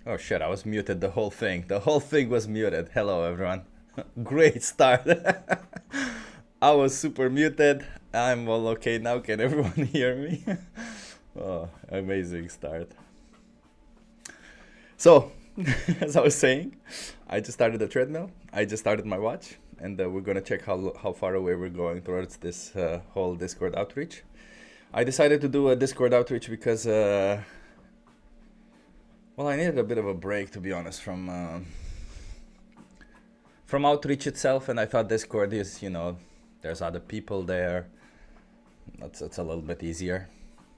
Oh shit, I was muted the whole thing. The whole thing was muted. Hello everyone. Great start. I was super muted. I'm all okay now. Can everyone hear me? Oh, amazing start. So, as I was saying, I just started the treadmill. I just started my watch, and we're gonna check how far away we're going towards this whole Discord outreach. I decided to do a Discord outreach because well, I needed a bit of a break, to be honest, from outreach itself, and I thought Discord is, there's other people there. It's a little bit easier,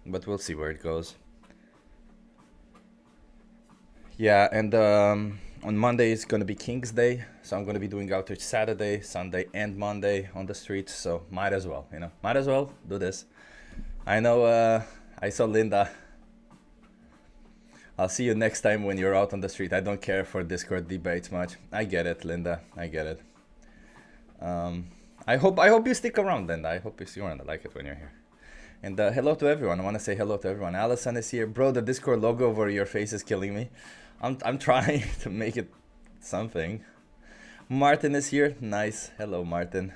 but we'll see where it goes. Yeah, and on Monday is gonna be King's Day, so I'm gonna be doing outreach Saturday, Sunday, and Monday on the streets. So might as well, might as well do this. I know. I saw Linda. I'll see you next time when you're out on the street. I don't care for Discord debates much. I get it, Linda. I get it. I hope you stick around, Linda. I hope you stick around. I like it when you're here. And hello to everyone. I want to say hello to everyone. Allison is here, bro. The Discord logo over your face is killing me. I'm trying to make it something. Martin is here. Nice. Hello, Martin.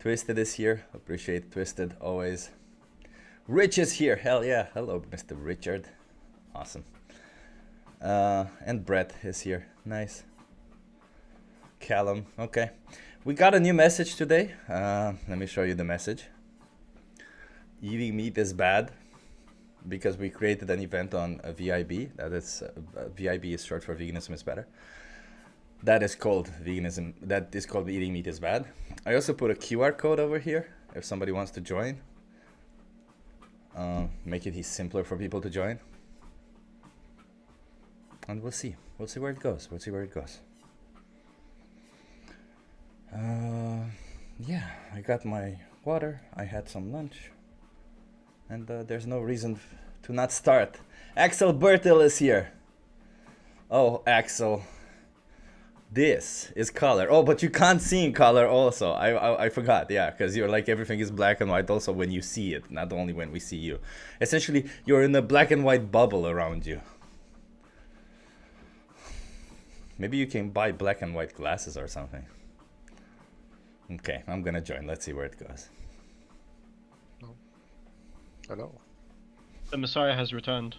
Twisted is here. Appreciate Twisted always. Rich is here. Hell yeah. Hello, Mr. Richard. Awesome. And Brett is here. Nice. Callum. Okay. We got a new message today. Let me show you the message. Eating meat is bad because we created an event on a VIB. That is VIB is short for veganism is better. That is called veganism. That is called eating meat is bad. I also put a QR code over here if somebody wants to join. Make it simpler for people to join. And we'll see. We'll see where it goes. We'll see where it goes. Yeah, I got my water. I had some lunch. And there's no reason to not start. Axel Bertil is here. Oh, Axel. This is color. Oh, but you can't see in color also. I forgot, yeah, because you're like everything is black and white also when you see it, not only when we see you. Essentially, you're in a black and white bubble around you. Maybe you can buy black and white glasses or something. Okay, I'm gonna join. Let's see where it goes. Hello. The Messiah has returned.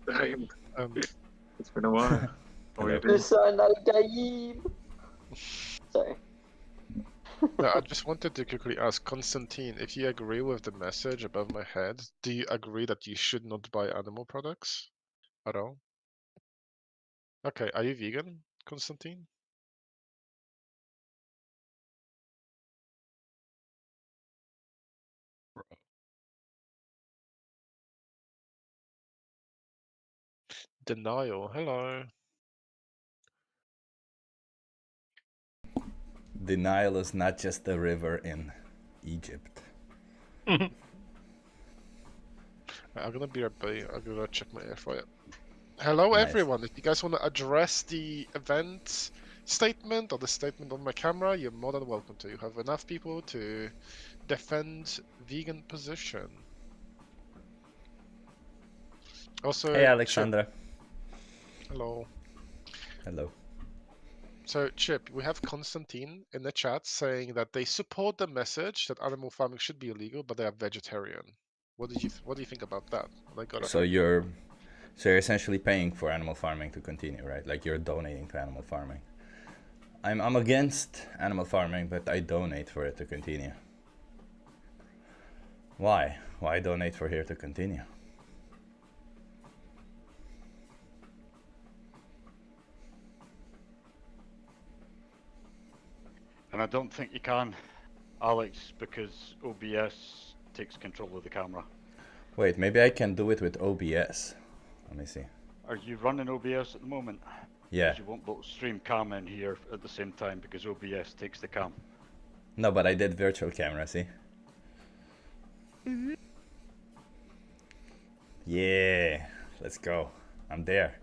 It's been a while. Hello. Sorry. I just wanted to quickly ask Constantine, if you agree with the message above my head, do you agree that you should not buy animal products at all? Okay, are you vegan, Constantine? Denial, hello. The is not just a river in Egypt. I'm gonna be right by you. I'm gonna check my air for you. Hello, Nice. everyone. If you guys want to address the event statement or the statement on my camera, you're more than welcome to. You have enough people to defend vegan position. Also, Hey, Alexandra. Chip. Hello. Hello. So, Chip, we have Constantine in the chat saying that they support the message that animal farming should be illegal, but they are vegetarian. What do you think about that? So you're essentially paying for animal farming to continue, right? Like you're donating to animal farming. I'm against animal farming, but I donate for it to continue. Why? Why donate for here to continue? And I don't think you can, Alex, because OBS takes control of the camera. Wait, maybe I can do it with OBS. Let me see. Are you running OBS at the moment? Yeah. You won't be able to stream cam in here at the same time because OBS takes the cam. No, but I did virtual camera, see? Yeah, let's go. I'm there.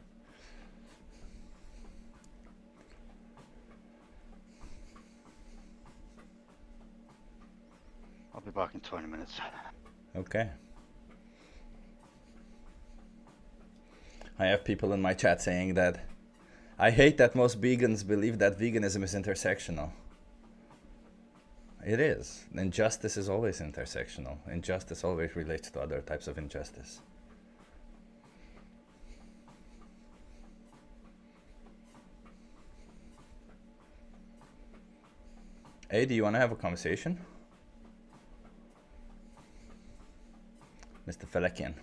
I'll be back in 20 minutes. Okay. I have people in my chat saying that I hate that most vegans believe that veganism is intersectional. It is. Injustice is always intersectional. Injustice always relates to other types of injustice. Hey, do you want to have a conversation? Mr. Felekian.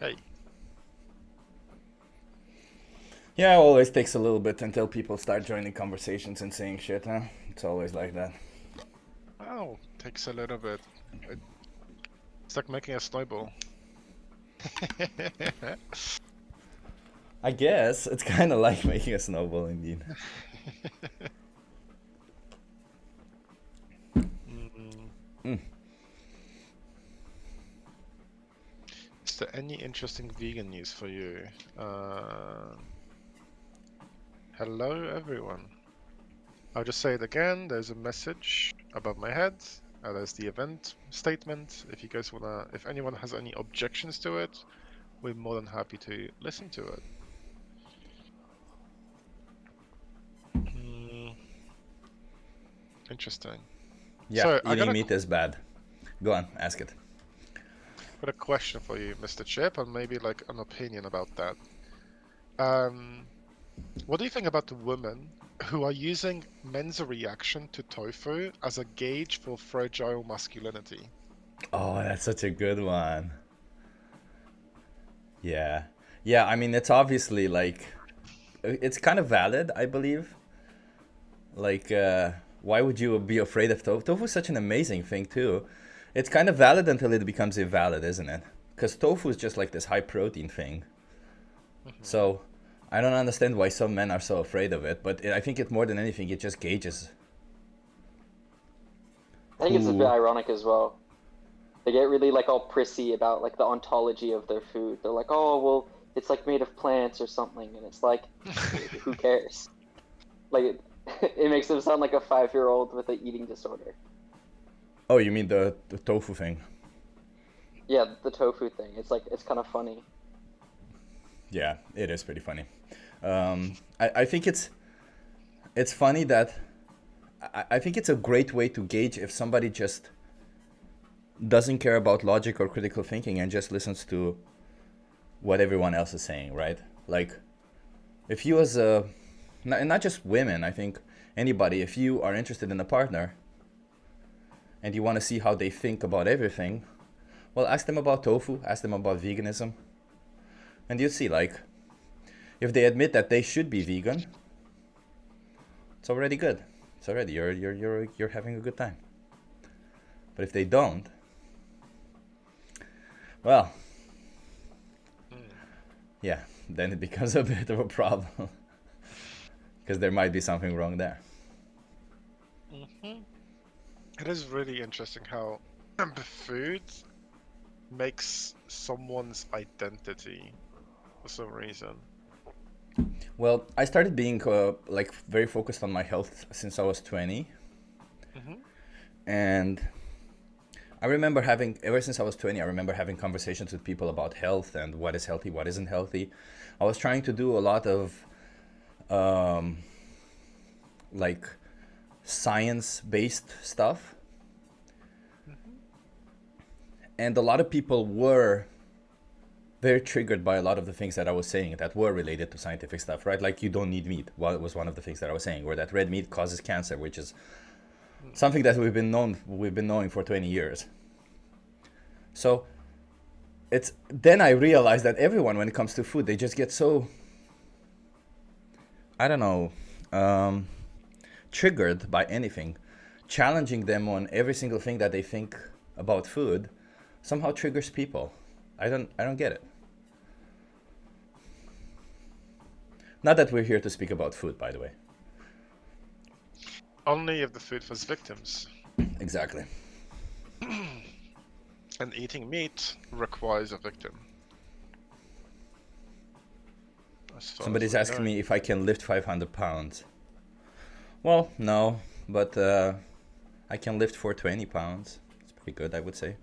Hey. Yeah, it always takes a little bit until people start joining conversations and saying shit, huh? It's always like that. Oh, takes a little bit. It's like making a snowball. I guess it's kind of like making a snowball indeed. Mm. Is there any interesting vegan news for you? Hello, everyone. I'll just say it again. There's a message above my head. There's the event statement. If you guys wanna, if anyone has any objections to it, we're more than happy to listen to it. Interesting. Yeah, So, I eating got a meat is bad. Go on, ask it. got a question for you, Mr. Chip, and maybe like an opinion about that. What do you think about the women who are using men's reaction to tofu as a gauge for fragile masculinity? Oh, that's such a good one. Yeah. Yeah, I mean, it's obviously like, it's kind of valid, I believe. Like, why would you be afraid of tofu? Tofu is such an amazing thing, too. It's kind of valid until it becomes invalid, isn't it? Because tofu is just like this high protein thing. So, I don't understand why some men are so afraid of it, but I think it more than anything, it just gauges. I think it's a Who- bit ironic as well. They get really like all prissy about like the ontology of their food. They're like, oh well, it's like made of plants or something, and it's like, who cares? Like it makes them sound like a 5-year-old with an eating disorder. Oh, you mean the tofu thing? Yeah, the tofu thing. It's like it's kind of funny. Yeah, it is pretty funny. I think it's funny that I think it's a great way to gauge if somebody just doesn't care about logic or critical thinking and just listens to what everyone else is saying, right? Like, if you as a, not just women, I think anybody, if you are interested in a partner and you want to see how they think about everything, well, ask them about tofu, ask them about veganism, and you see, like, if they admit that they should be vegan, it's already good. It's already you're having a good time. But if they don't, well, yeah, then it becomes a bit of a problem because there might be something wrong there. It is really interesting how the food makes someone's identity for some reason. Well, I started being like very focused on my health since I was 20. And I remember ever since I was 20, I remember having conversations with people about health and what is healthy, what isn't healthy. I was trying to do a lot of like science-based stuff. And a lot of people were very triggered by a lot of the things that I was saying that were related to scientific stuff, right? Like you don't need meat. Well, it was one of the things that I was saying, or that red meat causes cancer, which is something that we've been knowing for 20 years. So then I realized that everyone, when it comes to food, they just get so, I don't know, triggered by anything. Challenging them on every single thing that they think about food somehow triggers people. I don't get it. Not that we're here to speak about food, by the way. Only if the food was victims. Exactly. And eating meat requires a victim. Somebody's asking me if I can lift 500 pounds. Well, no, but I can lift 420 pounds. It's pretty good, I would say.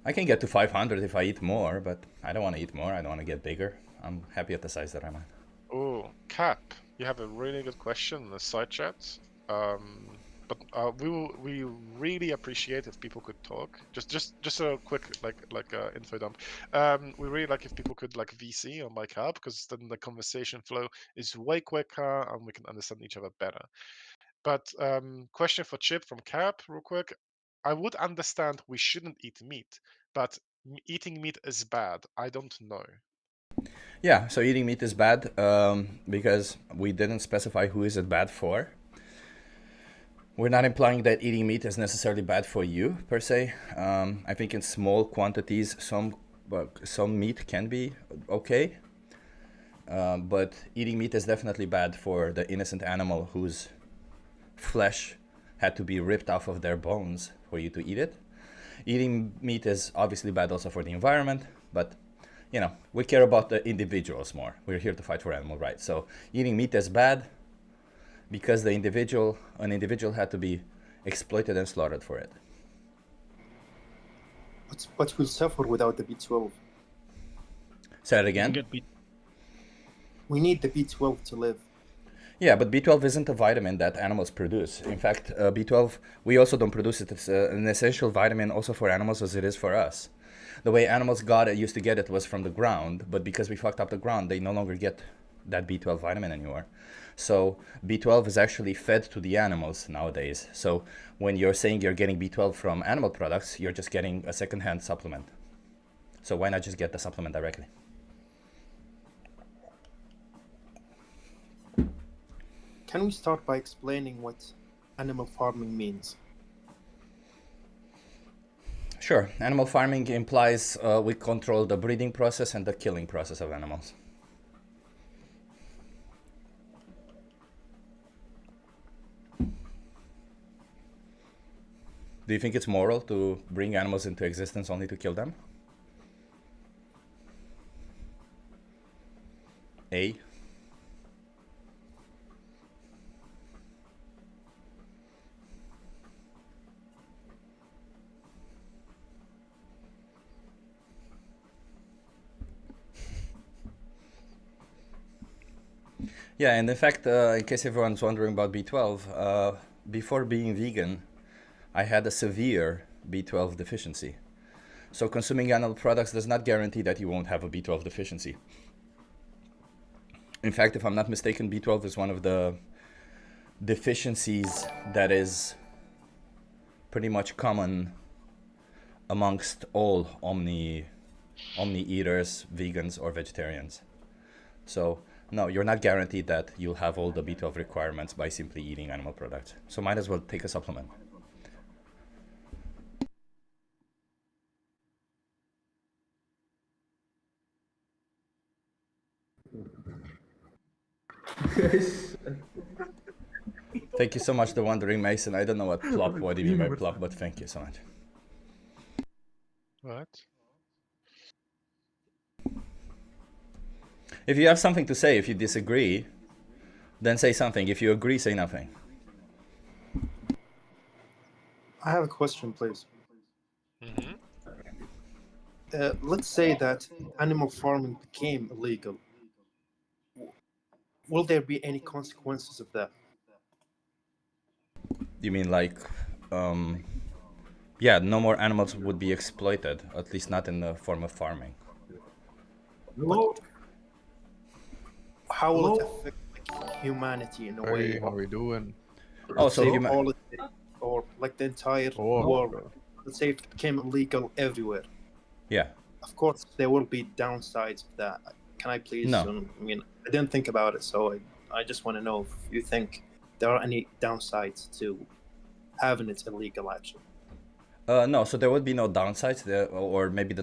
I can get to 500 if I eat more, but I don't want to eat more. I don't want to get bigger. I'm happy at the size that I'm at. Oh, Cap, you have a really good question in the side chat. But we really appreciate if people could talk. Just a quick info dump. We really like if people could like VC on my Cap, because then the conversation flow is way quicker and we can understand each other better. But question for Chip from Cap, real quick. I would understand we shouldn't eat meat, but eating meat is bad. I don't know. Yeah, so eating meat is bad because we didn't specify who is it bad for. We're not implying that eating meat is necessarily bad for you, per se. I think in small quantities, some meat can be okay. But eating meat is definitely bad for the innocent animal whose flesh had to be ripped off of their bones for you to eat it. Eating meat is obviously bad also for the environment, but you know, we care about the individuals more. We're here to fight for animal rights. So eating meat is bad because an individual had to be exploited and slaughtered for it. But we'll suffer without the B12. Say it You again. get beat. We need the B12 to live. Yeah, but B12 isn't a vitamin that animals produce. In fact, B12, we also don't produce it. It's an essential vitamin also for animals as it is for us. The way animals used to get it was from the ground, but because we fucked up the ground, they no longer get that B12 vitamin anymore. So B12 is actually fed to the animals nowadays. So when you're saying you're getting B12 from animal products, you're just getting a second-hand supplement. So why not just get the supplement directly? Can we start by explaining what animal farming means? Sure. Animal farming implies we control the breeding process and the killing process of animals. Do you think it's moral to bring animals into existence only to kill them? A. Yeah, and in fact, in case everyone's wondering about B12, before being vegan, I had a severe B12 deficiency. So consuming animal products does not guarantee that you won't have a B12 deficiency. In fact, if I'm not mistaken, B12 is one of the deficiencies that is pretty much common amongst all omni-eaters, vegans, or vegetarians. So no, you're not guaranteed that you'll have all the B12 requirements by simply eating animal products. So might as well take a supplement. Thank you so much, The Wandering Mason. I don't know what plop, what do you mean by plop, but thank you so much. What? If you have something to say, if you disagree, then say something. If you agree, say nothing. I have a question, please. Mm-hmm. Let's say that animal farming became illegal. Will there be any consequences of that? You mean like, yeah, no more animals would be exploited, at least not in the form of farming. But how will it affect humanity in a way? Hey, how we doing? Oh, so Say human. all of it, or like the entire world. Let's say it became illegal everywhere. Yeah. Of course, there will be downsides of that. Can I please? No. I mean, I didn't think about it, so I just want to know if you think there are any downsides to having it illegal, actually. No, so there would be no downsides, or maybe the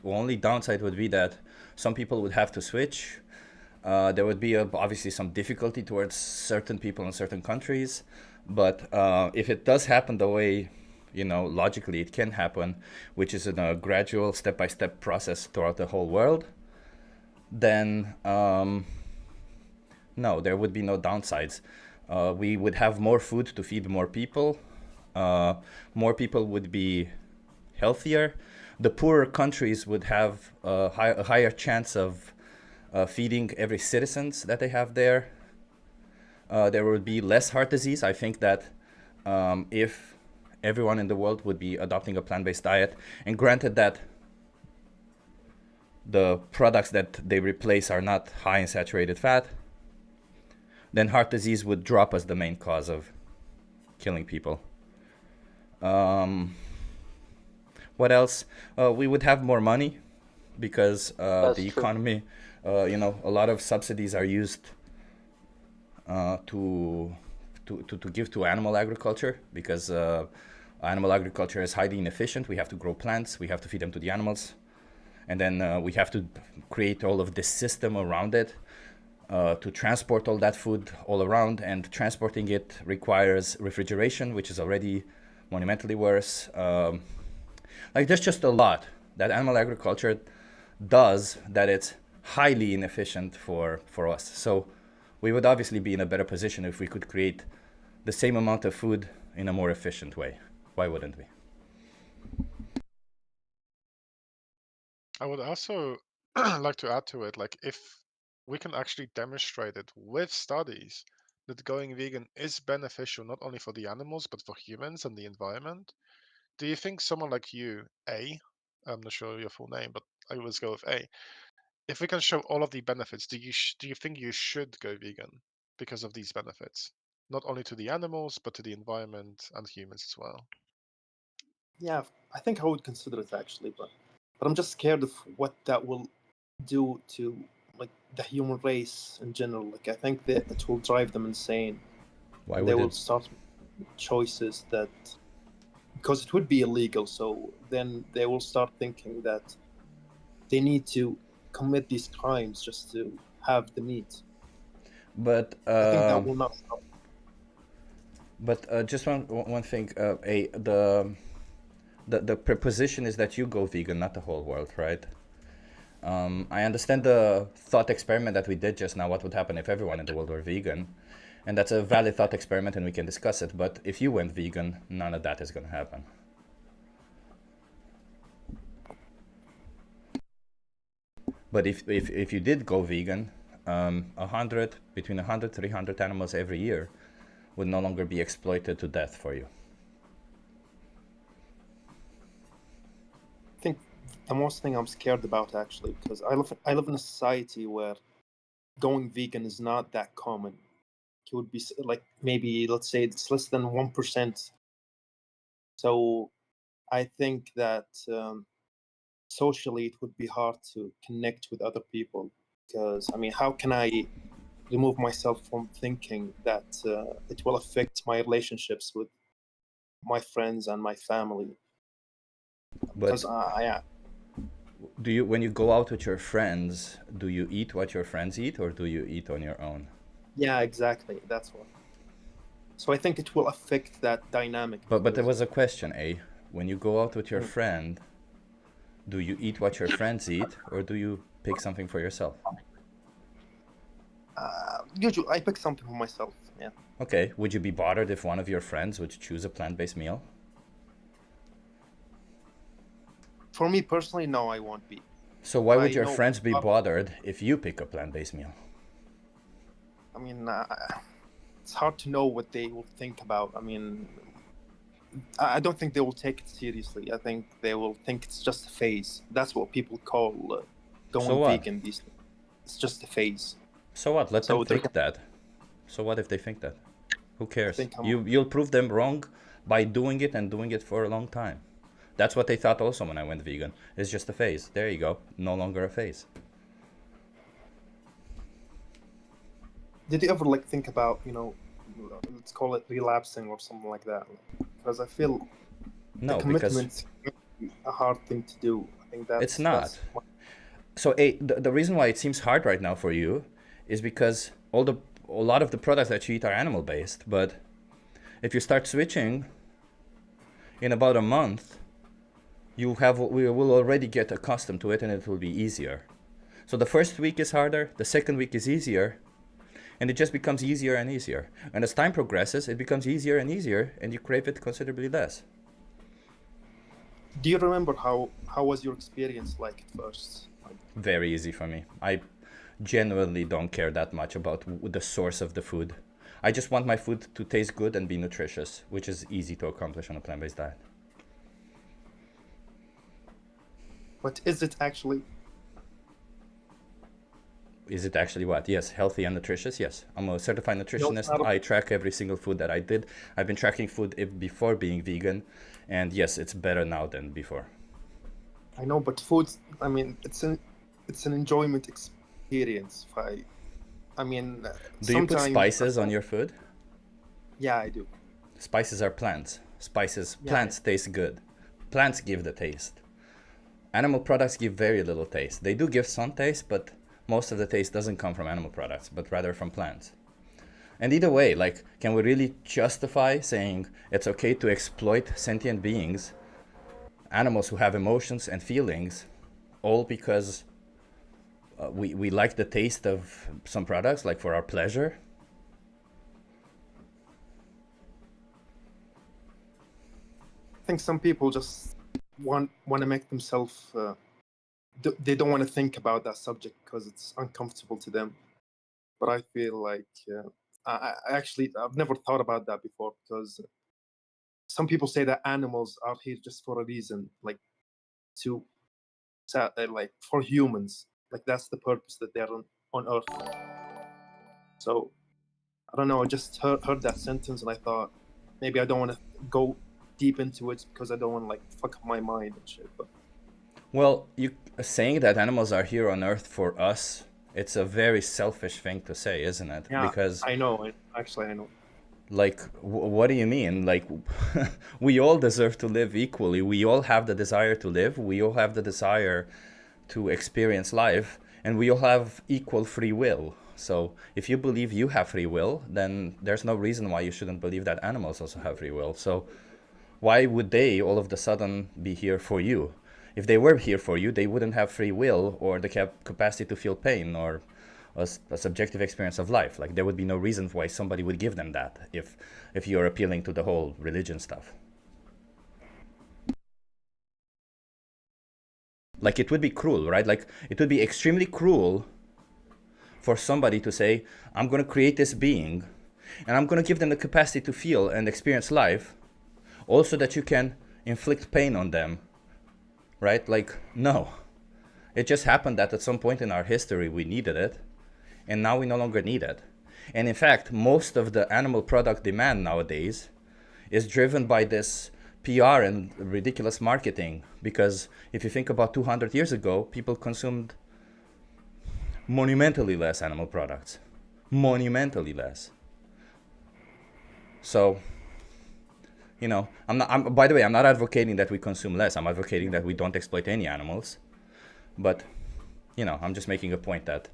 only downside would be that some people would have to switch. There would be obviously some difficulty towards certain people in certain countries, but if it does happen the way, you know, logically it can happen, which is in a gradual step-by-step process throughout the whole world, then no, there would be no downsides. We would have more food to feed more people. More people would be healthier. the poorer countries would have a higher chance of feeding every citizens that they have there. There would be less heart disease. I think that if everyone in the world would be adopting a plant-based diet, and granted that the products that they replace are not high in saturated fat, then heart disease would drop as the main cause of killing people. What else? We would have more money because That's the true. economy, a lot of subsidies are used to give to animal agriculture, because animal agriculture is highly inefficient. We have to grow plants, we have to feed them to the animals, and then we have to create all of this system around it to transport all that food all around, and transporting it requires refrigeration, which is already monumentally worse. There's just a lot that animal agriculture does that it's highly inefficient for us. So we would obviously be in a better position if we could create the same amount of food in a more efficient way. Why wouldn't we? I would also like to add to it, like if we can actually demonstrate it with studies that going vegan is beneficial not only for the animals but for humans and the environment, do you think someone like you, I'm not sure your full name, but I always go with A, if we can show all of the benefits, do you think you should go vegan because of these benefits, not only to the animals but to the environment and humans as well? Yeah, I think I would consider it actually, but I'm just scared of what that will do to like the human race in general. Like I think that it will drive them insane. Why They would will it? start choices that, because it would be illegal, so then they will start thinking that they need to commit these crimes just to have the meat. But I think that will not stop. just one thing. The proposition is that you go vegan, not the whole world, right? I understand the thought experiment that we did just now. What would happen if everyone in the world were vegan? And that's a valid thought experiment, and we can discuss it. But if you went vegan, none of that is going to happen. But if you did go vegan, between 100 300 animals every year would no longer be exploited to death for you. I think the most thing I'm scared about actually, because I live in a society where going vegan is not that common. It would be like maybe let's say it's less than 1%. So I think that socially it would be hard to connect with other people, because I mean, how can I remove myself from thinking that it will affect my relationships with my friends and my family? Because But do you, when you go out with your friends, do you eat what your friends eat, or do you eat on your own? yeah, exactly, that's what. So I think it will affect that dynamic. But there because- was a question, when you go out with your friend, do you eat what your friends eat, or do you pick something for yourself? Usually I pick something for myself. Yeah. Okay, would you be bothered if one of your friends would choose a plant-based meal? For me personally, no, I won't be. So why would I your know- friends be bothered if you pick a plant-based meal? I mean, it's hard to know what they will think about. I mean, I don't think they will take it seriously. I think they will think it's just a phase. That's what people call going So what? vegan these days. It's just a phase. So what? Let So them they think that. So what if they think that? Who cares? think I'm- You'll prove them wrong by doing it, and doing it for a long time. That's what they thought also when I went vegan. It's just a phase. There you go. No longer a phase. Did you ever like think about, let's call it relapsing or something like that? Because I feel No, the because commitment's a hard thing to do. I think that's It's not. that's what- so the reason why it seems hard right now for you is because a lot of the products that you eat are animal based. But if you start switching in about a month, we will already get accustomed to it, and it will be easier. So the first week is harder, the second week is easier, and it just becomes easier and easier. And as time progresses, it becomes easier and easier, and you crave it considerably less. Do you remember how was your experience like at first? Like, Very easy for me. I genuinely don't care that much about the source of the food. I just want my food to taste good and be nutritious, which is easy to accomplish on a plant-based diet. but is it actually? Is it actually what? Yes, healthy and nutritious. Yes, I'm a certified nutritionist. I track every single food that I did. I've been tracking food before being vegan, and yes, it's better now than before. I know, but food. I mean, it's an enjoyment experience. I mean, Do you put sometimes. spices on your food? Yeah, I do. Spices are plants. Yeah. Plants taste good. Plants give the taste. Animal products give very little taste. They do give some taste, but most of the taste doesn't come from animal products, but rather from plants. And either way, like, can we really justify saying it's okay to exploit sentient beings, animals who have emotions and feelings, all because we like the taste of some products, like for our pleasure? I think some people just want to make themselves. They don't want to think about that subject because it's uncomfortable to them. But I feel like I've never thought about that before, because some people say that animals are here just for a reason, like like for humans, like that's the purpose that they're on Earth. So I don't know. I just heard that sentence and I thought maybe I don't want to go deep into it because I don't want to like fuck up my mind and shit. But Well, you saying that animals are here on Earth for us, it's a very selfish thing to say, isn't it? yeah, Because, I know. Actually, I know. like, what do you mean? Like, we all deserve to live equally. We all have the desire to live. We all have the desire to experience life, and we all have equal free will. So if you believe you have free will, then there's no reason why you shouldn't believe that animals also have free will. So why would they all of a sudden be here for you? If they were here for you, they wouldn't have free will or the capacity to feel pain or a subjective experience of life. Like, there would be no reason why somebody would give them that if you're appealing to the whole religion stuff. Like, it would be cruel, right? Like, it would be extremely cruel for somebody to say, I'm going to create this being and I'm going to give them the capacity to feel and experience life, also that you can inflict pain on them, right? Like, no. It just happened that at some point in our history we needed it, and now we no longer need it. And in fact, most of the animal product demand nowadays is driven by this PR and ridiculous marketing, because if you think about 200 years ago, people consumed monumentally less animal products. Monumentally less. So, you know, by the way, I'm not advocating that we consume less. I'm advocating that we don't exploit any animals. But, you know, I'm just making a point that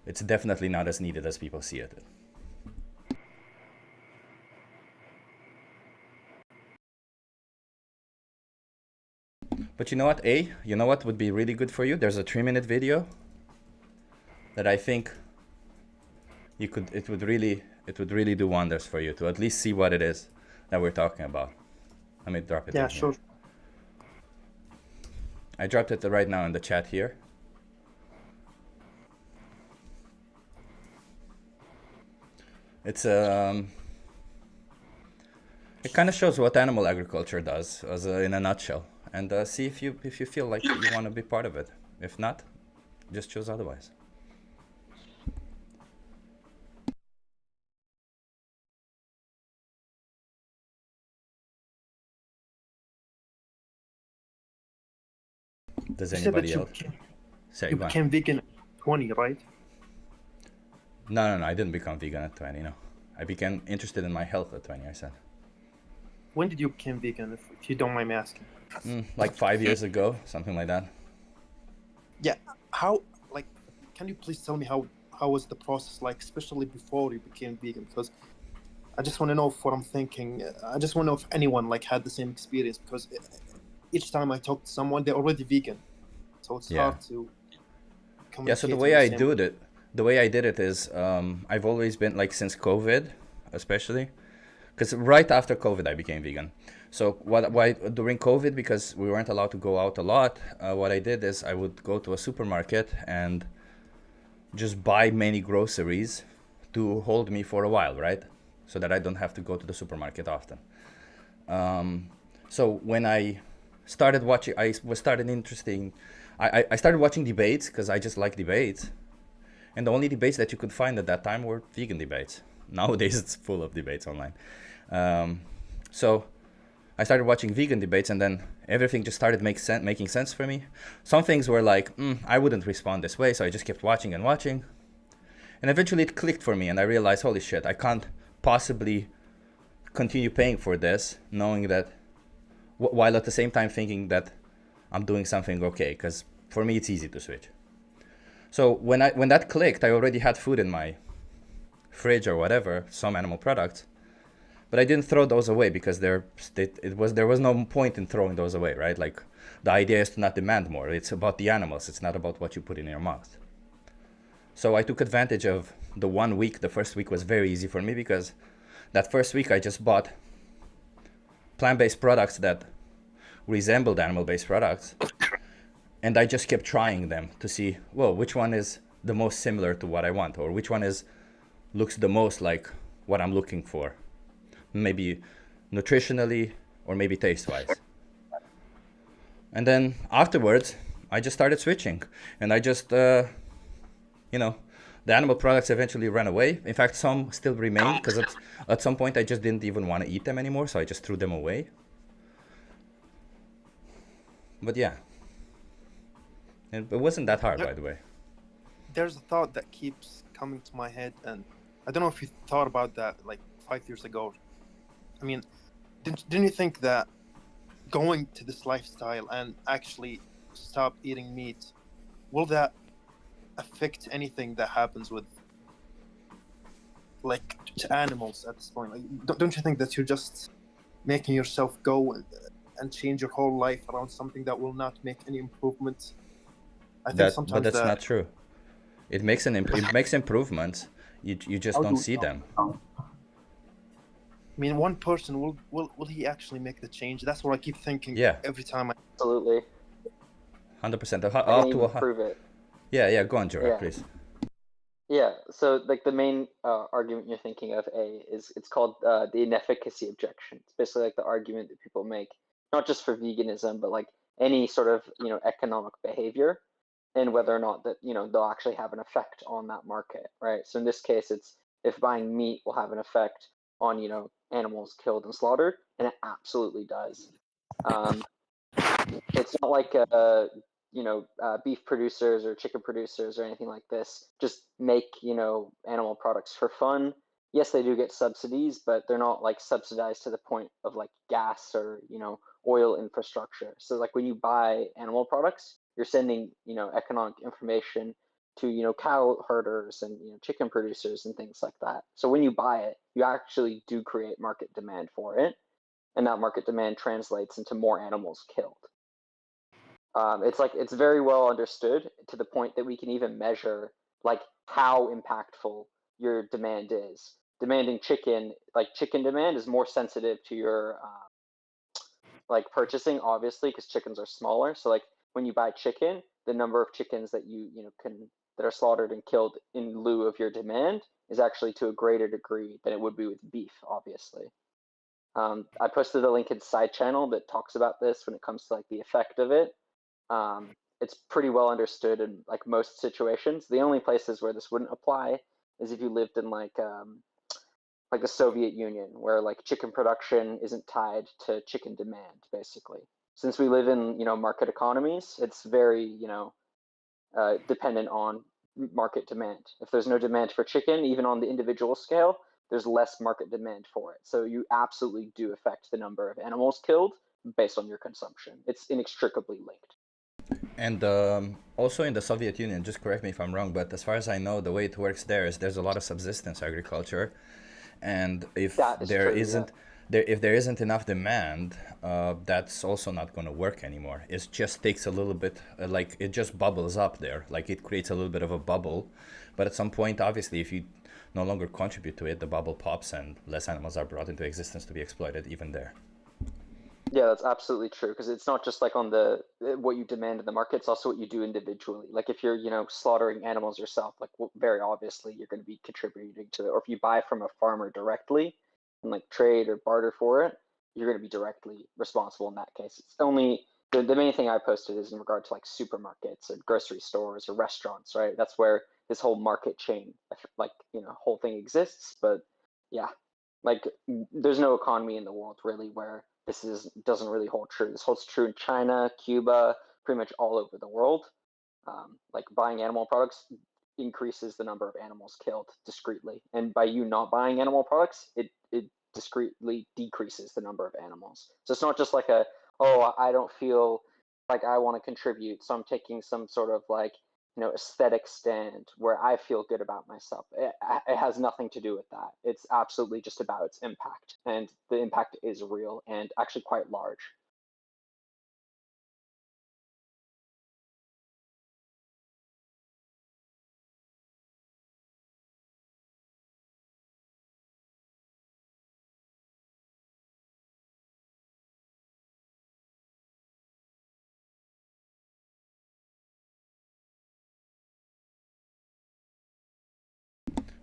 it's definitely not as needed as people see it. But you know what, you know what would be really good for you? There's a 3-minute video that I think it would really do wonders for you to at least see what it is that we're talking about. Let me drop it. Yeah, in here. sure. I dropped it right now in the chat here. It's it kind of shows what animal agriculture does, in a nutshell, and see if you feel like you want to be part of it. If not, just choose otherwise. Does You said that anybody else? you became vegan at 20, right? No, I didn't become vegan at 20, no. I became interested in my health at 20, I said. When did you become vegan, if you don't mind me asking? Like 5 years ago, something like that. Yeah. How, like, can you please tell me how was the process like, especially before you became vegan? Because I just want to know what I'm thinking. I just want to know if anyone like had the same experience, because each time I talk to someone, they're already vegan, so it's hard to communicate. Yeah, so the way I did it is I've always been, like, since COVID especially, because right after COVID I became vegan. So why during COVID, because we weren't allowed to go out a lot, what I did is I would go to a supermarket and just buy many groceries to hold me for a while, right? So that I don't have to go to the supermarket often. So when I started watching, I started watching debates because I just like debates. And the only debates that you could find at that time were vegan debates. Nowadays it's full of debates online. So I started watching vegan debates, and then everything just started making sense for me. Some things were like, I wouldn't respond this way, so I just kept watching and watching. And eventually it clicked for me, and I realized, holy shit, I can't possibly continue paying for this, knowing that, while at the same time thinking that I'm doing something okay, because for me it's easy to switch. So when that clicked, I already had food in my fridge or whatever, some animal products, but I didn't throw those away because there was no point in throwing those away, right? Like, the idea is to not demand more. It's about the animals. It's not about what you put in your mouth. So I took advantage of the 1 week. The first week was very easy for me because that first week I just bought plant-based products that resembled animal-based products, and I just kept trying them to see, well, which one is the most similar to what I want, or which one looks the most like what I'm looking for, maybe nutritionally or maybe taste-wise. And then afterwards, I just started switching, and I just, the animal products eventually ran away. In fact, some still remained because at some point I just didn't even want to eat them anymore, so I just threw them away. But yeah, and it wasn't that hard, by the way. There's a thought that keeps coming to my head, and I don't know if you thought about that like 5 years ago. I mean, didn't you think that going to this lifestyle and actually stop eating meat, will that affect anything that happens with, like, to animals at this point? Like, don't you think that you're just making yourself go and change your whole life around something that will not make any improvement? I think sometimes but that's not true. It makes it makes improvements. You just don't see them. I mean, one person will he actually make the change? That's what I keep thinking. Yeah. Every time. Absolutely. 100%. I can even prove it. Yeah. Go on, Jorah, Yeah. please. Yeah, so like the main argument you're thinking of, it's called the inefficacy objection. It's basically like the argument that people make, not just for veganism, but like any sort of economic behavior, and whether or not that they'll actually have an effect on that market, right? So in this case, it's if buying meat will have an effect on animals killed and slaughtered, and it absolutely does. It's not like beef producers or chicken producers or anything like this just make animal products for fun. Yes, they do get subsidies, but they're not like subsidized to the point of like gas or oil infrastructure. So like when you buy animal products, you're sending economic information to cow herders and chicken producers and things like that. So when you buy it, you actually do create market demand for it, and that market demand translates into more animals killed. It's very well understood to the point that we can even measure like how impactful your demand is. Demanding chicken demand is more sensitive to your like purchasing, obviously, because chickens are smaller. So like when you buy chicken, the number of chickens that that are slaughtered and killed in lieu of your demand is actually to a greater degree than it would be with beef, obviously. I posted a link in side channel that talks about this when it comes to like the effect of it. It's pretty well understood in like most situations. The only places where this wouldn't apply is if you lived in like the Soviet Union, where like chicken production isn't tied to chicken demand, basically. Since we live in market economies, it's very dependent on market demand. If there's no demand for chicken, even on the individual scale, there's less market demand for it. So you absolutely do affect the number of animals killed based on your consumption. It's inextricably linked. And also in the Soviet Union, just correct me if I'm wrong, but as far as I know, the way it works there is there's a lot of subsistence agriculture, and if there isn't enough demand, that's also not going to work anymore. It just takes a little bit, like it just bubbles up there, like it creates a little bit of a bubble, but at some point, obviously, if you no longer contribute to it, the bubble pops and less animals are brought into existence to be exploited even there. Yeah, that's absolutely true, because it's not just like on the what you demand in the market, it's also what you do individually. Like if you're, slaughtering animals yourself, like very obviously you're going to be contributing to, or if you buy from a farmer directly and like trade or barter for it, you're going to be directly responsible in that case. It's only the main thing I posted is in regard to like supermarkets or grocery stores or restaurants, right? That's where this whole market chain, like, whole thing exists. But yeah, like there's no economy in the world really where doesn't really hold true. This holds true in China, Cuba, pretty much all over the world. Like buying animal products increases the number of animals killed discreetly, and by you not buying animal products, it discreetly decreases the number of animals. So it's not just like I don't feel like I want to contribute, so I'm taking some sort of like aesthetic stand where I feel good about myself. It has nothing to do with that. It's absolutely just about its impact, and the impact is real and actually quite large.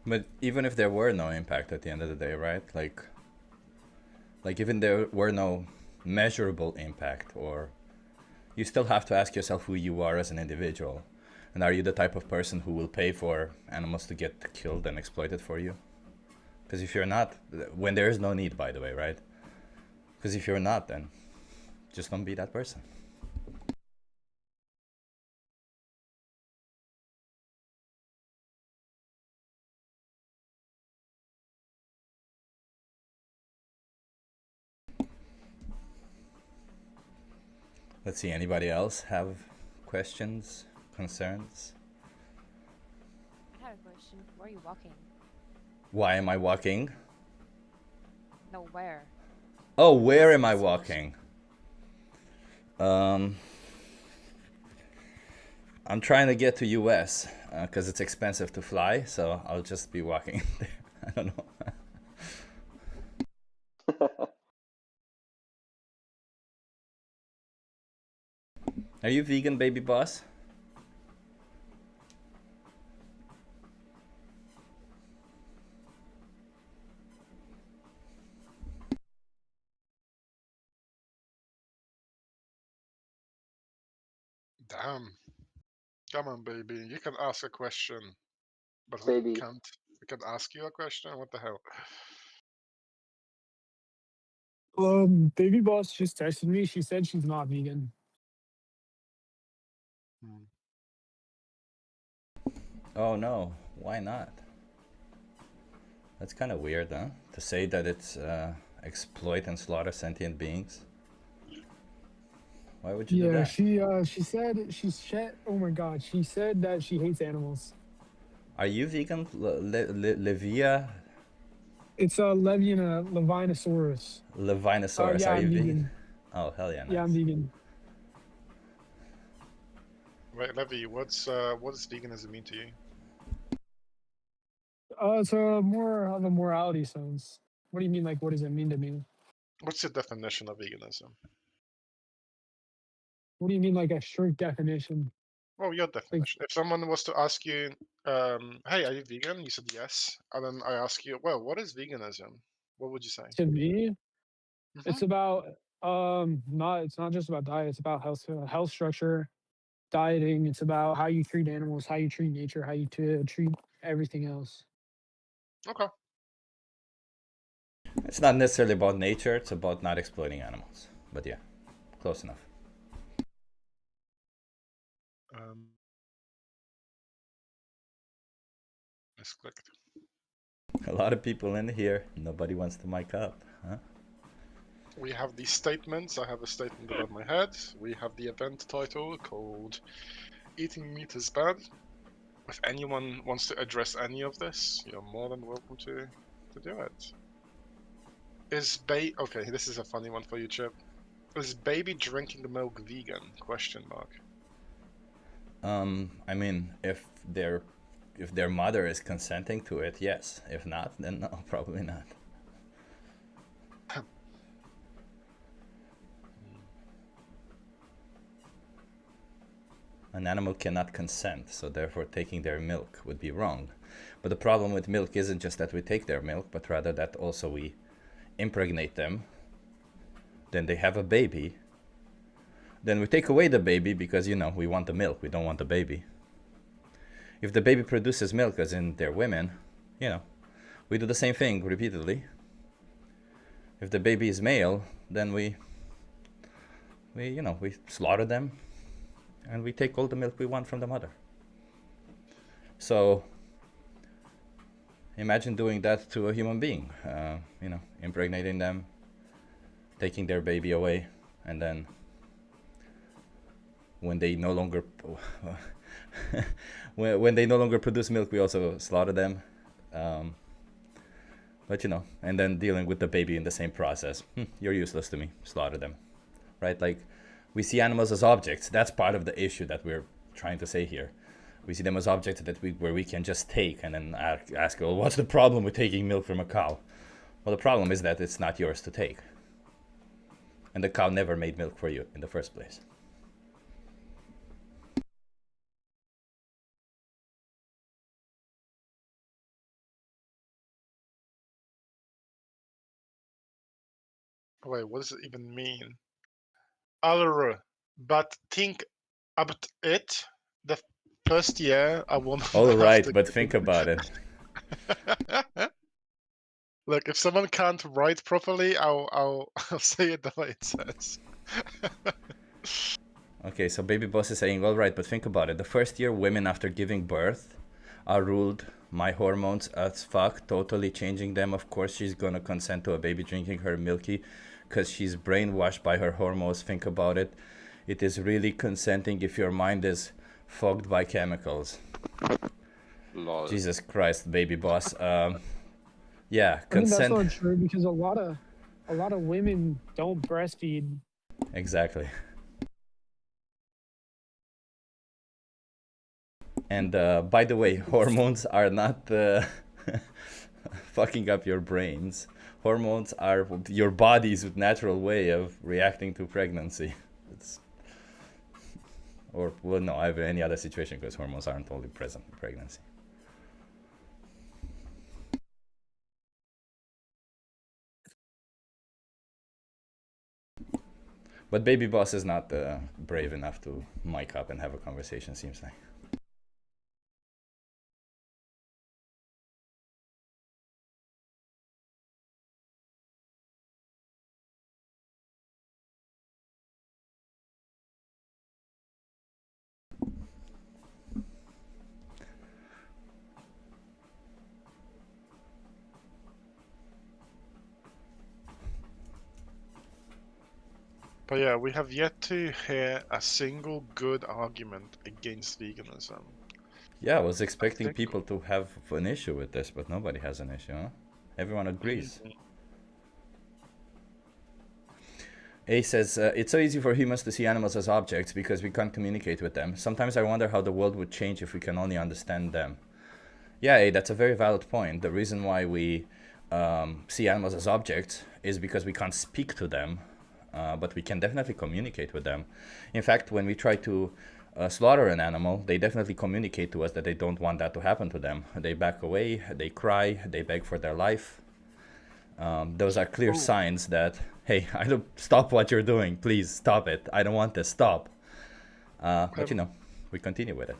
But even if there were no impact at the end of the day, right? Like even there were no measurable impact, or you still have to ask yourself who you are as an individual. And are you the type of person who will pay for animals to get killed and exploited for you? Because if you're not, when there is no need, by the way, right? Because if you're not, then just don't be that person. Let's see, anybody else have questions, concerns? I had a question. Where are you walking? Why am I walking? No, where? Oh, where am I walking? I'm trying to get to US because it's expensive to fly, so I'll just be walking there. I don't know. Are you vegan, baby boss? Damn. Come on, baby. You can ask a question, but we Baby. can't. We can ask you a question. What the hell? Baby boss just texted me. She said she's not vegan. Hmm. Oh no, why not? That's kind of weird, huh? To say that it's exploit and slaughter sentient beings. Why would you do Yeah, that? she said oh my god, she said that she hates animals. Are you vegan, Levia? It's a Levinosaurus. Levinosaurus, Yeah, are you I'm vegan? vegan. Oh, hell yeah, nice. Yeah, I'm vegan. Wait, Levi, what does veganism mean to you? It's more of a morality sense. What do you mean? Like, what does it mean to me? What's your definition of veganism? What do you mean, like a strict definition? Well, your Like, definition. If someone was to ask you, "Hey, are you vegan?" You said yes, and then I ask you, "Well, what is veganism?" What would you say? to me, Mm-hmm. it's about it's not just about diet. It's about health structure, dieting. It's about how you treat animals, how you treat nature, how you treat everything else. Okay. It's not necessarily about nature, it's about not exploiting animals. But yeah, close enough. It's clicked. A lot of people in here, nobody wants to mic up, huh? We have these statements. I have a statement above my head. We have the event title called "Eating Meat is Bad." If anyone wants to address any of this, you're more than welcome to do it. Okay, this is a funny one for you, Chip. Is baby drinking milk vegan? Question mark. I mean, if their mother is consenting to it, yes. If not, then no, probably not. An animal cannot consent, so therefore taking their milk would be wrong. But the problem with milk isn't just that we take their milk, but rather that also we impregnate them. Then they have a baby. Then we take away the baby because, you know, we want the milk, we don't want the baby. If the baby produces milk, as in they're women, you know, we do the same thing repeatedly. If the baby is male, then we slaughter them and we take all the milk we want from the mother. So imagine doing that to a human being, impregnating them, taking their baby away, and then when they no longer when they no longer produce milk, we also slaughter them. But and then dealing with the baby in the same process. You're useless to me. Slaughter them, right? Like, we see animals as objects. That's part of the issue that we're trying to say here. We see them as objects where we can just take and then ask, well, what's the problem with taking milk from a cow? Well, the problem is that it's not yours to take. And the cow never made milk for you in the first place. Wait, what does it even mean? But think about it. The first year I won't. All right, but think about it. Look, if someone can't write properly, I'll say it the way it says. Okay, so Baby Boss is saying, all right, but think about it. The first year, women after giving birth are ruled my hormones as fuck, totally changing them. Of course, she's gonna consent to a baby drinking her milky because she's brainwashed by her hormones. Think about it. It is really consenting if your mind is fogged by chemicals. Lol. Jesus Christ, Baby Boss. Yeah, I think that's consent. not true because a lot of women don't breastfeed. Exactly. And by the way, hormones are not fucking up your brains. Hormones are your body's natural way of reacting to pregnancy. Any other situation, because hormones aren't only present in pregnancy. But Baby Boss is not brave enough to mic up and have a conversation, seems like. But yeah, we have yet to hear a single good argument against veganism. Yeah, I was expecting people to have an issue with this, but nobody has an issue, huh? Everyone agrees. A says, it's so easy for humans to see animals as objects because we can't communicate with them. Sometimes I wonder how the world would change if we can only understand them. Yeah, A, that's a very valid point. The reason why we see animals as objects is because we can't speak to them, but we can definitely communicate with them. In fact, when we try to slaughter an animal, they definitely communicate to us that they don't want that to happen to them. They back away, they cry, they beg for their life. Those are clear signs that, hey, stop what you're doing, please stop it. I don't want this, stop. But we continue with it.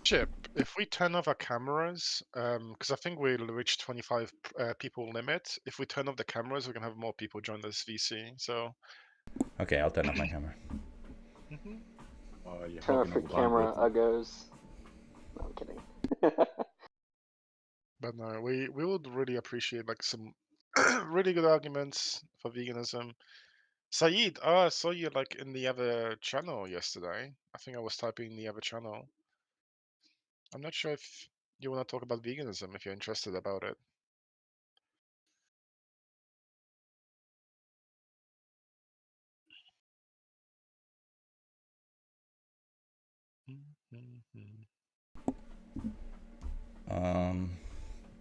Chip, if we turn off our cameras, because I think we'll reach 25 people limit. If we turn off the cameras, we can have more people join this VC. So. Okay, I'll turn off my camera. Turn off your camera, uggos. No, I'm kidding. But no, we would really appreciate like some really good arguments for veganism. Saeed, I saw you like in the other channel yesterday. I think I was typing in the other channel. I'm not sure if you want to talk about veganism, if you're interested about it.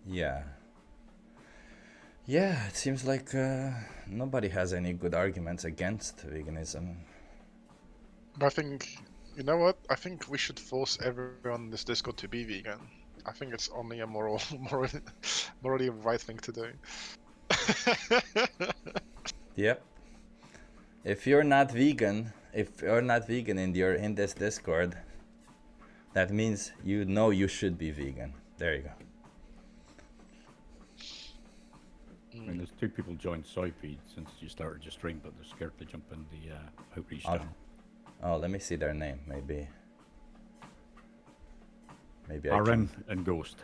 Yeah. Yeah, it seems like nobody has any good arguments against veganism. But I think You know what? I think we should force everyone in this Discord to be vegan. I think it's only a morally right thing to do. Yep. If you're not vegan and you're in this Discord, that means you know you should be vegan. There you go. I mean, there's 2 people joined Soyfeed since you started your stream, but they're scared to jump in the outreach channel. Oh, let me see their name. Maybe I Aaron can. and Ghost.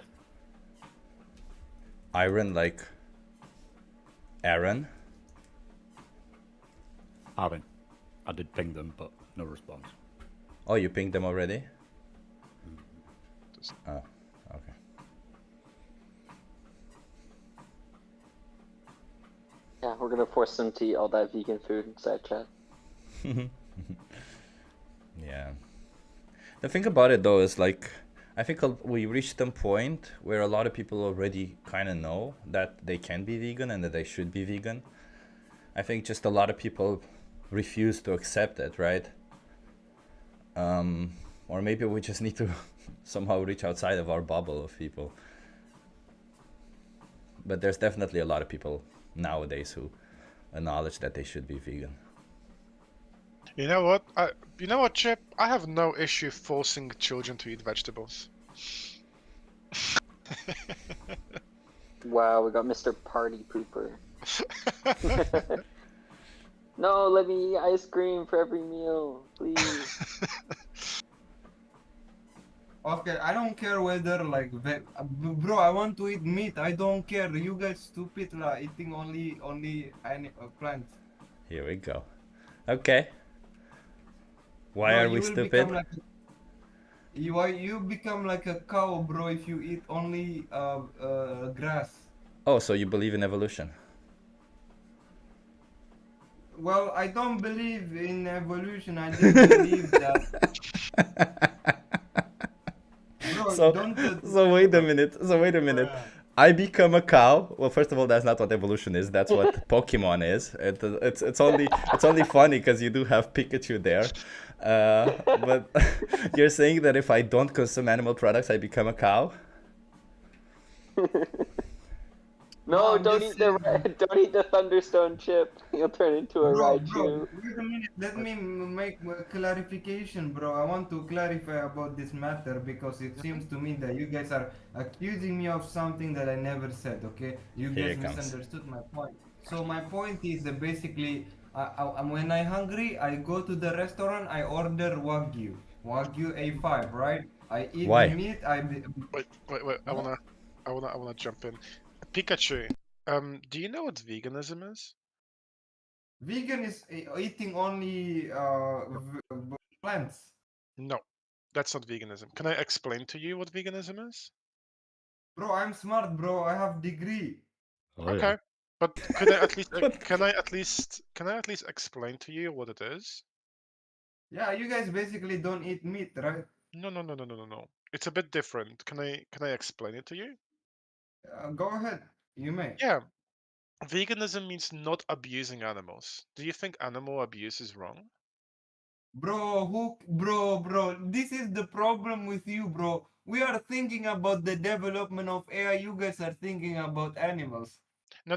Iron like Aaron. Aaron. I did ping them, but no response. Oh, you pinged them already? Oh, okay. Yeah, we're gonna force them to eat all that vegan food inside chat. Yeah. The thing about it though is like, I think we reached a point where a lot of people already kind of know that they can be vegan and that they should be vegan. I think just a lot of people refuse to accept it, right? Or maybe we just need to somehow reach outside of our bubble of people. But there's definitely a lot of people nowadays who acknowledge that they should be vegan. You know what? You know what, Chip? I have no issue forcing children to eat vegetables. Wow, we got Mr. Party Pooper. No, let me eat ice cream for every meal, please. Okay, I don't care whether like bro, I want to eat meat. I don't care. You guys stupid like eating only plants. Here we go. Okay. Why Bro, are we stupid? Why you become like a cow, bro, if you eat only grass? Oh, so you believe in evolution? Well, I don't believe in evolution. I just believe that. Bro, so wait a minute. I become a cow. Well, first of all, that's not what evolution is. That's what Pokemon is. It's only funny because you do have Pikachu there. But you're saying that if I don't consume animal products, I become a cow? No, don't eat the Thunderstone chip. You'll turn into a Raichu. Bro, wait a minute. Let me make a clarification, bro. I want to clarify about this matter because it seems to me that you guys are accusing me of something that I never said. Okay, you guys misunderstood my point. So my point is that basically, when I'm hungry, I go to the restaurant. I order Wagyu A5, right? I eat Why? the meat. Wait. I wanna jump in. Pikachu, do you know what veganism is? Vegan is eating only plants. No, that's not veganism. Can I explain to you what veganism is? Bro, I'm smart, bro. I have degree. Okay, but could I at least can I at least explain to you what it is? Yeah, you guys basically don't eat meat, right? No. It's a bit different. Can I explain it to you? Go ahead. You may. Yeah. Veganism means not abusing animals. Do you think animal abuse is wrong? Bro, this is the problem with you, bro. We are thinking about the development of AI. You guys are thinking about animals. No.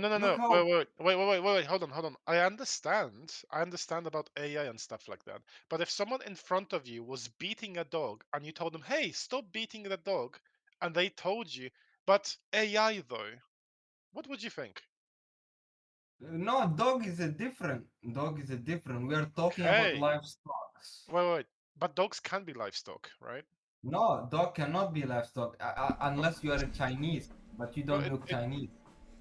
Wait. Hold on. I understand about AI and stuff like that. But if someone in front of you was beating a dog and you told them, hey, stop beating the dog, and they told you, but AI though, what would you think? No, dog is a different. We are talking about Okay. livestock. Wait. But dogs can be livestock, right? No, dog cannot be livestock unless you are a Chinese, but you don't look Chinese.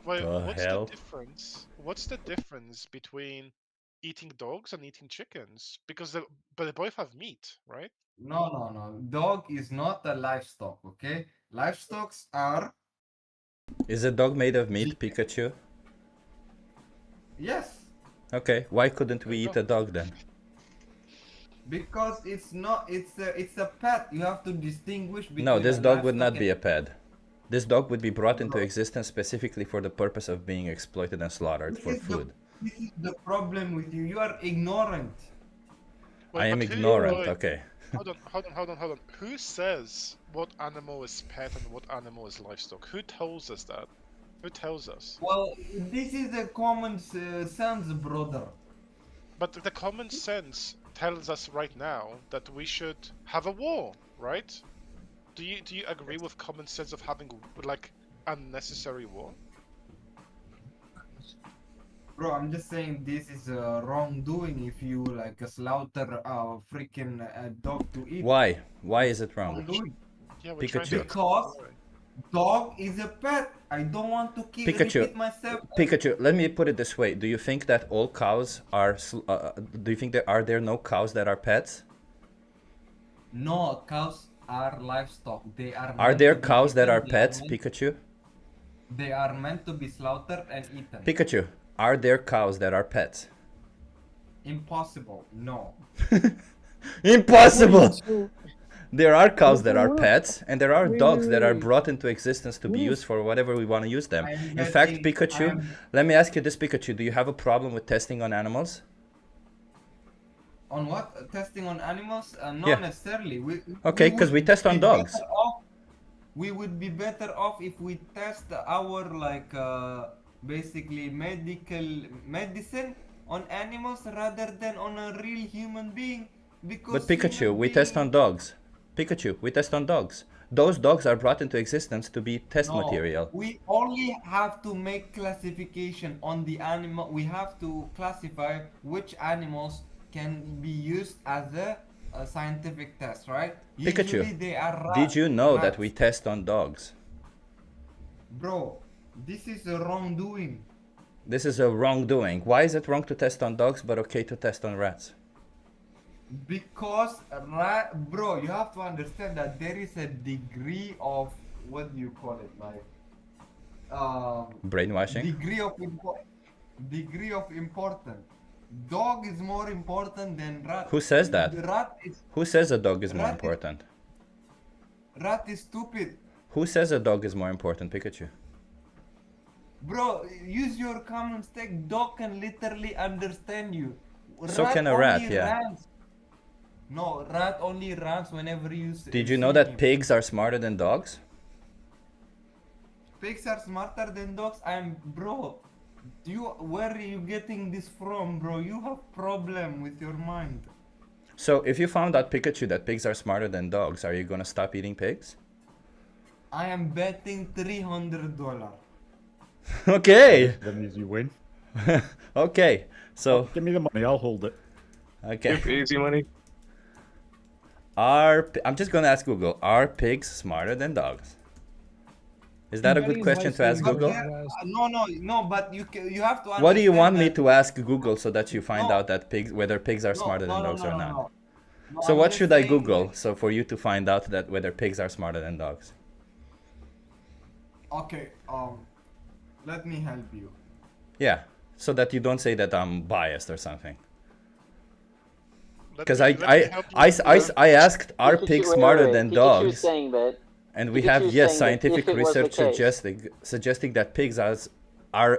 Wait, The what's hell? the difference? What's the difference between eating dogs and eating chickens? Because they both have meat, right? No. Dog is not a livestock, okay? Livestocks are... Is a dog made of meat, Pikachu? Yes. Okay, why couldn't we eat a dog then? Because it's not, it's a pet. You have to distinguish between... No, this dog would not be a pet. This dog would be brought into existence specifically for the purpose of being exploited and slaughtered for food. This is the problem with you. You are ignorant. I am ignorant, okay. Hold on. Who says what animal is pet and what animal is livestock? Who tells us that? Who tells us? Well, this is a common sense, brother. But the common sense tells us right now that we should have a war, right? Do you agree with common sense of having like unnecessary war? Bro, I'm just saying this is wrongdoing if you like slaughter a freaking dog to eat. Why? Why is it wrong? Wrongdoing. Yeah, we're trying to Pikachu. Because explain dog is a pet. I don't want to Pikachu. repeat myself. Pikachu, let me put it this way. Do you think that all cows are... do you think there no cows that are pets? No, cows are livestock. They are. Are meant there to be cows that eaten. are pets, Pikachu? They are meant to be slaughtered and eaten. Pikachu, are there cows that are pets? Impossible. No. Impossible! So, There are cows Well, that for are what? pets, and there are Wait, dogs wait, that are wait. brought into existence to be Yes. used for whatever we want to use them. I'm In fact, betting- Pikachu, I'm- let me ask you this, Pikachu, do you have a problem with testing on animals? On what? Testing on animals? Not Yeah. necessarily. Okay, 'cause we would test on be dogs. better off- we would be better off if we test our basically medicine on animals rather than on a real human being. Because But Pikachu, human we test on beings- dogs. Pikachu, we test on dogs. Those dogs are brought into existence to be test No, material. we only have to make classification on the animal. We have to classify which animals can be used as a scientific test, right? Pikachu, Usually they are did you know that rats. we test on dogs? Bro, this is a wrongdoing. This is a wrongdoing. Why is it wrong to test on dogs but okay to test on rats? Because bro, you have to understand that there is a degree of what do you call it, like Brainwashing? degree of importance. Dog is more important than rat. Who says that? Who says a dog is more rat is- important? Rat is stupid. Who says a dog is more important, Pikachu? Bro, use your common sense. Dog can literally understand you. So can a rat, only yeah. runs. No, rat only runs whenever you Did you know see that him. pigs are smarter than dogs? Pigs are smarter than dogs? Bro, where are you getting this from, bro? You have problem with your mind. So if you found out, Pikachu, that pigs are smarter than dogs, are you gonna stop eating pigs? I am betting $300. Okay. That means you win. Okay. So Give me the money, I'll hold it. okay. Easy money. I'm just gonna ask Google. Are pigs smarter than dogs? Is that a good question to ask Google? No, but you have to understand. What do you want me that- to ask Google so that you find No. out that whether pigs are smarter than dogs or not? No, So I'm what just should I saying Google that- so for you to find out that whether pigs are smarter than dogs? Okay, let me help you. Yeah, so that you don't say that I'm biased or something. Let Because me help you. I asked, are Pikachu- pigs wait, smarter wait, than Pikachu's dogs? saying that And we Pikachu's have, saying yes, that scientific if it was the research case- suggesting that pigs are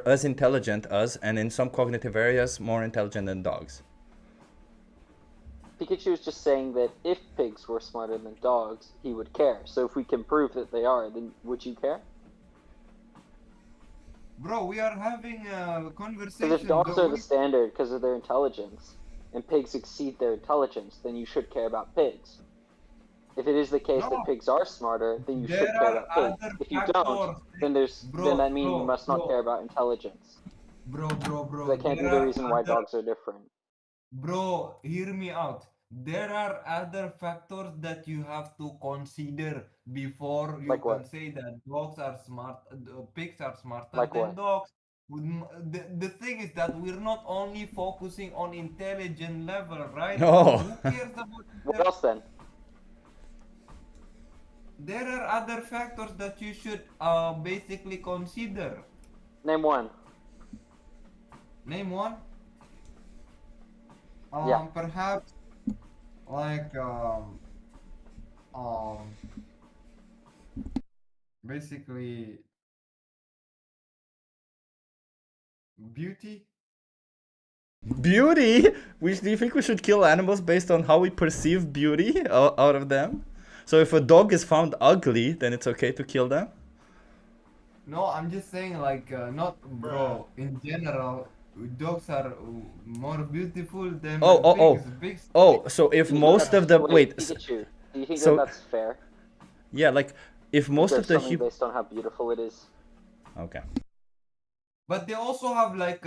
as intelligent as, and in some cognitive areas, more intelligent than dogs. Pikachu is just saying that if pigs were smarter than dogs, he would care. So if we can prove that they are, then would you care? Bro, we are having a conversation. Because if dogs are don't the we? standard because of their intelligence, and pigs exceed their intelligence, then you should care about pigs. If it is the case No. that pigs are smarter, then you There should care are about pigs. other If you don't, factors. then that means you must not bro. care about intelligence. Bro. That can't be there the are reason why other- dogs are different. Bro, hear me out. There are other factors that you have to consider before you Like can what? say that dogs are smart, pigs are smarter Like than what? dogs. The thing is that we're not only focusing on intelligent level, right? No. Who cares about What else then? There are other factors that you should basically consider. Name one. Name one. Yeah. Perhaps like basically beauty. Beauty? Do you think we should kill animals based on how we perceive beauty out of them? So if a dog is found ugly, then it's okay to kill them? No, I'm just saying, like, not, bro. In general, dogs are more beautiful than pigs. Pigs. So if Do you think most that's- of the Pikachu, do you think so- that that's fair? yeah, like if most There's of the something based on how beautiful it is. okay. But they also have like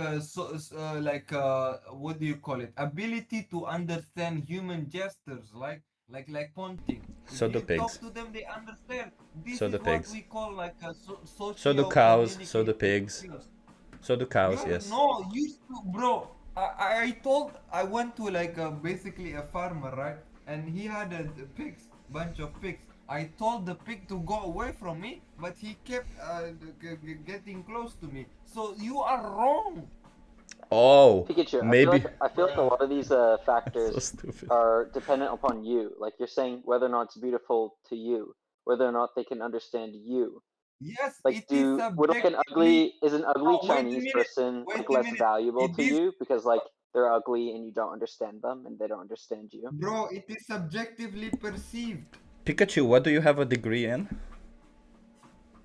what do you call it? Ability to understand human gestures, like pointing. So If do you pigs. talk to them, they understand. This So is do what pigs. we call like a social. So do cows, so do communicative pigs. skills. So do cows, Yeah, yes. no, used to, bro. I went to like basically a farmer, right? And he had a bunch of pigs. I told the pig to go away from me, but he kept getting close to me. So you are wrong. Oh, Pikachu, maybe. I feel like a lot of these So factors stupid. are dependent upon you. Like you're saying whether or not it's beautiful to you, whether or not they can understand you. Yes, Like, it is would like is an ugly No, wait a Chinese minute, person wait like a less minute. valuable It to is- you because like they're ugly and you don't understand them and they don't understand you? Bro, it is subjectively perceived. Pikachu, what do you have a degree in?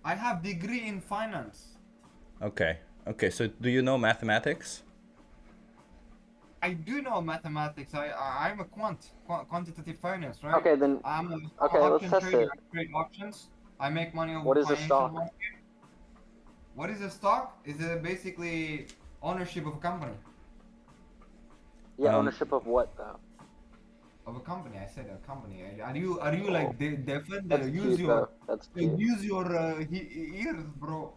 I have degree in finance. Okay. Okay, so do you know mathematics? I do know mathematics. I'm a quantitative finance, right? Okay, then I'm a okay, let's option test trader. it. I trade options. I make money over What is a financial stock? market. What is a stock? Is it basically ownership of a company? Yeah, ownership of what though? Of a company. I said a company. Are you like deafened? That's Use cute your though. That's cute. use your ears, bro.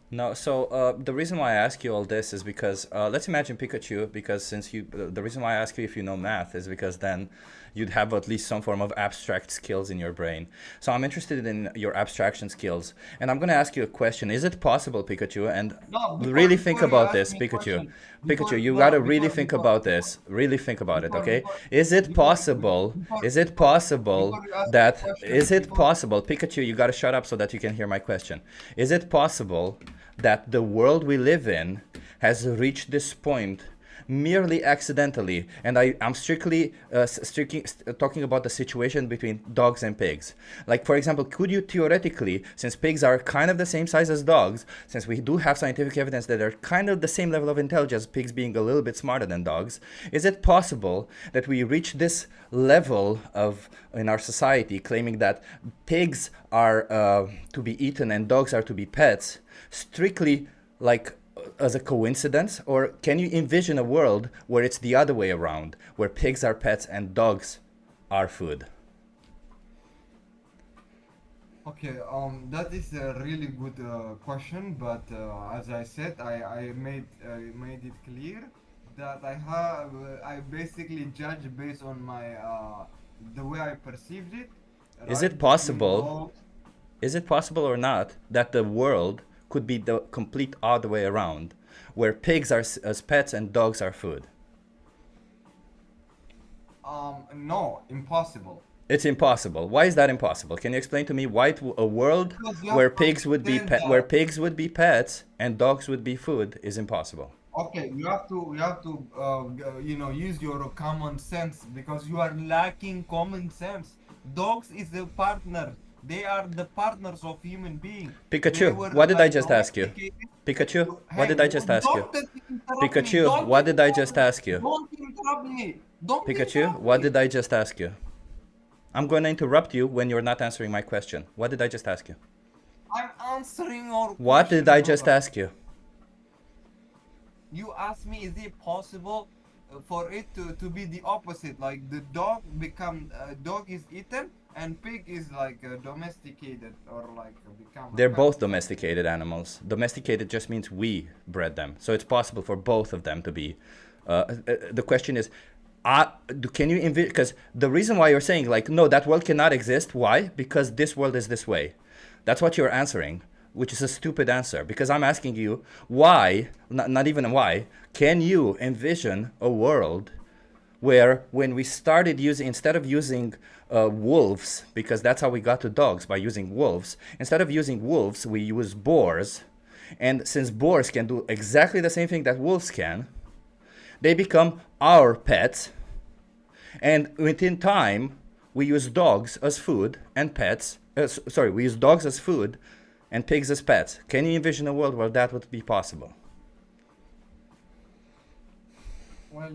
No, so the reason why I ask you all this is because let's imagine Pikachu, because since the reason why I ask you if you know math is because then you'd have at least some form of abstract skills in your brain. So I'm interested in your abstraction skills, and I'm gonna ask you a question. Is it possible, Pikachu, and No, really think before you about ask this, me a Pikachu. question, Pikachu, you before- gotta before- really think before- about this. Really think about it, before- okay? before- Is it before- possible? before- Is it possible before you ask that? the question, Is it before- possible, Pikachu? You gotta shut up so that you can hear my question. Is it possible that the world we live in has reached this point merely accidentally? And I'm strictly talking about the situation between dogs and pigs. Like, for example, could you theoretically, since pigs are kind of the same size as dogs, since we do have scientific evidence that they're kind of the same level of intelligence, pigs being a little bit smarter than dogs, is it possible that we reach this level of in our society claiming that pigs are to be eaten and dogs are to be pets strictly like as a coincidence? Or can you envision a world where it's the other way around, where pigs are pets and dogs are food? Okay, that is a really good question, but as I said, I made it clear that I basically judge based on my the way I perceived it. Is right? it possible? Dogs- Is it possible or not that the world could be the complete other way around, where pigs are as pets and dogs are food? No, impossible. It's impossible. Why is that impossible? Can you explain to me why a world Because you have where to pigs would be understand that- where pigs would be pets and dogs would be food is impossible? Okay, you have to use your common sense because you are lacking common sense. Dogs is a partner. They are the partners of human being. They Pikachu, were, what did I like, just ask you? domesticated. Pikachu, Hey, what did I just ask you? don't interrupt me. Pikachu, Don't what did I interrupt just me. ask you? Don't interrupt me. Don't Pikachu, interrupt what me. did I just ask you? I'm going to interrupt you when you're not answering my question. What did I just ask you? I'm answering your What did I just brother. ask you? You asked me, is it possible for it to be the opposite? Like the dog is eaten and pig is like domesticated or like become. They're both domesticated animals. Domesticated just means we bred them. So it's possible for both of them to be. The question is, can you envision? Because the reason why you're saying like, no, that world cannot exist. Why? Because this world is this way. That's what you're answering, which is a stupid answer. Because I'm asking you, why, not even why, can you envision a world where when we started using, instead of using wolves, because that's how we got to dogs, by using wolves, instead of using wolves, we use boars. And since boars can do exactly the same thing that wolves can, They become our pets, and within time, we use dogs as food and pets. Sorry, we use dogs as food and pigs as pets. Can you envision a world where that would be possible? Well,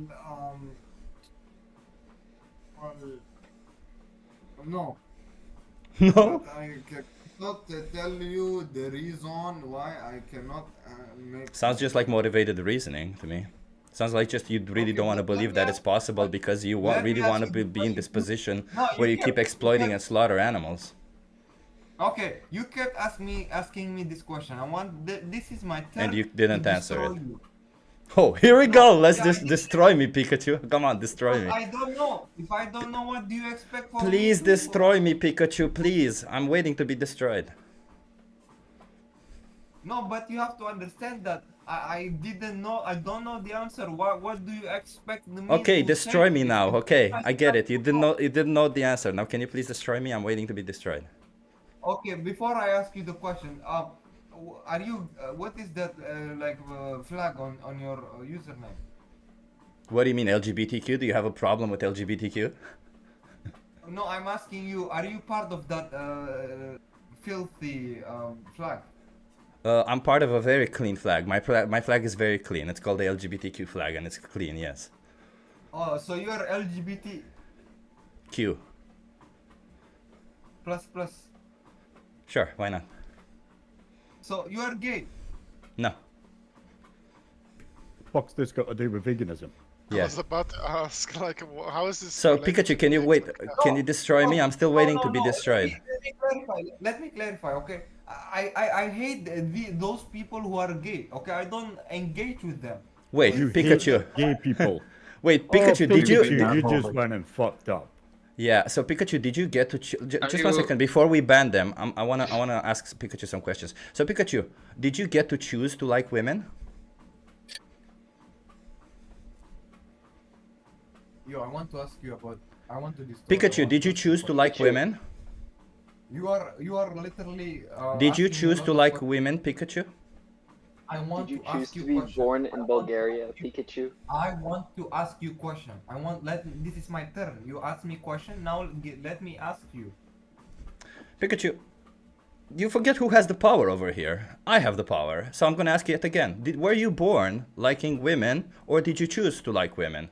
no. No? But I cannot tell you the reason why I cannot make. Sounds just like motivated reasoning to me. Sounds like just you really don't want to believe that it's possible because you really want to be in this position where you keep exploiting and slaughter animals. Okay, you kept asking me this question. I want this is my turn. And you didn't to answer destroy it. you. Oh, here we go. Let's Yeah, just destroy me, Pikachu. Come on, destroy me. I don't know. If I don't know, what do you expect from me? Please to- destroy me, Pikachu, please. I'm waiting to be destroyed. No, but you have to understand that I didn't know. I don't know the answer. What do you expect me Okay, to destroy say? me now. If Okay, I I get it. You start to didn't know the answer. Now can you please destroy me? I'm waiting to be destroyed. Okay, before I ask you the question, are you? What is that flag on your username? What do you mean LGBTQ? Do you have a problem with LGBTQ? No, I'm asking you. Are you part of that filthy flag? I'm part of a very clean flag. My flag is very clean. It's called the LGBTQ flag and it's clean, yes. Oh, so you are LGBT Q. plus plus. Sure, why not? So you are gay. No. What's this got to do with veganism? I Yeah. was about to ask, like, how is this? So related Pikachu, to can you gays wait? like that? Can you destroy me? I'm still waiting to be destroyed. Let me clarify. Okay, I hate those people who are gay. Okay, I don't engage with them. Wait, You Pikachu. hate gay people. Wait, Pikachu, did you? Pikachu, you just went and fucked up. Yeah. So Pikachu, did you get to just you- 1 second before we ban them? I wanna ask Pikachu some questions. So Pikachu, did you get to choose to like women? Yo, I want to ask you about. I want to destroy. Pikachu, did you choose to like women? You are literally. Did you asking me a choose lot to of like questions. women, Pikachu? I want Did you to choose ask to you be question. born I in want Bulgaria, to ask you- Pikachu? I want to ask you question. This is my turn. You ask me question. Now let me ask you. Pikachu, you forget who has the power over here. I have the power, so I'm gonna ask you it again. Were you born liking women, or did you choose to like women?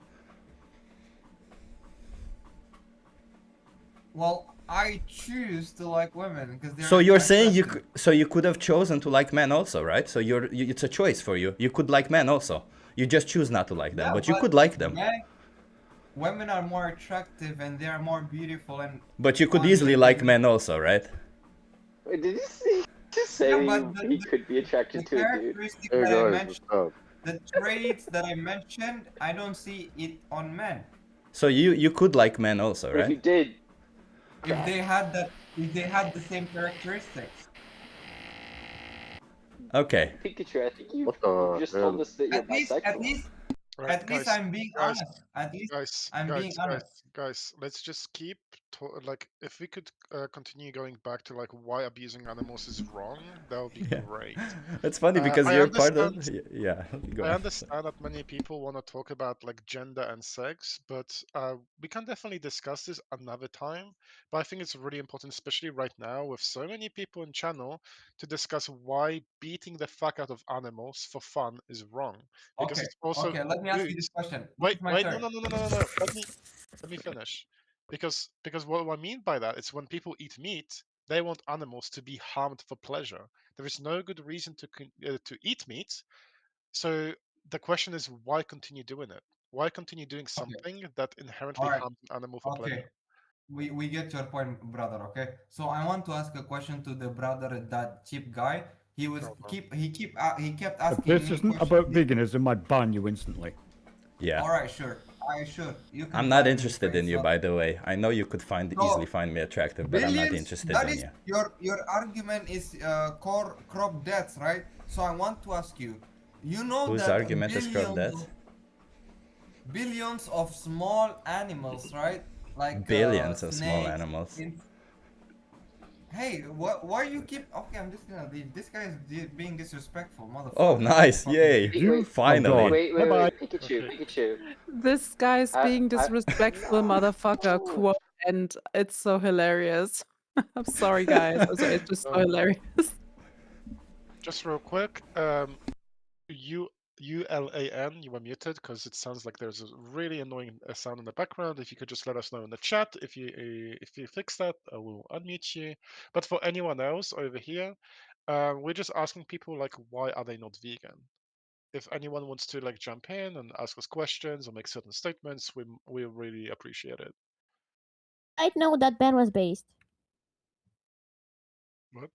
Well, I choose to like women because they're. So you're saying attractive. you could have chosen to like men also, right? So it's a choice for you. You could like men also. You just choose not to like them, Yeah, but you could like them. Women are more attractive and they are more beautiful and. But you could fun easily than like men. men also, right? Wait, did you just say Yeah, but he could be attracted to a dude? characteristics Hey that I guys, mentioned, what's up? the traits that I mentioned, I don't see it on men. So you could like men also, But if you right? did, If they had the same characteristics. Okay. Pikachu, I think you What the just hell? told us that you're At least, bisexual. Right, at least guys, I'm being guys, honest. At least guys, I'm being honest. guys, let's just keep like, if we could continue going back to like why abusing animals is wrong, that would be Yeah. great. It's funny because I you're part of understand- yeah. Go I on. understand that many people want to talk about like gender and sex, but we can definitely discuss this another time. But I think it's really important, especially right now with so many people in channel, to discuss why beating the fuck out of animals for fun is wrong. Because Okay, it's also okay. Let me ask you good. this question. This Wait, is my wait, no, turn. no, no, no, no, no. Let me finish. Because what I mean by that is when people eat meat, they want animals to be harmed for pleasure. There is no good reason to eat meat. So the question is, why continue doing it? Why continue doing something that inherently All right. harms an animal for Okay. pleasure? We get your point, brother. Okay. So I want to ask a question to the brother, that cheap guy. He was Go on. he kept asking If this me isn't questions. about veganism, I'd ban you instantly. Yeah. All right, sure. You can I'm not ban me, interested in right? you, So- by the way. I know you could No. easily find me attractive, but I'm not interested that in is you. your argument is core crop deaths, right? So I want to ask you. You know Whose that argument is crop death? billions of small animals, right? Like Billions of small snakes, animals. Hey, why you keep? Okay, I'm just gonna leave. This guy is being disrespectful, motherfucker. Oh, nice! Fucking Yay! weird. You Wait, Finally. wait, wait, Bye-bye. wait, Pikachu, Okay. Pikachu. This guy's being disrespectful, No. motherfucker, quote, and it's so hilarious. I'm sorry, guys. I'm sorry, it's just so Um, hilarious. Just real quick, ULAN, you were muted because it sounds like there's a really annoying sound in the background. If you could just let us know in the chat if you fix that, I will unmute you. But for anyone else over here, we're just asking people like, why are they not vegan? If anyone wants to like jump in and ask us questions or make certain statements, we really appreciate it. I know that ban was based. What?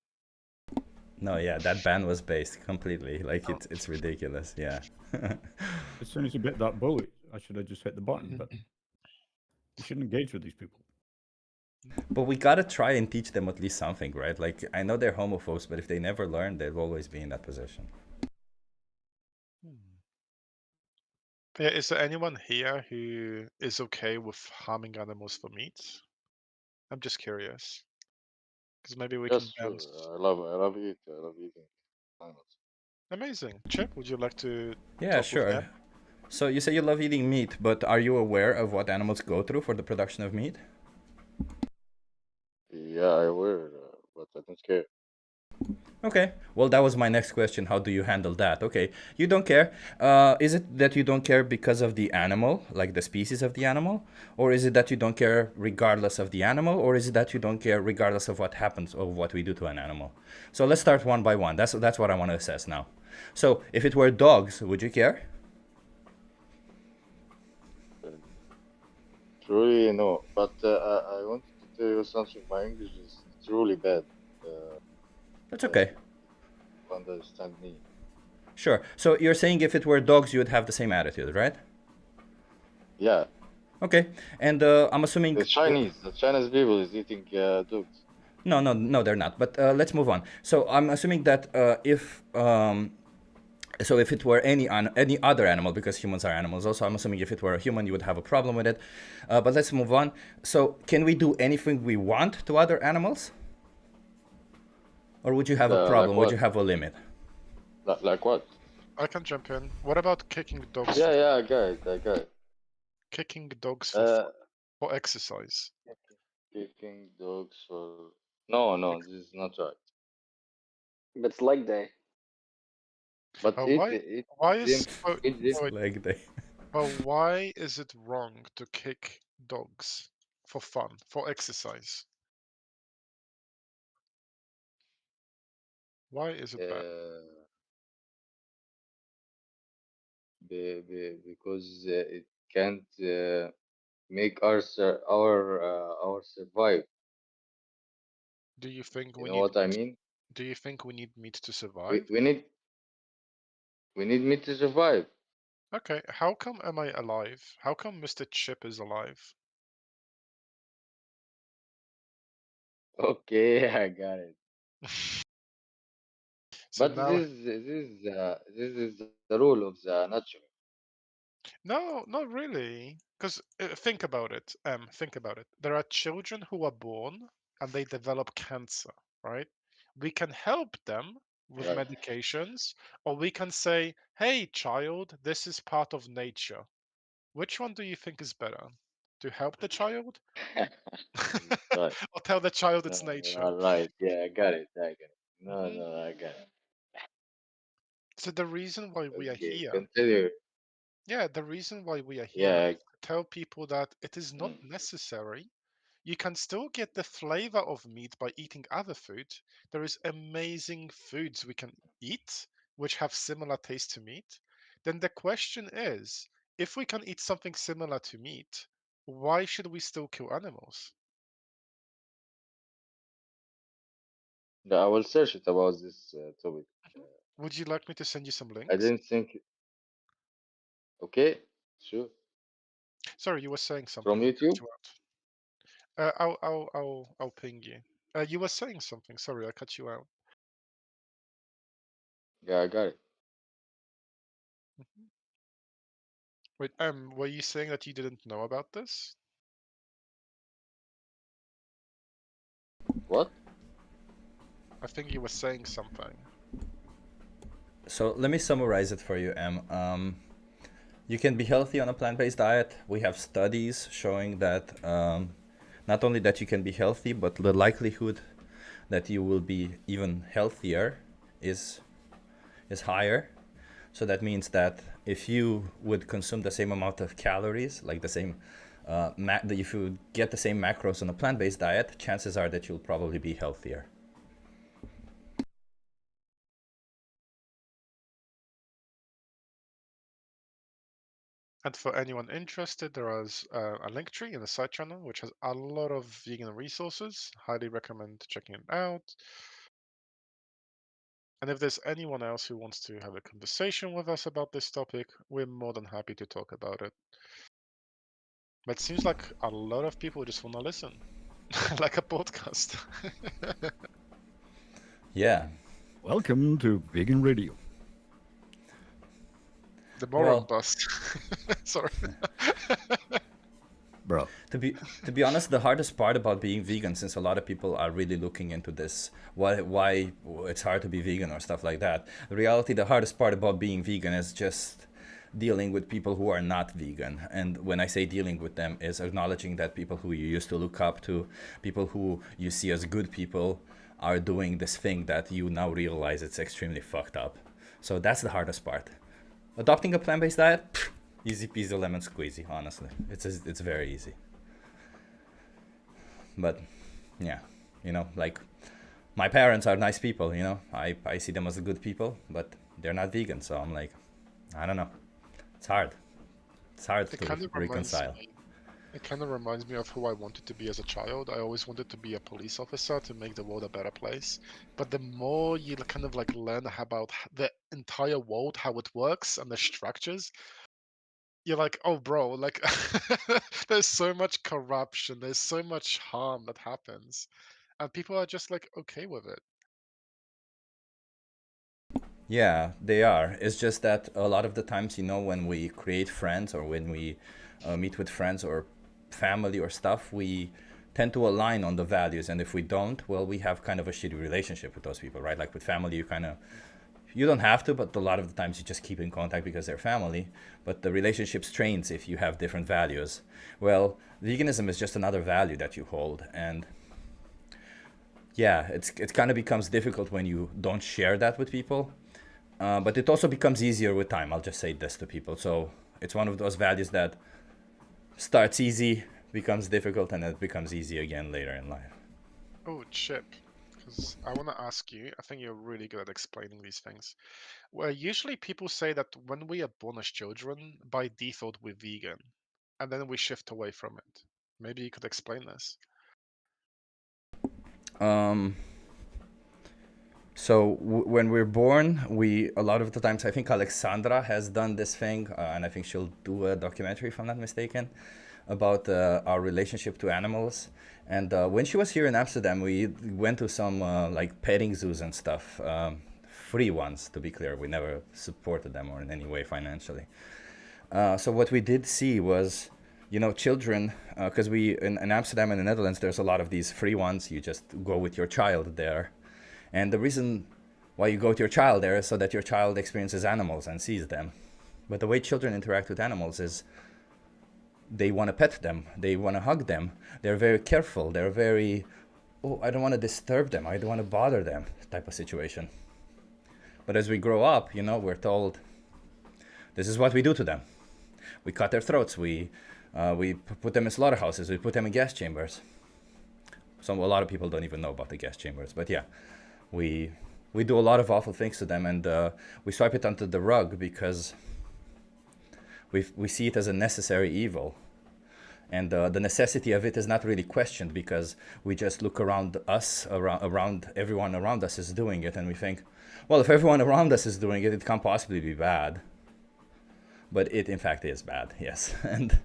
No, yeah, that ban was based completely. Like Oh. it's ridiculous. Yeah. As soon as you bit that bullet, I should have just hit the button, but you shouldn't engage with these people. But we gotta try and teach them at least something, right? Like I know they're homophobes, but if they never learn, they'll always be in that position. Yeah, is there anyone here who is okay with harming animals for meat? I'm just curious. Because maybe we Yes, can sure. bounce. I love eating animals. Amazing. Chip, would you like to Yeah, talk with sure. them? So you say you love eating meat, but are you aware of what animals go through for the production of meat? Yeah, I wear, but I don't care. Okay, well, that was my next question. How do you handle that? Okay, you don't care. Is it that you don't care because of the animal, like the species of the animal? Or is it that you don't care regardless of the animal? Or is it that you don't care regardless of what happens or what we do to an animal? So let's start one by one. That's what I want to assess now. So if it were dogs, would you care? Truly, no. But I wanted to tell you something. My English is truly bad. That's okay. You understand me. Sure. So you're saying if it were dogs, you would have the same attitude, right? Yeah. Okay. And I'm assuming... The Chinese people is eating dogs. No, they're not. But let's move on. So I'm assuming that so if it were any other animal, because humans are animals also, I'm assuming if it were a human, you would have a problem with it. But let's move on. So can we do anything we want to other animals? Or would you have a problem? Like Would you what? have a limit? Like what? I can jump in. What about kicking dogs? Yeah, I got it. Kicking dogs for fun, for exercise. Kicking dogs for... No, this is not right. It's leg day. But Why is Leg day. But why is it wrong to kick dogs for fun, for exercise? Why is it bad? Because it can't make our survive. Do you think You we know need what I meat? mean? Do you think we need meat to survive? We need meat to survive. Okay, how come am I alive? How come Mr. Chip is alive? Okay, I got it. So But now, this is the rule of the nature. no, not really. Because think about it. Think about it. There are children who are born and they develop cancer, right? We can help them with Right. medications, or we can say, "Hey, child, this is part of nature." Which one do you think is better? To help the child, Right. or tell the child No, it's nature? you're right. Yeah, I got it. No, Mhm. I got it. So the reason why we are Okay, here, continue. yeah, the reason why we are here Yeah. is to tell people that it is not necessary. You can still get the flavor of meat by eating other food. There is amazing foods we can eat which have similar taste to meat. Then the question is, if we can eat something similar to meat, why should we still kill animals? I will search it about this topic. Would you like me to send you some I links? didn't think. Okay, sure. Sorry, you were saying something. From I cut YouTube. you out. I'll ping you. You were saying something. Sorry, I cut you out. Yeah, I got it. Mhm. Wait, were you saying that you didn't know about this? What? I think you were saying something. So let me summarize it for you, Em. You can be healthy on a plant-based diet. We have studies showing that not only that you can be healthy, but the likelihood that you will be even healthier is higher. So that means that if you would consume the same amount of calories, like the same, if you get the same macros on a plant-based diet, chances are that you'll probably be healthier. And for anyone interested, there is a link tree in the side channel, which has a lot of vegan resources. Highly recommend checking it out. And if there's anyone else who wants to have a conversation with us about this topic, we're more than happy to talk about it. But it seems like a lot of people just want to listen, like a podcast. Yeah. Welcome to Vegan Radio. The moron Well- bus. Sorry. Bro. To be honest, the hardest part about being vegan, since a lot of people are really looking into this, why it's hard to be vegan or stuff like that. The reality, the hardest part about being vegan is just dealing with people who are not vegan. And when I say dealing with them, is acknowledging that people who you used to look up to, people who you see as good people, are doing this thing that you now realize it's extremely fucked up. So that's the hardest part. Adopting a plant-based diet, pff, easy peasy lemon squeezy, honestly. It's very easy. But yeah, you know, like my parents are nice people, you know. I see them as good people, but they're not vegan, so I'm like, I don't know. It's hard. It's hard It to kind of reconcile. It kind of reminds me of who I wanted to be as a child. I always wanted to be a police officer to make the world a better place. But the more you kind of like learn about the entire world, how it works and the structures, you're like, oh, bro, like there's so much corruption, there's so much harm that happens, and people are just like okay with it. Yeah, they are. It's just that a lot of the times, you know, when we create friends or when we meet with friends or family or stuff, we tend to align on the values. And if we don't, well, we have kind of a shitty relationship with those people, right? Like with family, you don't have to, but a lot of the times you just keep in contact because they're family. But the relationship strains if you have different values. Well, veganism is just another value that you hold. And yeah, it kind of becomes difficult when you don't share that with people. But it also becomes easier with time. I'll just say this to people. So it's one of those values that starts easy, becomes difficult, and it becomes easy again later in life. Oh, Chip, because I want to ask you, I think you're really good at explaining these things. Well, usually people say that when we are born as children, by default we're vegan, and then we shift away from it. Maybe you could explain this. So when we're born, a lot of the times, I think Alexandra has done this thing, and I think she'll do a documentary, if I'm not mistaken, about our relationship to animals. And when she was here in Amsterdam, we went to some like petting zoos and stuff, free ones, to be clear. We never supported them or in any way financially. So what we did see was, you know, children, because in Amsterdam and the Netherlands, there's a lot of these free ones. You just go with your child there. And the reason why you go with your child there is so that your child experiences animals and sees them. But the way children interact with animals is they want to pet them. They want to hug them. They're very careful. They're very, oh, I don't want to disturb them. I don't want to bother them type of situation. But as we grow up, you know, we're told this is what we do to them. We cut their throats. We put them in slaughterhouses. We put them in gas chambers. A lot of people don't even know about the gas chambers. But yeah, we do a lot of awful things to them, and we swipe it under the rug because we see it as a necessary evil. And the necessity of it is not really questioned because we just look around us, around everyone around us is doing it, and we think, well, if everyone around us is doing it, it can't possibly be bad. But it in fact is bad, yes. And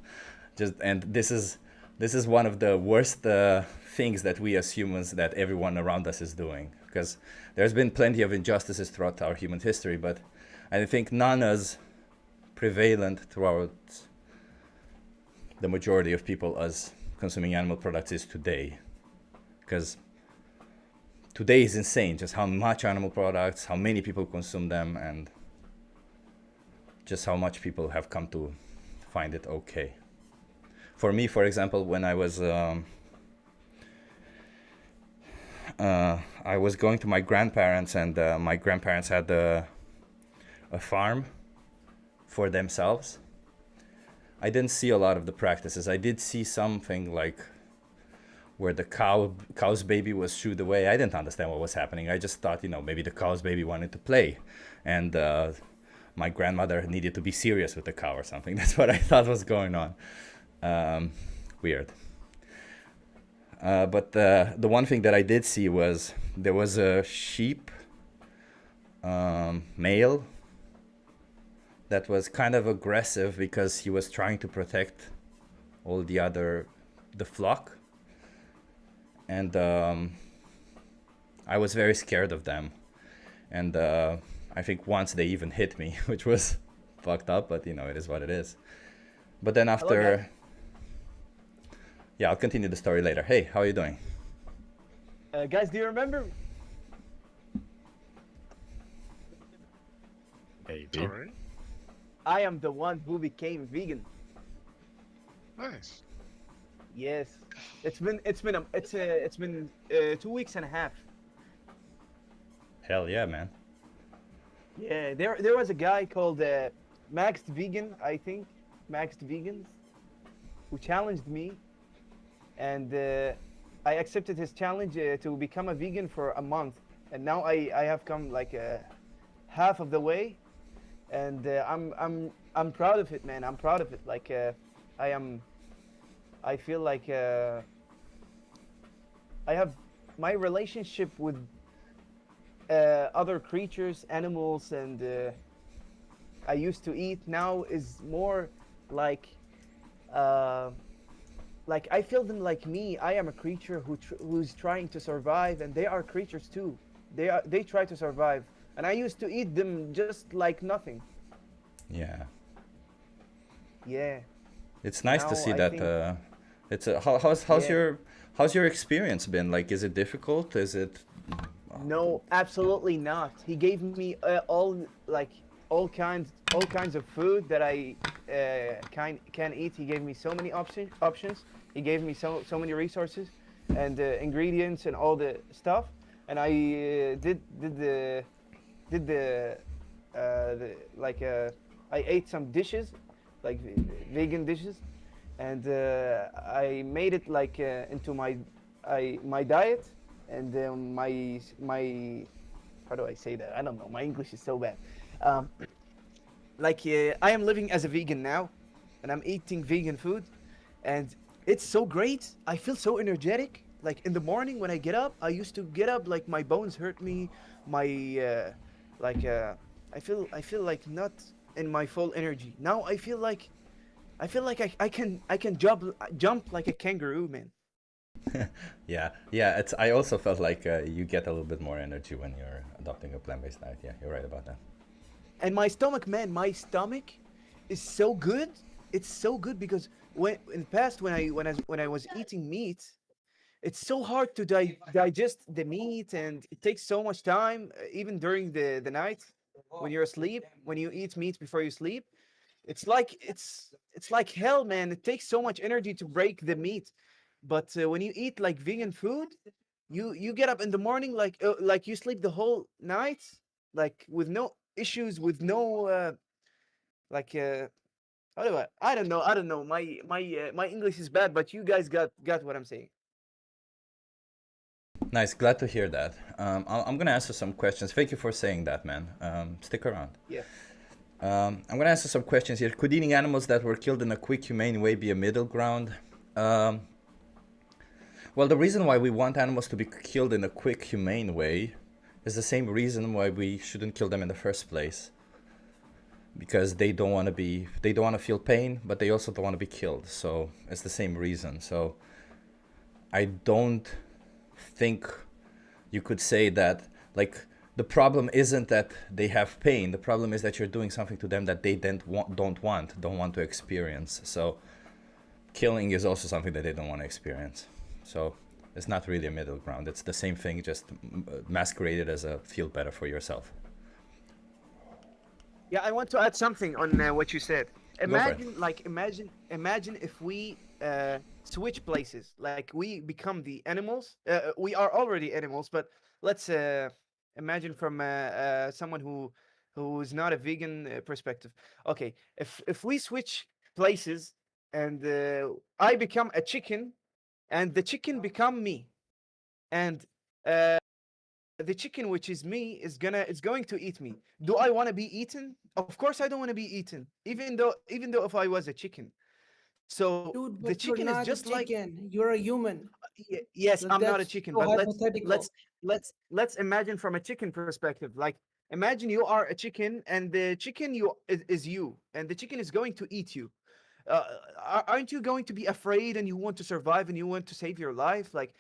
this is one of the worst things that we as humans, that everyone around us is doing, because there's been plenty of injustices throughout our human history, but I think none as prevalent throughout the majority of people as consuming animal products is today. Because today is insane, just how much animal products, how many people consume them, and just how much people have come to find it okay. For me, for example, when I was going to my grandparents, and my grandparents had a farm for themselves. I didn't see a lot of the practices. I did see something like where the cow's baby was shooed away. I didn't understand what was happening. I just thought, maybe the cow's baby wanted to play, and my grandmother needed to be serious with the cow or something. That's what I thought was going on. Weird. But the one thing that I did see was there was a sheep male that was kind of aggressive because he was trying to protect all the flock. And I was very scared of them. And I think once they even hit me, which was fucked up, but it is what it is. But then after... Yeah, I'll continue the story later. Hey, how are you doing? Guys, do you remember? Hey, Sorry. I am the one who became vegan. Nice. Yes, it's been 2 weeks and a half. Hell yeah, man. Yeah, there was a guy called Maxed Vegan, I think, Maxed Vegans, who challenged me, and I accepted his challenge to become a vegan for a month, and now I have come like half of the way, and I'm proud of it, man. I'm proud of it. Like I feel like I have my relationship with other creatures, animals, and I used to eat now is more like I feel them like me. I am a creature who's trying to survive, and they are creatures too. They try to survive, and I used to eat them just like nothing. Yeah. Yeah. It's nice to Now see I that. think- How's your experience been? Like, is it difficult? Is it? No, absolutely not. He gave me all kinds of food that I can eat. He gave me so many options. He gave me so many resources and ingredients and all the stuff. And I I ate some dishes, like vegan dishes, and I made it like into my diet. And my how do I say that? I don't know. My English is so bad. I am living as a vegan now, and I'm eating vegan food, and it's so great. I feel so energetic. Like in the morning when I get up, I used to get up like my bones hurt me. I feel like not in my full energy. Now I feel like I can jump like a kangaroo, man. Yeah. I also felt like you get a little bit more energy when you're adopting a plant-based diet. Yeah, you're right about that. And my stomach, man, my stomach is so good. It's so good because in the past when I was eating meat, it's so hard to digest the meat, and it takes so much time, even during the night when you're asleep. When you eat meat before you sleep, it's like hell, man. It takes so much energy to break the meat. But when you eat like vegan food, you get up in the morning like you sleep the whole night, like with no issues, with no I don't know. My English is bad, but you guys got what I'm saying. Nice, glad to hear that. I'm gonna answer some questions. Thank you for saying that, man. Stick around. Yeah. I'm gonna answer some questions here. Could eating animals that were killed in a quick, humane way be a middle ground? Well, the reason why we want animals to be killed in a quick, humane way is the same reason why we shouldn't kill them in the first place. Because they don't want to feel pain, but they also don't want to be killed. So it's the same reason. So I don't think you could say that, like, the problem isn't that they have pain. The problem is that you're doing something to them that they don't want to experience. So killing is also something that they don't want to experience. So It's not really a middle ground. It's the same thing, just masqueraded as a feel better for yourself. Yeah, I want to add something on what you said. Go for it. Imagine if we switch places, like we become the animals. We are already animals, but let's imagine from someone who is not a vegan perspective. Okay, if we switch places and I become a chicken, and the chicken become me, and the chicken, which is me, is going to eat me. Do I want to be eaten? Of course I don't want to be eaten, even though if I was a chicken. So Dude, the but you're chicken is not a just like, chicken. You're a human. yes, Like, I'm not a that's chicken, so but hypothetical. let's imagine from a chicken perspective. Like, imagine you are a chicken, and the chicken is you, and the chicken is going to eat you. uh, aren't you going to be afraid, and you want to survive, and you want to save your life? Like,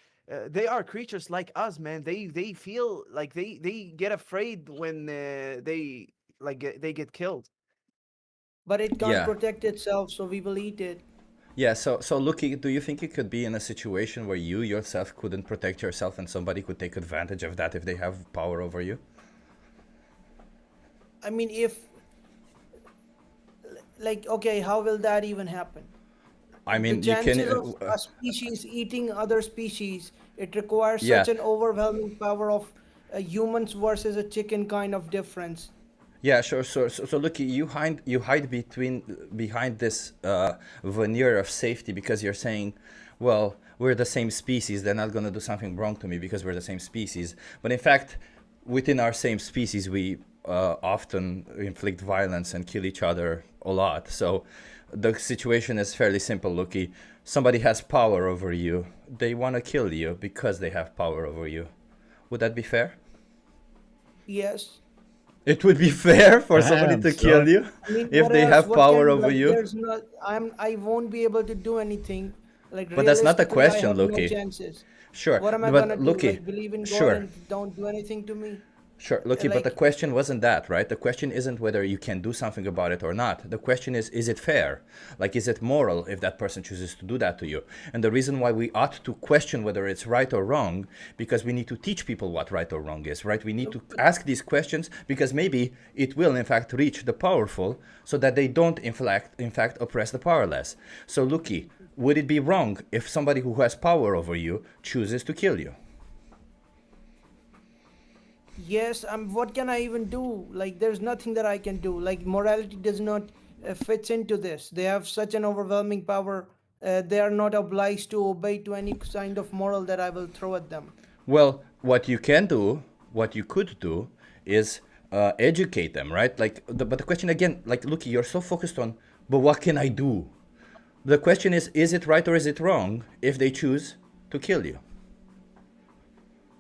they are creatures like us, man. They feel like they get afraid when they get killed. But it can't Yeah. protect itself, so we will eat it. Yeah, so Lucky, do you think you could be in a situation where you yourself couldn't protect yourself and somebody could take advantage of that if they have power over you? I mean, if, like, okay, how will that even happen? I The mean, you can. chances of a species eating other species, it requires Yeah. such an overwhelming power of humans versus a chicken kind of difference. Yeah, sure. So look, you hide behind this veneer of safety because you're saying, well, we're the same species. They're not gonna do something wrong to me because we're the same species. But in fact, within our same species, we often inflict violence and kill each other a lot. So the situation is fairly simple, Lucky. Somebody has power over you. They want to kill you because they have power over you. Would that be fair? Yes. It would be fair for somebody Damn, to kill son. you I mean, if what they else? have What power can, over like, you. there's not, I won't be able to do anything. Like, But that's not the realistically, I question, have no Loki. chances. Sure, What am I but gonna do? Loki, Like, believe in God sure, and don't do anything to me? sure, Loki. But the Like, question wasn't that, right? The question isn't whether you can do something about it or not. The question is it fair? Like, is it moral if that person chooses to do that to you? And the reason why we ought to question whether it's right or wrong, because we need to teach people what right or wrong is, right? We need to ask these questions because maybe it will, in fact, reach the powerful so that they don't, in fact, oppress the powerless. So, Loki, would it be wrong if somebody who has power over you chooses to kill you? yes, what can I even do? Like, there's nothing that I can do. Like, morality does not fits into this. They have such an overwhelming power. They are not obliged to obey to any kind of moral that I will throw at them. Well, what you can do, what you could do, is educate them, right? Like, but the question again, like, look, you're so focused on, but what can I do? The question is it right or is it wrong if they choose to kill you?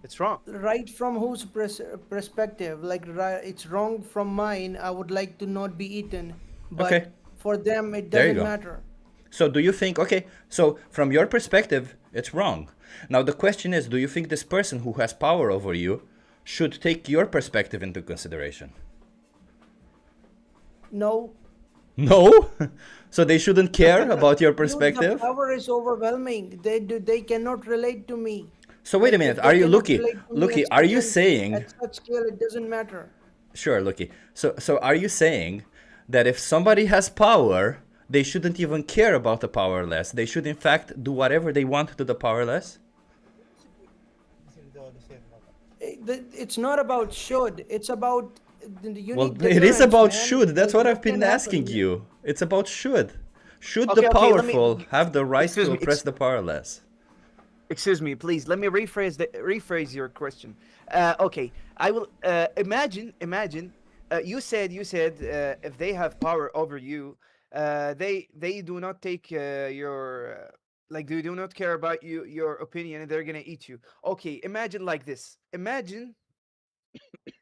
It's wrong. Right from whose perspective? Like, it's wrong from mine. I would like to not be eaten, but Okay. for them, it There you doesn't go. matter. So do you think, okay, so from your perspective, it's wrong. Now the question is, do you think this person who has power over you should take your perspective into consideration? No. No? So they shouldn't care about your Dude, the perspective? power is overwhelming. They cannot relate to me. So wait a Like, minute, if are they you cannot Lucky? relate to me Lucky, at are you such saying at such scale, it doesn't matter. Sure, Lucky. So are you saying that if somebody has power, they shouldn't even care about the powerless? They should in fact do whatever they want to the powerless? It's not about should. It's about you Well, need it is deterrence, about man. should. That's Like, what I've can been asking happen? you. It's about should. Should Okay, the okay, let me- powerful have the right excuse to me, oppress the powerless? Excuse me, please. Let me rephrase your question. Okay, I will imagine. You said if they have power over you, they do not take your like they do not care about your opinion, and they're gonna eat you. Okay, imagine like this. Imagine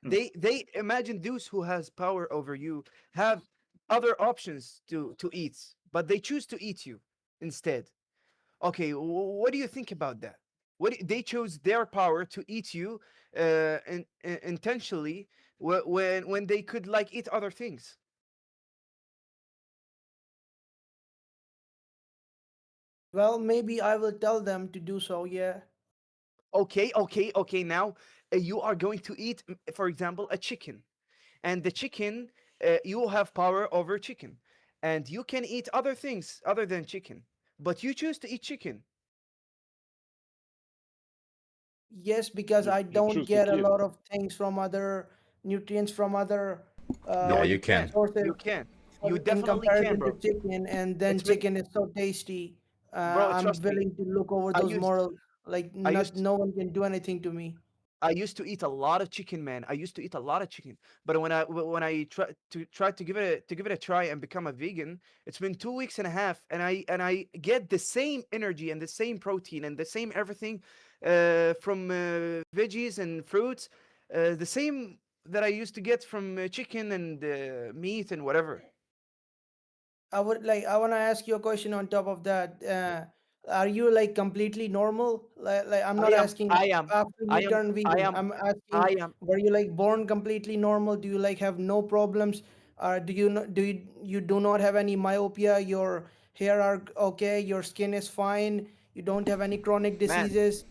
they imagine those who has power over you have other options to eat, but they choose to eat you instead. Okay, what do you think about that? They chose their power to eat you intentionally when they could like eat other things. Well, maybe I will tell them to do so. Yeah. okay. Now you are going to eat, for example, a chicken, and the chicken, you have power over chicken, and you can eat other things other than chicken, but you choose to eat chicken. Yes, because I You don't choose to get a kill. lot of things from other nutrients from other No, Yeah, uh, you you can. can. sources You can. You in definitely can, comparison to bro. chicken, and then It's been, chicken is so tasty. bro. I'm Trust me. willing to look over I those used, morals. Like I not, used, no one can do anything to me. I used to eat a lot of chicken, man. I used to eat a lot of chicken. But when I try to give it a try and become a vegan, it's been 2 weeks and a half, and I get the same energy and the same protein and the same everything from veggies and fruits, the same that I used to get from chicken and meat and whatever. I want to ask you a question on top of that. Are you like completely normal? I'm I not am. asking I am. after I you am. turn I vegan. am. I'm I asking, am. were you like born completely normal? Do you like have no problems? Do you do you do not have any myopia? Your hair are okay. Your skin is fine. You don't have any chronic Man, diseases.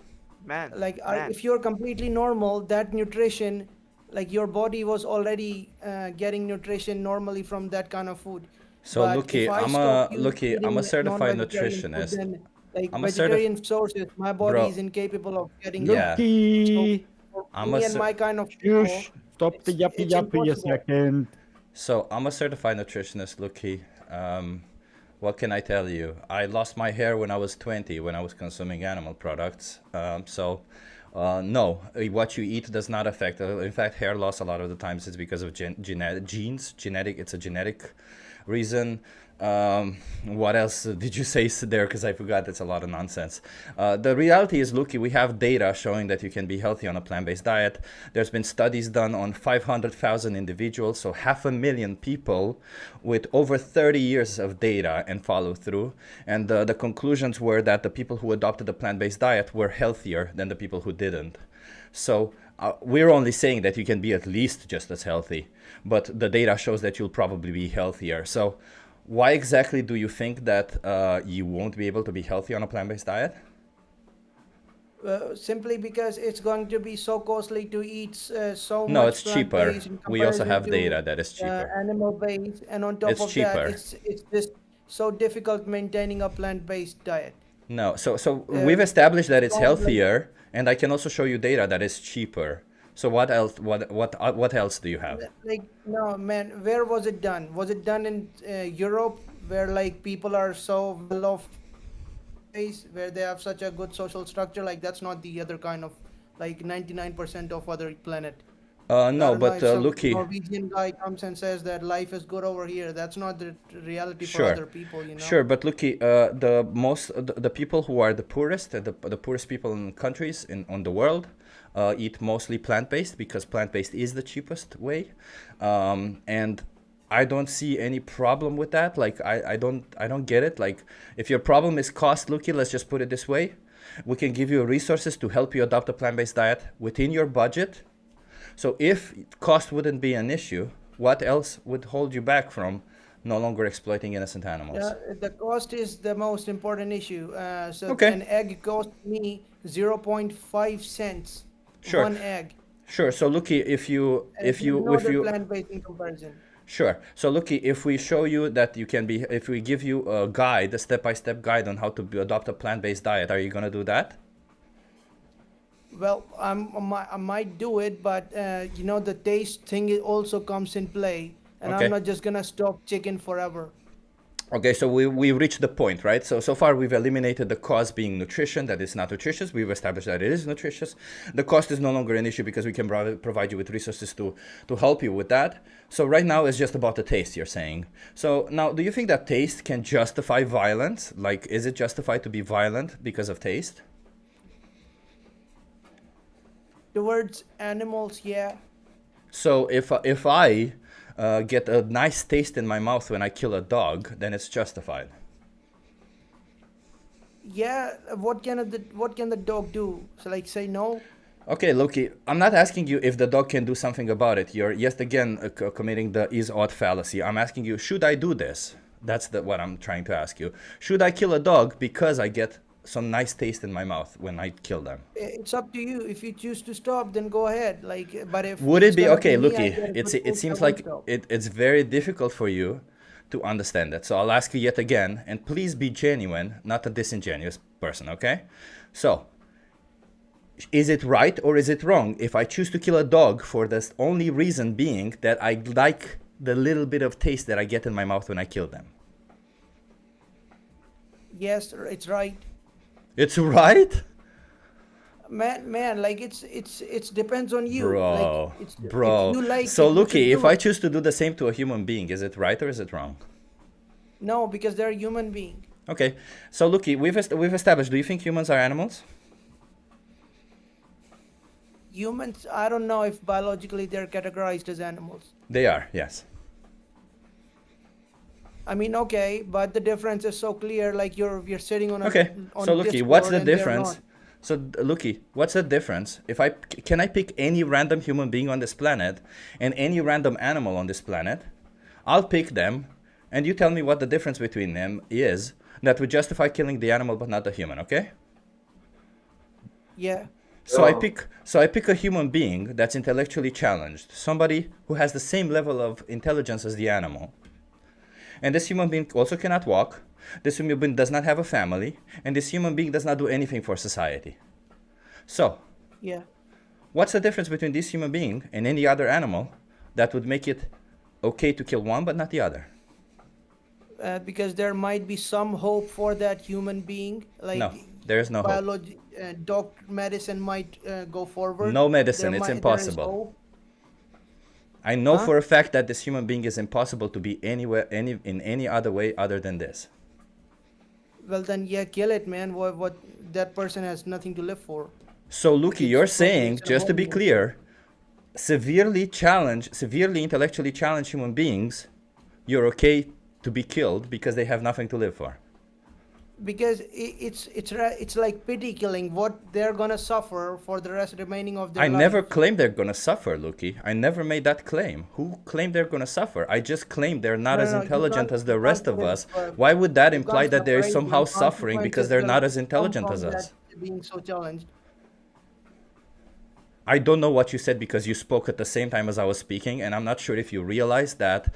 man, Like man. if you're completely normal, that nutrition, like your body was already getting nutrition normally from that kind of food. So But if I stop I'm a eating certified non-vegetarian food, nutritionist. then like I'm a certif vegetarian sources, my body bro. is incapable of getting that. Yeah, So Lucky. for I'm a me and cer- my kind of Shush! people, Stop the it's yappy a impossible. second. so I'm a certified nutritionist, Lucky. What can I tell you? I lost my hair when I was 20 when I was consuming animal products. No, what you eat does not affect. In fact, hair loss a lot of the times is because of genetic. It's a genetic reason. What else did you say there? Because I forgot. It's a lot of nonsense. The reality is, Luki, we have data showing that you can be healthy on a plant-based diet. There's been studies done on 500,000 individuals, so 500,000 people with over 30 years of data and follow through. And the conclusions were that the people who adopted a plant-based diet were healthier than the people who didn't. So we're only saying that you can be at least just as healthy, but the data shows that you'll probably be healthier. So why exactly do you think that you won't be able to be healthy on a plant-based diet? Simply because it's going to be so costly to eat so No, much it's cheaper. plant-based in We also comparison have to data that is cheaper. animal-based, and on top It's of that, cheaper. it's just so difficult maintaining a plant-based diet. No, so Uh, we've established that it's don't like healthier, and I can also show you data that is cheaper. So what else? What else do you have? like no man, where was it done? Was it done in Europe, where like people are so well off, where they have such a good social structure? Like that's not the other kind of, like 99% of other planet. I No, don't know but if some Lucky, Norwegian guy comes and says that life is good over here. That's not the reality for sure, other people, you know. sure, but Lucky, the people who are the poorest, the poorest people in countries on the world, eat mostly plant-based because plant-based is the cheapest way, and I don't see any problem with that. Like I don't get it. Like if your problem is cost, Lucky, let's just put it this way. We can give you resources to help you adopt a plant-based diet within your budget. So if cost wouldn't be an issue, what else would hold you back from no longer exploiting innocent animals? Yeah, the cost is the most important issue. So Okay, an egg cost me 0.5 cents, sure, one egg, sure. So Lucky, and there's no if other you plant-based in comparison. sure. So Lucky, if we show you that you can be, if we give you a guide, a step-by-step guide on how to adopt a plant-based diet, are you gonna do that? Well, I might do it, but you know, the taste thing also comes in play, and I'm Okay. not just gonna stop chicken forever. Okay, so we reached the point, right? So far we've eliminated the cause being nutrition, that it's not nutritious. We've established that it is nutritious. The cost is no longer an issue because we can provide you with resources to help you with that. So right now it's just about the taste, you're saying. So now, do you think that taste can justify violence? Like, is it justified to be violent because of taste? Towards animals, yeah. So if I get a nice taste in my mouth when I kill a dog, then it's justified. Yeah, what can the dog do? So like say no? Okay, Loki, I'm not asking you if the dog can do something about it. You're yet again committing the is-ought fallacy. I'm asking you, should I do this? That's what I'm trying to ask you. Should I kill a dog because I get some nice taste in my mouth when I kill them. It's up to you. If you choose to stop, then go ahead. Like, but if Would it's it be gonna okay? me, I Looky, get a good it taste, seems I won't like stop. it's very difficult for you to understand that. So I'll ask you yet again, and please be genuine, not a disingenuous person, okay? So, is it right or is it wrong if I choose to kill a dog for the only reason being that I like the little bit of taste that I get in my mouth when I kill them? Yes, it's right. It's right? Man, like it's depends on you. Bro, Like, if bro. you like So it, you Looky, should if do I it. choose to do the same to a human being, is it right or is it wrong? No, because they're a human being. Okay, so Looky, we've established, do you think humans are animals? Humans, I don't know if biologically they're categorized as animals. They are, yes. I mean, okay, but the difference is so clear. Like you're sitting on a Okay, on so Looky, Discord what's the and they're difference? not. So Looky, what's the difference? If can I pick any random human being on this planet and any random animal on this planet? I'll pick them, and you tell me what the difference between them is that would justify killing the animal but not the human, okay? Yeah. So I pick a human being that's intellectually challenged, somebody who has the same level of intelligence as the animal. And this human being also cannot walk, this human being does not have a family, and this human being does not do anything for society. So, Yeah. what's the difference between this human being and any other animal that would make it okay to kill one but not the other? Because there might be some hope for that human being. Like No, there is no hope. biology, medicine might go forward. No medicine, it's there is impossible. hope. I know Huh? for a fact that this human being is impossible to be anywhere, in any other way other than this. Well, then, yeah, kill it, man. What that person has nothing to live for. So, Luki, it's you're so saying, it's a just to be whole- clear, severely intellectually challenged human beings, you're okay to be killed because they have nothing to live for. Because it's like pity killing. What they're gonna suffer for the remaining of their I life. never claimed they're gonna suffer, Luki. I never made that claim. Who claimed they're gonna suffer? I just claimed they're not No, as no, you intelligent can't- as the you rest can't of put it, us. uh, Why would that you imply can't that they're separate somehow the suffering because they're not as consequences intelligent come as from us? that being so challenged. I don't know what you said because you spoke at the same time as I was speaking, and I'm not sure if you realize that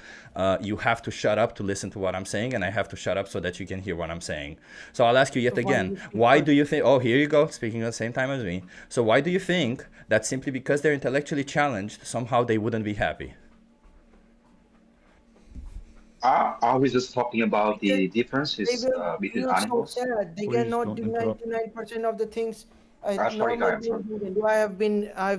you have to shut up to listen to what I'm saying, and I have to shut up so that you can hear what I'm saying. So I'll ask you yet So why again, do you speak why first? do you think, oh, here you go, speaking at the same time as me. So why do you think that simply because they're intellectually challenged, somehow they wouldn't be happy? I was just talking about the They differences will between feel so animals. sad. They Please cannot don't do interrupt. 99% of the things Sorry, normal guys, sorry. beings can do. I've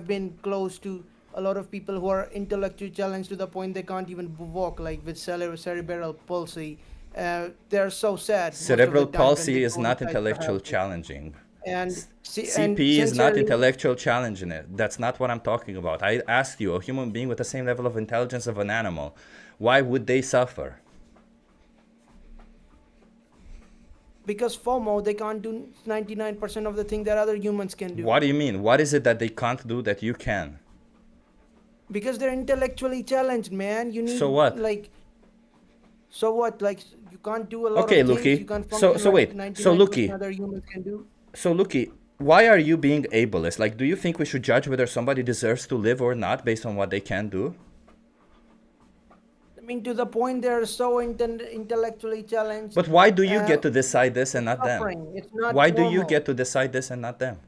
been close to a lot of people who are intellectually challenged to the point they can't even walk, like with cerebral palsy. They're so sad. most of the Cerebral time when palsy they is go not inside the intellectual house. challenging. And CP is not sincerely, intellectual challenge in it. That's not what I'm talking about. I asked you, a human being with the same level of intelligence of an animal, why would they suffer? because FOMO, they can't do 99% of the thing that other humans can do. What do you mean? What is it that they can't do that you can? Because they're intellectually challenged, man. You need So what? Like, so what? Like, you can't do a lot Okay, of things. Luki. You can't So function like wait. 99% So Luki. other humans can do. So Luki, why are you being ableist? Like, do you think we should judge whether somebody deserves to live or not based on what they can do? I mean, to the point they're so intellectually challenged. But why do you get to decide this and not them? suffering. It's not Why do you normal. get to decide this and not them?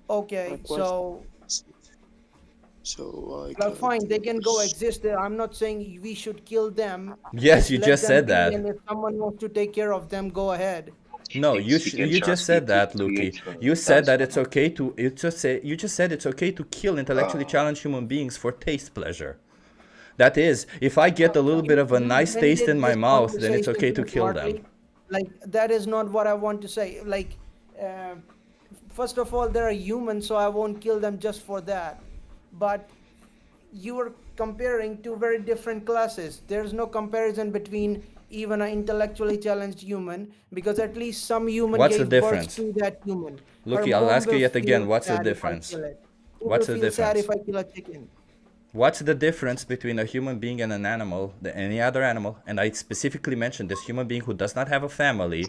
Okay, so like, well, fine. They can go exist there. I'm not saying we should kill them. Yes, you Let just them said be, that. And if someone wants to take care of them, go ahead. No, you can just just said that, to Luki. create, You said that that's it's okay to you just said it's okay to kill intellectually challenged human beings for taste pleasure. That is, if I get a little bit of a nice When taste did in my this mouth, then it's conversation okay to go kill smartly? them. Like, that is not what I want to say. Like, first of all, they're humans, so I won't kill them just for that. But you are comparing two very different classes. There's no comparison between even an intellectually challenged human, because at least some human What's the gave birth difference? to that human. Luki, Her I'll mom ask you will yet again, feel what's the sad if I difference? kill it. Who What's will the feel sad difference? if I kill a chicken? What's the difference between a human being and an animal, any other animal? And I specifically mentioned this human being who does not have a family.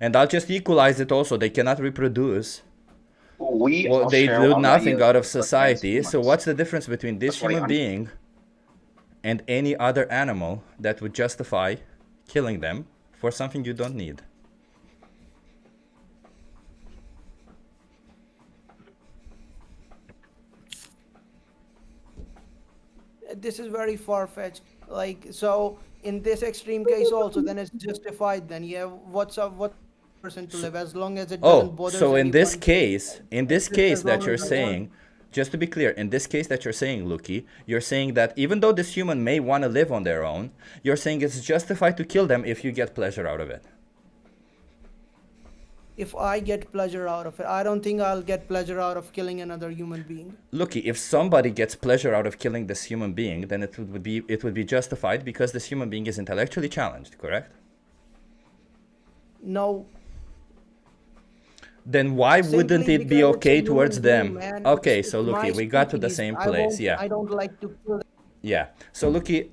And I'll just equalize it also. They cannot reproduce. We Well, all they share do our nothing values out of as society. So humans. what's the difference between this That's what I human being and any other animal that would justify killing them for something you don't need? This is very far-fetched. Like, so in this extreme case also, then it's justified. Then yeah, what's up? What person to live as long as it doesn't Oh, bother so in this anyone. case, As that long you're as I want. saying, just to be clear, in this case that you're saying, Luki, you're saying that even though this human may want to live on their own, you're saying it's justified to kill them if you get pleasure out of it. If I get pleasure out of it, I don't think I'll get pleasure out of killing another human being. Luki, if somebody gets pleasure out of killing this human being, then it would be justified because this human being is intellectually challenged, correct? No. Then why wouldn't Simply it be because it's a okay human towards them? being, man. Okay, It's so my Luki, we got to the species. same I place. won't- Yeah. I don't like to kill them. Yeah. So Luki,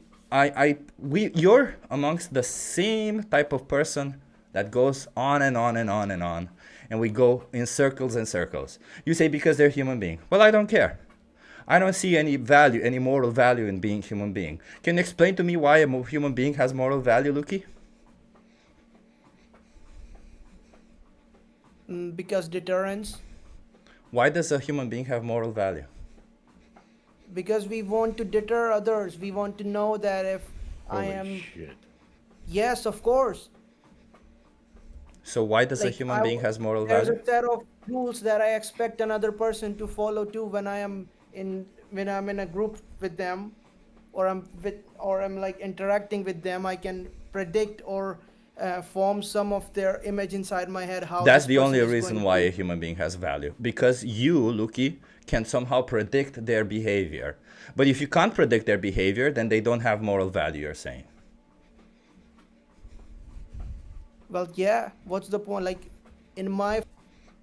you're amongst the same type of person that goes on and on and on and on, and we go in circles and circles. You say because they're human being. Well, I don't care. I don't see any value, any moral value in being human being. Can you explain to me why a human being has moral value, Luki? Because deterrence. Why does a human being have moral value? Because we want to deter others. We want to know that if I Holy am. shit. Yes, of course. So why does a Like, human being has moral there's value? a set of rules that I expect another person to follow too when I'm in a group with them, or I'm like interacting with them. I can predict or form some of their image inside my head. How That's this the only person is reason going why to- a human being has value. Because you, Luki, can somehow predict their behavior. But if you can't predict their behavior, then they don't have moral value, you're saying. Well, yeah. What's the point? Like, in my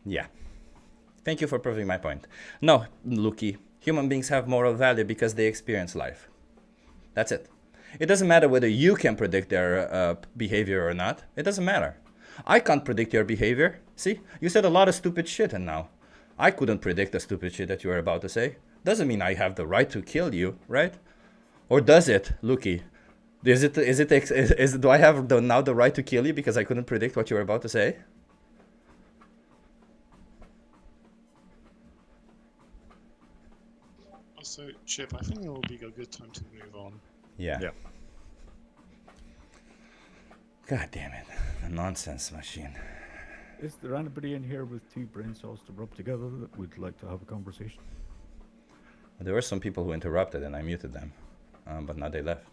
Yeah. Thank you for proving my point. No, Luki, human beings have moral value because they experience life. That's it. It doesn't matter whether you can predict their behavior or not. It doesn't matter. I can't predict your behavior. See, you said a lot of stupid shit, and now I couldn't predict the stupid shit that you were about to say. Doesn't mean I have the right to kill you, right? Or does it, Luki? Do I have now the right to kill you because I couldn't predict what you were about to say? Also, Chip, I think it will be a good time to move on. Yeah. God damn it. A nonsense machine. Is there anybody in here with two brain cells to rub together that would like to have a conversation? There were some people who interrupted and I muted them, but now they left.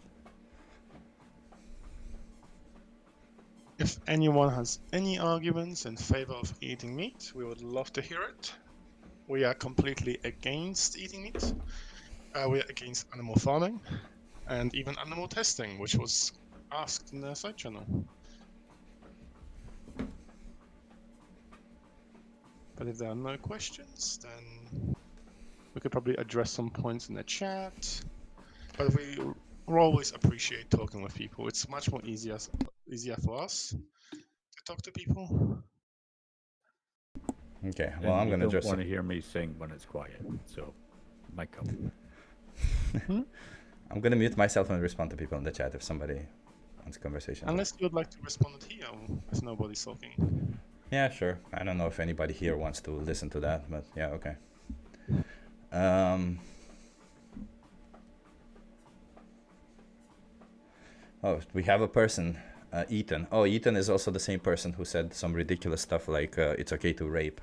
If anyone has any arguments in favor of eating meat, we would love to hear it. We are completely against eating meat. We are against animal farming and even animal testing, which was asked in the side channel. But if there are no questions, then we could probably address some points in the chat. But we always appreciate talking with people. It's much more easier for us to talk to people. Okay, well, I'm gonna just just want to hear me sing when it's quiet, so mic up. I'm gonna mute myself and respond to people in the chat if somebody wants a conversation. Unless you would like to respond here, if nobody's talking. Yeah, sure. I don't know if anybody here wants to listen to that, but yeah, okay. Oh, we have a person, Ethan. Oh, Ethan is also the same person who said some ridiculous stuff like it's okay to rape.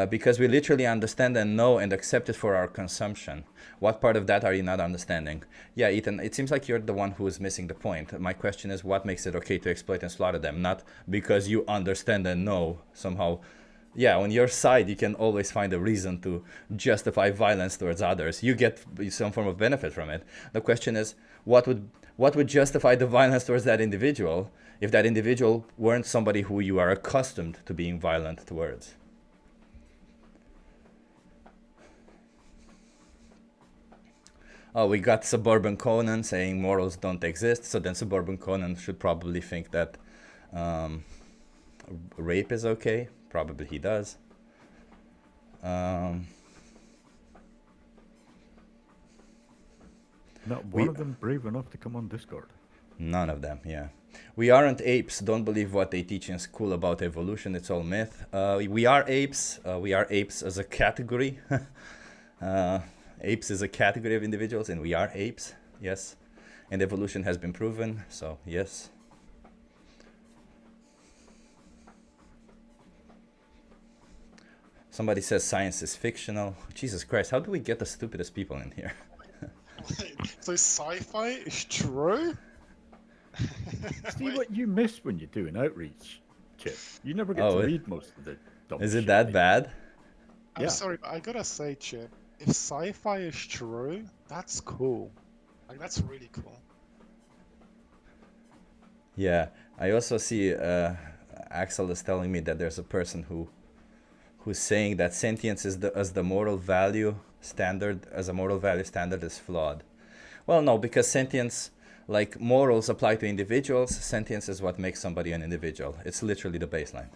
Because we literally understand and know and accept it for our consumption. What part of that are you not understanding? Yeah, Ethan, it seems like you're the one who is missing the point. My question is, what makes it okay to exploit and slaughter them? Not because you understand and know somehow. Yeah, on your side, you can always find a reason to justify violence towards others. You get some form of benefit from it. The question is, what would justify the violence towards that individual if that individual weren't somebody who you are accustomed to being violent towards? oh, we got Suburban Conan saying morals don't exist, so then Suburban Conan should probably think that rape is okay. Probably he does. Not one of them brave enough to come on Discord. None of them, yeah. We aren't apes. Don't believe what they teach in school about evolution. It's all myth. We are apes. We are apes as a category. Apes is a category of individuals, and we are apes, yes. And evolution has been proven, so yes. Somebody says science is fictional. Jesus Christ, how do we get the stupidest people in here? So sci-fi is true? See what you miss when you're doing outreach, Chip. You never get to read most of the dumb Is it shit that they- bad? I'm sorry, but I gotta say, Chip, if sci-fi is true, that's cool. Like, that's really cool. Yeah, I also see Axel is telling me that there's a person who's saying that sentience is as a moral value standard is flawed. Well, no, because sentience, like morals apply to individuals, sentience is what makes somebody an individual. It's literally the baseline.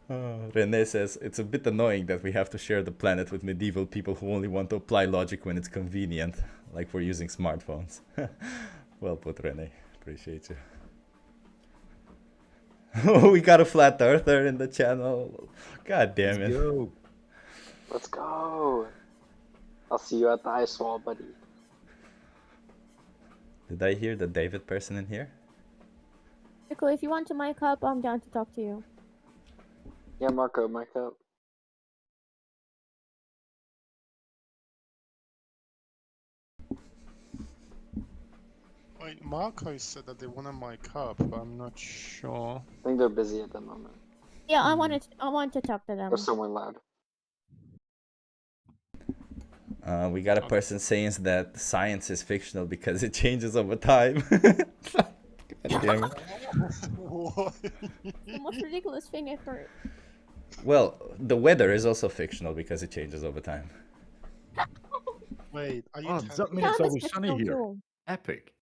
Rene says, it's a bit annoying that we have to share the planet with medieval people who only want to apply logic when it's convenient, like we're using smartphones. Well put, Rene. Appreciate you. Oh, we got a flat earther in the channel. God damn it. Let's go. I'll see you at the ice wall, buddy. Did I hear the David person in here? Cool. If you want to mic up, I'm down to talk to you. Yeah, Marco, mic up. Wait, Marco said that they want to mic up, but I'm not sure. I think they're busy at the moment. Yeah, I want to talk to them. Or somewhere loud. We got a person saying that science is fictional because it changes over time. God damn it. The most ridiculous thing I've heard. Well, the weather is also fictional because it changes over time. Wait, are you Oh, does that mean it's always sunny here? Epic.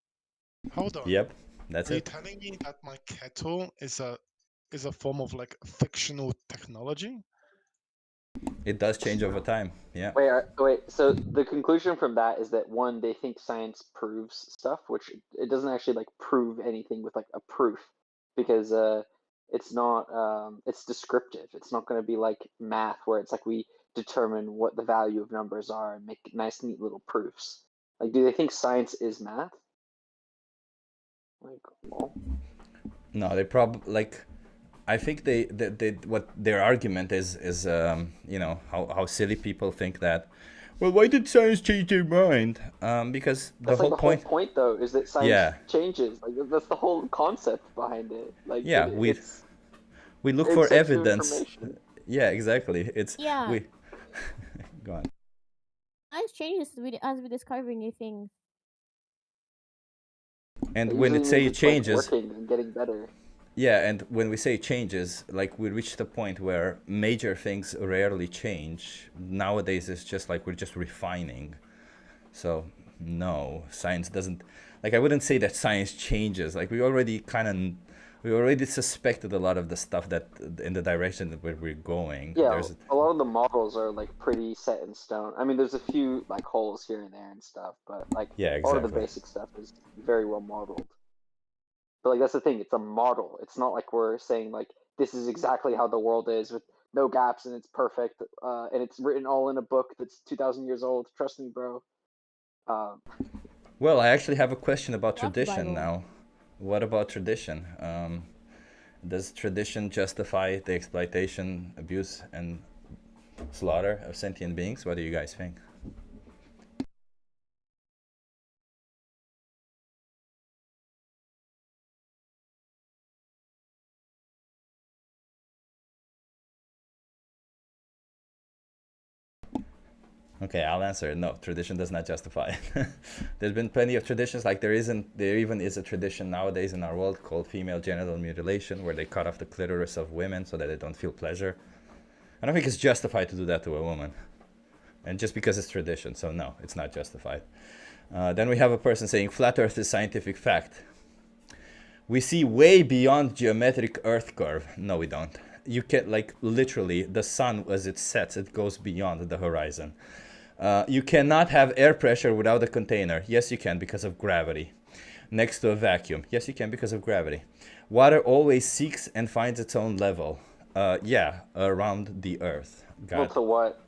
Hold on. Yep, that's Are you it. telling me that my kettle is a form of like fictional technology? It does change over time, yeah. Wait. So the conclusion from that is that one, they think science proves stuff, which it doesn't actually like prove anything with like a proof, because it's not it's descriptive. It's not going to be like math where it's like we determine what the value of numbers are and make nice, neat little proofs. Like, do they think science is math? Like, well, No, they probably like. I think they what their argument is you know how silly people think that. Well, why did science change their mind? Because that's the like whole the point. whole point though is that science Yeah. changes. Like that's the whole concept behind it. Like Yeah, we look it for accepts new evidence. information. Yeah, exactly. It's Yeah. we. Go on. Science changes as we discover new things. And It when usually it say means it it's, like, changes, working and getting better. yeah, and when we say changes, like we reach the point where major things rarely change. Nowadays, it's just like we're just refining. So no, science doesn't. Like I wouldn't say that science changes. Like we already suspected a lot of the stuff that in the direction that we're going. Yeah, There's a lot of the models are like pretty set in stone. I mean, there's a few like holes here and there and stuff, but like Yeah, all of the exactly. basic stuff is very well modeled. But like that's the thing, it's a model. It's not like we're saying like this is exactly how the world is with no gaps and it's perfect and it's written all in a book that's 2,000 years old. Trust me, bro. Well, I actually have a question about Love the tradition Bible. now. What about tradition? Does tradition justify the exploitation, abuse, and slaughter of sentient beings? What do you guys think? Okay, I'll answer. No, tradition does not justify it. There's been plenty of traditions, like there even is a tradition nowadays in our world called female genital mutilation, where they cut off the clitoris of women so that they don't feel pleasure. I don't think it's justified to do that to a woman. and just because it's tradition. So no, it's not justified. Then we have a person saying flat Earth is scientific fact. We see way beyond geometric Earth curve. No, we don't. You can, like, literally, the sun as it sets, it goes beyond the horizon. You cannot have air pressure without a container. Yes, you can, because of gravity. Next to a vacuum. Yes, you can, because of gravity. Water always seeks and finds its own level. Yeah, around the Earth. Well, to what?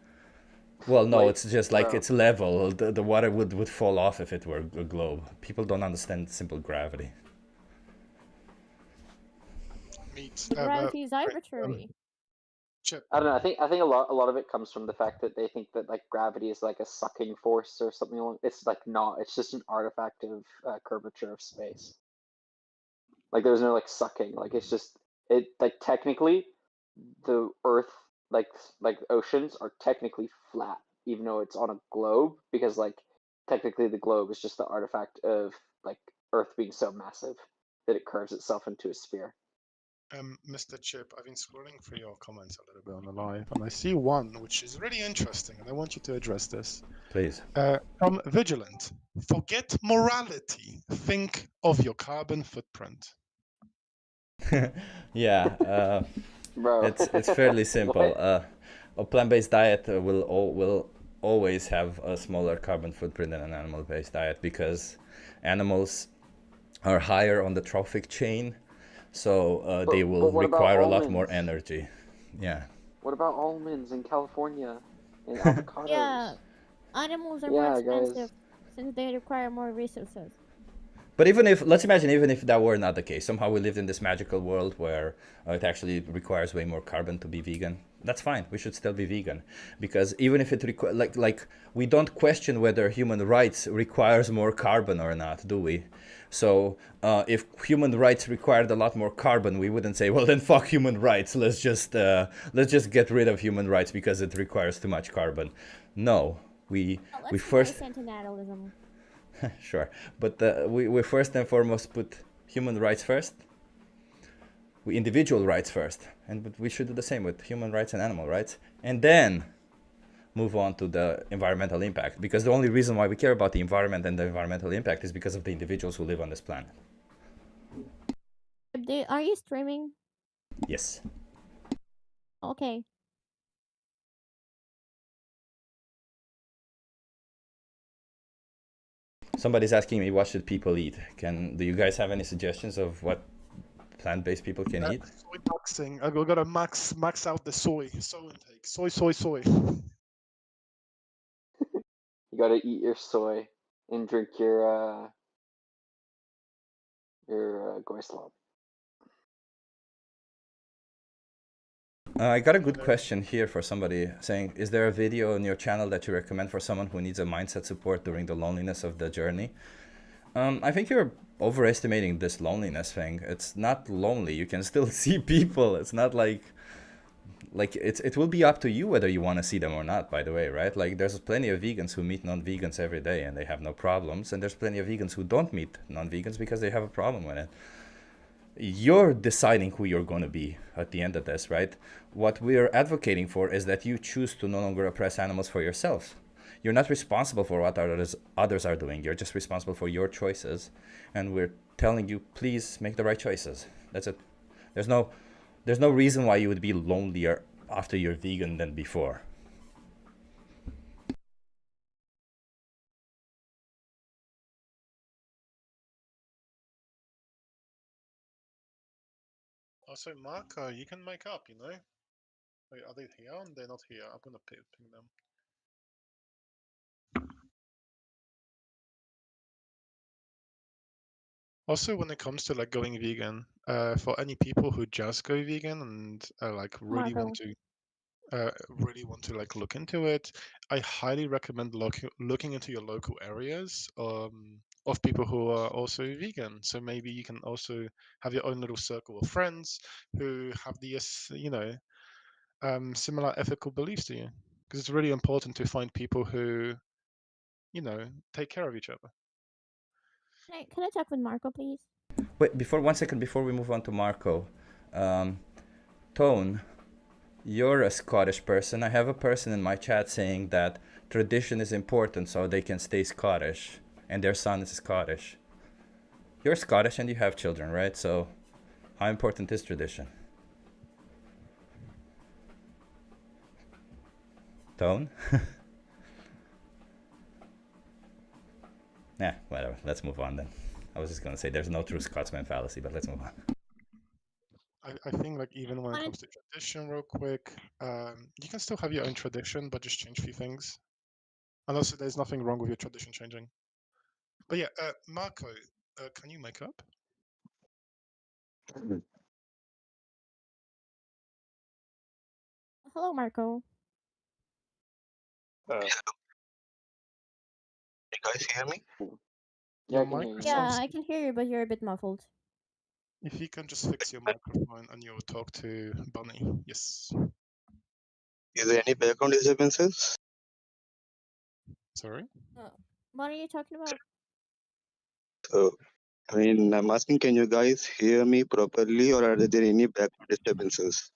Well, no, Like, it's just like bro. it's level. The water would fall off if it were a globe. People don't understand simple gravity. Gravity is arbitrary. I don't know. I think a lot of it comes from the fact that they think that like gravity is like a sucking force or something along. It's like not. It's just an artifact of curvature of space. Like there's no like sucking. Like it's just it. Like technically, the Earth like oceans are technically flat, even though it's on a globe, because like technically the globe is just the artifact of like Earth being so massive that it curves itself into a sphere. Mr. Chip, I've been scrolling through your comments a little bit on the live, and I see one which is really interesting, and I want you to address this. Please. From Vigilant, forget morality. Think of your carbon footprint. Yeah, Bro. it's fairly simple. What? A plant-based diet will always have a smaller carbon footprint than an animal-based diet because animals are higher on the trophic chain, so they will what about require a lot more almonds? energy. Yeah. What about almonds in California and avocados? Yeah, animals are more Yeah, expensive guys. since they require more resources. But even if, let's imagine, even if that were not the case, somehow we lived in this magical world where it actually requires way more carbon to be vegan. That's fine. We should still be vegan, because even if it like we don't question whether human rights requires more carbon or not, do we? So if human rights required a lot more carbon, we wouldn't say, well, then fuck human rights. Let's just get rid of human rights because it requires too much carbon. No, we first. Sentinalism. Sure, but we first and foremost put human rights first. We individual rights first, but we should do the same with human rights and animal rights, and then move on to the environmental impact. Because the only reason why we care about the environment and the environmental impact is because of the individuals who live on this planet. Are you streaming? Yes. Okay. Somebody's asking me what should people eat. Do you guys have any suggestions of what plant-based people can eat? Soy maxing. I gotta max out the soy intake. Soy. You gotta eat your soy and drink your goislop. I got a good question here for somebody saying, is there a video on your channel that you recommend for someone who needs a mindset support during the loneliness of the journey? I think you're overestimating this loneliness thing. It's not lonely. You can still see people. It's not like it will be up to you whether you want to see them or not, by the way, right? Like there's plenty of vegans who meet non-vegans every day and they have no problems, and there's plenty of vegans who don't meet non-vegans because they have a problem with it. You're deciding who you're going to be at the end of this, right? What we're advocating for is that you choose to no longer oppress animals for yourself. You're not responsible for what others are doing. You're just responsible for your choices. And we're telling you, please make the right choices. That's it. There's no reason why you would be lonelier after you're vegan than before. Also, Mark, you can make up, you know? Wait, are they here? They're not here. I'm gonna ping them. Also, when it comes to like going vegan, for any people who just go vegan and like really want to like look into it, I highly recommend looking into your local areas of people who are also vegan. So maybe you can also have your own little circle of friends who have these, similar ethical beliefs to you. Because it's really important to find people who, take care of each other. Can I talk with Marco, please? Wait, 1 second before we move on to Marco. Tone, You're a Scottish person. I have a person in my chat saying that tradition is important so they can stay Scottish, and their son is Scottish. You're Scottish and you have children, right? So, how important is tradition? Tone? Yeah, whatever. Let's move on then. I was just gonna say there's no true Scotsman fallacy, but let's move on. I think like even when it comes to tradition, real quick, you can still have your own tradition, but just change a few things. And also, there's nothing wrong with your tradition changing. But yeah, Marco, can you make up? Hello, Marco. Can you guys hear me? Yeah, Your I can hear you. Yeah, microphone. I can hear you, but you're a bit muffled. If you can just fix your microphone and you'll talk to Bunny. Yes. Is there any background disturbances? Sorry? What are you talking about? So, I mean, I'm asking, can you guys hear me properly, or are there any background disturbances?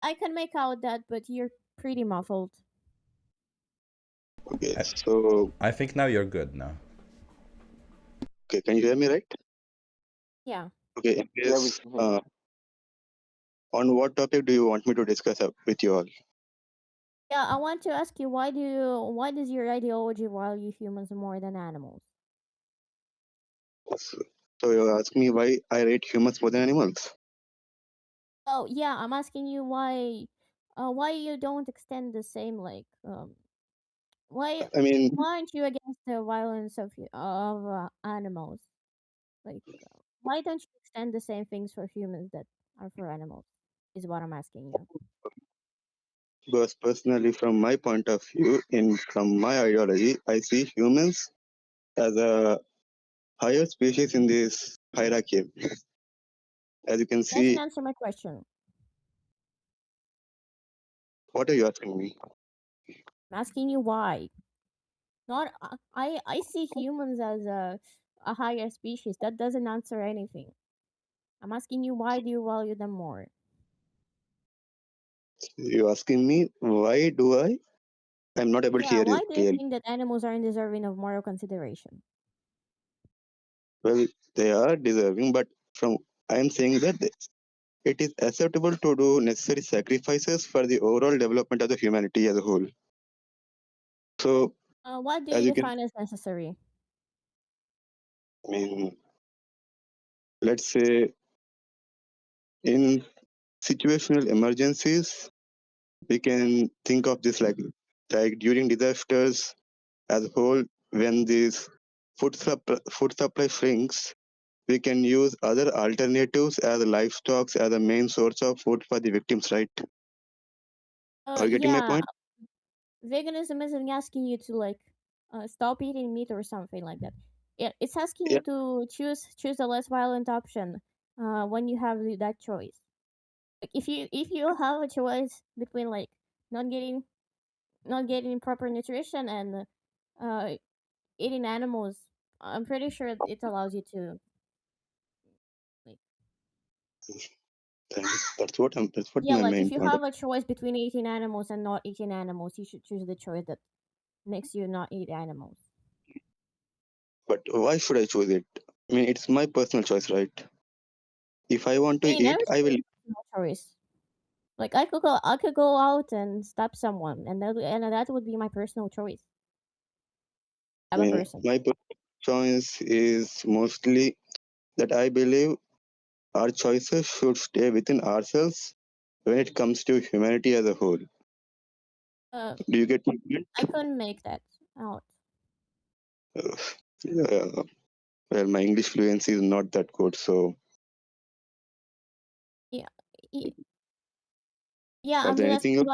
I can make out that, but you're pretty muffled. Okay, so I think now you're good now. okay, can you hear me right? Yeah. Okay, in Yeah, we case, can hear you. on what topic do you want me to discuss with you all? Yeah, I want to ask you why does your ideology value humans more than animals? So you're asking me why I rate humans more than animals? Oh yeah, I'm asking you why you don't extend the same I mean, why aren't you against the violence of animals? Like why don't you extend the same things for humans that are for animals? Is what I'm asking you. because personally, from my point of view, from my ideology, I see humans as a higher species in this hierarchy. As you can Doesn't see, answer my question. what are you asking me? I'm asking you why. Not I see humans as a higher species. That doesn't answer anything. I'm asking you why do you value them more? You're asking me why do I? I'm not able to Yeah, hear you why do you clearly. think that animals aren't deserving of moral consideration? Well, they are deserving, but from I'm saying that it is acceptable to do necessary sacrifices for the overall development of the humanity as a whole. So, What do as you you can, define as necessary? I mean, let's say in situational emergencies, we can think of this like during disasters as a whole, when this food supply shrinks, we can use other alternatives as livestock as a main source of food for the victims, right? Are you getting my Yeah, point? veganism isn't asking you to stop eating meat or something like that. It's asking Yeah. you to choose the less violent option when you have that choice. Like if you have a choice between like not getting not getting proper nutrition and uh, eating animals, I'm pretty sure it allows you to like That's what yeah, my like if main you point. have a choice between eating animals and not eating animals, you should choose the choice that makes you not eat animals. But why should I choose it? I mean, it's my personal choice, right? If I want to I mean, eat, I will. no choice. Like I could go out and stab someone, and that would be my personal choice. I I'm a mean, person. my personal choice is mostly that I believe our choices should stay within ourselves when it comes to humanity as a whole. Do you get my point? I couldn't make that out. Yeah. Well, my English fluency is not that good, so Yeah, y- yeah. are I'm there just anything asking, else?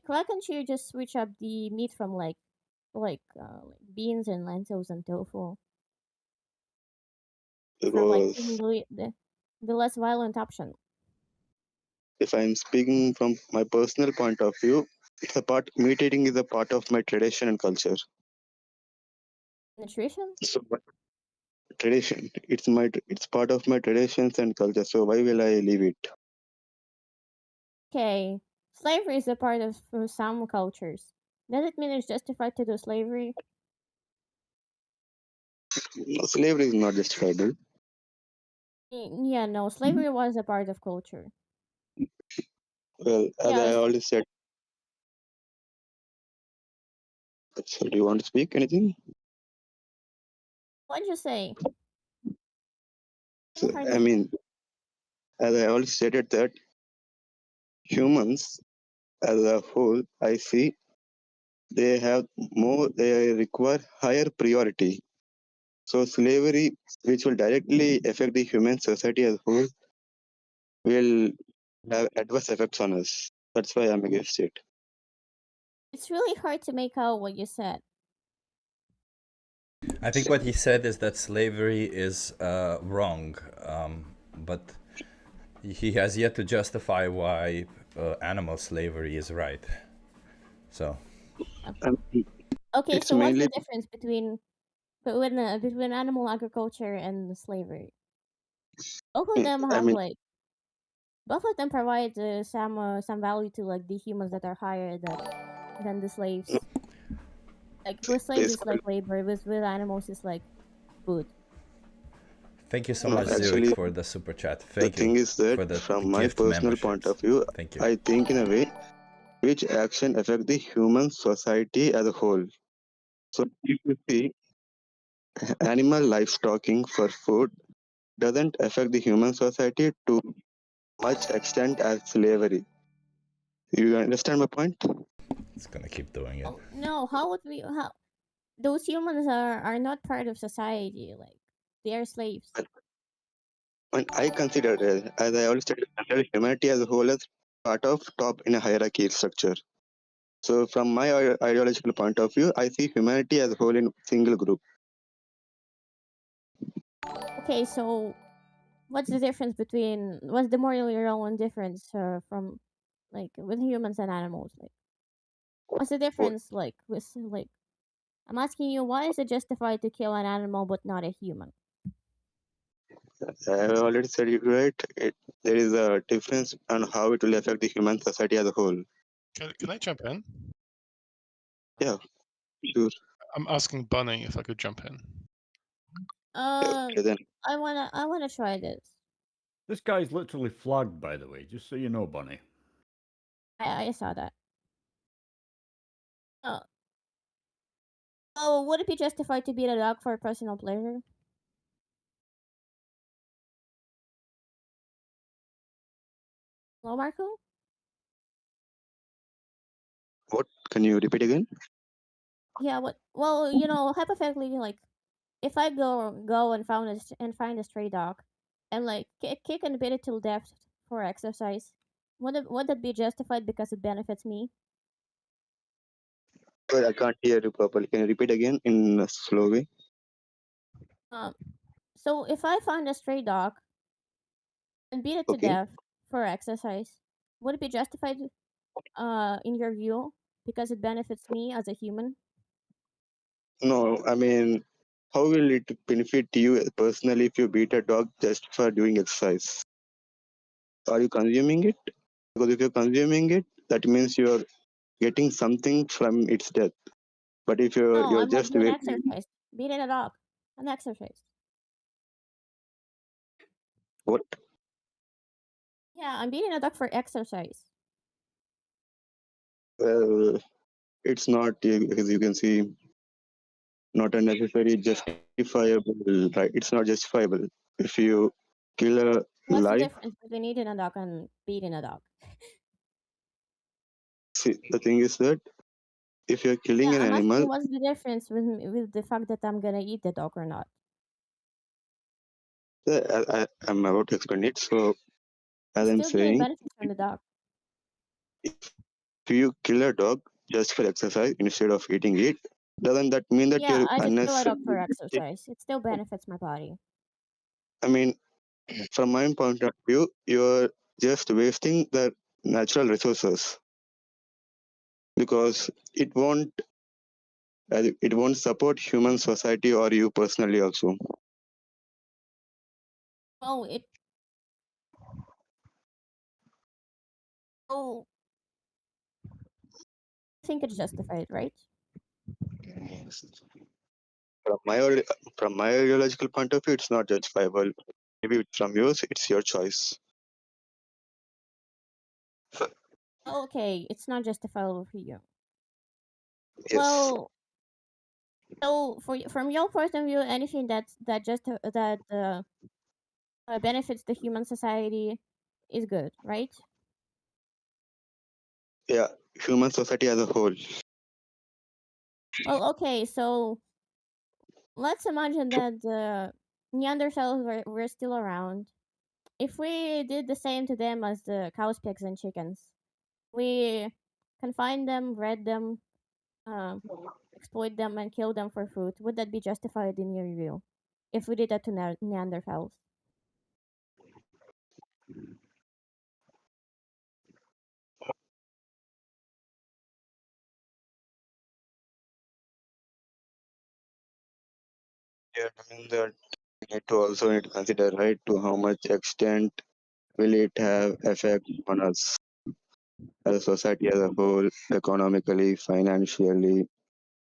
why can't you just switch up the meat from like beans and lentils and tofu instead of like choosing Because the less violent option? if I'm speaking from my personal point of view, it's a part. Meat eating is a part of my tradition and culture. Nutrition? So tradition, it's part of my traditions and culture. So why will I leave it? Okay, slavery is a part of some cultures. Does it mean it's justified to do slavery? No, slavery is not justifiable. Yeah, no, slavery was a part of culture. Well, as I Yes. already said, so do you want to speak anything? What'd you say? So, Pardon I me? mean, as I already stated that humans as a whole, I see they require higher priority. So slavery, which will directly affect the human society as a whole, will have adverse effects on us. That's why I'm against it. It's really hard to make out what you said. I think what he said is that slavery is wrong, but he has yet to justify why animal slavery is right. So. Okay, It's so what's mainly the difference between animal agriculture and slavery? Both of them I have mean, like both of them provide some value to like the humans that are higher than the slaves. Like with slaves, it's like labor. With animals, it's like food. Thank you so no, much, Zurich, actually, for the super chat. the Thank you thing is that for the from my gift personal point memberships. of view, Thank you. I think in a way which action affect the human society as a whole. So if you see animal livestocking for food doesn't affect the human society to much extent as slavery. You understand my point? It's gonna keep doing it. Oh, no, how would we? How those humans are not part of society? Like they are slaves. And I consider, as I always said, I consider humanity as a whole as part of top in a hierarchy structure. So from my ideological point of view, I see humanity as a whole in single group. Okay, so what's the difference between what's the morally relevant difference from like with humans and animals? Like what's the difference like with like I'm asking you why is it justified to kill an animal but not a human? I have already said it right. There is a difference on how it will affect the human society as a whole. Can I jump in? Yeah, sure. I'm asking Bunny if I could jump in. Okay, then. I wanna try this. This guy's literally flagged, by the way, just so you know, Bunny. I saw that. Oh, would it be justified to beat a dog for personal pleasure? Hello, Marco? What? Can you repeat again? Yeah, what? Well, you know, hypothetically, like, if I go and find a stray dog, and like kick and beat it till death for exercise, would that be justified because it benefits me? Well, I can't hear you properly. Can you repeat again in a slow way? Um, so if I find a stray dog and beat it to Okay. death for exercise, would it be justified? In your view, because it benefits me as a human? No, I mean, how will it benefit you personally if you beat a dog just for doing exercise? Are you consuming it? Because if you're consuming it, that means you're getting something from its death. But if No, you're I'm like just doing waiting, exercise, beating a dog, an exercise. what? Yeah, I'm beating a dog for exercise. Well, it's not, as you can see, not a necessary justifiable, right? It's not justifiable. If you kill a What's the life, difference between eating a dog and beating a dog? see, the thing is that if you're killing Yeah, an I'm asking animal, you what's the difference with the fact that I'm gonna eat the dog or not? I'm about to explain it. So, I'm as I'm still getting saying, benefits from the dog. if you kill a dog just for exercise instead of eating it, doesn't that mean that Yeah, you're I just kill a dog for unnecessarily? exercise. It still benefits my body. I mean, from my point of view, you're just wasting the natural resources because it won't support human society or you personally also. Oh, it. Oh, I think it's justified, right? From my ideological point of view, it's not justifiable. Maybe from yours, it's your choice. Okay, it's not justifiable for you. Yes. Well, so from your point of view, anything that benefits the human society is good, right? Yeah, human society as a whole. Well, okay, so let's imagine that the Neanderthals were still around. If we did the same to them as the cows, pigs, and chickens, we confine them, bred them, exploit them, and kill them for food, would that be justified in your view? If we did that to Neanderthals? Yeah, I mean that need to consider, right, to how much extent will it have effect on us as a society as a whole, economically, financially,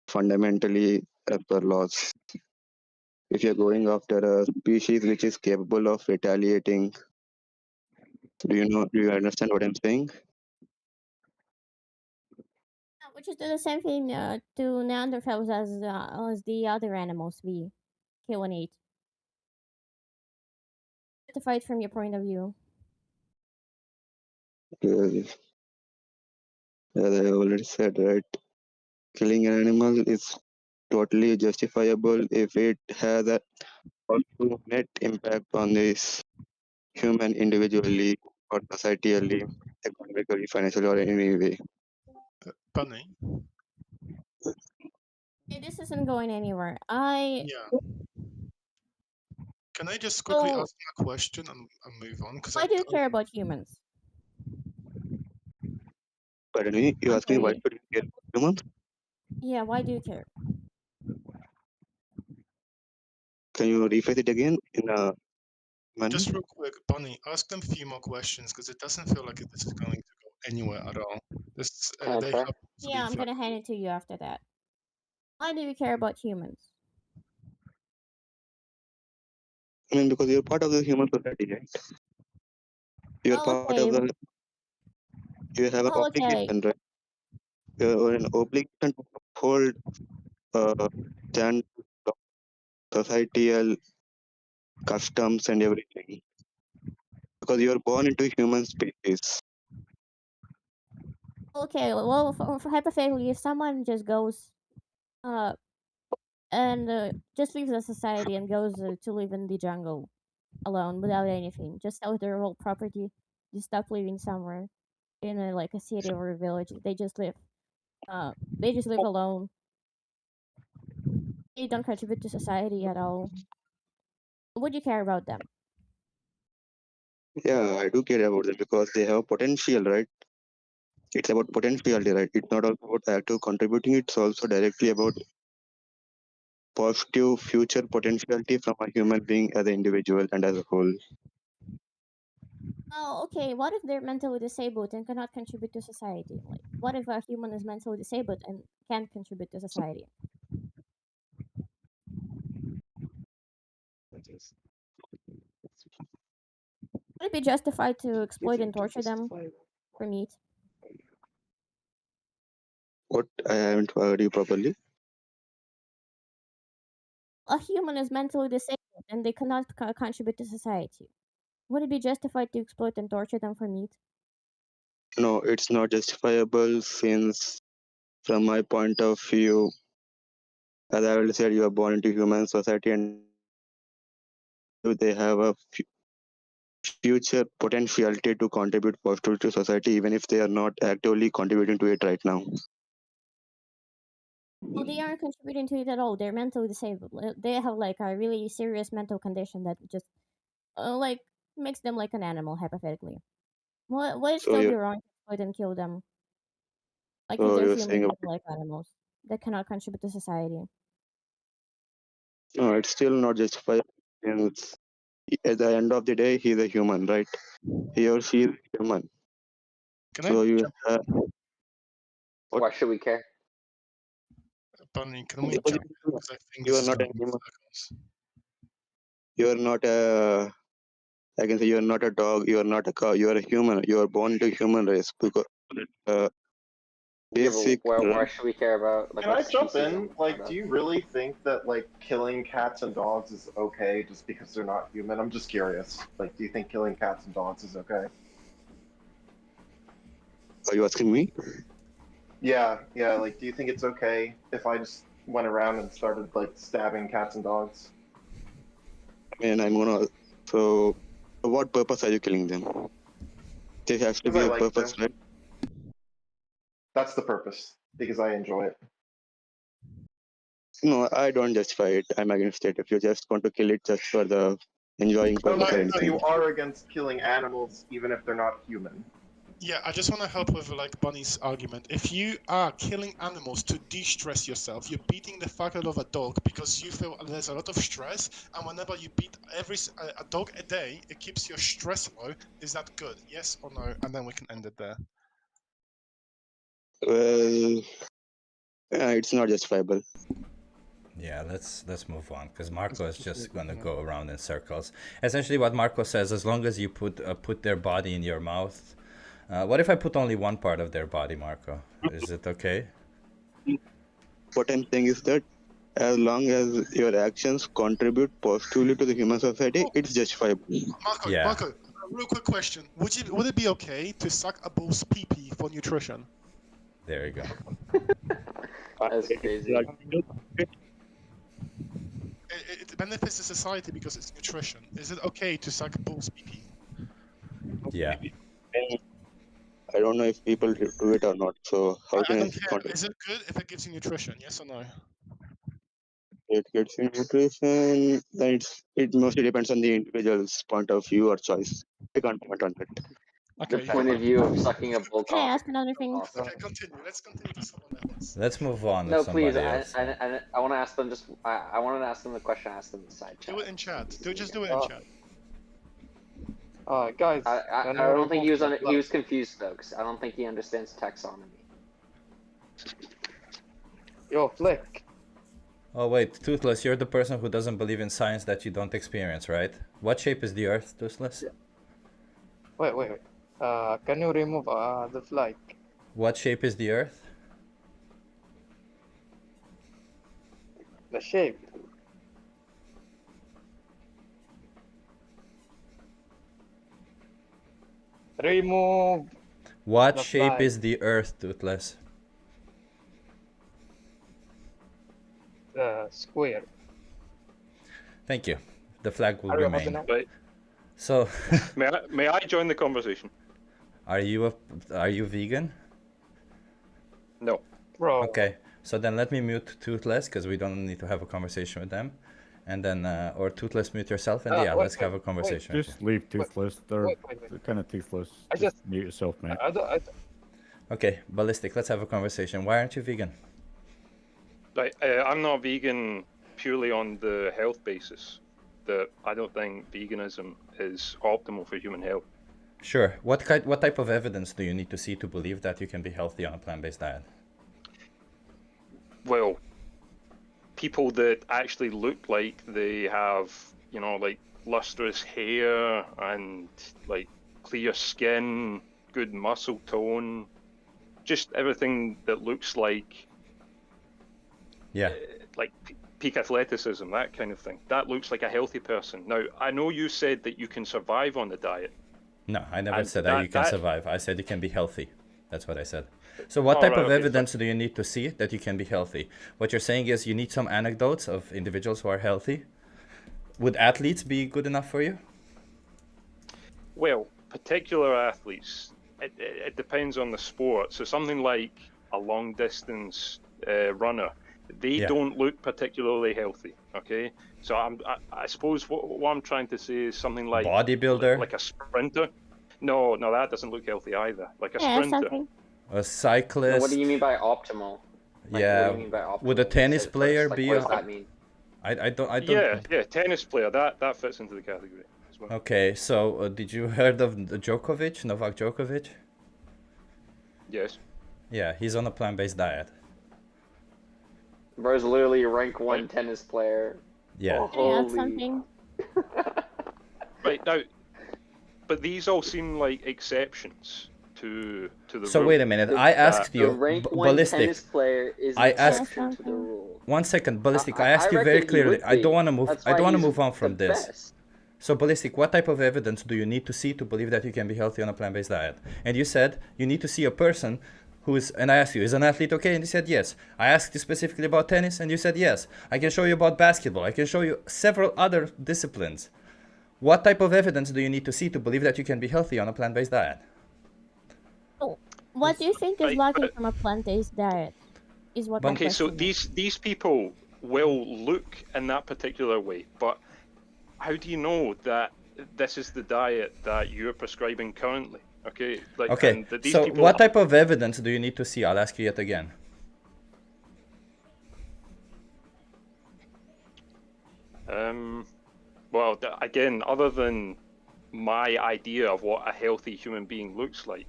fundamentally, as per laws. If you're going after a species which is capable of retaliating, do you understand what I'm saying? Yeah, which is the same thing to Neanderthals as the other animals we kill and eat. Justified from your point of view. As I already said, right, killing an animal is totally justifiable if it has a also net impact on this human individually or societally, economically, financially, or in any way. Bunny. Hey, this isn't going anywhere. I Yeah. Can I just quickly so ask a question and move on? Because why do you care about humans? Pardon me, you I'm ask me why sorry. should you care about humans? Yeah, why do you care? Can you rephrase it again in a manner? just real quick, Bunny, ask them a few more questions because it doesn't feel like this is going to go anywhere at all. This, Can I they try? have to Yeah, I'm leave. gonna hand it to you after that. Why do you care about humans? I mean, because you're part of the human society, right? You're Oh, part okay. of the, you have an Oh, okay. obligation, right? You're an obligation to uphold stand societal customs and everything. Because you're born into human species. Okay, well, for hypothetically, if someone just goes, uh, and just leaves the society and goes to live in the jungle alone without anything, just sells their whole property, just stop living somewhere in like a city or a village. Uh, they just live alone. They don't contribute to society at all. Would you care about them? Yeah, I do care about them because they have potential, right? It's about potentiality, right? It's not all about active contributing, it's also directly about positive future potentiality from a human being as an individual and as a whole. Oh, okay. What if they're mentally disabled and cannot contribute to society? Like, what if a human is mentally disabled and can't contribute to society? Would it be justified to exploit and torture them for meat? What? I haven't heard you properly. A human is mentally disabled and they cannot contribute to society. Would it be justified to exploit and torture them for meat? No, it's not justifiable since, from my point of view, as I already said, you are born into human society and they have a future potentiality to contribute positively to society, even if they are not actively contributing to it right now. Well, they aren't contributing to it at all. They're mentally disabled. They have like a really serious mental condition that just like makes them like an animal hypothetically. Would it So still be you're, wrong to exploit and kill them? Like if so they're you're humans, saying, but like animals that cannot contribute to society. no, it's still not justifiable since at the end of the day, he's a human, right? He or she is human. Can So I you jump have Why should we care? Bunny, can we because jump in? Because I think you this are is not a going in human. circles. You are not a. I can say you are not a dog. You are not a cow. You are a human. You are born to human race because Yeah, basic. but why should we care about like Can what I jump species in? I'm part Like, of? do you really think that like killing cats and dogs is okay just because they're not human? I'm just curious. Like, do you think killing cats and dogs is okay? Are you asking me? Yeah, yeah. Like, do you think it's okay if I just went around and started like stabbing cats and dogs? I mean, I'm gonna. So, for what purpose are you killing them? There has to Because be I a like purpose, to. right? That's the purpose. Because I enjoy it. No, I don't justify it. I'm against it. If you just want to kill it just for the enjoying purpose or Okay, so anything. you are against killing animals even if they're not human. Yeah, I just want to help with like Bunny's argument. If you are killing animals to de-stress yourself, you're beating the fuck out of a dog because you feel there's a lot of stress, and whenever you beat a dog a day, it keeps your stress low. Is that good? Yes or no? And then we can end it there. Well, it's not justifiable. Yeah, let's move on because Marco is just gonna go around in circles. Essentially, what Marco says, as long as you put their body in your mouth. What if I put only one part of their body, Marco? Is it okay? What I'm saying is that as long as your actions contribute positively to the human society, it's justifiable. Marco, Yeah. Marco, a real quick question: Would it be okay to suck a bull's pee-pee for nutrition? There you go. That's crazy. It benefits the society because it's nutrition. Is it okay to suck a bull's pee-pee? Yeah. I don't know if people do it or not. So how I can I don't care. contribute? Is it good if it gives you nutrition? Yes or no? It gets you nutrition. Then it mostly depends on the individual's point of view or choice. I can't comment on that. The point of view of sucking a bull Can I cock. ask another thing? Awesome. Okay, continue. Let's continue to someone else. Let's move on with No, please. somebody else. I want to ask them just. I wanted to ask them the question. I asked them in the side chat. Do it in chat. Just do it in chat. Guys, I don't think he was he was confused though, because I don't think he understands taxonomy. Yo, Flick. Oh wait, Toothless, you're the person who doesn't believe in science that you don't experience, right? What shape is the Earth, Toothless? Wait. Can you remove the flag? What shape is the Earth? The shape. Remove. What the shape flag. is the Earth, Toothless? Square. Thank you. The flag will Are you remain. having Right. So, May I join the conversation? are you vegan? No. Bro. Okay. So then let me mute Toothless because we don't need to have a conversation with them. And then, or Toothless, mute yourself, and yeah, let's have a conversation. with Just leave Toothless. They're kind of toothless. Just mute yourself, mate. Okay, Ballistic, let's have a conversation. Why aren't you vegan? Right, I'm not vegan purely on the health basis. That I don't think veganism is optimal for human health. Sure. What type of evidence do you need to see to believe that you can be healthy on a plant-based diet? Well, people that actually look like they have, like lustrous hair and like clear skin, good muscle tone, just everything that looks like, yeah, like peak athleticism, that kind of thing. That looks like a healthy person. Now, I know you said that you can survive on the diet. No, I never And said that you can that- survive. I said you can be healthy. That's what I said. So what Oh, type right, of okay, evidence do you need to see that you can be healthy? What you're saying is you need some anecdotes of individuals who are healthy. Would athletes be good enough for you? Well, particular athletes, it depends on the sport. So something like a long distance runner, they don't look particularly healthy. Okay, so I suppose what I'm trying to say is something like bodybuilder, like a sprinter. No, that doesn't look healthy either. Like a sprinter. A cyclist. No, what do you mean by optimal? Like, yeah. What do you mean by optimal? Would a tennis player like, be? What does that mean? I don't. Yeah, tennis player. That fits into the category as well. Okay, so did you heard of Djokovic, Novak Djokovic? Yes. Yeah, he's on a plant-based diet. Bro's literally a rank 1 tennis player. Yeah. Oh, Can I add holy. something? Right now, but these all seem like exceptions to the So rule. wait a minute. I asked The you, rank 1 ballistic. tennis player is an I asked. exception to the rule. 1 second, ballistic. I I asked you very reckon he clearly. would I don't be. want to move. That's I why don't want to he's move on the from this. best. So ballistic. What type of evidence do you need to see to believe that you can be healthy on a plant-based diet? And you said you need to see a person who is. And I asked you, is an athlete okay? And you said yes. I asked you specifically about tennis, and you said yes. I can show you about basketball. I can show you several other disciplines. What type of evidence do you need to see to believe that you can be healthy on a plant-based diet? Oh, what do you think is Right, lacking but- from a plant-based diet? Is what my Okay, so question is. these people will look in that particular way, but how do you know that this is the diet that you're prescribing currently? Okay, like Okay, and that these so people what type of evidence do you need to see? I'll ask you yet again. Well, again, other than my idea of what a healthy human being looks like,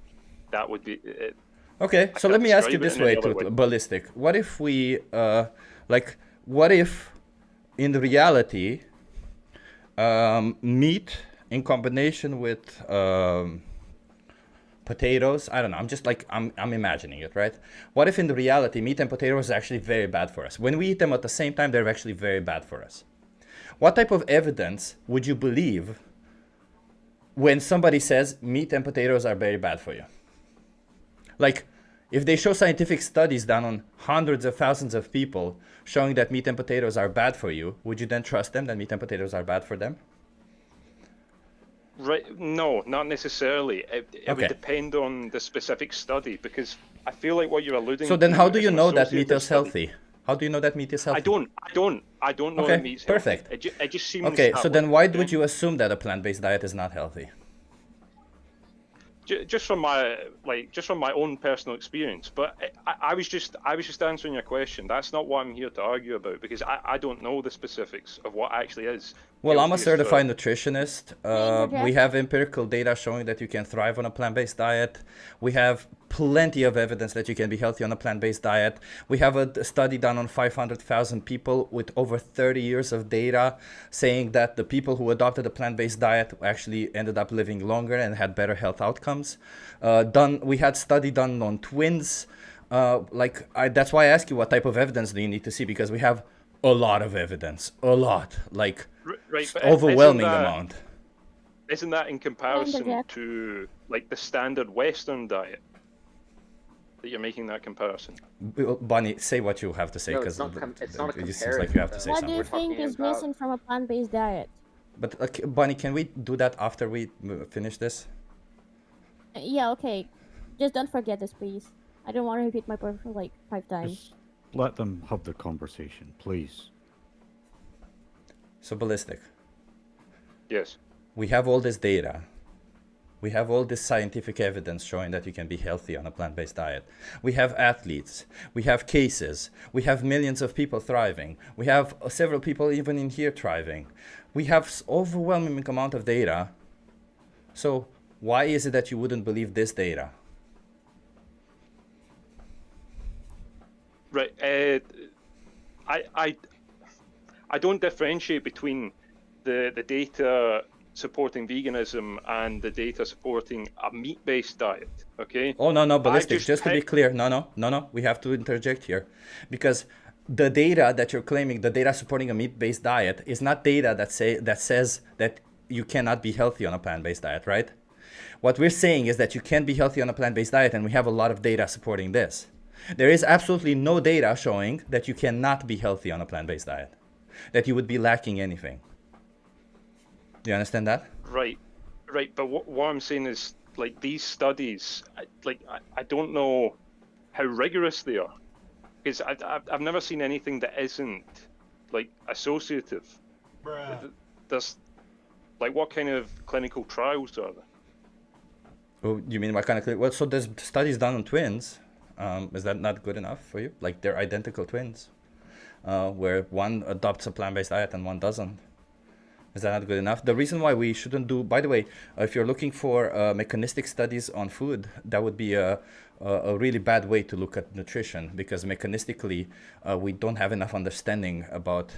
that would be it. Okay, so can't let me ask you describe it this in way, any other to way. ballistic. What if we, what if, in reality, meat in combination with potatoes? I don't know. I'm just like I'm imagining it, right? What if in the reality, meat and potatoes are actually very bad for us? When we eat them at the same time, they're actually very bad for us. What type of evidence would you believe when somebody says meat and potatoes are very bad for you? Like, if they show scientific studies done on hundreds of thousands of people showing that meat and potatoes are bad for you, would you then trust them that meat and potatoes are bad for them? Right? No, not necessarily. It Okay. would depend on the specific study, because I feel like what you're alluding So to. then how do is you an know that meat associative is study. healthy? How do you know that meat is healthy? I don't know Okay, that meat's perfect. healthy. It just seems Okay, that so way, then why okay? would you assume that a plant-based diet is not healthy? Just from my own personal experience, but I was just answering your question. That's not what I'm here to argue about, because I don't know the specifics of what actually is. Well, I'm a healthiest certified nutritionist. interject? We have empirical data showing that you can thrive on a plant-based diet. We have plenty of evidence that you can be healthy on a plant-based diet. We have a study done on 500,000 people with over 30 years of data saying that the people who adopted a plant-based diet actually ended up living longer and had better health outcomes. We had study done on twins. That's why I ask you what type of evidence do you need to see, because we have a lot of evidence, a lot, like Right, but overwhelming amount. Isn't that in comparison interject? to like the standard Western diet that you're making that comparison? Bonnie, say what you have to say, No, because it's not a it just seems like you have to say What do something. you think talking is about- missing from a plant-based diet? But Bonnie, can we do that after we finish this? Yeah, okay. Just don't forget this, please. I don't want to repeat my point for like 5 times. Just let them have the conversation, please. So ballistic. Yes. We have all this data. We have all this scientific evidence showing that you can be healthy on a plant-based diet. We have athletes. We have cases. We have millions of people thriving. We have several people even in here thriving. We have overwhelming amount of data. So why is it that you wouldn't believe this data? Right. I don't differentiate between the data supporting veganism and the data supporting a meat-based diet. Okay. Oh, no, I ballistic. Just to be clear, no. We have to interject here, because the data that you're claiming, the data supporting a meat-based diet, is not data that says that you cannot be healthy on a plant-based diet, right? What we're saying is that you can be healthy on a plant-based diet, and we have a lot of data supporting this. There is absolutely no data showing that you cannot be healthy on a plant-based diet, that you would be lacking anything. Do you understand that? Right. But what I'm saying is, like, these studies, I don't know how rigorous they are, because I've never seen anything that isn't like associative. There's like, what kind of clinical trials are there? Oh, you mean what kind of? Well, so there's studies done on twins. Is that not good enough for you? Like, they're identical twins, where one adopts a plant-based diet and one doesn't. Is that not good enough? The reason why we shouldn't do, by the way, if you're looking for mechanistic studies on food, that would be a really bad way to look at nutrition, because mechanistically, we don't have enough understanding about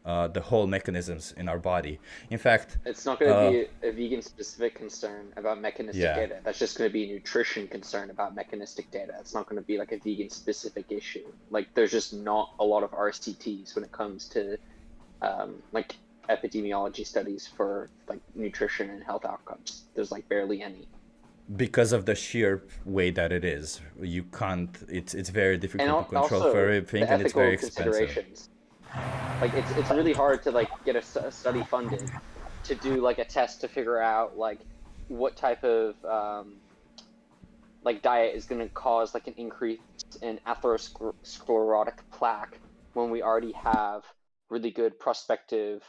the whole mechanisms in our body. In fact, it's not going to be a vegan specific concern about mechanistic Yeah. data. That's just going to be a nutrition concern about mechanistic data. It's not going to be like a vegan specific issue. Like there's just not a lot of RCTs when it comes to like epidemiology studies for like nutrition and health outcomes. There's like barely any. because of the sheer way that it is, you can't. It's very difficult And to control also for everything, the and it's very ethical expensive. considerations. Like it's really hard to like get a study funded to do like a test to figure out like what type of like diet is going to cause like an increase in atherosclerotic plaque when we already have really good prospective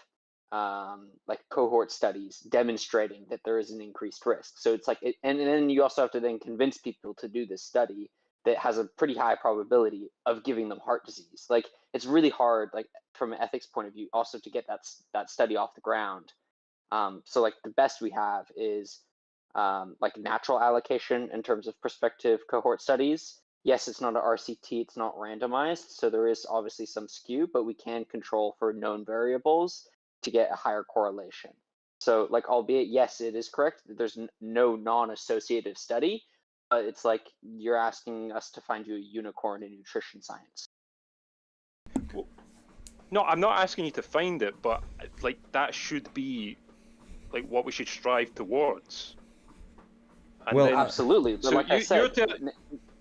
like cohort studies demonstrating that there is an increased risk. So it's like and then you also have to then convince people to do this study that has a pretty high probability of giving them heart disease. Like it's really hard, like from an ethics point of view, also to get that study off the ground. So like the best we have is like natural allocation in terms of prospective cohort studies. Yes, it's not an RCT, it's not randomized, so there is obviously some skew, but we can control for known variables to get a higher correlation. So like, albeit, yes, it is correct, there's no non-associative study, but it's like you're asking us to find you a unicorn in nutrition science. No, I'm not asking you to find it, but like that should be like what we should strive towards. And Well, then, absolutely. But so like I you're said, telling-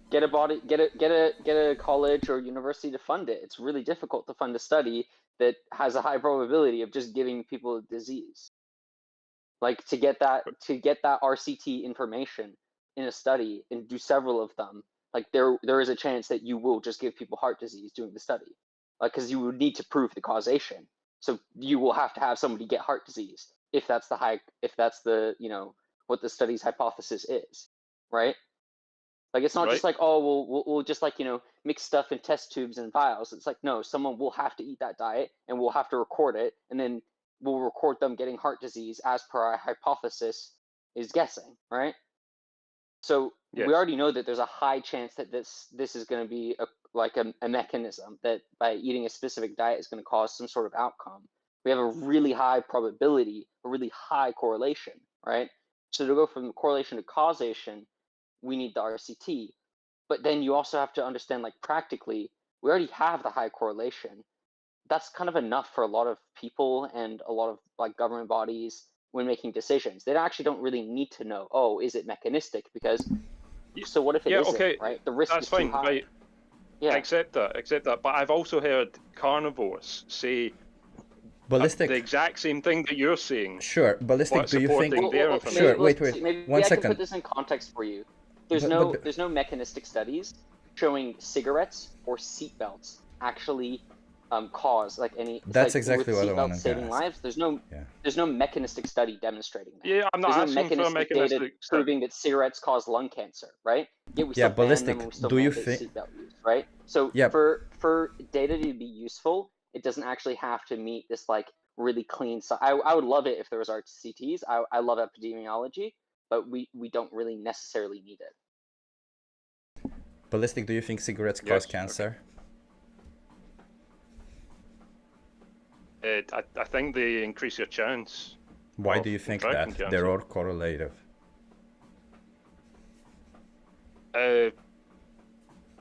get a college or university to fund it. It's really difficult to fund a study that has a high probability of just giving people a disease. Like to get that RCT information in a study and do several of them, like there is a chance that you will just give people heart disease doing the study, like because you would need to prove the causation. So you will have to have somebody get heart disease if that's the you know what the study's hypothesis is, right? Like it's not just like, oh, we'll just like, you know, mix stuff in test tubes and vials. It's like, no, someone will have to eat that diet and we'll have to record it, and then we'll record them getting heart disease as per our hypothesis is guessing, right? So Yes. we already know that there's a high chance that this is going to be a mechanism that by eating a specific diet is going to cause some sort of outcome. We have a really high probability, a really high correlation, right? So to go from correlation to causation, we need the RCT. But then you also have to understand, like practically, we already have the high correlation. That's kind of enough for a lot of people and a lot of like government bodies when making decisions. They actually don't really need to know, oh, is it mechanistic? Because so what if it isn't, okay, right? The risk that's is fine, too high. right? Yeah. I accept that. But I've also heard carnivores say Ballistic. the exact same thing that you're saying. Sure, Ballistic, but do you think... supporting their information. Sure, wait, Maybe one I second. can put this in context for you. There's But- there's no mechanistic studies showing cigarettes or seatbelts actually cause like any. It's That's like exactly with what I wanted seatbelts to saving ask. lives. There's no mechanistic study demonstrating that. Yeah, I'm not There's no asking for a mechanistic data mechanistic study. proving that cigarettes cause lung cancer, right? Yet we Yeah, still ban Ballistic, them and we still do you mandate think... seatbelt use, right? So Yeah. for data to be useful, it doesn't actually have to meet this like really clean. So I would love it if there was RCTs. I love epidemiology, but we don't really necessarily need it. Ballistic, do you think cigarettes cause cancer? I think they increase your chance. Why of do you think contracting that? cancer. They're all correlative.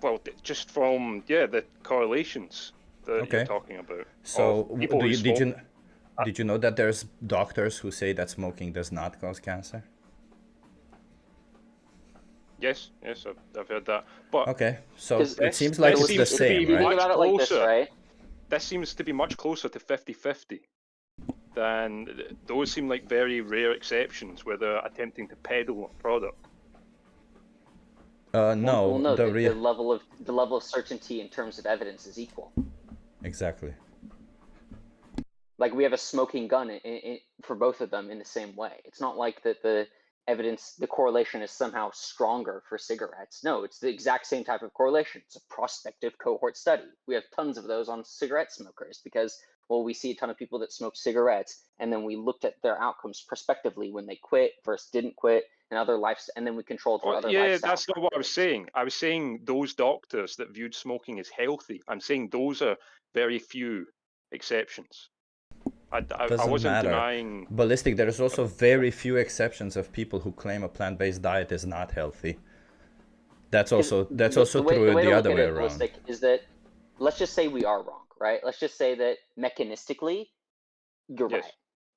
Well, just from the correlations that you're talking about. So of people who smoke. did you know that there's doctors who say that smoking does not cause cancer? Yes, I've heard that. But okay, so it seems like it's the same, right? Think about it like this, right? This seems to be much closer to 50-50 than those seem like very rare exceptions where they're attempting to peddle a product. No, Well, no, the the level of certainty in terms of evidence is equal. Exactly. Like we have a smoking gun for both of them in the same way. It's not like that the evidence, the correlation is somehow stronger for cigarettes. No, it's the exact same type of correlation. It's a prospective cohort study. We have tons of those on cigarette smokers because well, we see a ton of people that smoke cigarettes, and then we looked at their outcomes prospectively when they quit versus didn't quit, and other lives, and then we controlled for other yeah, lifestyle. that's not what I was saying. I was saying those doctors that viewed smoking as healthy. I'm saying those are very few exceptions. I Doesn't wasn't matter. denying. Ballistic, there's also very few exceptions of people who claim a plant-based diet is not healthy. That's also true the other way around. Ballistic, is that, let's just say we are wrong, right? Let's just say that mechanistically, you're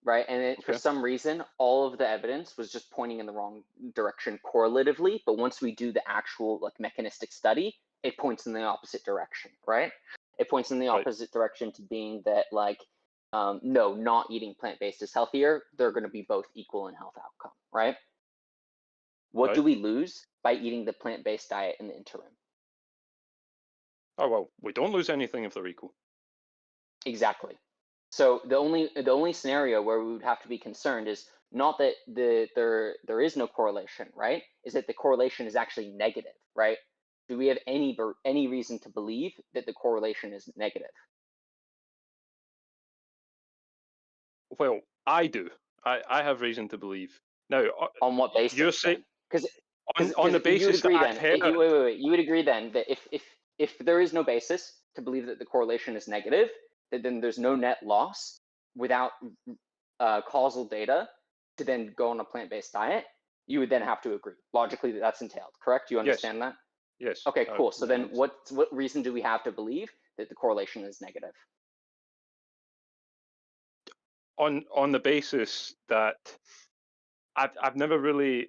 right? And it, for some reason, all of the evidence was just pointing in the wrong direction correlatively. But once we do the actual like mechanistic study, it points in the opposite direction, right? It points in the opposite direction to being that like, no, not eating plant-based is healthier. They're going to be both equal in health outcome, right? What do we lose by eating the plant-based diet in the interim? Oh, well, we don't lose anything if they're equal. Exactly. So the only scenario where we would have to be concerned is not that there is no correlation, right? Is that the correlation is actually negative, right? Do we have any reason to believe that the correlation is negative? Well, I do. I have reason to believe. Now, on what basis? You're saying on the basis that I've heard. Wait. You would agree then that if there is no basis to believe that the correlation is negative, then there's no net loss without causal data to then go on a plant-based diet. You would then have to agree logically that that's entailed. Correct? You understand that? Yes. Okay. Cool. So then, what reason do we have to believe that the correlation is negative? On the basis that I've never really.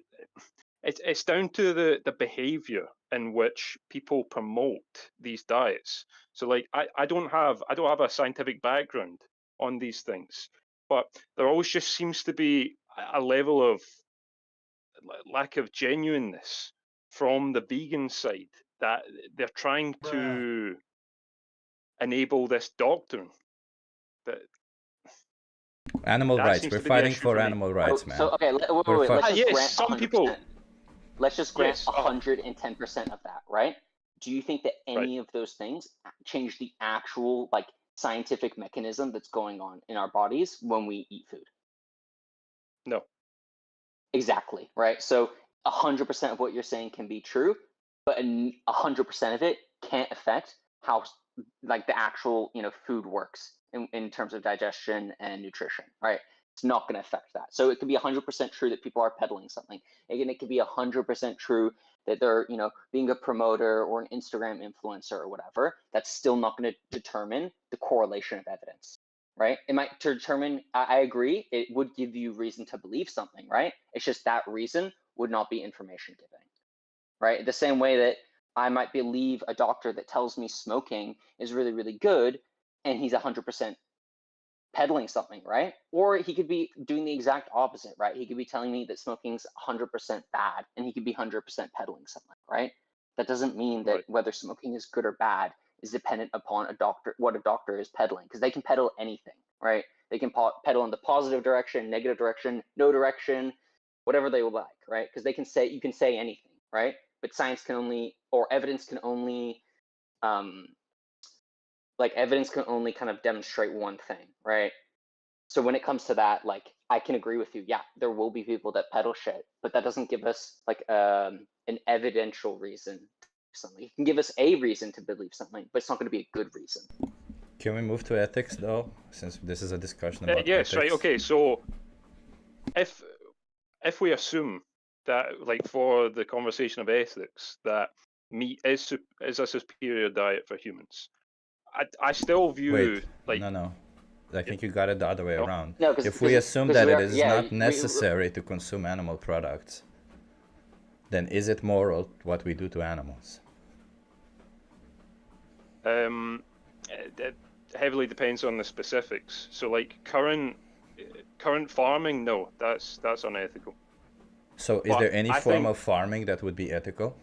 It's down to the behavior in which people promote these diets. So like I don't have a scientific background on these things, but there always just seems to be a level of lack of genuineness from the vegan side that they're trying to enable this doctrine. Animal rights. We're fighting for animal rights, man. So okay, wait. Let's just grant some 100%. people. Let's just grant 110% of that, right? Do you think that any of those things change the actual like scientific mechanism that's going on in our bodies when we eat food? No. Exactly, right? So 100% of what you're saying can be true, but 100% of it can't affect how like the actual food works in terms of digestion and nutrition, right? It's not going to affect that. So it could be 100% true that people are peddling something. Again, it could be 100% true that they're, being a promoter or an Instagram influencer or whatever. That's still not going to determine the correlation of evidence, right? It might determine, I agree, it would give you reason to believe something, right? It's just that reason would not be information giving, right? The same way that I might believe a doctor that tells me smoking is really, really good, and he's 100% peddling something, right? Or he could be doing the exact opposite, right? He could be telling me that smoking's 100% bad, and he could be 100% peddling something, right? That doesn't mean that whether smoking is good or bad is dependent upon what a doctor is peddling, because they can peddle anything, right? They can peddle in the positive direction, negative direction, no direction, whatever they would like, right? Because you can say anything, right? But science can only, or evidence can only, evidence can only kind of demonstrate one thing, right? So when it comes to that, like, I can agree with you. Yeah, there will be people that peddle shit, but that doesn't give us like an evidential reason to believe something. It can give us a reason to believe something, but it's not going to be a good reason. Can we move to ethics though, since this is a discussion about yes, ethics? right. Okay, so if we assume that, like, for the conversation of ethics, that meat is a superior diet for humans, I still view no. I think you got it the other way around. No, if we assume that it is not necessary to consume animal products, then is it moral what we do to animals? It heavily depends on the specifics. So, like current farming, no, that's unethical. So, is there any form of farming that would be ethical?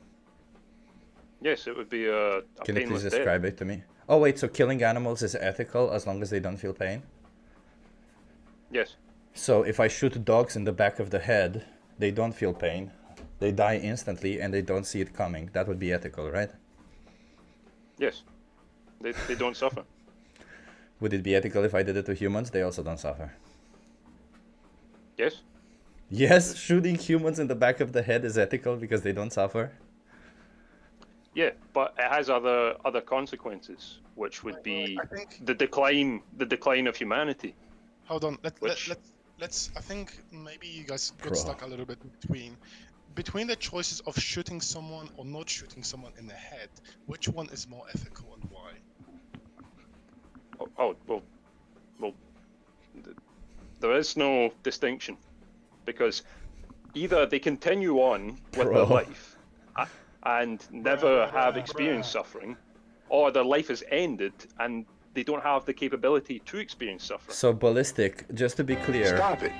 Yes, it would be a Can you please painless describe death. it to me? Oh wait, so killing animals is ethical as long as they don't feel pain? Yes. So if I shoot dogs in the back of the head, they don't feel pain, they die instantly and they don't see it coming. That would be ethical, right? Yes. They don't suffer. Would it be ethical if I did it to humans? They also don't suffer. Yes. Yes, shooting humans in the back of the head is ethical because they don't suffer. Yeah, but it has other consequences, which would be the decline of humanity. Hold on. Which- Let's. I think maybe you guys got Bro. stuck a little bit between the choices of shooting someone or not shooting someone in the head. Which one is more ethical and why? Well, there is no distinction, because either they continue on with their Bro. life and never have experienced suffering, or their life is ended and they don't have the capability to experience suffering. So ballistic, just to be clear. Stop it.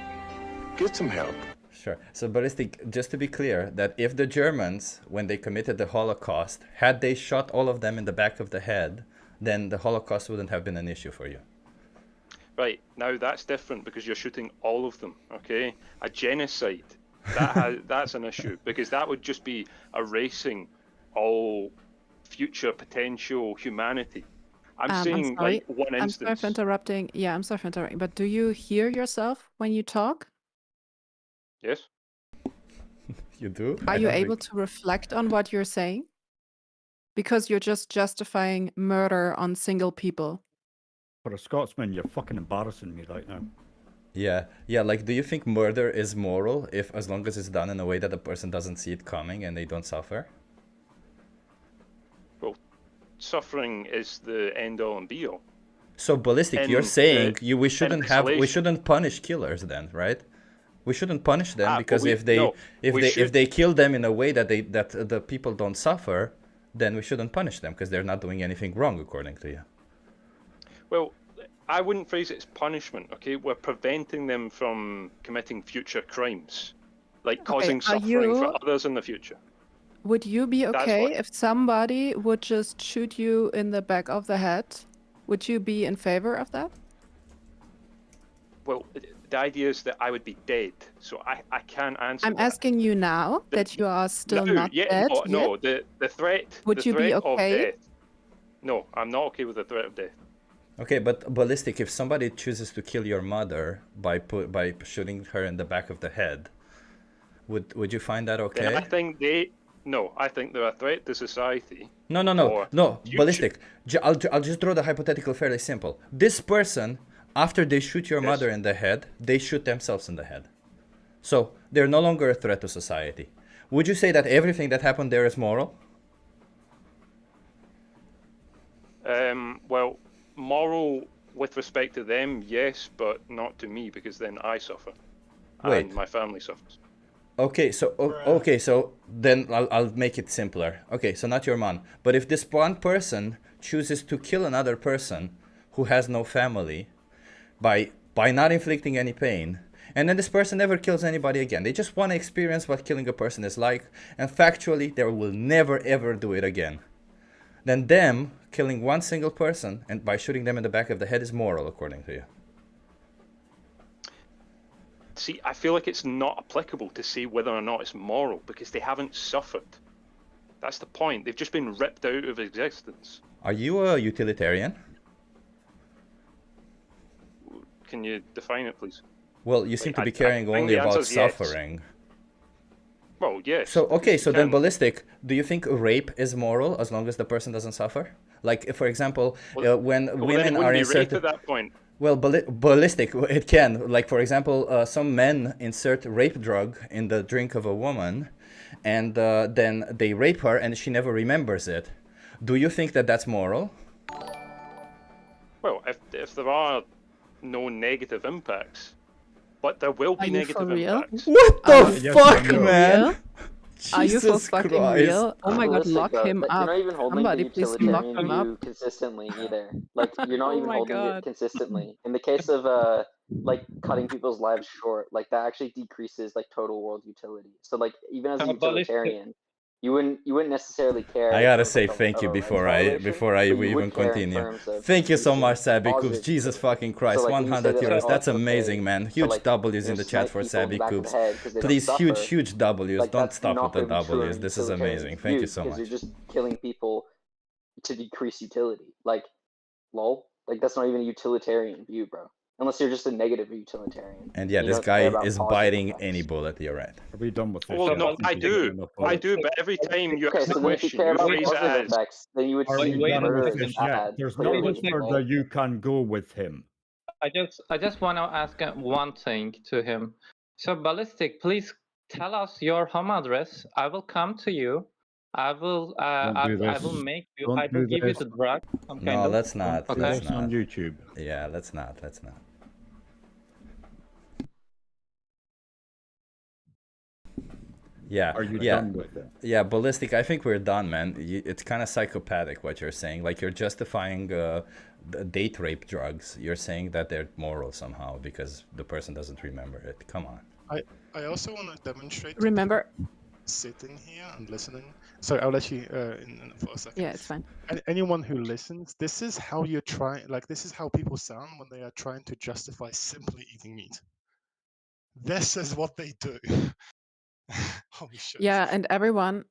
Get some help. Sure. So ballistic, just to be clear, that if the Germans, when they committed the Holocaust, had they shot all of them in the back of the head, then the Holocaust wouldn't have been an issue for you. Right, now that's different because you're shooting all of them, okay? A genocide, that's an issue, because that would just be erasing all future potential humanity. I'm saying, sorry. like, one I'm sorry instance. for interrupting. Yeah, I'm sorry for interrupting. But do you hear yourself when you talk? Yes? You do? Are I you don't able think- to reflect on what you're saying? Because you're just justifying murder on single people. For a Scotsman, you're fucking embarrassing me right now. Yeah, like, do you think murder is moral if, as long as it's done in a way that the person doesn't see it coming and they don't suffer? Well, suffering is the end all and be all. So ballistic, And you're saying we shouldn't isolation. punish killers then, right? We shouldn't punish them because we if they kill them in a way that the people don't suffer, then we shouldn't punish them because they're not doing anything wrong according to you. Well, I wouldn't phrase it as punishment, okay? We're preventing them from committing future crimes, like causing suffering for others in the future. Would you be That's okay what- if somebody would just shoot you in the back of the head? Would you be in favor of that? Well, the idea is that I would be dead, so I can't answer I'm that. asking you now that you are still no, not yeah, dead no, yet. the threat. Would the you be threat okay? Of death. No, I'm not okay with the threat of death. Okay, but ballistic, if somebody chooses to kill your mother by shooting her in the back of the head, would you find that Then okay? I think I think they're a threat to society. No, or future. ballistic. I'll just draw the hypothetical fairly simple. This person, after they shoot your mother in the head, they shoot themselves in the head. So they're no longer a threat to society. Would you say that everything that happened there is moral? Well, moral with respect to them, yes, but not to me, because then I suffer. Wait. And my family suffers. Okay, so then I'll make it simpler. Okay, so not your mom, but if this one person chooses to kill another person who has no family by not inflicting any pain, and then this person never kills anybody again. They just want to experience what killing a person is like, and factually they will never ever do it again. Then them killing one single person and by shooting them in the back of the head is moral according to you. See, I feel like it's not applicable to say whether or not it's moral, because they haven't suffered. That's the point. They've just been ripped out of existence. Are you a utilitarian? Can you define it, please? Well, you seem to be I caring think only the about answer's yes. suffering. Well, yes. So, okay, because so you then can- ballistic, do you think rape is moral as long as the person doesn't suffer? Like, for example, when Well, then it women wouldn't are be in rape certain... at that point. Well, ballistic, it can. Like, for example, some men insert rape drug in the drink of a woman, and then they rape her and she never remembers it. Do you think that that's moral? Well, if there are no negative impacts, but there will be Are you for negative real? impacts. What the Yes, fuck, for man? real? Are you for Jesus fucking Christ. real? Oh my god, Ballistic, lock though, him like, up. You're not even holding Somebody the please lock utilitarian him up. view consistently either. Like you're not Oh even my holding God. it consistently. In the case of like cutting people's lives short, like that actually decreases like total world utility. So like even as a Ballistic. utilitarian, you wouldn't necessarily care. I in gotta terms, say like, thank of you a rights before violation, we but you would even care in continue. terms of Thank you so decreasing much, Sabi positive Coops. Jesus utility. fucking Christ, So, like, when you say 100 that euros. it's That's okay amazing, man. to, Huge like, W's in the chat snipe for people in the Sabi back of the Coops. head 'cause they don't Please, suffer, huge W's. like, Don't that's stop not with the gonna be true in W's. This is utilitarian amazing. Thank you views, so because much. you're just killing people to decrease utility. Like, lol. Like that's not even a utilitarian view, bro. Unless you're just a negative utilitarian. And yeah, You this don't care guy about is positive biting effects. any bullet. You're right. Are we done with this? Well, yet? no, I think we've do. got enough I votes. do, but every time you Okay, ask the so then if you question, care you about phrase it positive as, effects, then you would Are see we done murder with as this yet? bad. There's Clearly, no answer right? that you can go with him. I just want to ask one thing to him. So Ballistic, please tell us your home address. I will come to you. I will I will make you. Don't I will do give you this. the drug. Some kind No, of. let's not. Don't do Let's this on not. YouTube. Yeah, let's not. Let's not. Yeah. Are you yeah. done with it? Yeah, Ballistic, I think we're done, man. It's kind of psychopathic what you're saying. Like, you're justifying the date rape drugs. You're saying that they're moral somehow because the person doesn't remember it. Come on. I also want to demonstrate. Remember, Sitting here and listening. Sorry, I'll let you in for a second. yeah, it's fine. And anyone who listens, this is how you're trying. Like, this is how people sound when they are trying to justify simply eating meat. This is what they do. Holy shit. Yeah, and everyone,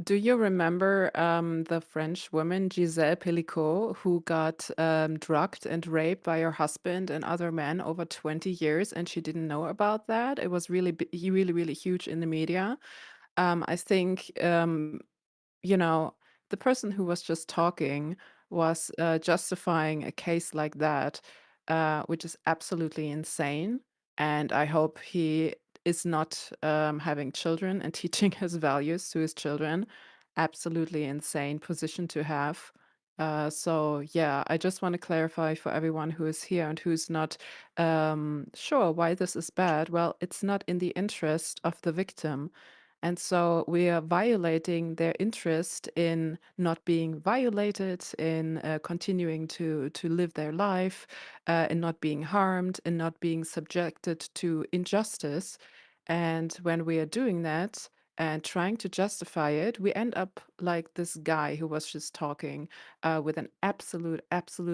do you remember the French woman Gisèle Pellicot who got drugged and raped by her husband and other men over 20 years, and she didn't know about that? It was really, really huge in the media. I think, you know, the person who was just talking was justifying a case like that, which is absolutely insane. And I hope he is not having children and teaching his values to his children. Absolutely insane position to have. So yeah, I just want to clarify for everyone who is here and who's not sure why this is bad. Well, it's not in the interest of the victim. And so we are violating their interest in not being violated, in continuing to live their life, in not being harmed, in not being subjected to injustice. And when we are doing that and trying to justify it, we end up like this guy who was just talking with an absolute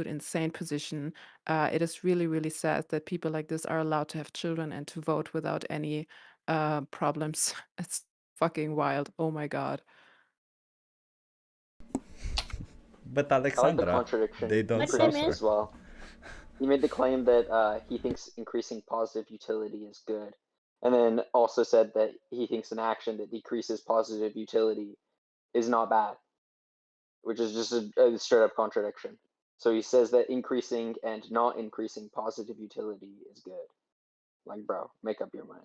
insane position. It is really sad that people like this are allowed to have children and to vote without any problems. It's fucking wild. Oh my god. But I like the Alexandra, contradiction they he don't produced suffer. as well. He made the claim that he thinks increasing positive utility is good, and then also said that he thinks an action that decreases positive utility is not bad, which is just a straight up contradiction. So he says that increasing and not increasing positive utility is good. Like, bro, make up your mind.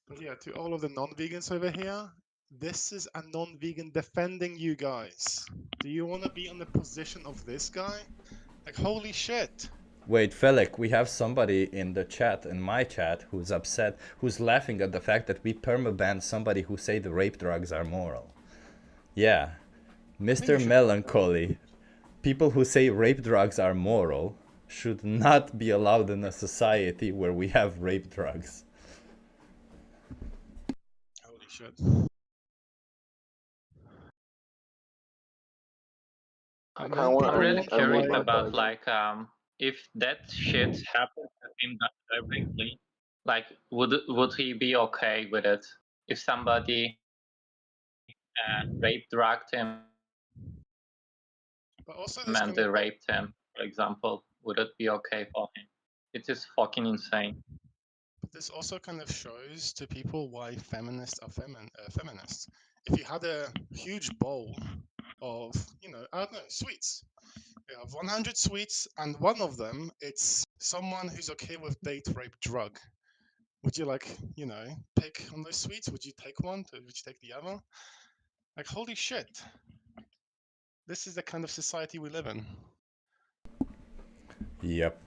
But yeah, to all of the non-vegans over here, this is a non-vegan defending you guys. Do you want to be in the position of this guy? Like, holy shit. Wait, Felix, we have somebody in the chat, in my chat, who's upset, who's laughing at the fact that we permaban somebody who say the rape drugs are moral. Yeah, Mr. Melancholy. People who say rape drugs are moral should not be allowed in a society where we have rape drugs. Holy shit. I kind of want. I'm really curious want about to like if that shit happened to him directly, like would he be okay with it if somebody rape drugged him But also and they raped him, for example? Would it be okay for him? It is fucking insane. But this also kind of shows to people why feminists are feminists. If you had a huge bowl of, you know, I don't know, sweets. You have 100 sweets, and one of them, it's someone who's okay with date rape drug. Would you, like, you know, pick on those sweets? Would you take one? Would you take the other? Like, holy shit. This is the kind of society we live in. Yep.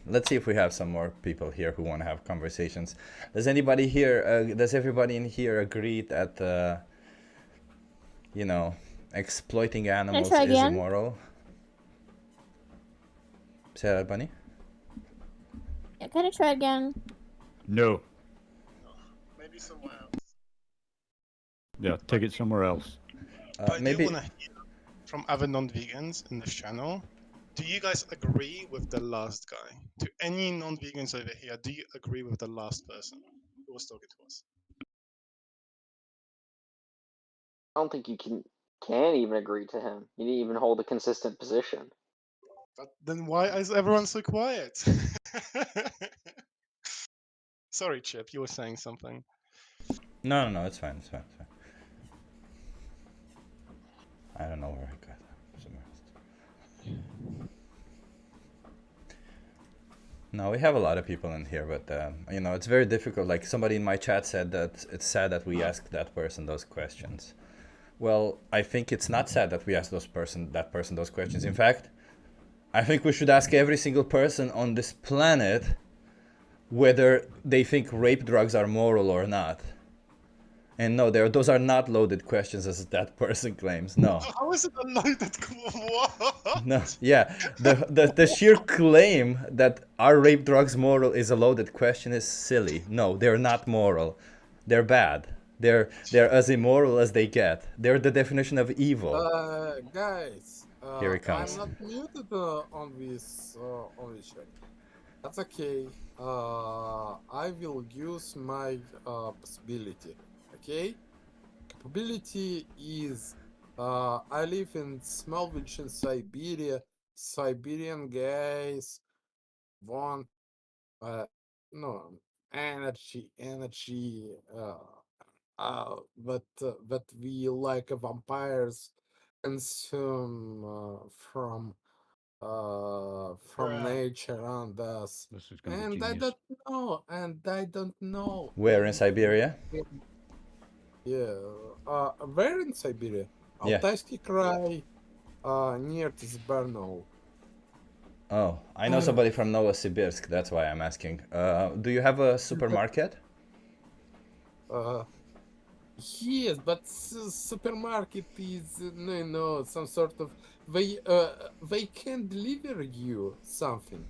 Let's see if we have some more people here who want to have conversations. Does anybody here, does everybody in here agree that, you know, exploiting animals is immoral? Say that, Bunny? Yeah, can I try again? No. Maybe somewhere else. Yeah, take it somewhere else. But maybe. I do want to hear from other non-vegans in this channel. Do you guys agree with the last guy? To any non-vegans over here, do you agree with the last person who was talking to us? I don't think you can even agree to him. You didn't even hold a consistent position. But then why is everyone so quiet? Sorry, Chip, you were saying something. No, it's fine, it's fine, it's fine. I don't know where I got that. No, we have a lot of people in here, but you know, it's very difficult. Like somebody in my chat said that it's sad that we ask that person those questions. Well, I think it's not sad that we ask that person those questions. In fact, I think we should ask every single person on this planet whether they think rape drugs are moral or not. And no, those are not loaded questions as that person claims. No. How is it a loaded? What? No, yeah, the sheer claim that are rape drugs moral is a loaded question is silly. No, they're not moral. They're bad. They're as immoral as they get. They're the definition of evil. Guys, Here it comes. I'm not muted on this chat. That's okay. I will use my possibility. Okay, capability is I live in small village in Siberia. Siberian guys want no energy, but we like vampires consume from nature around us. This is gonna be And I genius. don't know. Where in Siberia? Yeah, where in Siberia? Yeah. Altaisky Krai, near to Brno. Oh, I know somebody from Novosibirsk. That's why I'm asking. Do you have a supermarket? Yes, but supermarket is some sort of they can deliver you something.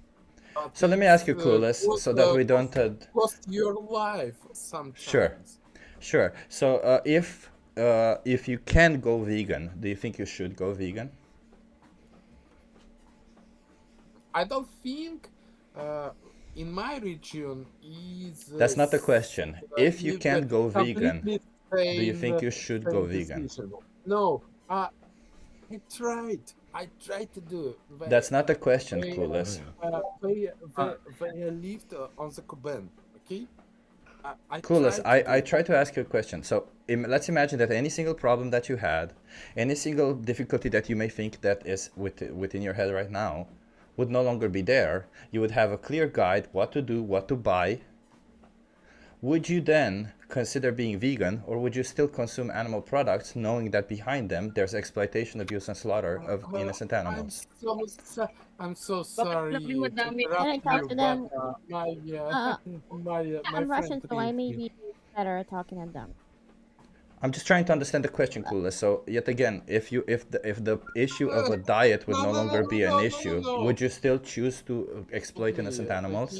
But So let me ask you, it's, Clueless, so that we don't. Cost your life sometimes. Sure. So if you can go vegan, do you think you should go vegan? I don't think in my region is. That's not the question. If you can go vegan, do you think you should go vegan? No, I tried to do. That's not the question, Clueless. They lived on the Kuban, okay? Clueless, I try to ask you a question. So let's imagine that any single problem that you had, any single difficulty that you may think that is within your head right now, would no longer be there. You would have a clear guide, what to do, what to buy. Would you then consider being vegan, or would you still consume animal products knowing that behind them there's exploitation, abuse, and slaughter of innocent animals? I'm so sorry. Can I talk to them? I'm Russian, so I may be better at talking to them. I'm just trying to understand the question, Clueless. So yet again, if the issue of a diet would no longer be an issue, would you still choose to exploit innocent animals?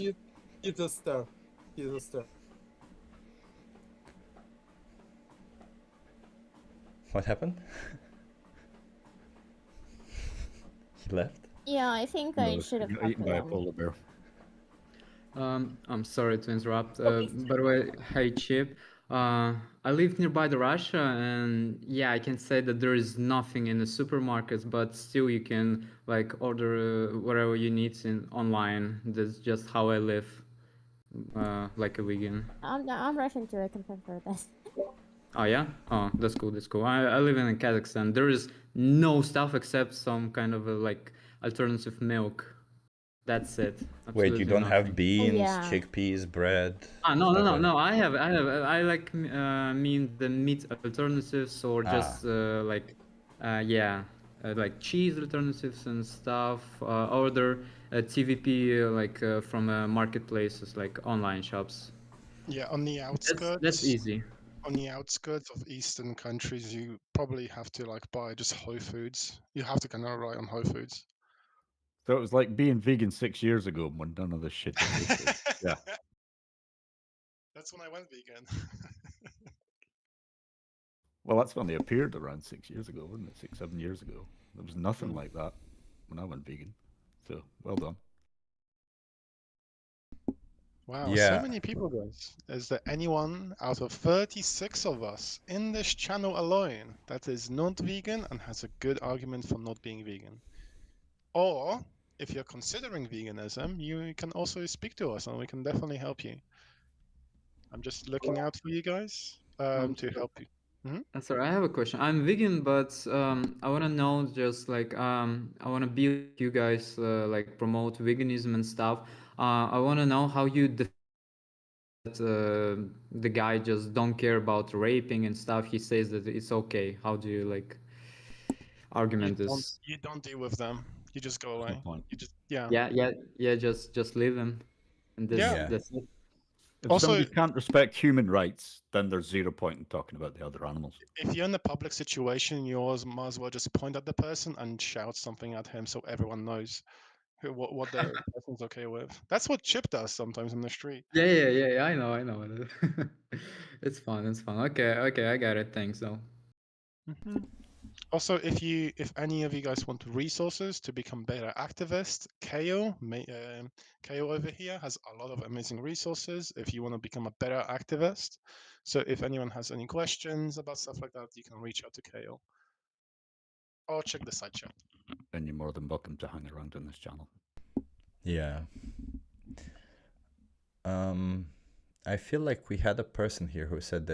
He's a star. What happened? He left? Yeah, I think I should have talked to Eaten by a them. polar bear. I'm sorry to interrupt. By the way, hey Chip. I live nearby the Russia, and yeah, I can say that there is nothing in the supermarkets, but still you can like order whatever you need online. That's just how I live, like a vegan. I'm Russian too. I can confirm that. Oh yeah? Oh, that's cool. I live in Kazakhstan. There is no stuff except some kind of like alternative milk. That's it. Wait, you don't have nothing. beans, Yeah. chickpeas, bread? No. I like mean the meat alternatives or just like like cheese alternatives and stuff. Order TVP like from marketplaces like online shops. Yeah, on the outskirts. That's easy. On the outskirts of Eastern countries, you probably have to like buy just Whole Foods. You have to kind of rely on Whole Foods. So it was like being vegan 6 years ago when none of this shit existed. Yeah. That's when I went vegan. Well, that's when they appeared around 6 years ago, wasn't it? 6, 7 years ago. There was nothing like that when I went vegan. So, well done. Wow, Yeah. so many people, guys. Is there anyone out of 36 of us in this channel alone that is not vegan and has a good argument for not being vegan? Or if you're considering veganism, you can also speak to us, and we can definitely help you. I'm just looking out for you guys to help you. Sorry, I have a question. I'm vegan, but I want to know just like I want to be like you guys, like promote veganism and stuff. I want to know how you that the guy just don't care about raping and stuff. He says that it's okay. How do you like argument this? You don't deal with them. You just go away. You just Yeah. Just leave him, and that's it. If Also- somebody can't respect human rights, then there's zero point in talking about the other animals. If you're in a public situation, you might as well just point at the person and shout something at him so everyone knows what the person's okay with. That's what Chip does sometimes in the street. Yeah. I know. It's fun. Okay, I got it. Thanks, though. Also, if any of you guys want resources to become better activists, Kale over here has a lot of amazing resources if you want to become a better activist. So if anyone has any questions about stuff like that, you can reach out to Kale. Or check the side chat. Then you're more than welcome to hang around on this channel. Yeah. I feel like we had a person here who said,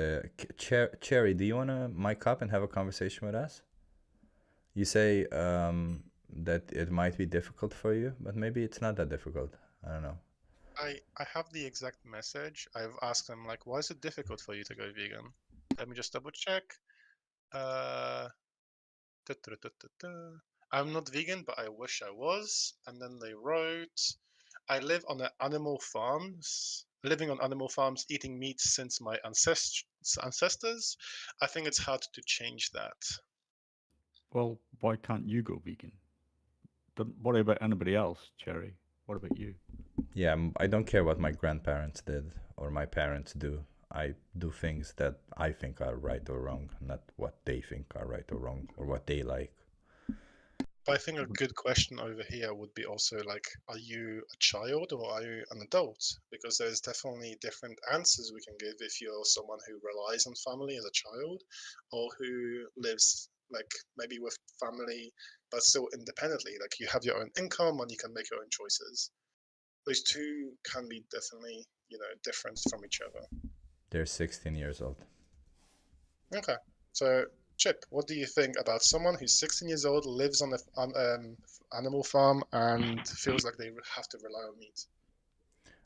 Cherry, do you want to mic up and have a conversation with us? You say that it might be difficult for you, but maybe it's not that difficult. I don't know. I have the exact message. I've asked them, like, why is it difficult for you to go vegan? Let me just double check. I'm not vegan, but I wish I was. And then they wrote, I live on living on animal farms, eating meat since my ancestors. I think it's hard to change that. Well, why can't you go vegan? Don't worry about anybody else, Cherry. What about you? Yeah, I don't care what my grandparents did or my parents do. I do things that I think are right or wrong, not what they think are right or wrong or what they like. But I think a good question over here would be also like, are you a child or are you an adult? Because there's definitely different answers we can give if you're someone who relies on family as a child, or who lives like maybe with family but still independently. Like you have your own income and you can make your own choices. Those two can be definitely, different from each other. They're 16 years old. Okay, so Chip, what do you think about someone who's 16 years old, lives on an animal farm, and feels like they have to rely on meat?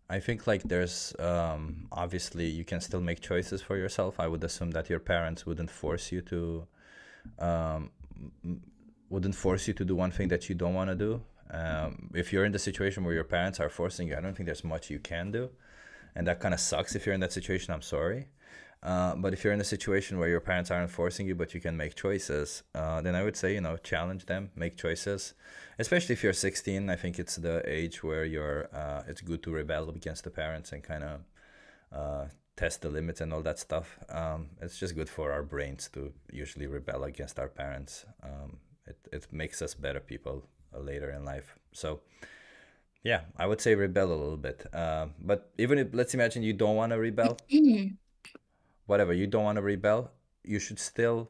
I think like there's obviously you can still make choices for yourself. I would assume that your parents wouldn't force you to do one thing that you don't want to do. If you're in the situation where your parents are forcing you, I don't think there's much you can do, and that kind of sucks. If you're in that situation, I'm sorry. But if you're in a situation where your parents aren't forcing you, but you can make choices, then I would say, challenge them, make choices. Especially if you're 16, I think it's the age where it's good to rebel against the parents and kind of test the limits and all that stuff. It's just good for our brains to usually rebel against our parents. It makes us better people later in life. So yeah, I would say rebel a little bit. But even if, let's imagine you don't want to rebel. Whatever, you don't want to rebel, you should still,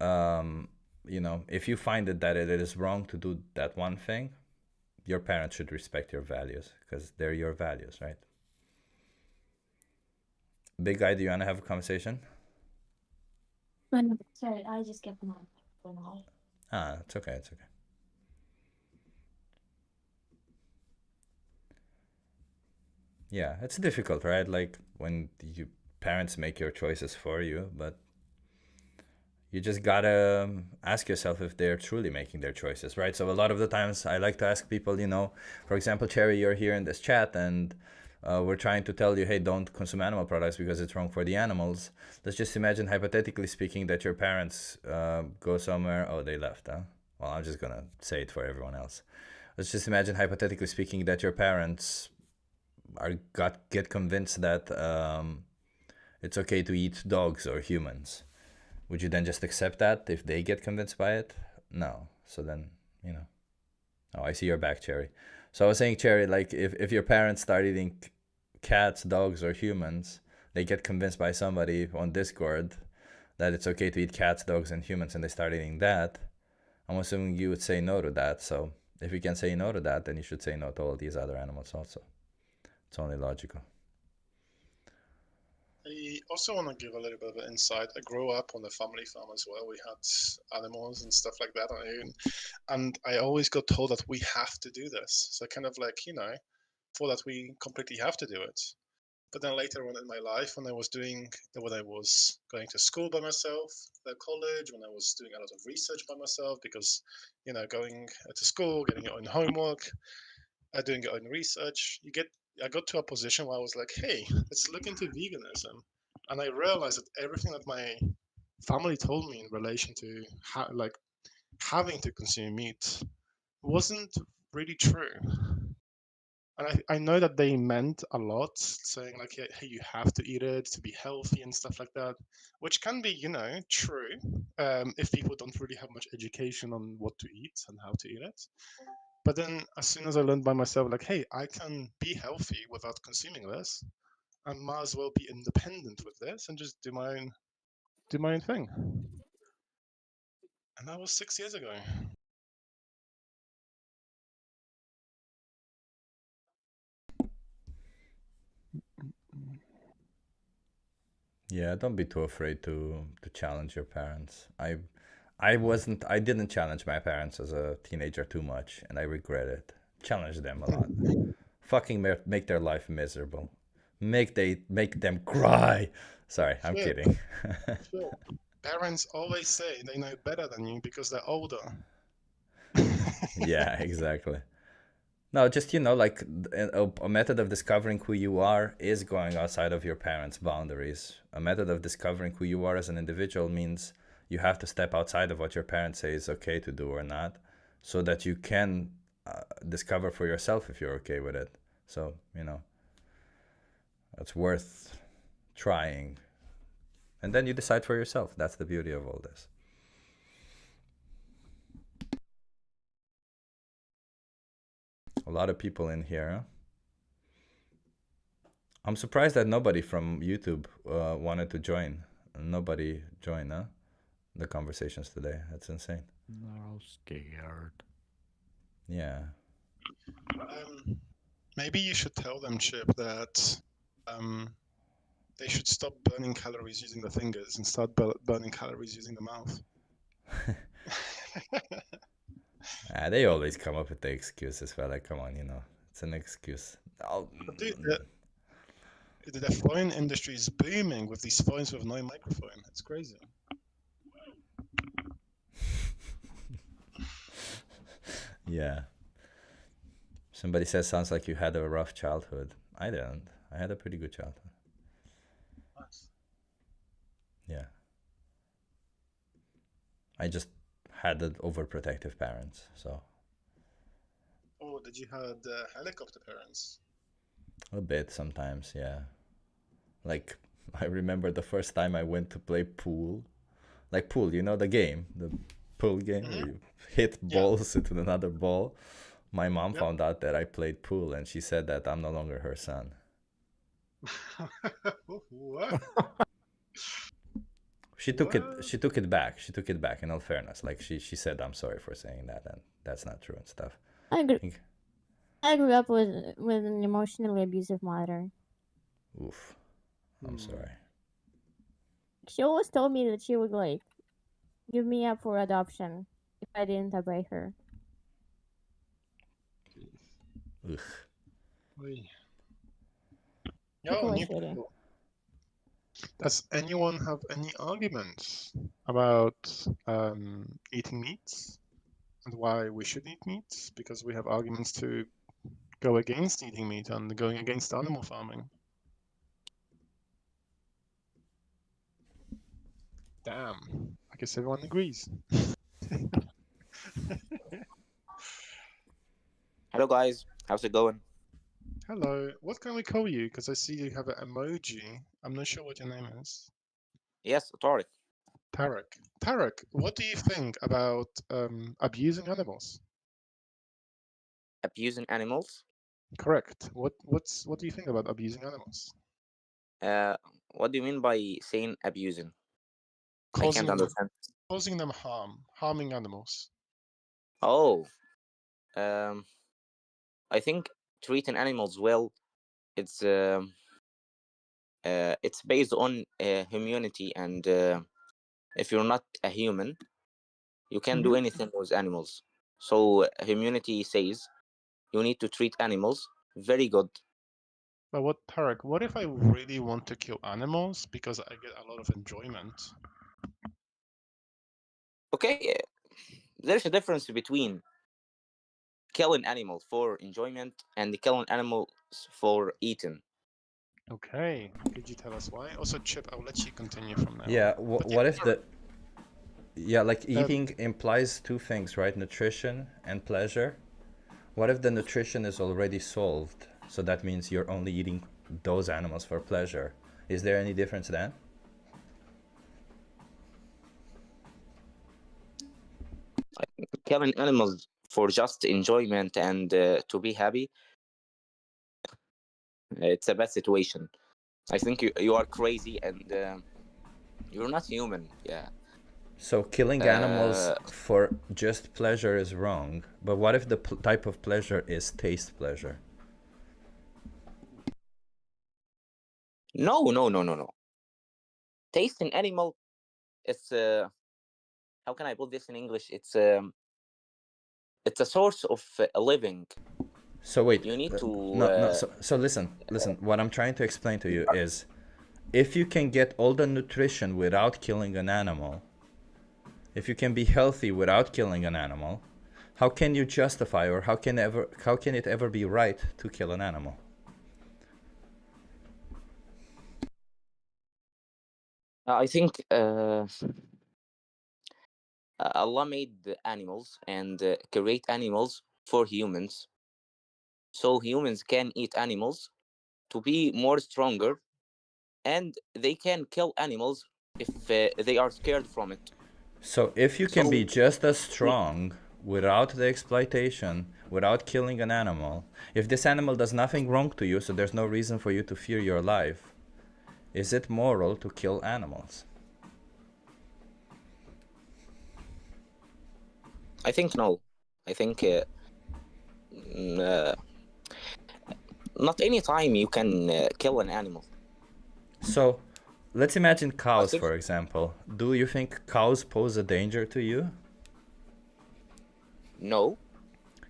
if you find that it is wrong to do that one thing, your parents should respect your values because they're your values, right? Big guy, do you want to have a conversation? Sorry, I just kept my phone off. It's okay. Yeah, it's difficult, right? Like when parents make your choices for you, but you just gotta ask yourself if they're truly making their choices, right? So a lot of the times I like to ask people, for example, Cherry, you're here in this chat and we're trying to tell you, hey, don't consume animal products because it's wrong for the animals. Let's just imagine, hypothetically speaking, that your parents go somewhere. Oh, they left, huh? Well, I'm just gonna say it for everyone else. Let's just imagine, hypothetically speaking, that your parents get convinced that it's okay to eat dogs or humans. Would you then just accept that if they get convinced by it? No. So then, Oh, I see your back, Cherry. So I was saying, Cherry, like if your parents start eating cats, dogs, or humans, they get convinced by somebody on Discord that it's okay to eat cats, dogs, and humans, and they start eating that, I'm assuming you would say no to that. So If you can say no to that, then you should say no to all these other animals also. It's only logical. I also want to give a little bit of insight. I grew up on a family farm as well. We had animals and stuff like that, and I always got told that we have to do this. So I kind of like, thought that we completely have to do it. But then later on in my life, when I was going to school by myself, college, when I was doing a lot of research by myself, because going to school, getting your own homework, doing your own research, I got to a position where I was like, hey, let's look into veganism, and I realized that everything that my family told me in relation to having to consume meat wasn't really true. And I know that they meant a lot, saying like, hey, you have to eat it to be healthy and stuff like that, which can be, true if people don't really have much education on what to eat and how to eat it. But then as soon as I learned by myself, like, hey, I can be healthy without consuming this, I might as well be independent with this and just do my own thing. And that was 6 years ago. Yeah, don't be too afraid to challenge your parents. I didn't challenge my parents as a teenager too much, and I regret it. Challenge them a lot. Fucking make their life miserable. Make them cry. Sorry, I'm Phil, kidding. Phil, parents always say they know better than you because they're older. Yeah, exactly. No, just like a method of discovering who you are is going outside of your parents' boundaries. A method of discovering who you are as an individual means you have to step outside of what your parents say is okay to do or not, so that you can discover for yourself if you're okay with it. So, it's worth trying. And then you decide for yourself. That's the beauty of all this. A lot of people in here. Huh? I'm surprised that nobody from YouTube wanted to join. Nobody joined, huh? The conversations today. That's insane. No, scared. Yeah. Maybe you should tell them, Chip, that they should stop burning calories using the fingers and start burning calories using the mouth. They always come up with the excuses. Well, like, come on, it's an excuse. Dude, the phone industry is booming with these phones with no microphone. It's crazy. Yeah. Somebody says, sounds like you had a rough childhood. I didn't. I had a pretty good childhood. Nice. Yeah. I just had overprotective parents, so. Oh, did you have helicopter parents? A bit sometimes, yeah. Like, I remember the first time I went to play pool. Like pool, the game, the pool game where you hit balls into another ball. My mom found out that I played pool, and she said that I'm no longer her son. What? She took it back. She took it back, in all fairness. Like, she said, I'm sorry for saying that, and that's not true and stuff. I grew up with an emotionally abusive mother. Oof. I'm sorry. She always told me that she would give me up for adoption if I didn't obey her. Ugh. Yo, new people. Does anyone have any arguments about eating meat and why we should eat meat? Because we have arguments to go against eating meat and going against animal farming. Damn, I guess everyone agrees. Hello guys, how's it going? Hello, what can we call you? Because I see you have an emoji. I'm not sure what your name is. Yes, Tarek. Tarek, what do you think about abusing animals? Abusing animals? Correct. What do you think about abusing animals? What do you mean by saying abusing? I Causing can't understand. causing them harm, harming animals. Oh, I think treating animals well, it's based on humanity, and if you're not a human, you can't do anything with animals. So humanity says you need to treat animals very good. But what, Tarek, what if I really want to kill animals because I get a lot of enjoyment? Okay, there's a difference between killing animals for enjoyment and killing animals for eating. Okay, could you tell us why? Also, Chip, I'll let you continue from now. Yeah, But what if Tarek, yeah, like eating implies two things, right? Nutrition and pleasure. What if the nutrition is already solved? So that means you're only eating those animals for pleasure. Is there any difference then? Killing animals for just enjoyment and to be happy, it's a bad situation. I think you are crazy, and you're not human. Yeah. So killing animals for just pleasure is wrong. But what if the type of pleasure is taste pleasure? No. Tasting animal, it's how can I put this in English? It's a source of a living. So wait, you need to no. So listen. What I'm trying to explain to you is, if you can get all the nutrition without killing an animal, if you can be healthy without killing an animal, how can you justify, or how can it ever be right to kill an animal? I think Allah made the animals and create animals for humans, so humans can eat animals to be more stronger, and they can kill animals if they are scared from it. So if you can be just as strong without the exploitation, without killing an animal, if this animal does nothing wrong to you, so there's no reason for you to fear your life, is it moral to kill animals? I think no. I think not any time you can kill an animal. So let's imagine cows, for example. Do you think cows pose a danger to you? No.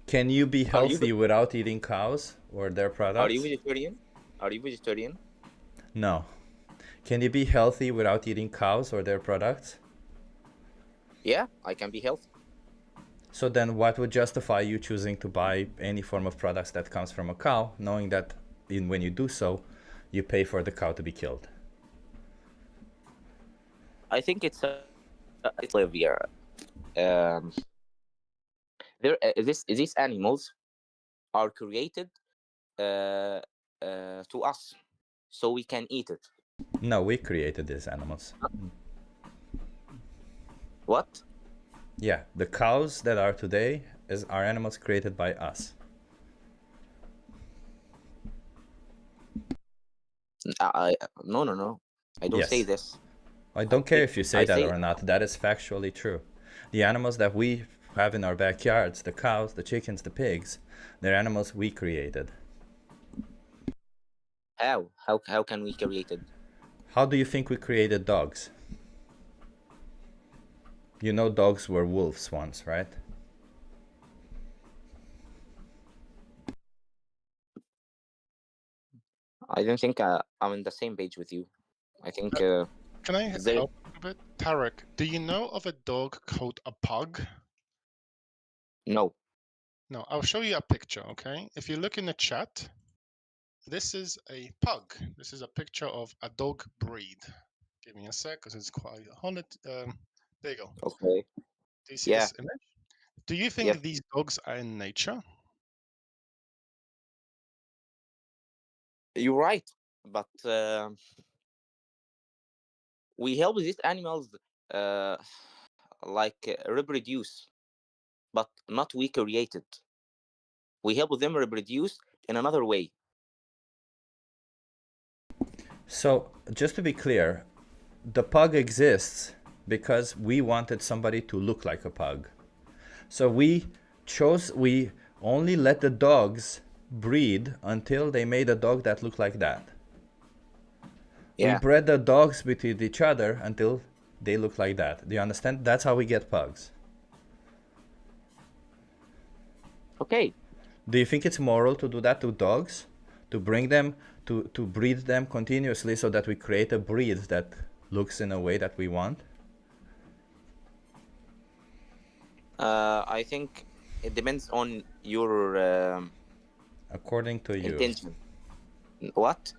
Can you be healthy without eating cows or their products? Are you vegetarian? Are you vegetarian? No. Can you be healthy without eating cows or their products? Yeah, I can be healthy. So then what would justify you choosing to buy any form of products that comes from a cow, knowing that when you do so, you pay for the cow to be killed? I think it's live here. These animals are created to us, so we can eat it. No, we created these animals. What? Yeah, the cows that are today are animals created by us. No. I don't say this. I don't care if you say that or not. That is factually true. The animals that we have in our backyards, the cows, the chickens, the pigs, they're animals we created. How? How can we create it? How do you think we created dogs? You know dogs were wolves once, right? I don't think I'm on the same page with you. I think... can I help a bit? Tarek, do you know of a dog called a pug? No. No, I'll show you a picture, okay? If you look in the chat, this is a pug. This is a picture of a dog breed. Give me a sec, because it's quite hard. There you go. Okay. Do you see this image? Do you think these dogs are in nature? You're right, but we help these animals reproduce, but not we create it. We help them reproduce in another way. So, just to be clear, the pug exists because we wanted somebody to look like a pug. So we only let the dogs breed until they made a dog that looked like that. We Yeah. bred the dogs between each other until they look like that. Do you understand? That's how we get pugs. Okay. Do you think it's moral to do that to dogs? To bring them, to breed them continuously so that we create a breed that looks in a way that we want? I think it depends on your According to you. intention. What?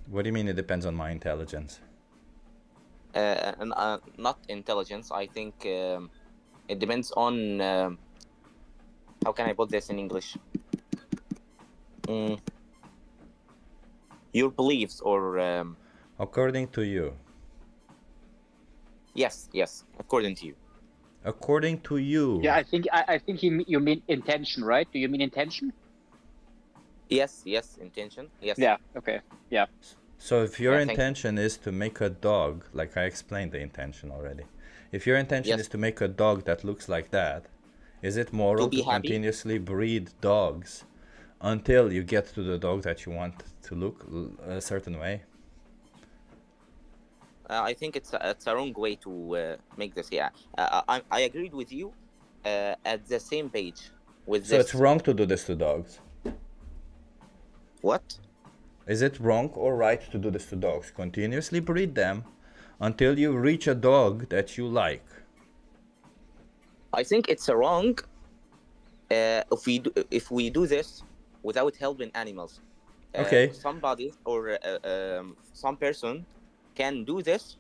What do you mean it depends on my intelligence? Not intelligence. I think it depends on how can I put this in English? Your beliefs or according to you. Yes, according to you. According to you. Yeah, I think you mean intention, right? Do you mean intention? Yes, intention. Yes. Yeah. Okay. Yeah. So if your Yeah, intention is to make a dog, like I explained the intention already. If your intention is to make a dog that looks like that, is it moral to continuously breed dogs until you get to the dog that you want to look a certain way? I think it's a wrong way to make this. Yeah, I agreed with you at the same page with So this. it's wrong to do this to dogs. What? Is it wrong or right to do this to dogs? Continuously breed them until you reach a dog that you like. I think it's wrong if we do this without helping animals. Okay. Somebody or some person can do this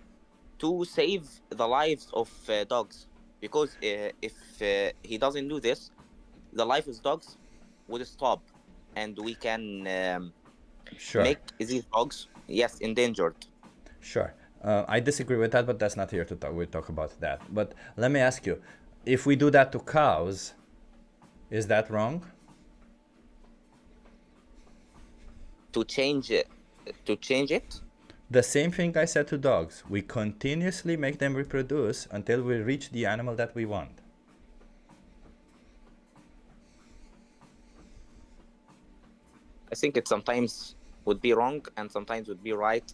to save the lives of dogs, because if he doesn't do this, the life of dogs would stop, and we can make these dogs endangered. Sure. I disagree with that, but that's not here to talk. We'll talk about that. But let me ask you, if we do that to cows, is that wrong? To change it? The same thing I said to dogs. We continuously make them reproduce until we reach the animal that we want. I think it sometimes would be wrong and sometimes would be right.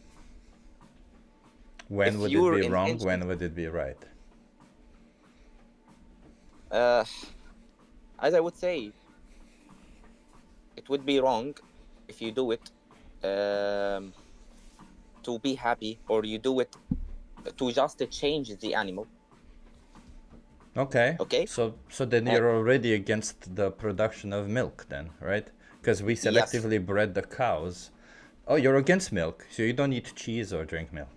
When would it be wrong? When would it be right? As I would say, it would be wrong if you do it to be happy, or you do it to just change the animal. Okay. So then you're already against the production of milk then, right? Because we selectively bred the cows. Oh, you're against milk, so you don't eat cheese or drink milk.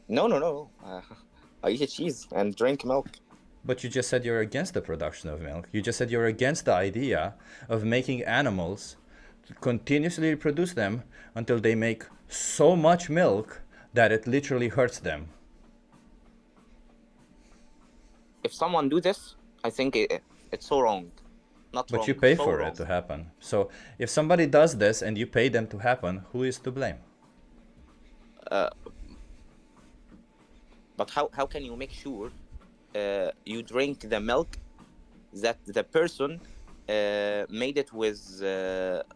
No. I eat cheese and drink milk. But you just said you're against the production of milk. You just said you're against the idea of making animals continuously reproduce them until they make so much milk that it literally hurts them. If someone do this, I think it's so wrong. Not but wrong, you pay so for wrong. it to happen. So if somebody does this and you pay them to happen, who is to blame? But how can you make sure you drink the milk that the person made it with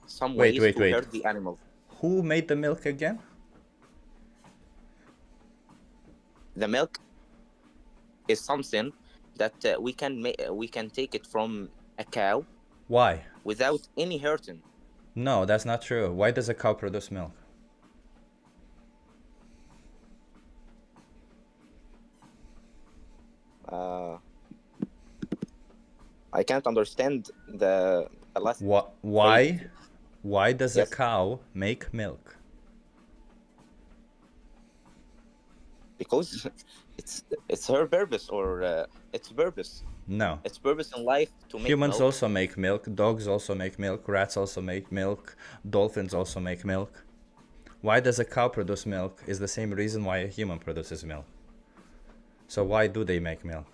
some ways to hurt the animal? Who made the milk again? The milk is something that we can take it from a cow. Why? Without any hurting. No, that's not true. Why does a cow produce milk? I can't understand the last. Why does a cow make milk? Because it's her purpose, or its purpose. No. Its purpose in life to make Humans milk. also make milk. Dogs also make milk. Rats also make milk. Dolphins also make milk. Why does a cow produce milk is the same reason why a human produces milk. So why do they make milk?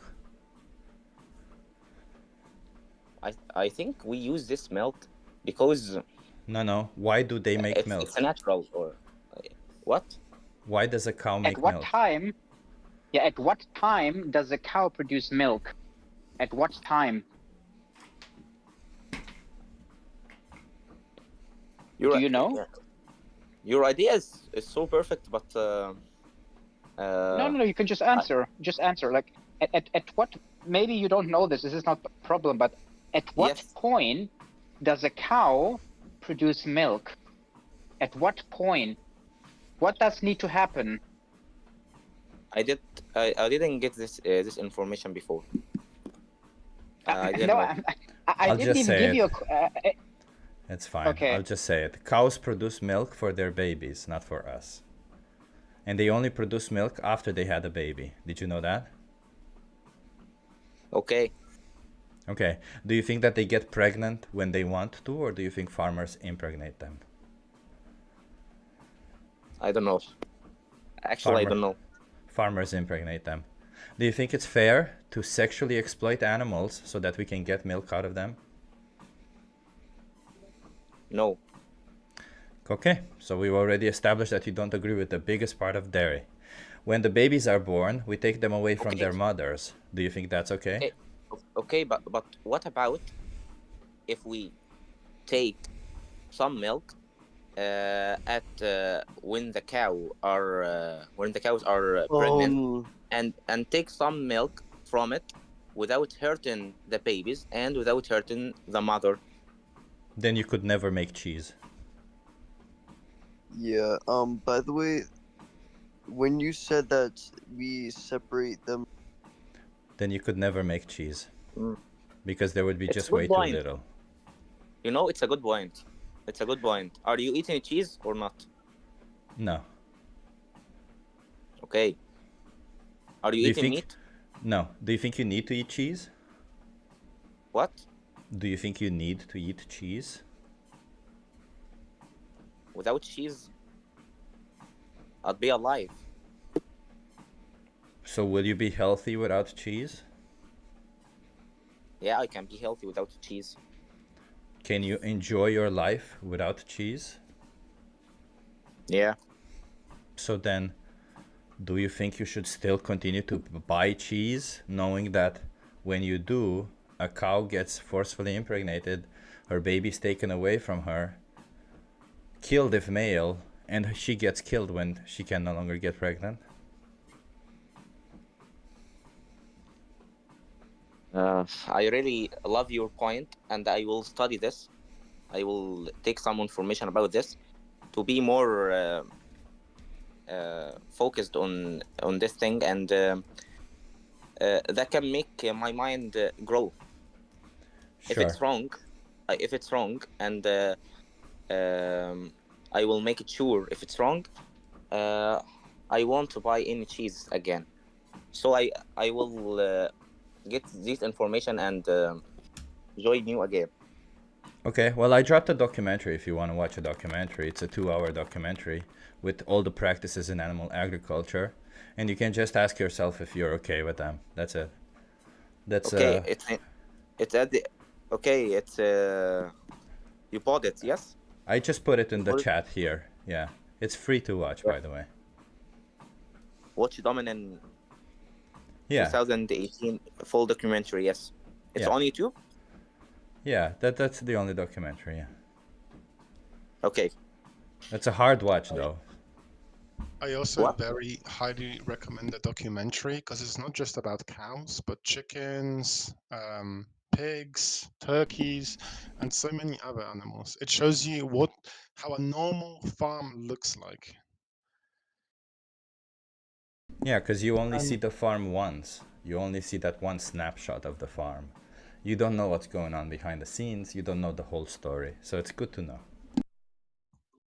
I think we use this milk because... No. Why do they make milk? It's a natural, or... What? Why does a cow make At what milk? time? Yeah, at what time does a cow produce milk? At what time? Your, Do you know? yeah, your idea is so perfect, but No, you can just answer. Just answer. Like at what? Maybe you don't know this. This is not a problem. But at what yes, point does a cow produce milk? At what point? What does need to happen? I didn't get this information before. I didn't No, know. I I'll didn't just even say give it. you a. It's fine. Okay. I'll just say it. Cows produce milk for their babies, not for us. And they only produce milk after they had a baby. Did you know that? Okay. Okay. Do you think that they get pregnant when they want to, or do you think farmers impregnate them? I don't know. Actually, I don't know. Farmers impregnate them. Do you think it's fair to sexually exploit animals so that we can get milk out of them? No. Okay, so we've already established that you don't agree with the biggest part of dairy. When the babies are born, we take them away from their mothers. Do you think that's okay? Okay, but what about if we take some milk at when the cows are pregnant, and take some milk from it without hurting the babies and without hurting the mother? Then you could never make cheese. Yeah, by the way, when you said that we separate them, Then you could never make cheese. Mm. Because there would be It's just a good way too point. little. You know, it's a good point. It's a good point. Are you eating cheese or not? No. Okay. Are you Do you eating think... meat? No. Do you think you need to eat cheese? What? Do you think you need to eat cheese? Without cheese, I'd be alive. So will you be healthy without cheese? Yeah, I can be healthy without cheese. Can you enjoy your life without cheese? Yeah. So then, do you think you should still continue to buy cheese, knowing that when you do, a cow gets forcefully impregnated, her baby's taken away from her, killed if male, and she gets killed when she can no longer get pregnant? I really love your point, and I will study this. I will take some information about this to be more focused on this thing, and that can make my mind grow. Sure. If it's wrong, and I will make it sure if it's wrong, I won't to buy any cheese again. So I will get this information and join you again. Okay, well, I dropped a documentary if you want to watch a documentary. It's a 2-hour documentary with all the practices in animal agriculture. And you can just ask yourself if you're okay with them. That's it. That's okay. It's at the. Okay, it's you bought it, yes? I just put it in the chat here. Yeah, it's free to watch, by the way. Watch Dominant. Yeah. 2018 full documentary. Yes, it's on YouTube. Yeah, that's the only documentary. Yeah. Okay. It's a hard watch though. I also very highly recommend the documentary because it's not just about cows, but chickens, pigs, turkeys, and so many other animals. It shows you how a normal farm looks like. Yeah, because you only see the farm once. You only see that one snapshot of the farm. You don't know what's going on behind the scenes. You don't know the whole story. So it's good to know.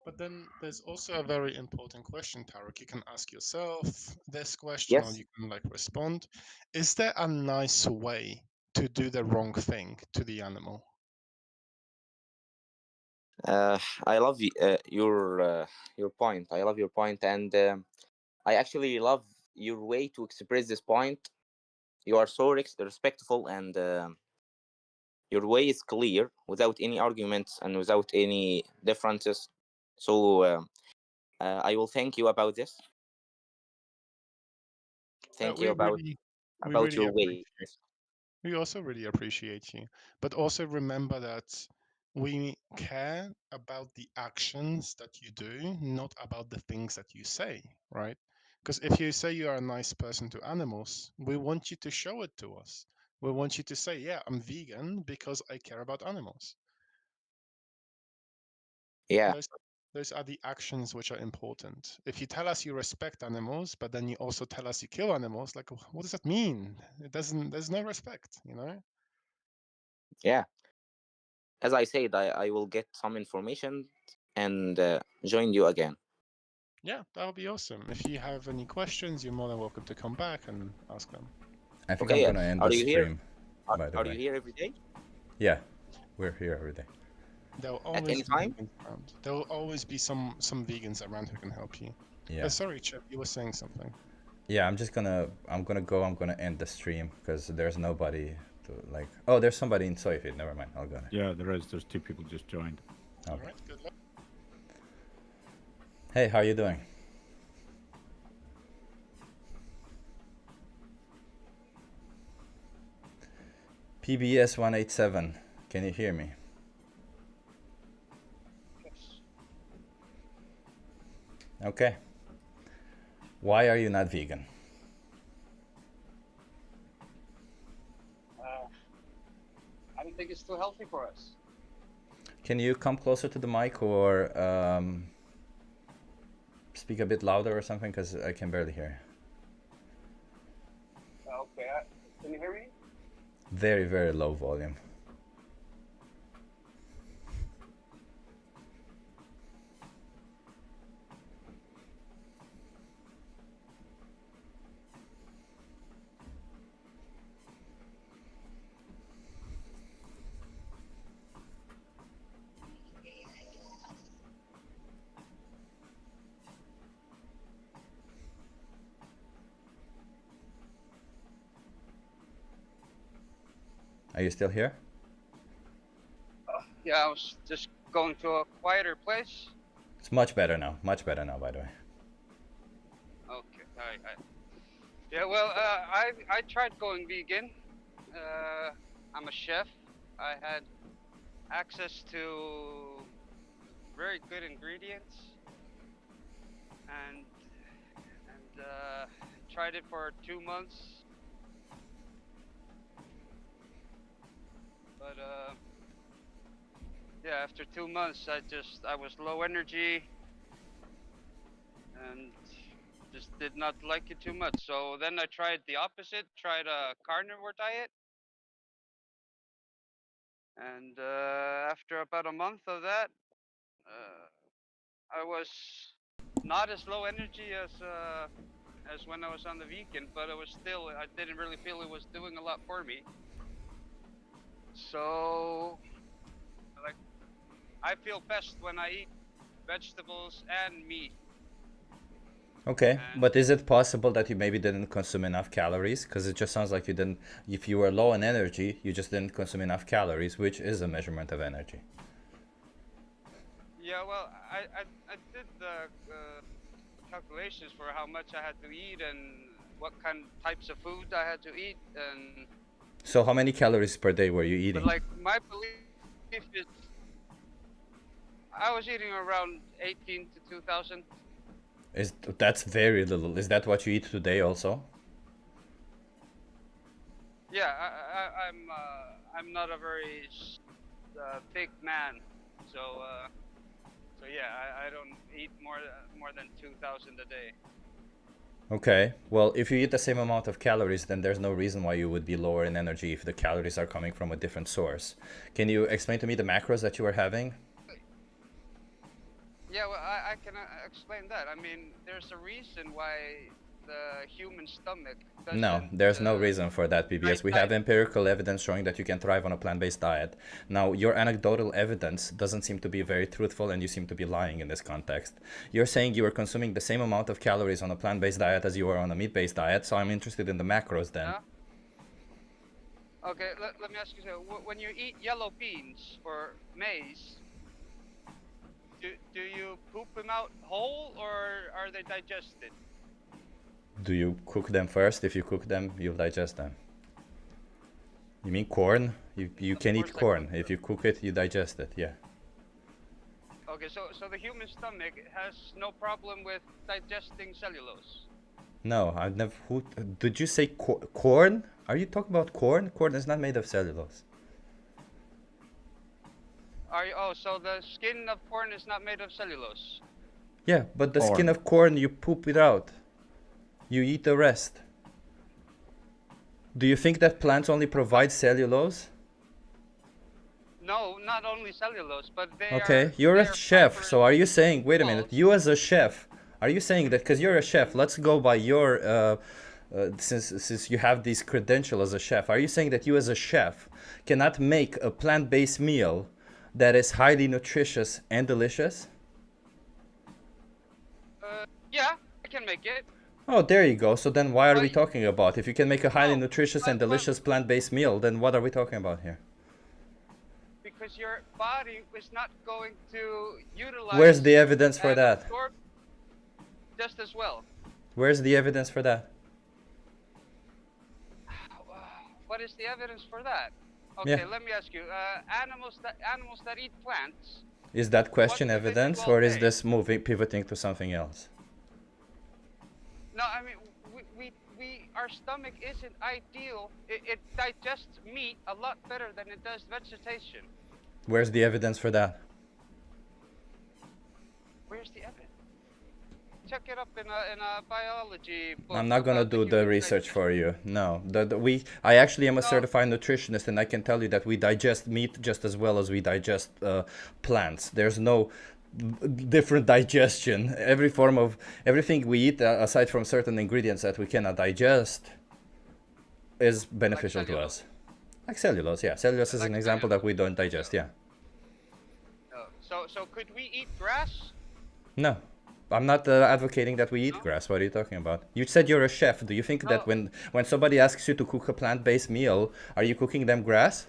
But then there's also a very important question, Tarek. You can ask yourself this question, or you can respond. Is there a nice way to do the wrong thing to the animal? I love your point. I love your point, and I actually love your way to express this point. You are so respectful, and your way is clear without any arguments and without any differences. So I will thank you about this. Thank you about your way. We also really appreciate you. But also remember that we care about the actions that you do, not about the things that you say, right? Because if you say you are a nice person to animals, we want you to show it to us. We want you to say, yeah, I'm vegan because I care about animals. Yeah. Those are the actions which are important. If you tell us you respect animals, but then you also tell us you kill animals, like, what does that mean? It doesn't, there's no respect, you know? Yeah. As I said, I will get some information and join you again. Yeah, that would be awesome. If you have any questions, you're more than welcome to come back and ask them. I think Okay, I'm gonna end are the you here? stream, by the Are way. you here every day? Yeah, we're here every day. There will At always any be time? vegans around. There will always be some vegans around who can help you. Yeah. Sorry, Chip, you were saying something. Yeah, I'm gonna end the stream because there's nobody to like. Oh, there's somebody in Soy Feed. Never mind. I'll go. Yeah, there is. There's 2 people just joined. Okay. All right, good luck. Hey, how you doing? PBS 187. Can you hear me? Okay. Why are you not vegan? I don't think it's too healthy for us. Can you come closer to the mic or speak a bit louder or something? Because I can barely hear. Okay, can you hear me? Very, very low volume. Are you still here? Yeah, I was just going to a quieter place. It's much better now. Much better now, by the way. Okay, yeah, well, I tried going vegan. I'm a chef. I had access to very good ingredients, and tried it for 2 months. But yeah, after 2 months, I was low energy and just did not like it too much. So then I tried the opposite, tried a carnivore diet. And after about a month of that, I was not as low energy as when I was on the vegan, but I didn't really feel it was doing a lot for me. So, like, I feel best when I eat vegetables and meat. Okay, but is it possible that you maybe didn't consume enough calories? Because it just sounds like you didn't. If you were low on energy, you just didn't consume enough calories, which is a measurement of energy. Yeah, well, I did the calculations for how much I had to eat and what types of food I had to eat, and So how many calories per day were you eating? but like my belief is I was eating around 18 to 2,000. That's very little. Is that what you eat today also? Yeah, I'm not a very big man, so yeah, I don't eat more than 2,000 a day. Okay, well, if you eat the same amount of calories, then there's no reason why you would be lower in energy if the calories are coming from a different source. Can you explain to me the macros that you were having? Yeah, well, I can explain that. I mean, there's a reason why the human stomach doesn't... No, there's no reason for that, PBS. We have empirical evidence showing that you can thrive on a plant-based diet. Now, your anecdotal evidence doesn't seem to be very truthful, and you seem to be lying in this context. You're saying you were consuming the same amount of calories on a plant-based diet as you were on a meat-based diet, so I'm interested in the macros then. Okay, let me ask you so. When you eat yellow beans or maize, do you poop them out whole, or are they digested? Do you cook them first? If you cook them, you'll digest them. You mean corn? You can eat course I corn. cook If you cook it, you digest it. Yeah. Okay, so the human stomach has no problem with digesting cellulose. No, I've never. Who did you say corn? Are you talking about corn? Corn is not made of cellulose. So the skin of corn is not made of cellulose. Yeah, but the skin of corn, you poop it out. You eat the rest. Do you think that plants only provide cellulose? No, not only cellulose, but they Okay, you're a chef, so are you saying, wait a minute, you as a chef, are you saying that, because you're a chef, let's go by your, since you have these credentials as a chef, are you saying that you as a chef cannot make a plant-based meal that is highly nutritious and delicious? Yeah, I can make it. Oh, there you go. So then why are we talking about? If you can make a highly nutritious and delicious plant-based meal, then what are we talking about here? Because your body is not going to utilize. Where's the evidence for that? Absorb just as well. Where's the evidence for that? What is the evidence for that? Okay, Yeah. let me ask you. Animals that eat plants. Is that question evidence, or is this pivoting to something else? No, I mean our stomach isn't ideal. It digests meat a lot better than it does vegetation. Where's the evidence for that? Where's the evidence? Check it up in a biology book. I'm not gonna do the research for you. No, I actually am a certified nutritionist, and I can tell you that we digest meat just as well as we digest plants. There's no different digestion. Everything we eat, aside from certain ingredients that we cannot digest, is beneficial to us. Like cellulose, yeah. Cellulose is an example that we don't digest, yeah. So could we eat grass? No. I'm not advocating that we eat grass. What are you talking about? You said you're a chef. Do you think that when somebody asks you to cook a plant-based meal, are you cooking them grass?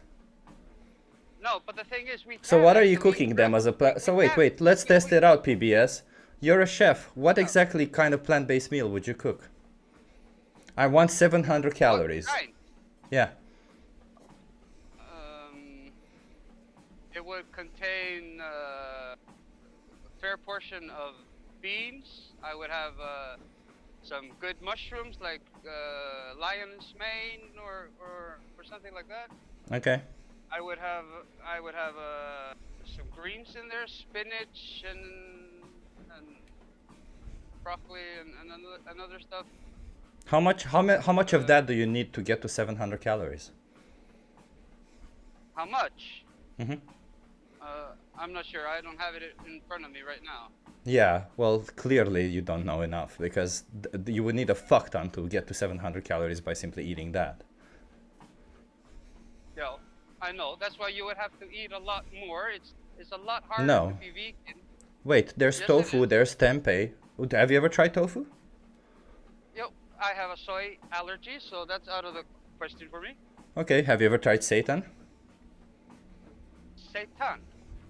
No, but the thing is, So what are you cooking them as a plant? So wait, let's test it out, PBS. You're a chef. What exactly kind of plant-based meal would you cook? I want 700 calories. Yeah. It would contain a fair portion of beans. I would have some good mushrooms like lion's mane or something like that. Okay. I would have some greens in there, spinach and broccoli and other stuff. How much of that do you need to get to 700 calories? How much? Mhm. I'm not sure. I don't have it in front of me right now. Yeah, well, clearly you don't know enough, because you would need a fuck ton to get to 700 calories by simply eating that. Yeah, I know. That's why you would have to eat a lot more. It's a lot harder No. to be vegan. Wait, there's Yes, tofu, there's tempeh. Have you ever tried tofu? Yep, I have a soy allergy, so that's out of the question for me. Okay, have you ever tried seitan? Seitan?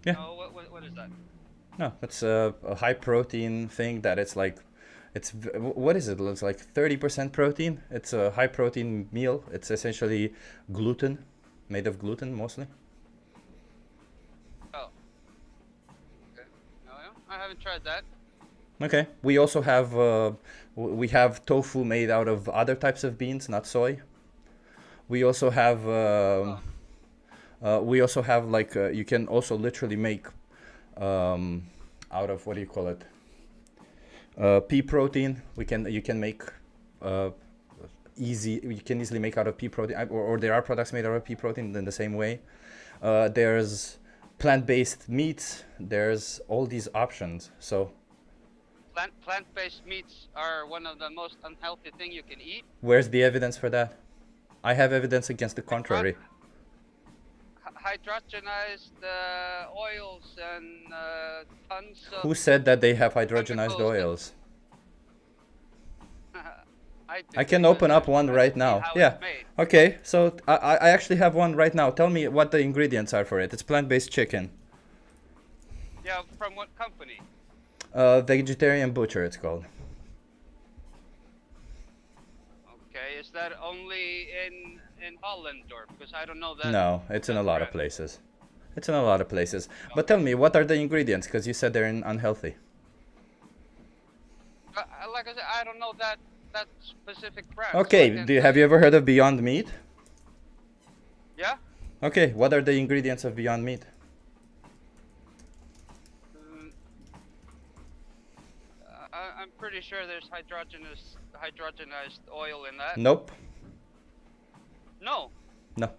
Yeah. No, what is that? No, it's a high protein thing that what is it? It looks like 30% protein. It's a high protein meal. It's essentially gluten, made of gluten mostly. Oh. Okay. No, I haven't tried that. Okay. We also have tofu made out of other types of beans, not soy. We also have like you can also literally make out of, what do you call it? Pea protein. You can make you can easily make out of pea protein, or there are products made out of pea protein in the same way. There's plant-based meats. There's all these options. So Plant-based meats are one of the most unhealthy thing you can eat. where's the evidence for that? I have evidence against the contrary. Hydrogenized oils and tons of... Who said that they have hydrogenized oils? I can open up one right now. Yeah. Okay, so I actually have one right now. Tell me what the ingredients are for it. It's plant-based chicken. Yeah, from what company? Vegetarian Butcher, it's called. Okay, is that only in Holland, or because I don't know that. No, it's in a lot of places. It's in a lot of places. But tell me, what are the ingredients? Because you said they're unhealthy. Like I said, I don't know that specific brand. Okay, have you ever heard of Beyond Meat? Yeah. Okay, what are the ingredients of Beyond Meat? I'm pretty sure there's hydrogenized oil in that. Nope. No. No.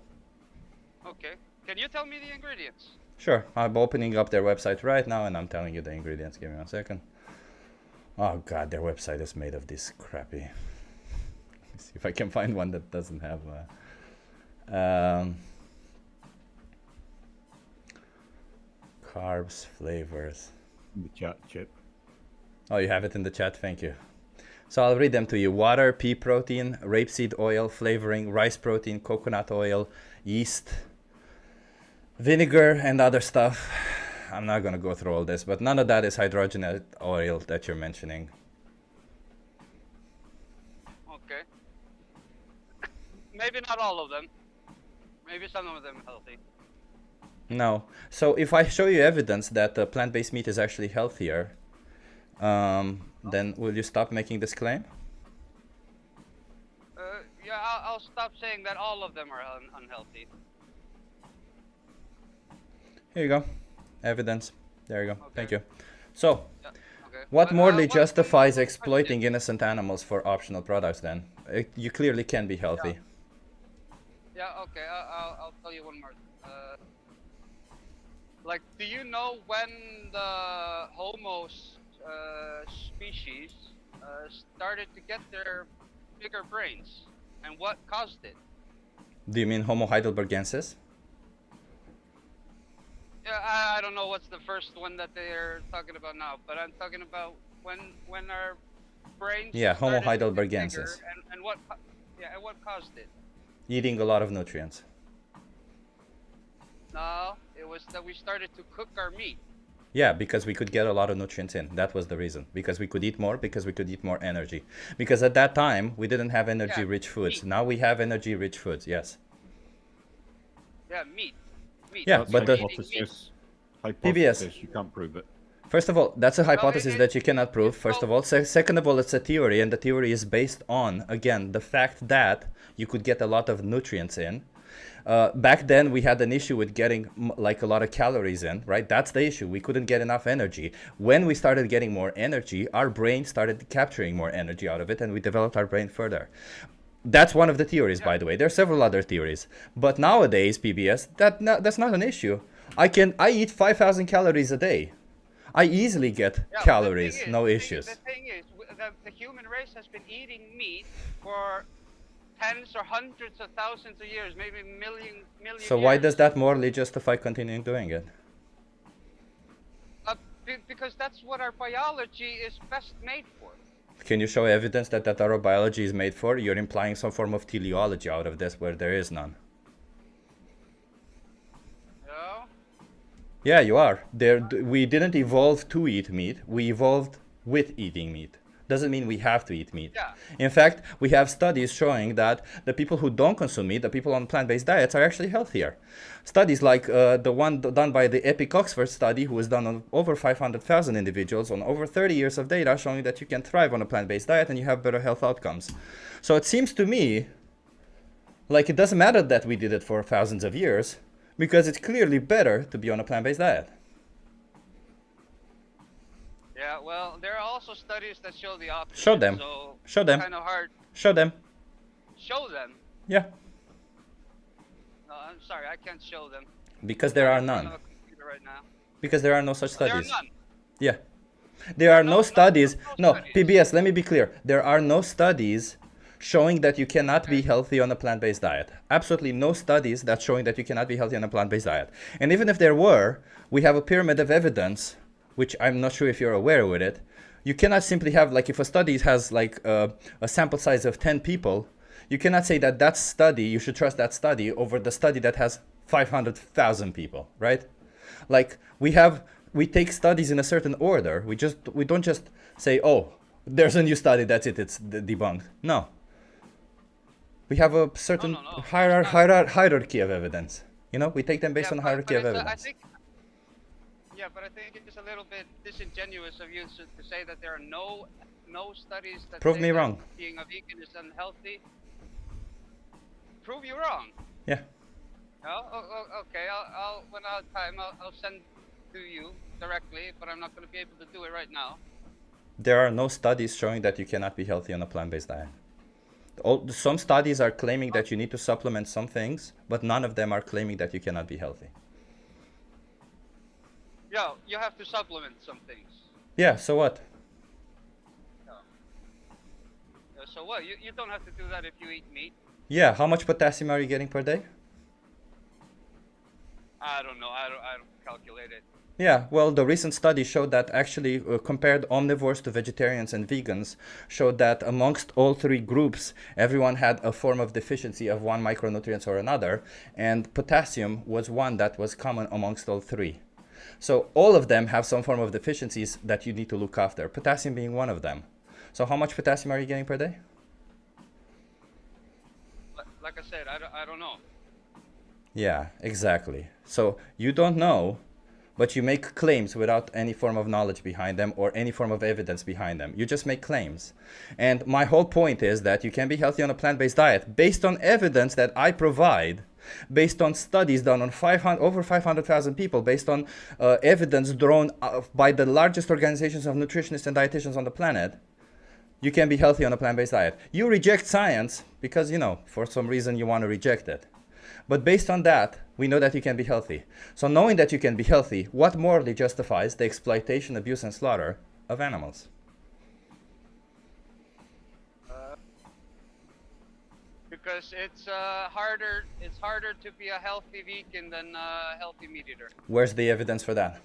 Okay. Can you tell me the ingredients? Sure, I'm opening up their website right now and I'm telling you the ingredients. Give me 1 second. Oh god, their website is made of this crappy. Let's see if I can find one that doesn't have carbs, flavors. In the chat, Chip. Oh, you have it in the chat, thank you. So I'll read them to you. Water, pea protein, rapeseed oil, flavoring, rice protein, coconut oil, yeast, vinegar, and other stuff. I'm not going to go through all this, but none of that is hydrogenated oil that you're mentioning. Okay. Maybe not all of them. Maybe some of them are healthy. No. So if I show you evidence that plant-based meat is actually healthier, then will you stop making this claim? Yeah, I'll stop saying that all of them are unhealthy. Here you go. Evidence. There you go. Okay. Thank you. So, yeah, okay. what morally justifies exploiting innocent animals for optional products then? You clearly can be healthy. Yeah, okay, I'll tell you one more. Like, do you know when the Homo species started to get their bigger brains, and what caused it? Do you mean Homo heidelbergensis? Yeah, I don't know what's the first one that they're talking about now, but I'm talking about when our brains. Yeah, Homo started to get heidelbergensis. bigger, and what? Yeah, and what caused it? Eating a lot of nutrients. No, it was that we started to cook our meat. Yeah, because we could get a lot of nutrients in. That was the reason. Because we could eat more, because we could eat more energy. Because at that time, we didn't have energy-rich foods. Now we have energy-rich foods, yes. Yeah, meat. Yeah, that's but hypothesis. Hypothesis, PBS. you can't prove it. First of all, that's a hypothesis that you cannot prove, first of all. Second of all, it's a theory, and the theory is based on, again, the fact that you could get a lot of nutrients in. Back then, we had an issue with getting like a lot of calories in, right? That's the issue. We couldn't get enough energy. When we started getting more energy, our brain started capturing more energy out of it, and we developed our brain further. That's one of the theories, by the way. There are several other theories. But nowadays, PBS, that's not an issue. I eat 5,000 calories a day. I easily get calories, no issues. The thing is, the human race has been eating meat for tens or hundreds of thousands of years, maybe million So why does that morally justify continuing doing it? Because that's what our biology is best made for. Can you show evidence that our biology is made for? You're implying some form of teleology out of this where there is none. No? Yeah, you are. We didn't evolve to eat meat. We evolved with eating meat. Doesn't mean we have to eat meat. Yeah. In fact, we have studies showing that the people who don't consume meat, the people on plant-based diets, are actually healthier. Studies like the one done by the EPIC Oxford study, who was done on over 500,000 individuals on over 30 years of data, showing that you can thrive on a plant-based diet and you have better health outcomes. So it seems to me like it doesn't matter that we did it for thousands of years, because it's clearly better to be on a plant-based diet. Yeah, well, there are also studies that show the opposite. Show them. So Show them. Kind of hard. Show them. Show them. Yeah. No, I'm sorry, I can't show them. Because there are I'm in front none. of a computer right now. Because there are no such There are studies. none. Yeah. There are no studies. No, PBS, let me be clear. There are no studies showing that you cannot be healthy on a plant-based diet. Absolutely no studies that showing that you cannot be healthy on a plant-based diet. And even if there were, we have a pyramid of evidence, which I'm not sure if you're aware with it. You cannot simply have, like, if a study has like a sample size of 10 people, you cannot say that that study, you should trust that study over the study that has 500,000 people, right? Like, we take studies in a certain order. We don't just say, oh, there's a new study, that's it, it's debunked. No. We have a certain hierarchy of evidence. You know, we take them based on a hierarchy of evidence. Yeah, but I think it's a little bit disingenuous of you to say that there are no studies that Prove say me that wrong. being a vegan is unhealthy. Prove you wrong. Yeah. Okay. I'll when I have time, I'll send to you directly, but I'm not going to be able to do it right now. There are no studies showing that you cannot be healthy on a plant-based diet. Some studies are claiming that you need to supplement some things, but none of them are claiming that you cannot be healthy. Yeah, you have to supplement some things. Yeah, so what? So what? You don't have to do that if you eat meat. Yeah, how much potassium are you getting per day? I don't know. I don't calculate it. Yeah, well, the recent study showed that actually compared omnivores to vegetarians and vegans showed that amongst all three groups, everyone had a form of deficiency of one micronutrient or another, and potassium was one that was common amongst all three. So all of them have some form of deficiencies that you need to look after, potassium being one of them. So how much potassium are you getting per day? Like I said, I don't know. Yeah, exactly. So you don't know, but you make claims without any form of knowledge behind them or any form of evidence behind them. You just make claims. And my whole point is that you can be healthy on a plant-based diet based on evidence that I provide, based on studies done on over 500,000 people, based on evidence drawn by the largest organizations of nutritionists and dietitians on the planet. You can be healthy on a plant-based diet. You reject science because, you know, for some reason you want to reject it. But based on that, we know that you can be healthy. So knowing that you can be healthy, what morally justifies the exploitation, abuse, and slaughter of animals? Because it's harder to be a healthy vegan than a healthy meat eater. Where's the evidence for that?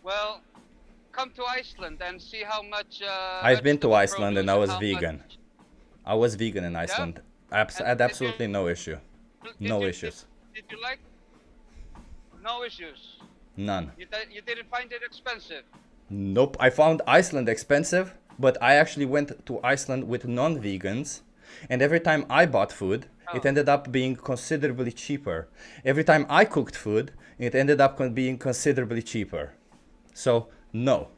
Well, come to Iceland and see how much. I've been to Iceland and I was vegan. I was vegan in Iceland. I had absolutely no issue. No issues. Did you like? No issues. None. You didn't find it expensive? Nope. I found Iceland expensive, but I actually went to Iceland with non-vegans, and every time I bought food, it ended up being considerably cheaper. Every time I cooked food, it ended up being considerably cheaper. So, no.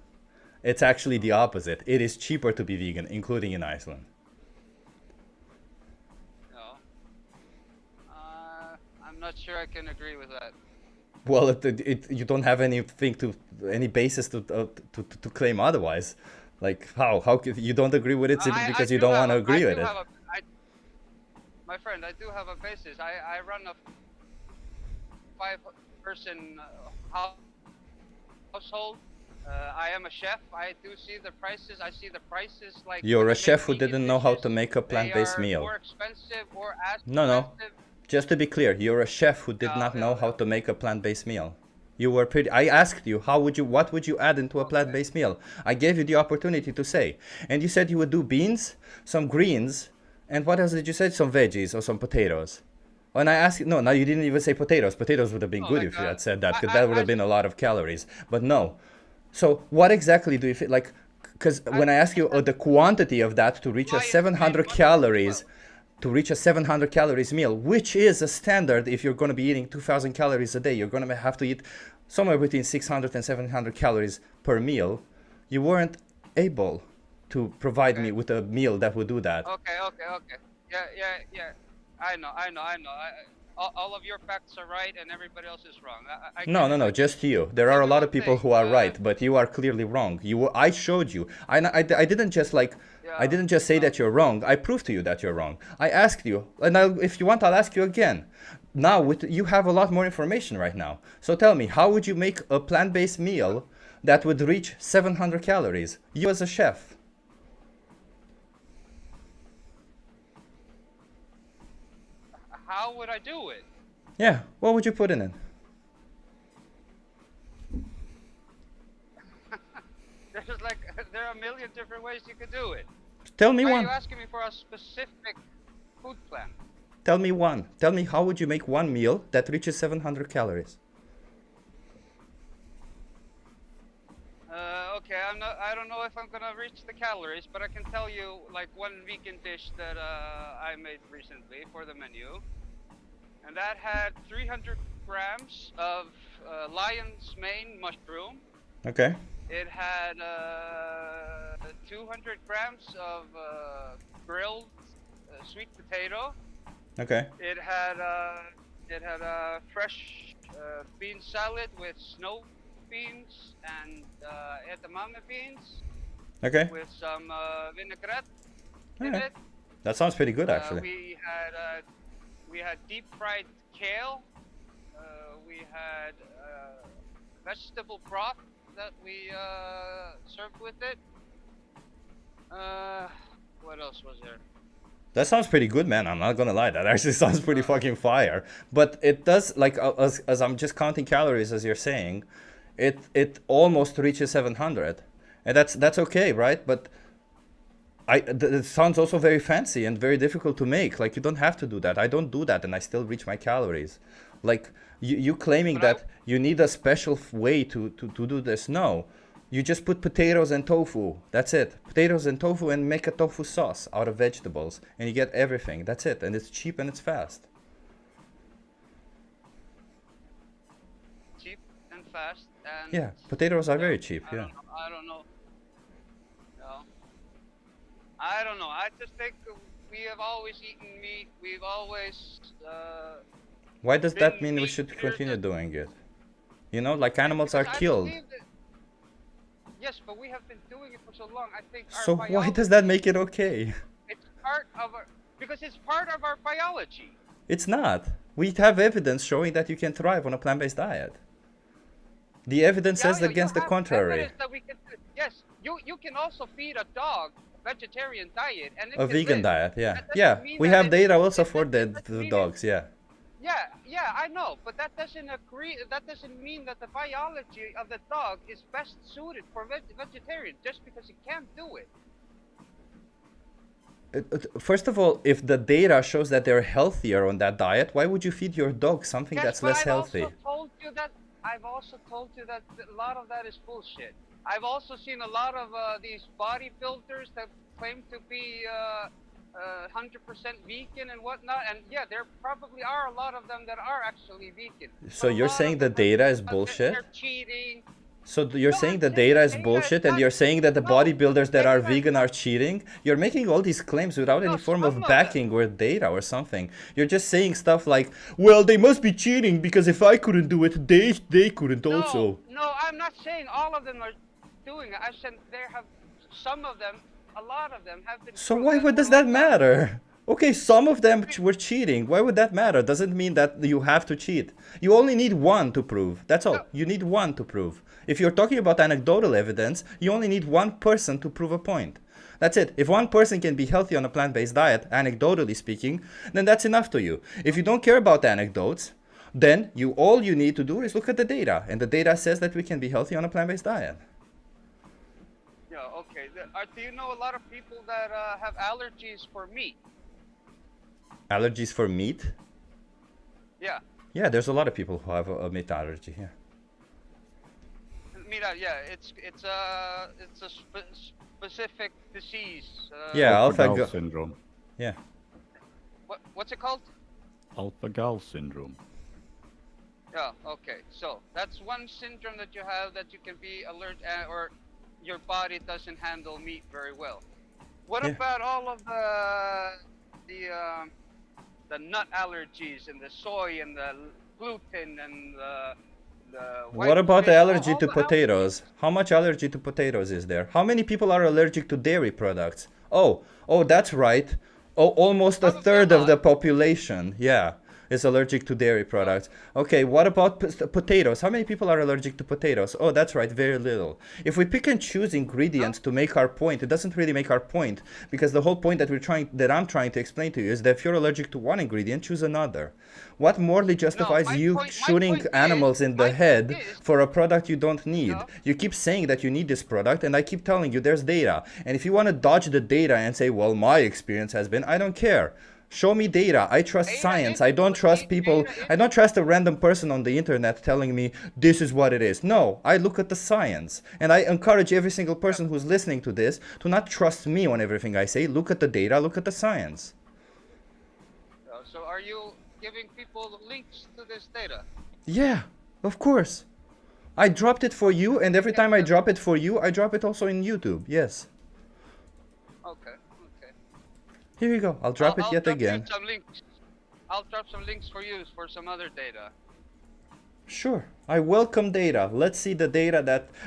It's actually the opposite. It is cheaper to be vegan, including in Iceland. I'm not sure I can agree with that. Well, you don't have any basis to claim otherwise. Like how you don't agree with it simply because you don't want to agree with it? My friend, I do have a basis. I run a 5-person household. I am a chef. I do see the prices. I see the prices like. You're a chef who didn't know how to make a plant-based meal. More expensive or as No. Just to be clear, you're a chef who did not know how to make a plant-based meal. You were I asked you, what would you add into a plant-based meal? I gave you the opportunity to say. And you said you would do beans, some greens, and what else did you say? Some veggies or some potatoes. When I asked you, no, you didn't even say potatoes. Potatoes would have been good if you had said that, because that would have been a lot of calories. But no. So what exactly do you feel like? Because when I ask you the quantity of that to reach a 700 calories, to reach a 700 calories meal, which is a standard if you're going to be eating 2,000 calories a day, you're going to have to eat somewhere between 600 and 700 calories per meal. You weren't able to provide me with a meal that would do that. Okay. Yeah. I know. All of your facts are right and everybody else is wrong. No, just you. There are a lot of people who are right, but you are clearly wrong. I showed you. I didn't just I didn't just say that you're wrong. I proved to you that you're wrong. I asked you, and if you want, I'll ask you again. Now, you have a lot more information right now. So tell me, how would you make a plant-based meal that would reach 700 calories? You as a chef. How would I do it? Yeah, what would you put in it? There are a million different ways you could do it. Tell me Why one. are you asking me for a specific food plan? Tell me one. Tell me how would you make one meal that reaches 700 calories? okay, I don't know if I'm gonna reach the calories, but I can tell you like one vegan dish that I made recently for the menu, and that had 300 grams of lion's mane mushroom. Okay. It had 200 grams of grilled sweet potato. Okay. It had fresh bean salad with snow beans and edamame beans. Okay. With some vinaigrette in Alright. it. That sounds pretty good, actually. We had deep fried kale. We had vegetable broth that we served with it. What else was there? That sounds pretty good, man. I'm not gonna lie. That actually sounds pretty fucking fire. But it does, like, as I'm just counting calories, as you're saying, it almost reaches 700, and that's okay, right? But it sounds also very fancy and very difficult to make. Like, you don't have to do that. I don't do that, and I still reach my calories. Like, you claiming that you need a special way to do this. No. You just put potatoes and tofu. That's it. Potatoes and tofu, and make a tofu sauce out of vegetables. And you get everything. That's it. And it's cheap and it's fast. Cheap and fast. And Yeah, potatoes are very cheap. Yeah. I don't know. No. I don't know. I just think we have always eaten meat. We've always. Why does that mean we should continue doing it? You know, like, animals are killed. Yes, but we have been doing it for so long. I think. So why does that make it okay? It's part of our, because it's part of our biology. It's not. We have evidence showing that you can thrive on a plant-based diet. The evidence says against the contrary. Yes, you can also feed a dog a vegetarian diet and it A can vegan live. diet, yeah. That doesn't Yeah, mean we that have it- data also it for doesn't the mean dogs, yeah. Yeah, I know, but that doesn't agree. That doesn't mean that the biology of the dog is best suited for vegetarian just because it can't do it. First of all, if the data shows that they're healthier on that diet, why would you feed your dog something Yes, that's but less healthy? I've also told you that a lot of that is bullshit. I've also seen a lot of these body filters that claim to be 100% vegan and whatnot, and yeah, there probably are a lot of them that are actually vegan. So you're saying the data is bullshit? They're cheating. So you're saying the data is bullshit, and you're saying that the bodybuilders that are vegan are cheating? You're making all these claims without any form of backing or data or something. You're just saying stuff like, well, they must be cheating because if I couldn't do it, they couldn't also. No, I'm not saying all of them are doing it. I said there have some of them, a lot of them have been. So why does that matter? Okay, some of them were cheating. Why would that matter? Doesn't mean that you have to cheat. You only need one to prove. That's all. You need one to prove. If you're talking about anecdotal evidence, you only need one person to prove a point. That's it. If one person can be healthy on a plant-based diet, anecdotally speaking, then that's enough to you. If you don't care about anecdotes, then all you need to do is look at the data. And the data says that we can be healthy on a plant-based diet. Yeah, okay. Do you know a lot of people that have allergies for meat? Allergies for meat? Yeah. Yeah, there's a lot of people who have a meat allergy, yeah. Meat, yeah, it's a specific disease. Yeah, alpha-gal syndrome. Yeah. What's it called? Alpha-gal syndrome. Yeah, okay. So that's one syndrome that you have that you can be allergic or your body doesn't handle meat very well. What about all of the nut allergies and the soy and the gluten and the What about the allergy to potatoes? How much allergy to potatoes is there? How many people are allergic to dairy products? Oh, that's right. Oh, almost a third of the population, yeah, is allergic to dairy products. Okay, what about potatoes? How many people are allergic to potatoes? Oh, that's right, very little. If we pick and choose ingredients to make our point, it doesn't really make our point, because the whole point that I'm trying to explain to you is that if you're allergic to one ingredient, choose another. What morally justifies shooting animals in the head for a product you don't need? You keep saying that you need this product, and I keep telling you there's data. And if you want to dodge the data and say, well, my experience has been, I don't care. Show me data. I trust science. I don't trust people. I don't trust a random person on the internet telling me this is what it is. No, I look at the science. And I encourage every single person who's listening to this to not trust me on everything I say. Look at the data. Look at the science. So are you giving people links to this data? Yeah, of course. I dropped it for you, and every time I drop it for you, I drop it also in YouTube. Yes. Okay. Here you go. I'll drop it yet drop again. you some links. I'll drop some links for you for some other data. Sure. I welcome data. Let's see the data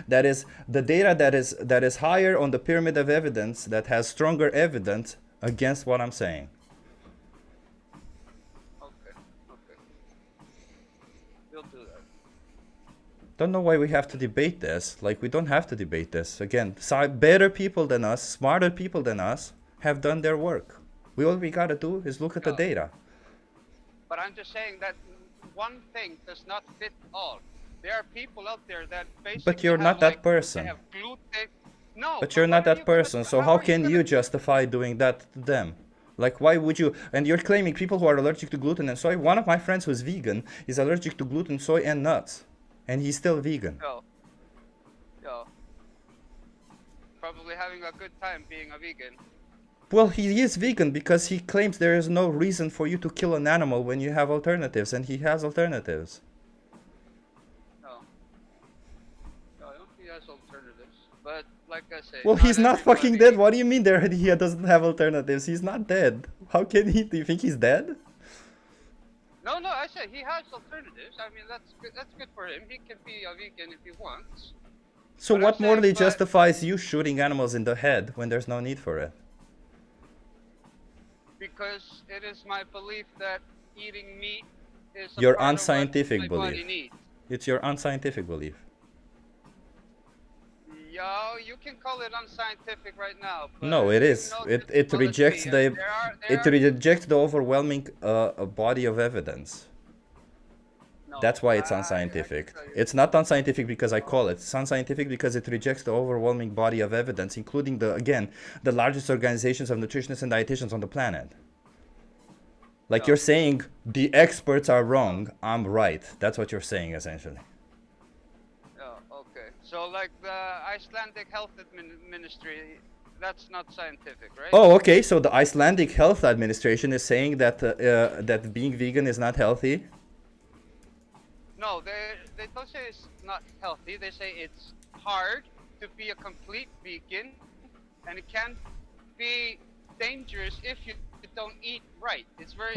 that is higher on the pyramid of evidence, that has stronger evidence against what I'm saying. Okay. We'll do that. Don't know why we have to debate this. Like, we don't have to debate this. Again, better people than us, smarter people than us have done their work. All we gotta do is look at the data. But I'm just saying that one thing does not fit all. There are people out there that basically But you're not that person. they have gluten. No. But you're not that person, so how can you justify doing that to them? Like, why would you? And you're claiming people who are allergic to gluten and soy. One of my friends who's vegan is allergic to gluten, soy, and nuts. And he's still vegan. Yo. Probably having a good time being a vegan. Well, he is vegan because he claims there is no reason for you to kill an animal when you have alternatives, and he has alternatives. No, he has alternatives. But like I say, Well, he's not fucking dead. What do you mean he doesn't have alternatives? He's not dead. How can he? Do you think he's dead? No, I said he has alternatives. I mean, that's good for him. He can be a vegan if he wants. So what morally justifies you shooting animals in the head when there's no need for it? Because it is my belief that eating meat is Your unscientific belief. Needs. It's your unscientific belief. Yo, you can call it unscientific right now. But No, it is. It rejects the overwhelming body of evidence. That's why it's unscientific. It's not unscientific because I call it. It's unscientific because it rejects the overwhelming body of evidence, including the largest organizations of nutritionists and dietitians on the planet. Like, you're saying the experts are wrong, I'm right. That's what you're saying, essentially. Oh, okay. So like the Icelandic Health Ministry, that's not scientific, right? Oh, okay. So the Icelandic Health Administration is saying that that being vegan is not healthy. No, they don't say it's not healthy. They say it's hard to be a complete vegan, and it can be dangerous if you don't eat right. It's very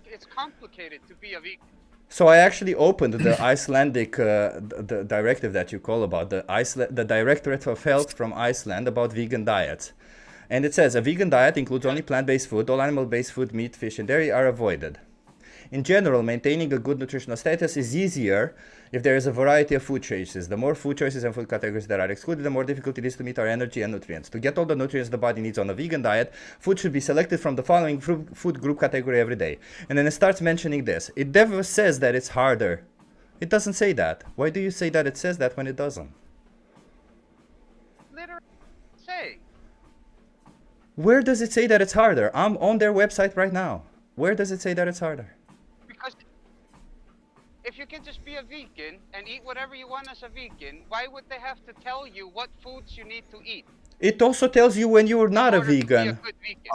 it's complicated to be a vegan. So I actually opened the Icelandic the directive that you call about the Directorate of Health from Iceland about vegan diets, and it says a vegan diet includes only plant-based food. All animal-based food, meat, fish, and dairy are avoided. In general, maintaining a good nutritional status is easier if there is a variety of food choices. The more food choices and food categories that are excluded, the more difficult it is to meet our energy and nutrients. To get all the nutrients the body needs on a vegan diet, food should be selected from the following food group category every day. And then it starts mentioning this. It never says that it's harder. It doesn't say that. Why do you say that it says that when it doesn't? Literally say. Where does it say that it's harder? I'm on their website right now. Where does it say that it's harder? Because if you can just be a vegan and eat whatever you want as a vegan, why would they have to tell you what foods you need to eat? It also tells you when you're not a vegan.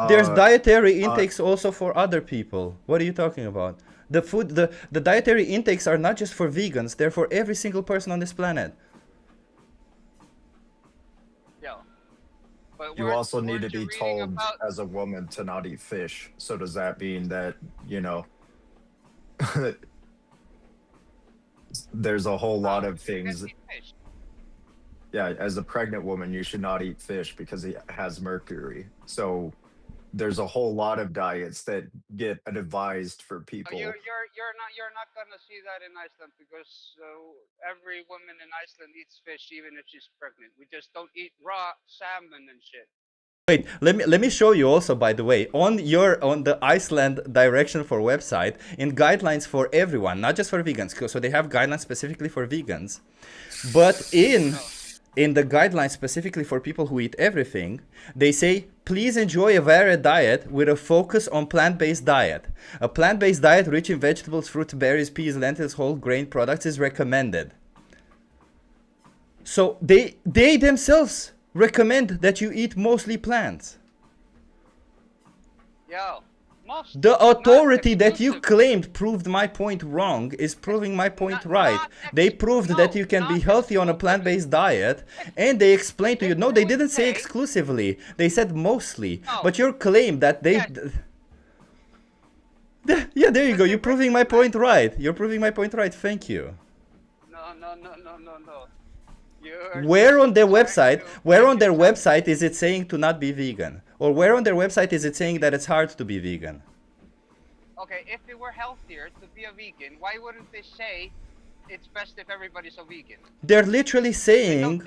There's dietary intakes also for other people. What are you talking about? The dietary intakes are not just for vegans, they're for every single person on this planet. Yeah. But you also need to be told as a woman to not eat fish. So does that mean that, you know, there's a whole lot of things. Yeah, as a pregnant woman, you should not eat fish because it has mercury. So there's a whole lot of diets that get advised for people. You're not gonna see that in Iceland because every woman in Iceland eats fish even if she's pregnant. We just don't eat raw salmon and shit. Wait, let me show you also, by the way, on the Iceland Direction for website, in guidelines for everyone, not just for vegans, so they have guidelines specifically for vegans, but in in the guidelines specifically for people who eat everything, they say, please enjoy a varied diet with a focus on plant-based diet. A plant-based diet rich in vegetables, fruits, berries, peas, lentils, whole grain products is recommended. So they themselves recommend that you eat mostly plants. Yo, The authority that you claimed proved my point wrong is proving my point right. They proved that you can be healthy on a plant-based diet, and they explained to you, no, they didn't say exclusively, they said mostly. But your claim that they... Yeah, there you go, you're proving my point right. You're proving my point right, thank you. No. Where on their website is it saying to not be vegan? Or where on their website is it saying that it's hard to be vegan? Okay, if it were healthier to be a vegan, why wouldn't they say it's best if everybody's a vegan? They're literally saying,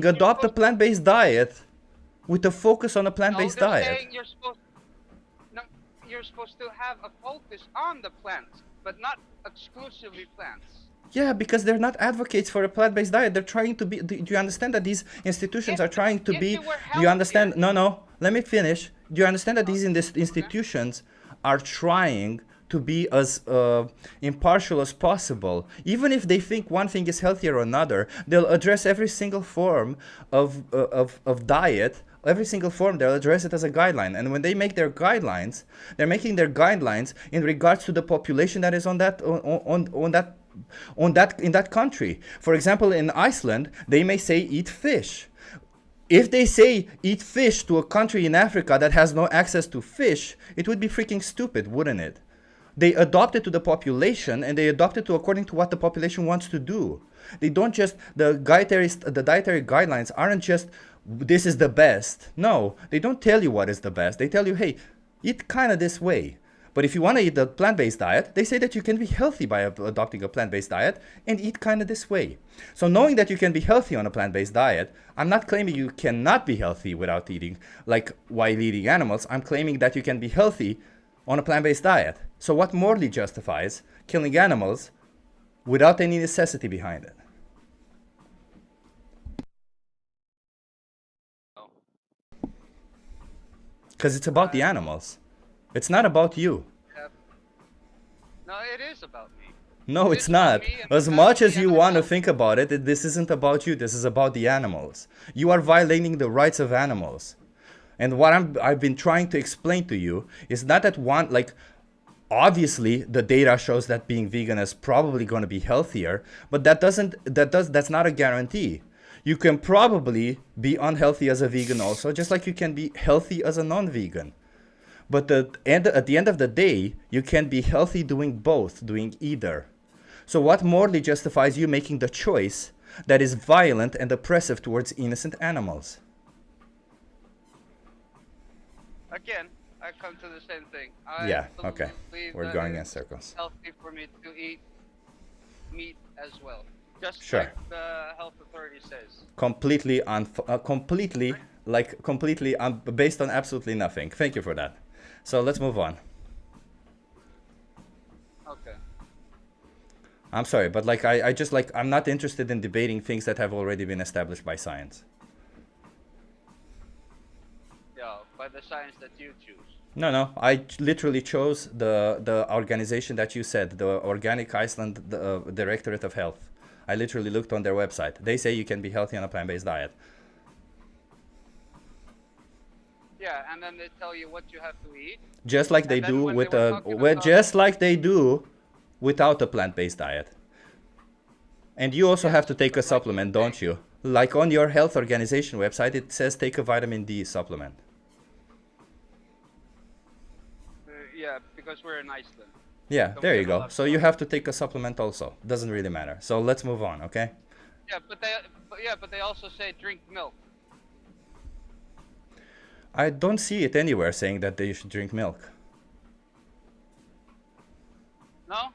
adopt a plant-based diet with a focus on a plant-based diet. Saying you're supposed to have a focus on the plants, but not exclusively plants. Yeah, because they're not advocates for a plant-based diet. They're trying to be... Do you understand that these institutions are trying to be... Do you understand? No. Let me finish. Do you understand that these institutions are trying to be as impartial as possible? Even if they think one thing is healthier or another, they'll address every single form of diet. Every single form, they'll address it as a guideline. And when they make their guidelines, they're making their guidelines in regards to the population that is in that country. For example, in Iceland, they may say eat fish. If they say eat fish to a country in Africa that has no access to fish, it would be freaking stupid, wouldn't it? They adopt it to the population, and they adopt it according to what the population wants to do. They don't just, the dietary guidelines aren't just, this is the best. No, they don't tell you what is the best. They tell you, hey, eat kind of this way. But if you want to eat a plant-based diet, they say that you can be healthy by adopting a plant-based diet and eat kind of this way. So knowing that you can be healthy on a plant-based diet, I'm not claiming you cannot be healthy without eating, like while eating animals. I'm claiming that you can be healthy on a plant-based diet. So what morally justifies killing animals without any necessity behind it? Because it's about the animals. It's not about you. No, it is about me. No, it's not. As much as you want to think about it, this isn't about you. This is about the animals. You are violating the rights of animals. And what I've been trying to explain to you is not that obviously the data shows that being vegan is probably going to be healthier, but that's not a guarantee. You can probably be unhealthy as a vegan also, just like you can be healthy as a non-vegan. But at the end of the day, you can be healthy doing both, doing either. So what morally justifies you making the choice that is violent and oppressive towards innocent animals? Again, I come to the same thing. Yeah, okay. We're going in circles. It's healthy for me to eat meat as well. Just sure. Like the health authority says. Completely based on absolutely nothing. Thank you for that. So let's move on. Okay. I'm sorry, but I'm not interested in debating things that have already been established by science. Yeah, by the science that you choose. No, I literally chose the organization that you said, the Organic Iceland Directorate of Health. I literally looked on their website. They say you can be healthy on a plant-based diet. Yeah, and then they tell you what you have to eat. Just like they do without a plant-based diet. And you also have to take a supplement, don't you? Like on your health organization website, it says take a vitamin D supplement. Yeah, because we're in Iceland. Yeah, there you go. So you have to take a supplement also. Doesn't really matter. So let's move on, okay? Yeah, but they also say drink milk. I don't see it anywhere saying that they should drink milk. No?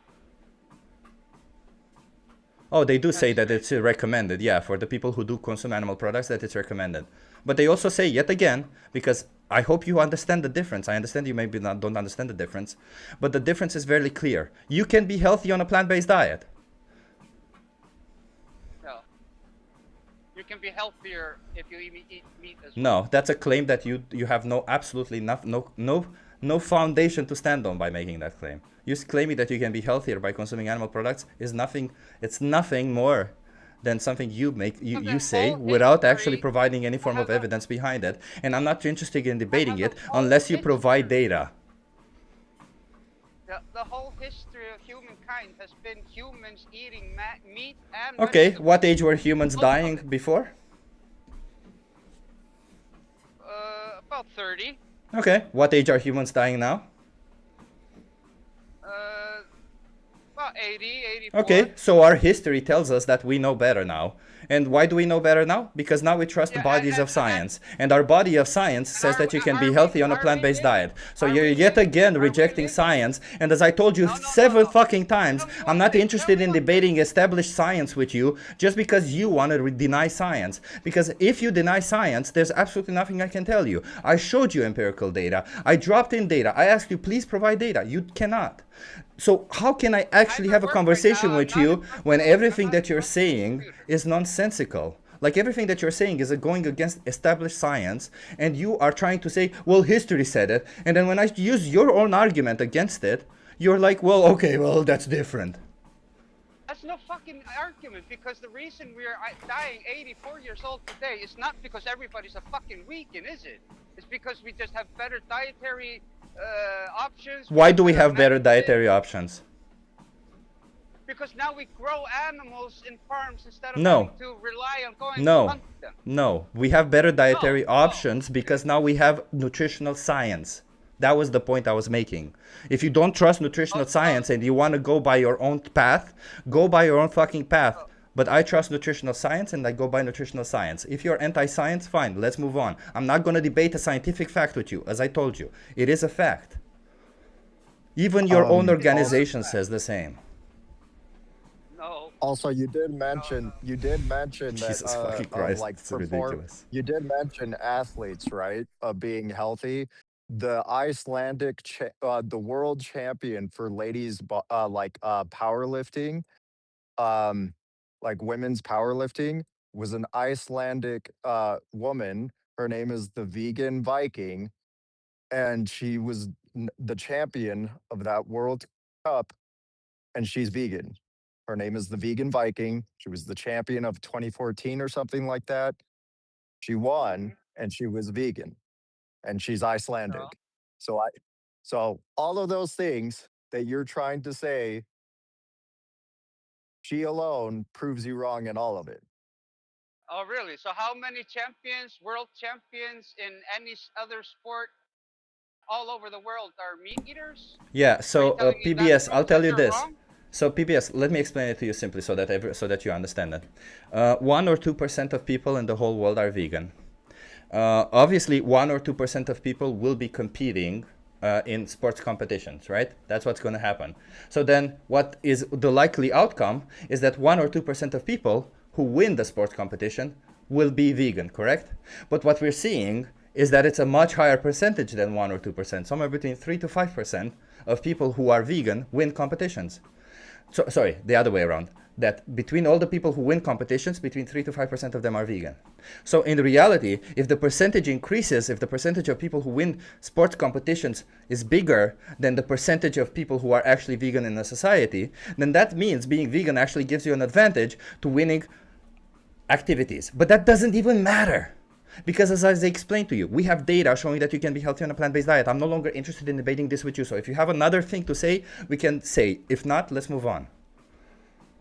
Oh, they do say that it's recommended, yeah, for the people who do consume animal products, that it's recommended. But they also say, yet again, because I hope you understand the difference. I understand you maybe don't understand the difference, but the difference is very clear. You can be healthy on a plant-based diet. No. can be healthier if you eat meat as well. No, that's a claim that you have absolutely no foundation to stand on by making that claim. You claiming that you can be healthier by consuming animal products is nothing. It's nothing more than something you say without actually providing any form of evidence behind it. And I'm not interested in debating it unless you provide data. The whole history of humankind has been humans eating meat and Okay, vegetables. what age were humans dying before? About 30. Okay, what age are humans dying now? About 80, 84. Okay, so our history tells us that we know better now. And why do we know better now? Because now we trust the bodies of science. And our body of science says that you can be healthy on a plant-based diet. So you're yet again rejecting science. And as I told you several fucking times, I'm not interested in debating established science with you just because you want to deny science. Because if you deny science, there's absolutely nothing I can tell you. I showed you empirical data. I dropped in data. I asked you, please provide data. You cannot. So how can I actually have a conversation with you when everything that you're saying is nonsensical? Like everything that you're saying is going against established science, and you are trying to say, well, history said it. And then when I use your own argument against it, you're like, well, okay, well, that's different. That's no fucking argument, because the reason we are dying 84 years old today is not because everybody's a fucking vegan, is it? It's because we just have better dietary options. Why do we have better dietary options? Because now we grow animals in farms instead of No. having to rely on going to hunt them. No, we have better dietary options because now we have nutritional science. That was the point I was making. If you don't trust nutritional science and you want to go by your own path, go by your own fucking path. But I trust nutritional science and I go by nutritional science. If you're anti-science, fine, let's move on. I'm not going to debate a scientific fact with you, as I told you. It is a fact. Even your own organization says the same. No. Also, you did mention that Jesus fucking Christ, it's ridiculous. You did mention athletes, right? Of being healthy. The Icelandic, the world champion for ladies, powerlifting, like women's powerlifting, was an Icelandic woman. Her name is the Vegan Viking, and she was the champion of that World Cup, and she's vegan. Her name is the Vegan Viking. She was the champion of 2014 or something like that. She won, and she was vegan, and she's Icelandic. So all of those things that you're trying to say, she alone proves you wrong in all of it. Oh, really? So how many champions, world champions in any other sport all over the world are meat eaters? Yeah, so PBS, I'll tell you they're this. wrong? So PBS, let me explain it to you simply so that you understand it. 1 or 2% of people in the whole world are vegan. Obviously, 1 or 2% of people will be competing in sports competitions, right? That's what's going to happen. So then what is the likely outcome is that 1 or 2% of people who win the sports competition will be vegan, correct? But what we're seeing is that it's a much higher percentage than 1 or 2%. Somewhere between 3 to 5% of people who are vegan win competitions. So, sorry, the other way around. That between all the people who win competitions, between 3 to 5% of them are vegan. So in reality, if the percentage increases, if the percentage of people who win sports competitions is bigger than the percentage of people who are actually vegan in a society, then that means being vegan actually gives you an advantage to winning activities. But that doesn't even matter. Because as I explained to you, we have data showing that you can be healthy on a plant-based diet. I'm no longer interested in debating this with you. So if you have another thing to say, we can say. If not, let's move on.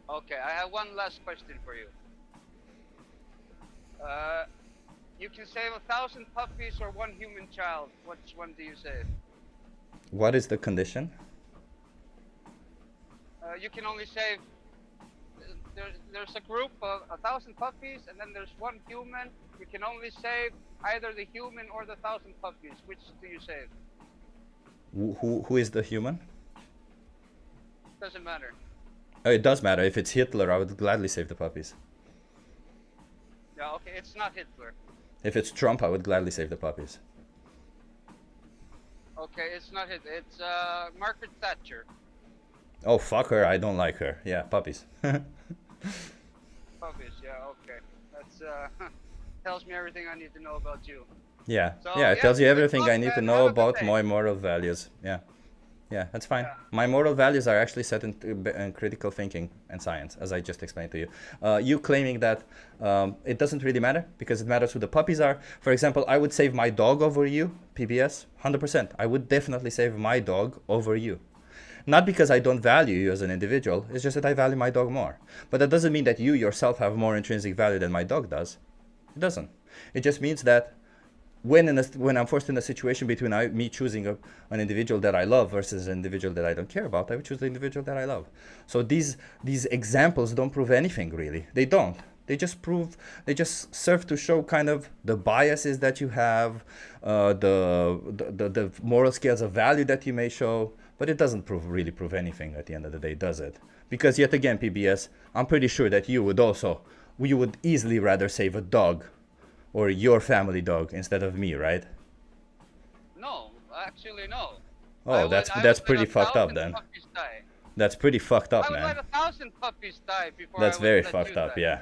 Okay, I have one last question for you. You can save 1,000 puppies or 1 human child. Which one do you save? What is the condition? You can only save. There's a group of 1,000 puppies, and then there's 1 human. You can only save either the human or the 1,000 puppies. Which do you save? Who is the human? Doesn't matter. Oh, it does matter. If it's Hitler, I would gladly save the puppies. Yeah, okay, it's not Hitler. If it's Trump, I would gladly save the puppies. Okay, it's not Hitler. It's Margaret Thatcher. Oh, fuck her. I don't like her. Yeah, puppies. Puppies, yeah, okay. That's It's tells me everything I need to know about you. Yeah, So, yeah, it tells you good everything I luck, need to man. know Have a good about day. my moral values. Yeah, yeah, that's fine. My moral values are actually set in critical thinking and science, as I just explained to you. You claiming that it doesn't really matter because it matters who the puppies are. For example, I would save my dog over you, PBS, 100%. I would definitely save my dog over you. Not because I don't value you as an individual, it's just that I value my dog more. But that doesn't mean that you yourself have more intrinsic value than my dog does. It doesn't. It just means that when I'm forced in a situation between me choosing an individual that I love versus an individual that I don't care about, I would choose the individual that I love. So these examples don't prove anything really. They don't. They just serve to show kind of the biases that you have, the moral scales of value that you may show, but it doesn't really prove anything at the end of the day, does it? Because yet again, PBS, I'm pretty sure that you would easily rather save a dog or your family dog instead of me, right? No, actually no. Oh, that's pretty fucked up then. That's pretty fucked up, I would man. let 1,000 puppies die before That's I would very let fucked you up, die. yeah.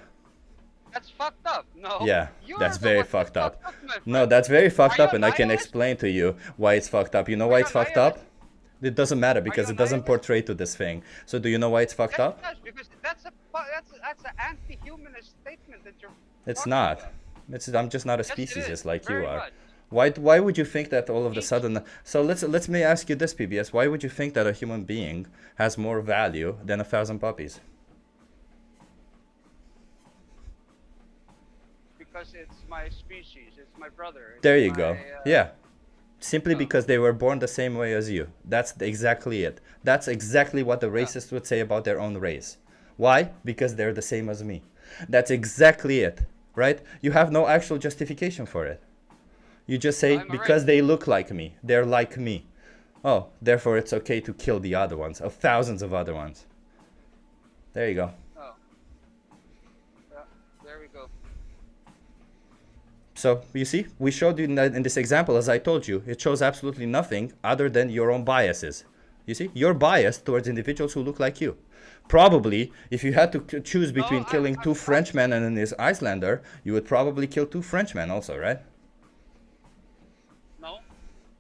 That's fucked up. No. Yeah, You that's are the very one fucked up. my No, friend. that's very fucked Are up, you and a I can nihilist? explain to you why it's fucked up. You know why it's fucked up? It doesn't matter because it doesn't portray to this thing. So do you know why it's fucked up? Yes, because that's an anti-humanist statement that you're. It's talking not. about. I'm just not a Yes, it species is. just like you Very are. much. Why would you think that all of a sudden? So let me ask you this, PBS. Why would you think that a human being has more value than 1,000 puppies? Because it's my species. It's my brother. There you go. Yeah. Simply because they were born the same way as you. That's exactly it. That's exactly what the racists would say about their own race. Why? Because they're the same as me. That's exactly it, right? You have no actual justification for it. You just say, because they look like me, they're like me. Oh, therefore it's okay to kill the other ones, of thousands of other ones. There you go. Oh. Yeah, there we go. So, you see, we showed you in this example, as I told you, it shows absolutely nothing other than your own biases. You see, you're biased towards individuals who look like you. Probably, if you had to choose between killing two Frenchmen and this Icelander, you would probably kill two Frenchmen also, right? No.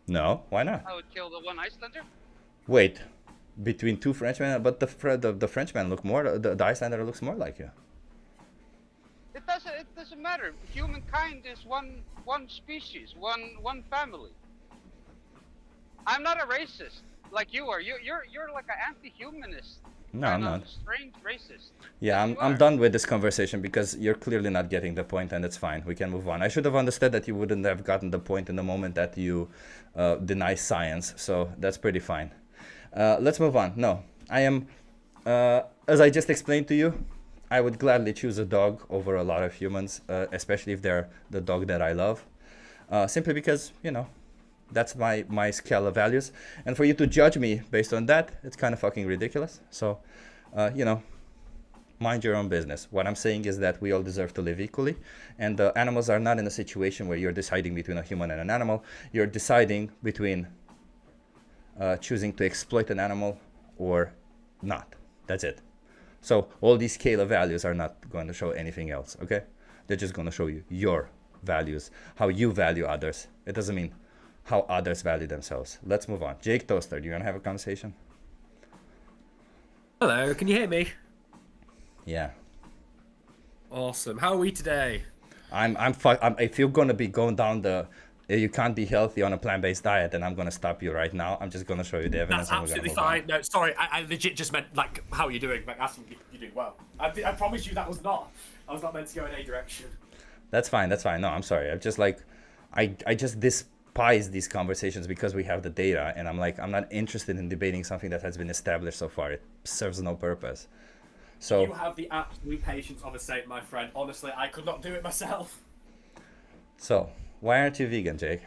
No, why not? I would kill the one Icelander. Wait, between two Frenchmen, but the Frenchman look more, the Icelander looks more like you. It doesn't matter. Humankind is one species, one family. I'm not a racist like you are. You're like an anti-humanist. No, I'm not. Strange racist. Yeah, I'm done with this conversation because you're clearly not getting the point, and it's fine. We can move on. I should have understood that you wouldn't have gotten the point in the moment that you deny science, so that's pretty fine. Let's move on. No, I am, as I just explained to you, I would gladly choose a dog over a lot of humans, especially if they're the dog that I love, simply because, you know, that's my scale of values. And for you to judge me based on that, it's kind of fucking ridiculous. So, you know, mind your own business. What I'm saying is that we all deserve to live equally. And animals are not in a situation where you're deciding between a human and an animal. You're deciding between choosing to exploit an animal or not. That's it. So all these scale of values are not going to show anything else, okay? They're just going to show you your values, how you value others. It doesn't mean how others value themselves. Let's move on. Jake Toaster, do you want to have a conversation? Hello, can you hear me? Yeah. Awesome. How are we today? If you're going to be going down the you can't be healthy on a plant-based diet, then I'm going to stop you right now. I'm just going to show you the evidence. That's absolutely fine. No, sorry, I legit just meant, like, how are you doing? Like, asking if you're doing well. I promise you that was not. I was not meant to go in any direction. That's fine. No, I'm sorry. I'm just like, I just despise these conversations because we have the data, and I'm like, I'm not interested in debating something that has been established so far. It serves no purpose. So you have the absolute patience of a saint, my friend. Honestly, I could not do it myself. So why aren't you vegan, Jake?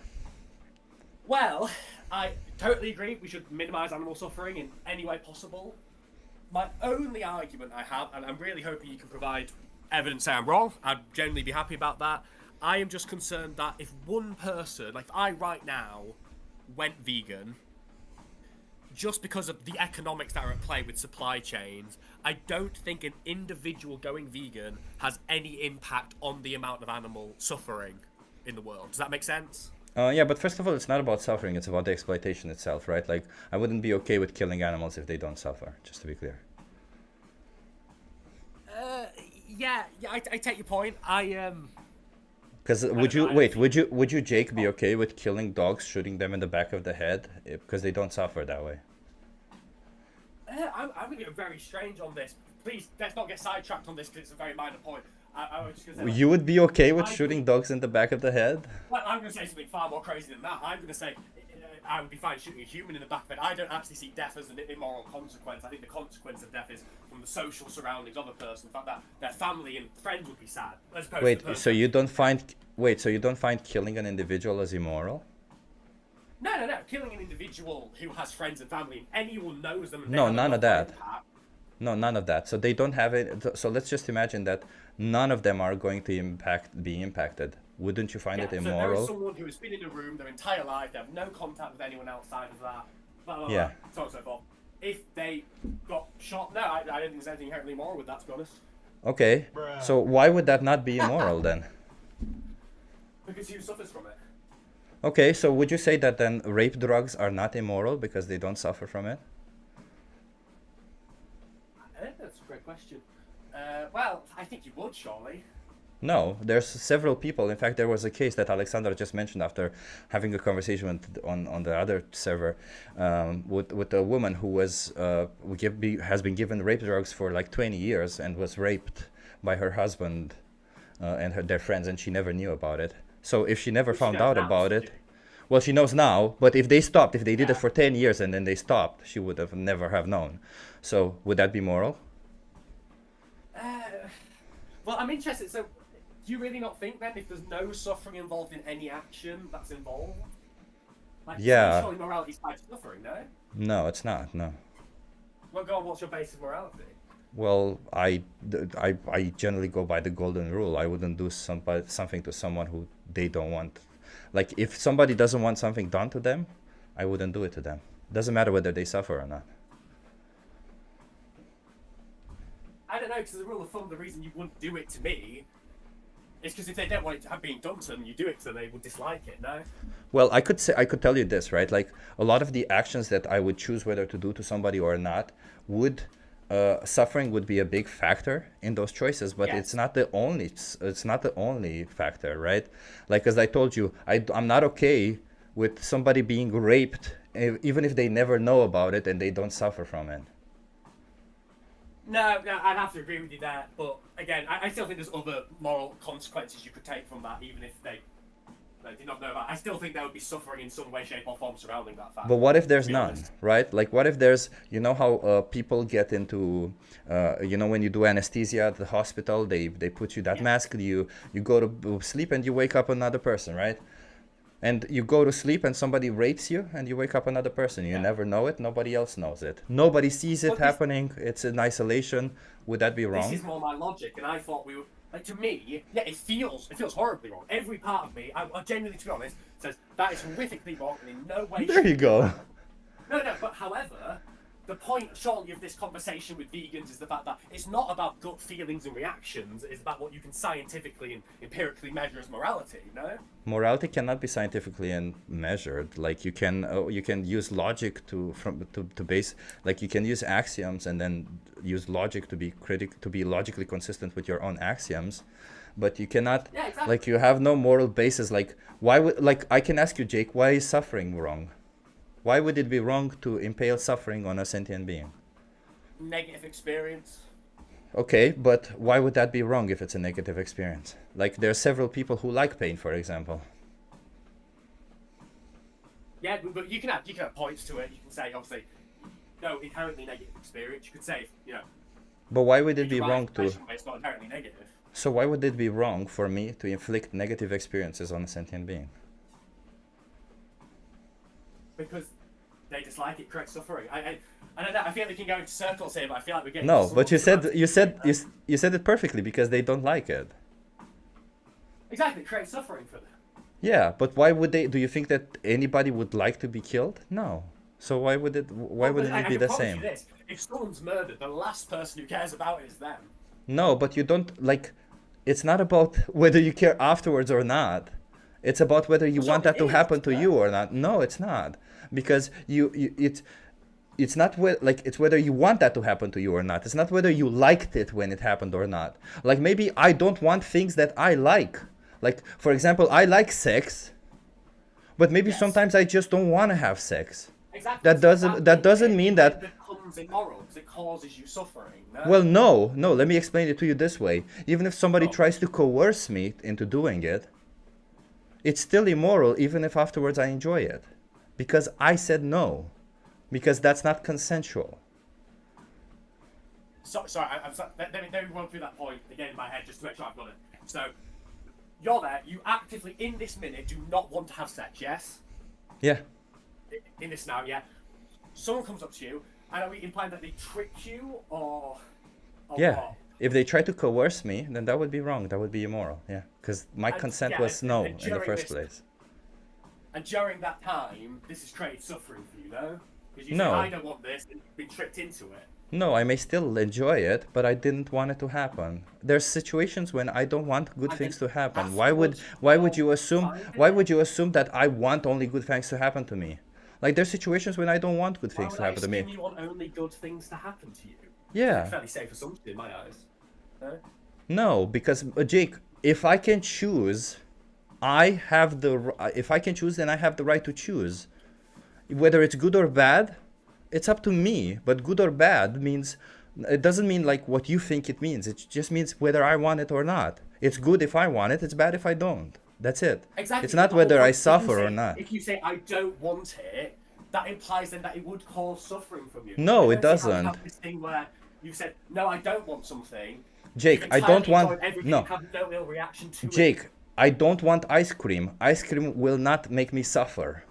Well, I totally agree. We should minimize animal suffering in any way possible. My only argument I have, and I'm really hoping you can provide evidence that I'm wrong, I'd genuinely be happy about that. I am just concerned that if one person, like if I right now went vegan, just because of the economics that are at play with supply chains, I don't think an individual going vegan has any impact on the amount of animal suffering in the world. Does that make sense? Yeah, but first of all, it's not about suffering, it's about the exploitation itself, right? Like, I wouldn't be okay with killing animals if they don't suffer, just to be clear. Yeah, I take your point. Because would you, Jake, be okay with killing dogs, shooting them in the back of the head, because they don't suffer that way? I'm going to get very strange on this. Please, let's not get sidetracked on this because it's a very minor point. I was just gonna say, You would be okay with shooting dogs in the back of the head? Well, I'm going to say something far more crazy than that. I'm going to say I would be fine shooting a human in the back of it. I don't actually see death as an immoral consequence. I think the consequence of death is from the social surroundings of a person. The fact that their family and friends would be sad. As opposed to the Wait, person. so you don't find killing an individual as immoral? No. Killing an individual who has friends and family and anyone knows them. And No, none of that. No, none of that. So they don't have it. So let's just imagine that none of them are going to be impacted. Wouldn't you find it So there immoral? is someone who has been in a room their entire life, they have no contact with anyone outside of that, blah, blah, Yeah. blah, so on and so forth. If they got shot, no, I don't think there's anything inherently immoral with that, to be honest. Okay, so why would that not be immoral then? Because who suffers from it? Okay, so would you say that then rape drugs are not immoral because they don't suffer from it? That's a great question. Well, I think you would, surely. No, there's several people. In fact, there was a case that Alexander just mentioned after having a conversation with, on the other server with a woman who was has been given rape drugs for like 20 years and was raped by her husband and their friends, and she never knew about it. So if she never found out about it, well, she knows now. But if they stopped, if they did it for 10 years and then they stopped, she would have never have known. So would that be moral? Well, I'm interested. So, do you really not think then, if there's no suffering involved in any action that's involved? Like, Yeah. surely morality is tied to suffering, no? No, it's not. No. Well, go on, what's your basic morality? Well, I generally go by the golden rule. I wouldn't do something to someone who they don't want. Like, if somebody doesn't want something done to them, I wouldn't do it to them. Doesn't matter whether they suffer or not. I don't know, because the rule of thumb, the reason you wouldn't do it to me is because if they don't want it to have been done to them, you do it to them, they would dislike it, no? Well, I could tell you this, right? Like, a lot of the actions that I would choose whether to do to somebody or not would suffering would be a big factor in those choices, but it's not the only factor, right? Like, as I told you, I'm not okay with somebody being raped even if they never know about it and they don't suffer from it. No, I'd have to agree with you there. But again, I still think there's other moral consequences you could take from that, even if they did not know about it. I still think there would be suffering in some way, shape, or form surrounding that fact. But what if there's none, right? Like, what if there's, you know how people get into, when you do anesthesia at the hospital, they put you that mask, you go to sleep and you wake up another person, right? And you go to sleep and somebody rapes you and you wake up another person. You never know it. Nobody else knows it. Nobody sees it happening. It's in isolation. Would that be wrong? This is more my logic, and I thought we were... Like, to me, yeah, it feels horribly wrong. Every part of me, I genuinely, to be honest, says that is horrifically wrong and in no way... There you go. No, but however, the point, surely, of this conversation with vegans is the fact that it's not about gut feelings and reactions, it's about what you can scientifically and empirically measure as morality, no? Morality cannot be scientifically measured. Like, you can use logic to base, like, you can use axioms and then use logic to be logically consistent with your own axioms, but you cannot, like, you have no moral basis. Like, why would, like, I can ask you, Jake, why is suffering wrong? Why would it be wrong to impale suffering on a sentient being? Negative experience. Okay, but why would that be wrong if it's a negative experience? Like, there are several people who like pain, for example. Yeah, but you can have points to it. You can say, obviously, no inherently negative experience. You could say, But why would it be wrong to... It's not inherently negative. So why would it be wrong for me to inflict negative experiences on a sentient being? Because they dislike it, creates suffering. I don't know. I feel like we can go into circles here, but I feel like we're getting... No, but you said it perfectly, because they don't like it. Exactly, it creates suffering for them. Yeah, but why would they? Do you think that anybody would like to be killed? No. So why wouldn't it be the same? This. If someone's murdered, the last person who cares about it is them. No, but you don't, like, it's not about whether you care afterwards or not. It's about whether you want that to happen to you or not. No, it's not. Because it's not like, it's whether you want that to happen to you or not. It's not whether you liked it when it happened or not. Like, maybe I don't want things that I like. Like, for example, I like sex, but maybe sometimes I just don't want to have sex. Exactly. That doesn't mean that it becomes immoral because it causes you suffering. No? Well, no, let me explain it to you this way. Even if somebody tries to coerce me into doing it, it's still immoral even if afterwards I enjoy it. Because I said no. Because that's not consensual. Sorry, I'm sorry. Let me run through that point again in my head just to make sure I've got it. So, you're there, you actively, in this minute, do not want to have sex, yes? Yeah. In this now, yeah? Someone comes up to you, and are we implying that they tricked you, or Yeah. what? If they try to coerce me, then that would be wrong. That would be immoral. Yeah. Because my consent was no in the first place. And during that time, this has created suffering for you, no? Because you No. say, I don't want this, and you've been tricked into it. No, I may still enjoy it, but I didn't want it to happen. There's situations when I don't want good things to happen. Why would you assume that I want only good things to happen to me? Like, there's situations when I don't want good things to happen to me. You want only good things to happen to you? Yeah. It's a fairly safe assumption in my eyes. No? No, because Jake, if I can choose, if I can choose, then I have the right to choose. Whether it's good or bad, it's up to me. But good or bad means, it doesn't mean like what you think it means. It just means whether I want it or not. It's good if I want it, it's bad if I don't. That's it. Exactly. It's not whether I suffer or not. If you say I don't want it, that implies then that it would cause suffering from you. No, it I don't see how doesn't. you have this thing where you said, no, I don't want something. Jake, You've I don't entirely want enjoyed everything, no. you have no ill reaction to it. Jake, I don't want ice cream. Ice cream will not make me suffer.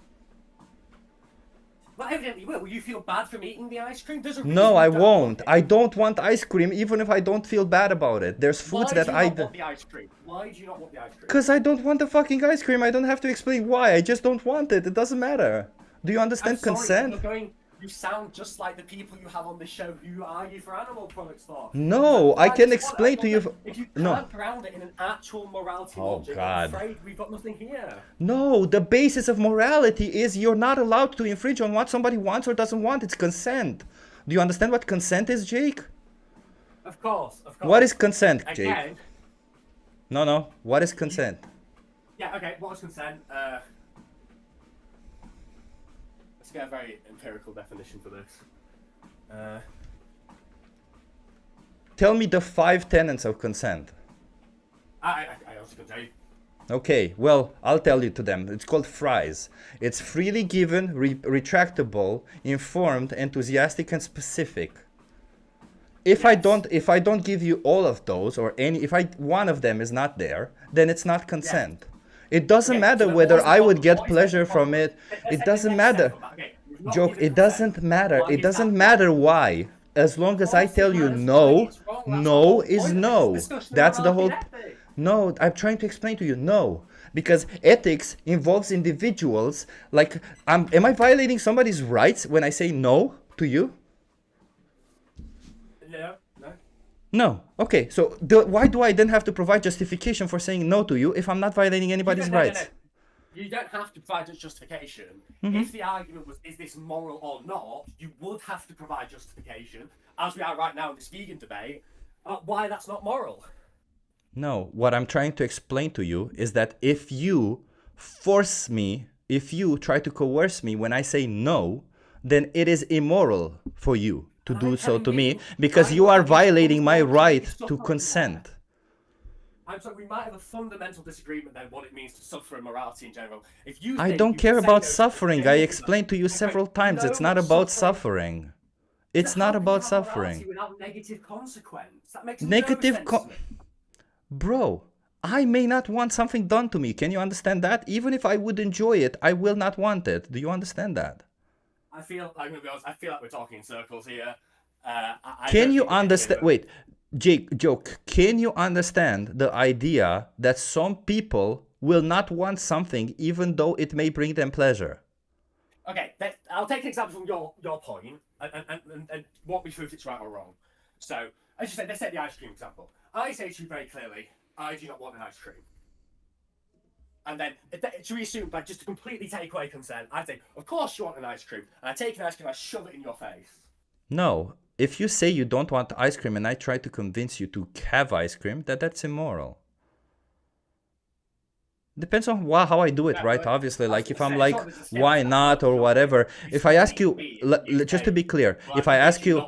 Well, evidently you will. Will you feel bad from eating the ice cream? There's a reason No, you I don't won't. I don't want ice cream even if I don't feel bad about it. There's foods that Why I do you not want the ice cream? Why do you not want the ice cream? Because I don't want the fucking ice cream. I don't have to explain why. I just don't want it. It doesn't matter. Do you understand I'm sorry, consent? you sound just like the people you have on this show who argue for animal products for. No, I can explain to you. If you No. can't ground it in an actual morality Oh, logic, God. I'm afraid we've got nothing here. No, the basis of morality is you're not allowed to infringe on what somebody wants or doesn't want. It's consent. Do you understand what consent is, Jake? Of course, of course. What is consent, Jake? Again, No. What is consent? yeah, okay, what is consent? Let's get a very empirical definition for this. Tell me the 5 tenets of consent. I also can tell you. Okay, well, I'll tell you to them. It's called fries. It's freely given, retractable, informed, enthusiastic, and specific. If I don't give you all of those, or if one of them is not there, then it's not consent. It doesn't matter whether I would get pleasure from it. It doesn't matter. Joke, it doesn't matter. It doesn't matter why. As long as I tell you no, no is no. That's the whole... No, I'm trying to explain to you, no. Because ethics involves individuals. Like, am I violating somebody's rights when I say no to you? No. No. Okay, so why do I then have to provide justification for saying no to you if I'm not violating anybody's rights? No. You don't have to provide a justification. Mhm. If the argument was, is this moral or not, you would have to provide justification, as we are right now in this vegan debate, why that's not moral. No, what I'm trying to explain to you is that if you force me, if you try to coerce me when I say no, then it is immoral for you to do so to me because you are violating my right to consent. I'm sorry, we might have a fundamental disagreement then what it means to suffer and morality in general. If you I think don't you care can say about no to suffering. I genuine- explained to you several times. no It's not one's about suffering. suffering. It's not about suffering. Without negative consequence. That makes Negative no sense to me. Bro, I may not want something done to me. Can you understand that? Even if I would enjoy it, I will not want it. Do you understand that? I'm gonna be honest, I feel like we're talking in circles here. Can you understand? Wait, Joke, can you understand the idea that some people will not want something even though it may bring them pleasure? Okay, I'll take an example from your point and walk me through if it's right or wrong. So, as you said, let's take the ice cream example. I say to you very clearly, I do not want an ice cream. And then, to assume, like, just to completely take away consent, I say, of course you want an ice cream. And I take an ice cream and I shove it in your face. No. If you say you don't want ice cream and I try to convince you to have ice cream, that's immoral. Depends on how I do it, right? Obviously, like if I'm like, why not or whatever. If I ask you, just to be clear, if I ask you,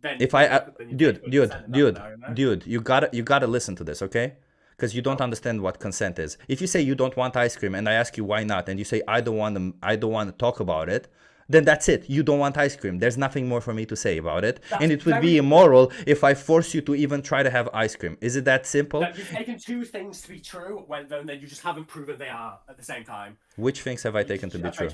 if I, dude, you gotta listen to this, okay? Because you don't understand what consent is. If you say you don't want ice cream and I ask you why not, and you say I don't want to talk about it, then that's it. You don't want ice cream. There's nothing more for me to say about it. And it would be immoral if I force you to even try to have ice cream. Is it that simple? You've taken two things to be true when then you just haven't proven they are at the same time. Which things have I taken to be true?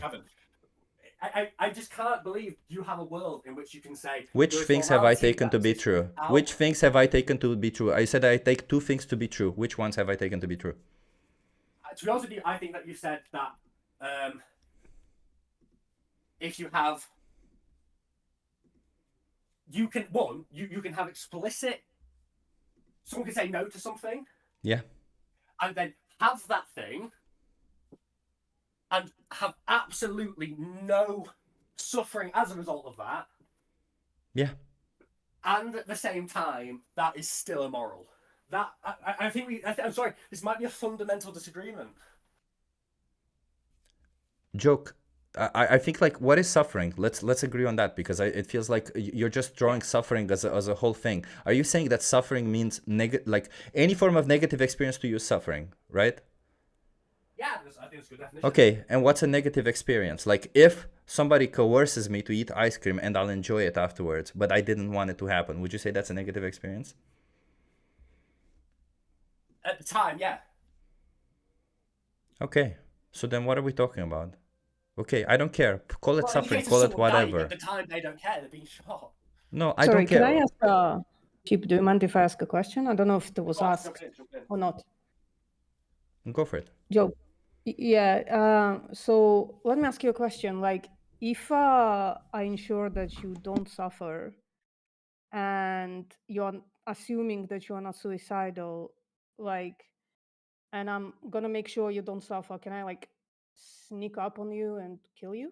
I just can't believe you have a world in which you can say... Which things have I taken to be true? Which things have I taken to be true? I said I take two things to be true. Which ones have I taken to be true? To be honest with you, I think that you said that... if you have, you can have explicit. Someone can say no to something. Yeah. And then have that thing, and have absolutely no suffering as a result of that. Yeah. And at the same time, that is still immoral. That I think I'm sorry. This might be a fundamental disagreement. Joke. I think like what is suffering? Let's agree on that, because it feels like you're just drawing suffering as a whole thing. Are you saying that suffering means like any form of negative experience to you is suffering, right? Yeah, I think it's a good definition. Okay, and what's a negative experience? Like if somebody coerces me to eat ice cream and I'll enjoy it afterwards, but I didn't want it to happen, would you say that's a negative experience? At the time, yeah. Okay, so then what are we talking about? Okay, I don't care. Call it suffering, call it whatever. At the time, they don't care. They're being shot. No, I don't care. Sorry, can I ask, Chip, do you mind if I ask a question? I don't know if it was asked or not. Go for it. Joe. Yeah, so let me ask you a question. Like, if I ensure that you don't suffer and you're assuming that you're not suicidal, like, and I'm gonna make sure you don't suffer, can I like sneak up on you and kill you?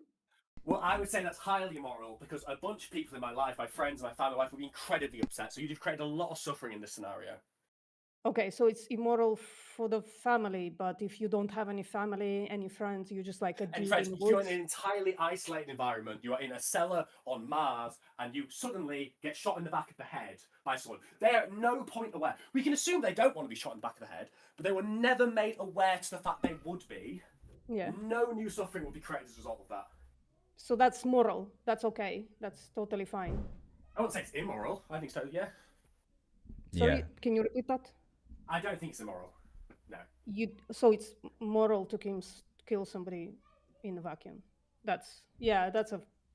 Well, I would say that's highly immoral because a bunch of people in my life, my friends, my family life, would be incredibly upset. So you've created a lot of suffering in this scenario. Okay, so it's immoral for the family, but if you don't have any family, any friends, you're just like a dude friends, in you're woods. in an entirely isolated environment. You are in a cellar on Mars, and you suddenly get shot in the back of the head by someone. They're at no point aware. We can assume they don't want to be shot in the back of the head, but they were never made aware to the fact they would be. Yeah. No new suffering will be created as a result of that. So that's moral. That's okay. That's totally fine. I wouldn't say it's immoral. I think so, yeah. Sorry, Yeah. can you repeat that? I don't think it's immoral. No. So it's moral to kill somebody in a vacuum. That's a,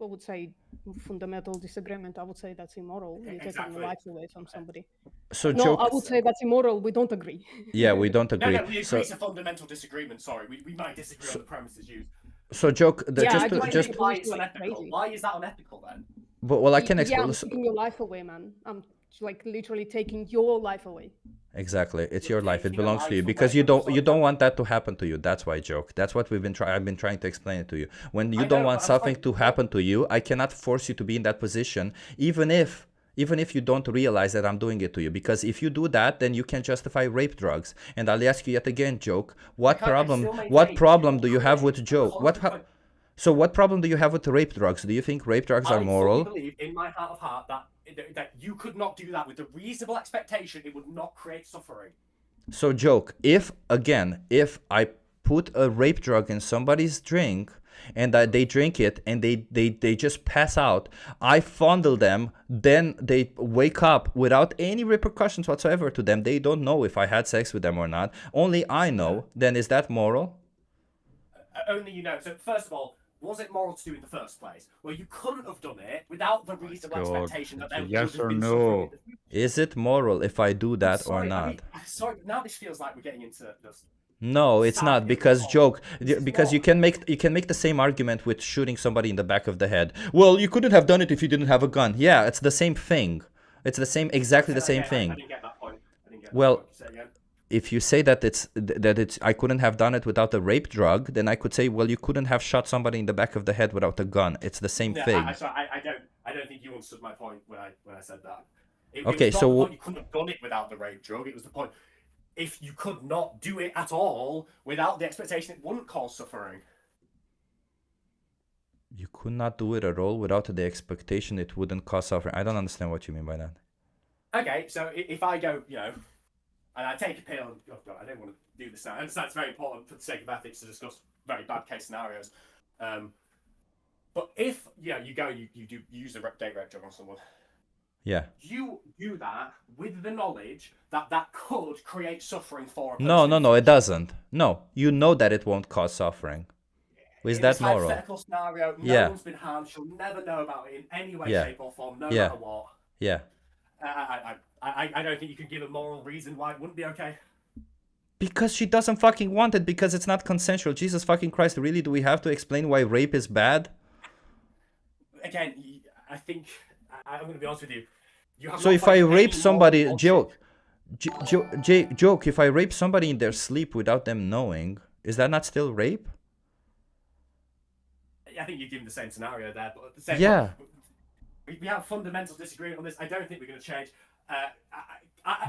I would say, fundamental disagreement. I would say that's immoral. You're taking the life away from somebody. So no, Joke... I would say that's immoral. We don't agree. Yeah, we don't agree. No, we agree it's a fundamental disagreement. Sorry, we might disagree on the premises used. So Joke, why is unethical? Why is that unethical then? But well, I can explain. Yeah, I'm taking your life away, man. I'm like literally taking your life away. Exactly, it's your life. It belongs to you because you don't want that to happen to you. That's why, Joke. That's what I've been trying to explain it to you. When you don't want something to happen to you, I cannot force you to be in that position, even if you don't realize that I'm doing it to you. Because if you do that, then you can justify rape drugs. And I'll ask you yet again, Joke. What problem do you have with Joke? So what problem do you have with the rape drugs? Do you think rape drugs are moral? I believe in my heart of heart that you could not do that with a reasonable expectation. It would not create suffering. So Joke, if I put a rape drug in somebody's drink and they drink it and they just pass out, I fondle them, then they wake up without any repercussions whatsoever to them. They don't know if I had sex with them or not. Only I know. Then is that moral? Only you know. So first of all, was it moral to do in the first place? Well, you couldn't have done it without the reasonable expectation that there would have been suffering. Is it moral if I do that or not? Sorry, now this feels like we're getting into this. No, it's not, because because you can make the same argument with shooting somebody in the back of the head. Well, you couldn't have done it if you didn't have a gun. Yeah, it's the same thing. It's the same, exactly the same thing. I didn't get that point. Well, if you say that it's I couldn't have done it without a rape drug, then I could say, well, you couldn't have shot somebody in the back of the head without a gun. It's the same thing. I don't think you understood my point when I said that. Okay, it was not so the point you couldn't have done it without the rape drug. It was the point if you could not do it at all without the expectation it wouldn't cause suffering. You could not do it at all without the expectation it wouldn't cause suffering. I don't understand what you mean by that. Okay, so if I go, and I take a pill, and oh God, I don't want to do this now. I understand it's very important for the sake of ethics to discuss very bad case scenarios. But if you use a date rape drug on someone. Yeah. You do that with the knowledge that that could create suffering for a person. No, it doesn't. No, you know that it won't cause suffering. Is that moral? Hypothetical scenario, no one's been harmed. She'll never know about it in any way, shape, or form, no matter what. Yeah. I don't think you can give a moral reason why it wouldn't be okay. Because she doesn't fucking want it, because it's not consensual. Jesus fucking Christ, really? Do we have to explain why rape is bad? Again, I think I'm going to be honest with you. So if I rape somebody, joke, if I rape somebody in their sleep without them knowing, is that not still rape? I think you're giving the same scenario there, but at the same time, we have fundamental disagreement on this. I don't think we're going to change.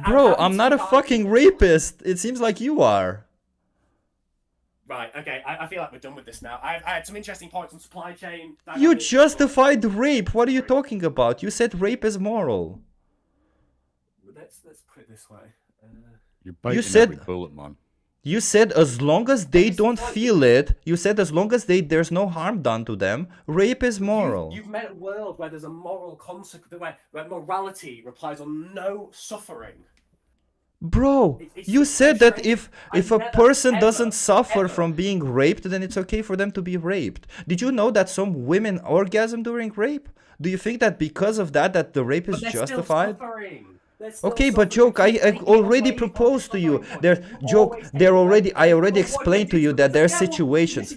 Bro, I'm not a fucking rapist. It seems like you are. Right, okay, I feel like we're done with this now. I had some interesting points on supply chain. You justified rape. What are you talking about? You said rape is moral. Let's put it this way. You're biting every bullet, man. You said as long as they don't feel it, you said as long as there's no harm done to them, rape is moral. You've made a world where there's a moral consequence, where morality relies on no suffering. Bro, you said that if a person doesn't suffer from being raped, then it's okay for them to be raped. Did you know that some women orgasm during rape? Do you think that because of that the rape is justified? Okay, but joke, I already proposed to you. I already explained to you that there are situations.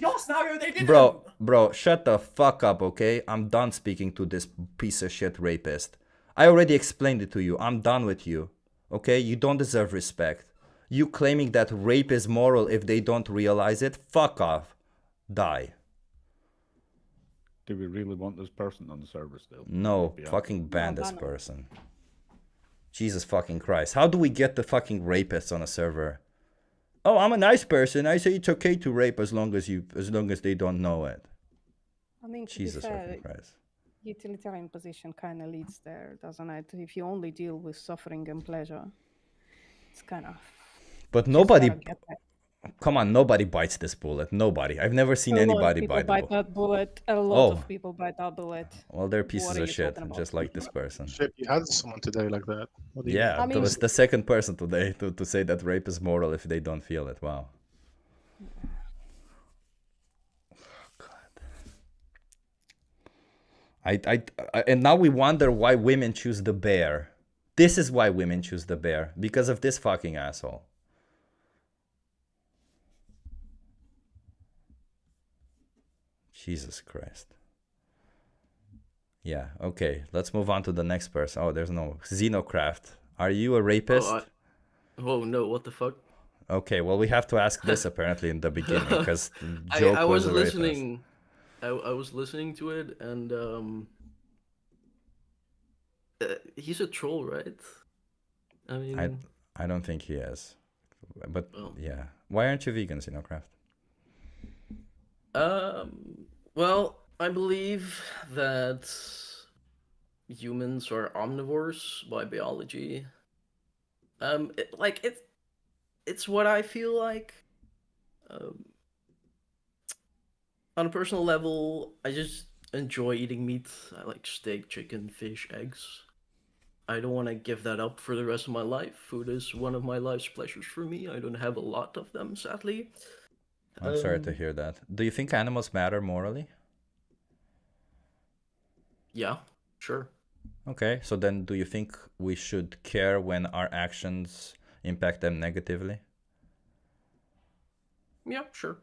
Bro, shut the fuck up, okay? I'm done speaking to this piece of shit rapist. I already explained it to you. I'm done with you. Okay, you don't deserve respect. You claiming that rape is moral if they don't realize it? Fuck off. Die. Do we really want this person on the server still? No, fucking ban this person. Jesus fucking Christ. How do we get the fucking rapists on a server? Oh, I'm a nice person. I say it's okay to rape as long as they don't know it. I mean, Jesus fucking Christ. Utilitarian position kind of leads there, doesn't it? If you only deal with suffering and pleasure, it's kind of. But nobody. Come on, nobody bites this bullet. Nobody. I've never seen anybody bite that bullet. A lot of people bite that bullet. Well, they're pieces of shit, just like this person. Shit, you had someone today like that. Yeah, that was the second person today to say that rape is moral if they don't feel it. Wow. And now we wonder why women choose the bear. This is why women choose the bear. Because of this fucking asshole. Jesus Christ. Yeah, okay. Let's move on to the next person. Oh, there's no... Xenocraft. Are you a rapist? Oh no, what the fuck? Okay, well, we have to ask this apparently in the beginning, because I was listening... I was listening to it, and he's a troll, right? I mean, I don't think he is, but yeah. Why aren't you vegan, Xenocraft? Well, I believe that humans are omnivores by biology. It's what I feel like. On a personal level, I just enjoy eating meat. I like steak, chicken, fish, eggs. I don't want to give that up for the rest of my life. Food is one of my life's pleasures for me. I don't have a lot of them, sadly. I'm sorry to hear that. Do you think animals matter morally? Yeah, sure. Okay, so then do you think we should care when our actions impact them negatively? Yeah, sure.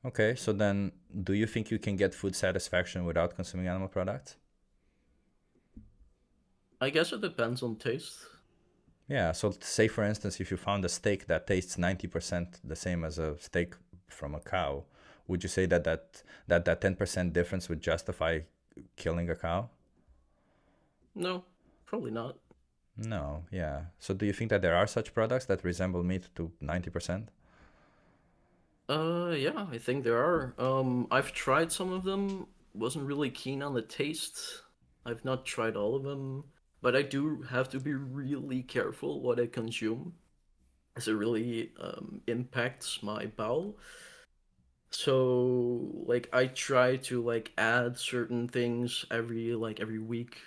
Okay, so then do you think you can get food satisfaction without consuming animal products? I guess it depends on taste. Yeah, so say for instance, if you found a steak that tastes 90% the same as a steak from a cow, would you say that 10% difference would justify killing a cow? No, probably not. No, yeah. So do you think that there are such products that resemble meat to 90%? Yeah, I think there are. I've tried some of them. Wasn't really keen on the taste. I've not tried all of them, but I do have to be really careful what I consume, as it really impacts my bowel. So, like, I try to like add certain things every week.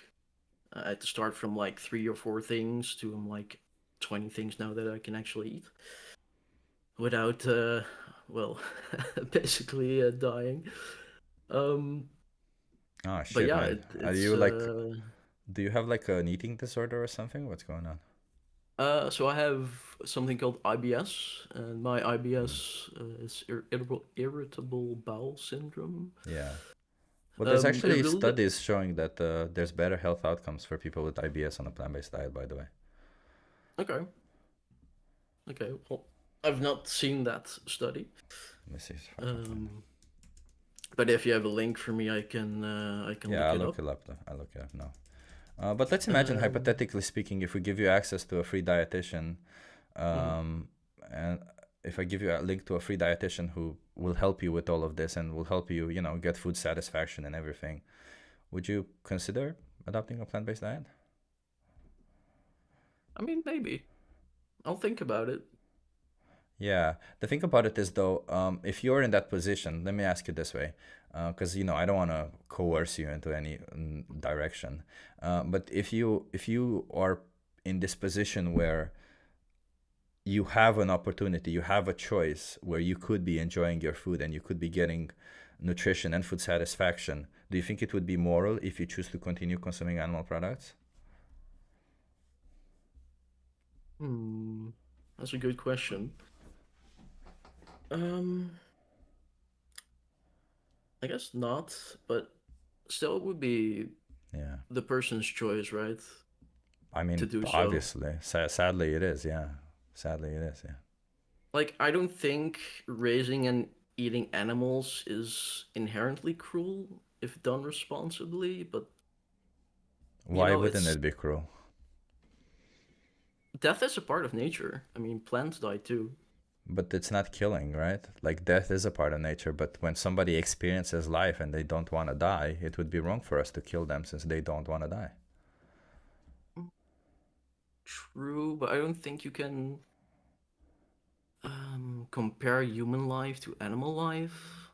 I had to start from like 3 or 4 things to like 20 things now that I can actually eat without well basically dying. Oh But shit, yeah, man. Are it's you like, do you have like an eating disorder or something? What's going on? so I have something called IBS, and my IBS is irritable bowel syndrome. Yeah. Well, there's actually really studies showing that there's better health outcomes for people with IBS on a plant-based diet, by the way. Okay. Okay, well, I've not seen that study. Let me see if I can find it. But if you have a link for me, I can Yeah, look I'll it look up. it up. I'll look it up now. But let's imagine, hypothetically speaking, if we give you access to a free dietitian, and if I give you a link to a free dietitian who will help you with all of this and will help you, you know, get food satisfaction and everything, would you consider adopting a plant-based diet? I mean, maybe. I'll think about it. Yeah, the thing about it is though, if you're in that position, let me ask you this way, because you know I don't want to coerce you into any direction, but if you are in this position where you have an opportunity, you have a choice where you could be enjoying your food and you could be getting nutrition and food satisfaction, do you think it would be moral if you choose to continue consuming animal products? That's a good question. I guess not, but still it would be the person's choice, right? I mean, To do so. obviously, sadly it is, yeah. Sadly it is, yeah. Like, I don't think raising and eating animals is inherently cruel if done responsibly, but Why wouldn't it be cruel? death is a part of nature. I mean, plants die too. But it's not killing, right? Like death is a part of nature, but when somebody experiences life and they don't want to die, it would be wrong for us to kill them since they don't want to die. True, but I don't think you can compare human life to animal life.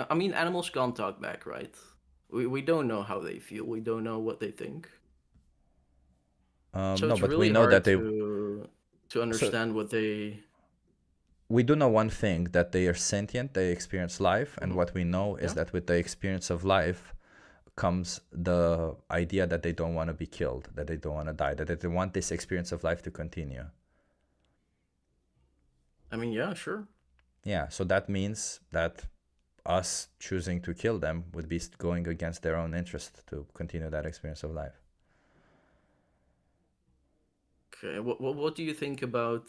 I mean, animals can't talk back, right? We don't know how they feel. We don't know what they think. So No, it's but we really know hard that they... to understand what they... We do know one thing, that they are sentient, they experience life, and what we know is that with the experience of life comes the idea that they don't want to be killed, that they don't want to die, that they want this experience of life to continue. I mean, yeah, sure. Yeah, so that means that us choosing to kill them would be going against their own interest to continue that experience of life. Okay, what do you think about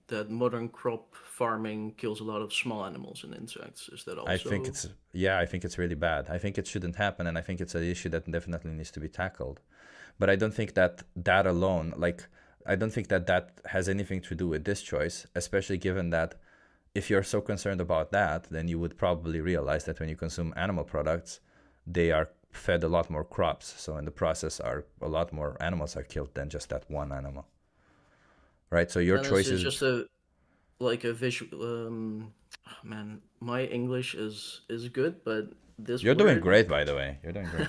that modern crop farming kills a lot of small animals and insects? Is that also... I think it's really bad. I think it shouldn't happen, and I think it's an issue that definitely needs to be tackled. But I don't think that alone, like, I don't think that has anything to do with this choice, especially given that if you're so concerned about that, then you would probably realize that when you consume animal products, they are fed a lot more crops. So in the process, a lot more animals are killed than just that one animal. Right? So your choice is just like a visual... man, my English is good, but this You're word... doing great, by the way. You're doing great.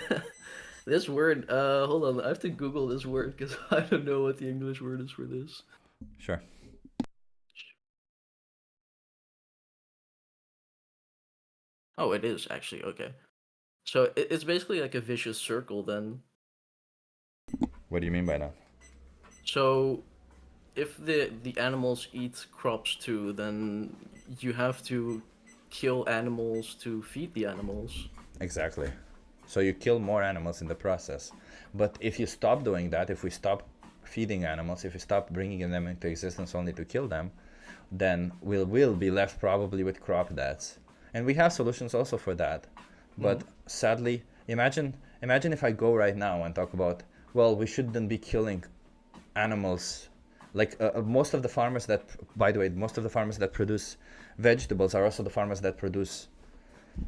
This word, hold on, I have to Google this word because I don't know what the English word is for this. Sure. Oh, it is actually, okay. So it's basically like a vicious circle then. What do you mean by that? So if the animals eat crops too, then you have to kill animals to feed the animals. Exactly. So you kill more animals in the process. But if you stop doing that, if we stop feeding animals, if we stop bringing them into existence only to kill them, then we will be left probably with crop deaths. And we have solutions also for that. But sadly, imagine if I go right now and talk about, well, we shouldn't be killing animals. Like most of the farmers that, by the way, most of the farmers that produce vegetables are also the farmers that produce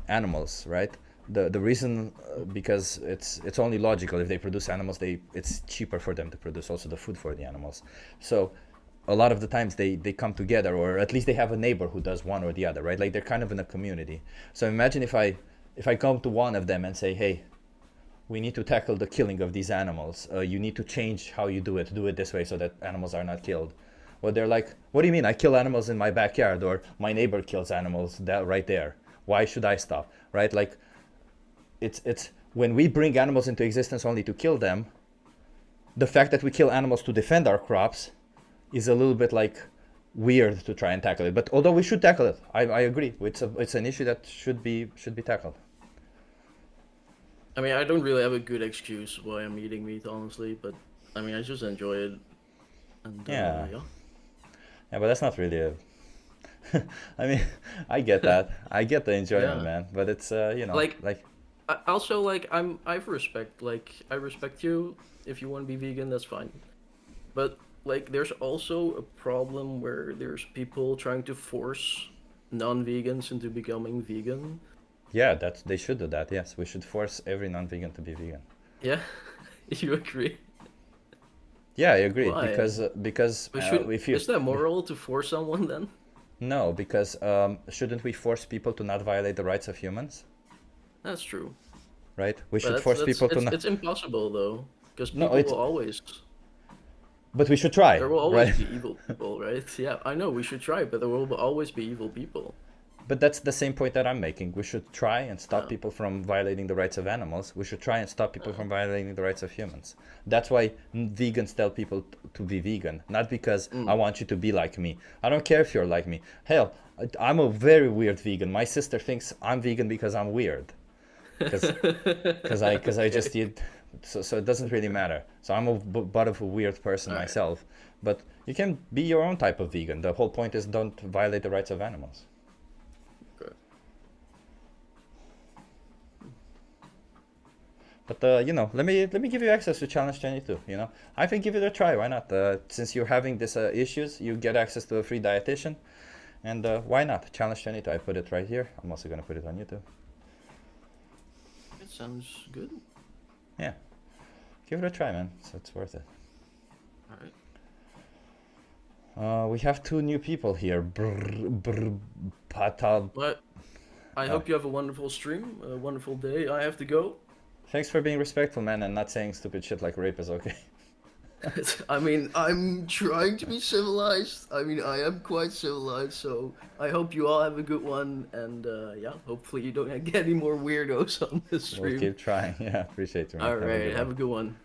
animals, right? The reason, because it's only logical. If they produce animals, it's cheaper for them to produce also the food for the animals. So a lot of the times they come together, or at least they have a neighbor who does one or the other, right? Like they're kind of in a community. So imagine if I come to one of them and say, hey, we need to tackle the killing of these animals. You need to change how you do it this way so that animals are not killed. Well, they're like, what do you mean? I kill animals in my backyard, or my neighbor kills animals that right there. Why should I stop, right? Like, it's when we bring animals into existence only to kill them, the fact that we kill animals to defend our crops is a little bit like weird to try and tackle it. But although we should tackle it, I agree. It's an issue that should be tackled. I mean, I don't really have a good excuse why I'm eating meat, honestly, but I mean, I just enjoy it. And Yeah. yeah. Yeah, but that's not really a I mean, I get that. I get the enjoyment, Yeah. man. But it's you know, Like, like also, like, I respect you. If you want to be vegan, that's fine. But like, there's also a problem where there's people trying to force non-vegans into becoming vegan. yeah, they should do that. Yes, we should force every non-vegan to be vegan. Yeah, you agree? Yeah, I agree. Why? Because But if you is that moral to force someone then? no, because shouldn't we force people to not violate the rights of humans? That's true. Right? We But should force people to not. It's impossible though, because No, people it's- will always. But we should try, There will always right? be evil people, right? Yeah, I know we should try, but there will always be evil people. But that's the same point that I'm making. We should try and stop people from violating the rights of animals. We should try and stop people from violating the rights of humans. That's why vegans tell people to be vegan, not because I want you to be like me. I don't care if you're like me. Hell, I'm a very weird vegan. My sister thinks I'm vegan because I'm weird. Because I just eat. So it doesn't really matter. So I'm a bit of a weird person myself. But you can be your own type of vegan. The whole point is don't violate the rights of animals. But you know, let me give you access to Challenge 22. You know, I think give it a try. Why not? Since you're having these issues, you get access to a free dietitian, and why not? Challenge 22. I put it right here. I'm also gonna put it on YouTube. It sounds good. Yeah, give it a try, man. So it's worth it. All right. We have 2 new people here. Patal. But I hope you have a wonderful stream, a wonderful day. I have to go. Thanks for being respectful, man, and not saying stupid shit like rape is okay. I mean, I'm trying to be civilized. I mean, I am quite civilized, so I hope you all have a good one. And yeah, hopefully you don't get any more weirdos on this stream. We'll keep trying. Yeah, appreciate you, man. All right, have a good one.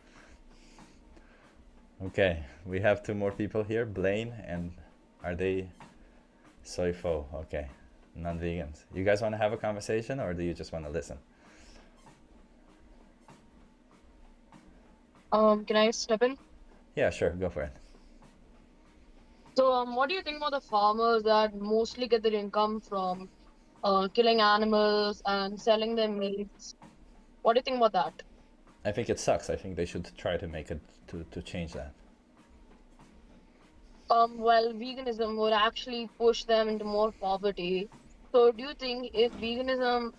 Okay, we have 2 more people here. Blaine and are they Soifo? Okay, non-vegans. You guys want to have a conversation, or do you just want to listen? Can I step in? Yeah, sure, go for it. So, what do you think about the farmers that mostly get their income from killing animals and selling their meats? What do you think about that? I think it sucks. I think they should try to make it to change that. Well, veganism would actually push them into more poverty. So, do you think if veganism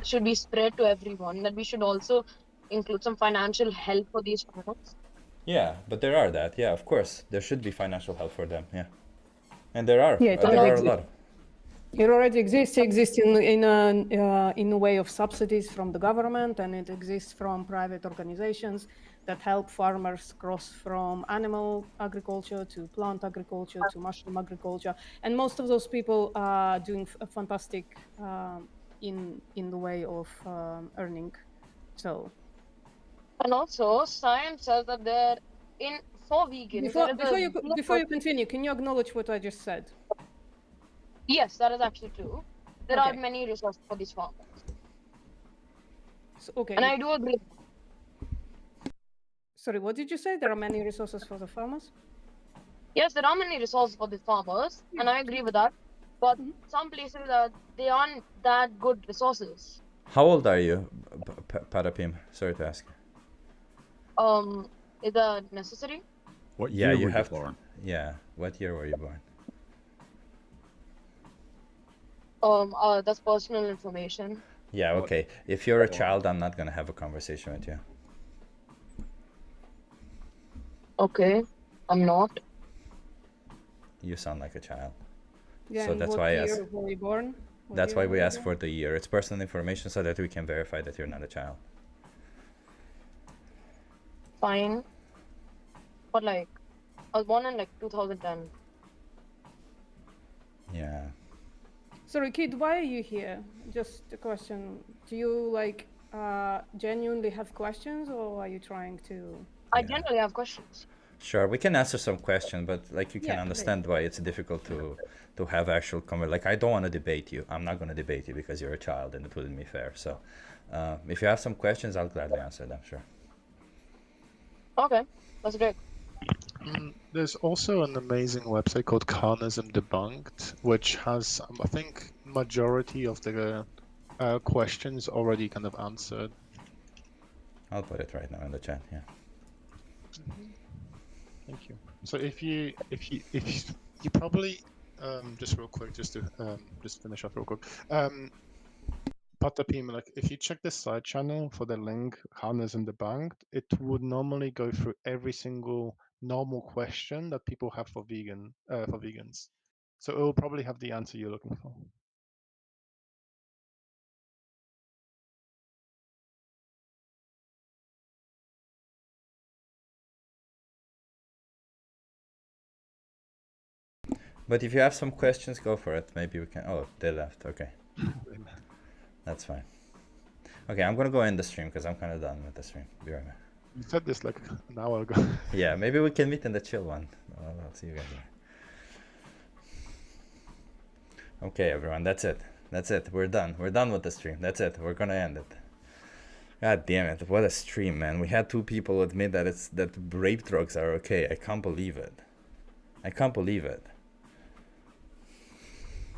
should be spread to everyone, that we should also include some financial help for these farmers? Yeah, but there are that. Yeah, of course, there should be financial help for them. Yeah, and there are. Yeah, it there are a already lot. It already exists. It exists in a way of subsidies from the government, and it exists from private organizations that help farmers cross from animal agriculture to plant agriculture to mushroom agriculture. And most of those people are doing fantastic in the way of earning. So. And also, science says that in for vegans, there is a Before you continue, can you acknowledge what I just said? Yes, that is actually true. There are Okay. many resources for these farmers. So, okay. And I do agree. Sorry, what did you say? There are many resources for the farmers? Yes, there are many resources for the farmers, and I agree with that. But some places they aren't that good resources. How old are you, Parapim? Sorry to ask. Is that necessary? What Yeah, year you were have you born? Yeah, what year were you born? That's personal information. Yeah, okay. If you're a child, I'm not gonna have a conversation with you. Okay, I'm not. You sound like a child. Yeah, So and that's what why I year asked. were you born? What That's year why were we you ask born? for the year. It's personal information so that we can verify that you're not a child. Fine. But like, I was born in like 2010. Yeah. Sorry, kid, why are you here? Just a question. Do you like genuinely have questions, or are you trying to? I generally have questions. Sure, we can answer some questions, but like you can Yeah, understand why it's difficult to have actual conversation. Like I don't want to debate you. I'm not going to debate you because you're a child, and it wouldn't be fair. So, if you have some questions, I'll gladly answer them. Sure. Okay, that's great. There's also an amazing website called Carnism Debunked, which has, I think, majority of the questions already kind of answered. I'll put it right now in the chat. Yeah. Thank you. So if you probably just real quick, just to just finish off real quick. Patapim, like if you check the side channel for the link Carnism Debunked, it would normally go through every single normal question that people have for vegans. So it will probably have the answer you're looking for. But if you have some questions, go for it. Maybe we can. Oh, they left. Okay. That's fine. Okay, I'm gonna go end the stream because I'm kind of done with the stream. Be right back. You said this like an hour ago. Yeah, maybe we can meet in the chill one. I'll see you guys there. Okay, everyone, that's it. That's it. We're done. We're done with the stream. That's it. We're gonna end it. God damn it! What a stream, man. We had 2 people admit that rape drugs are okay. I can't believe it. I can't believe it.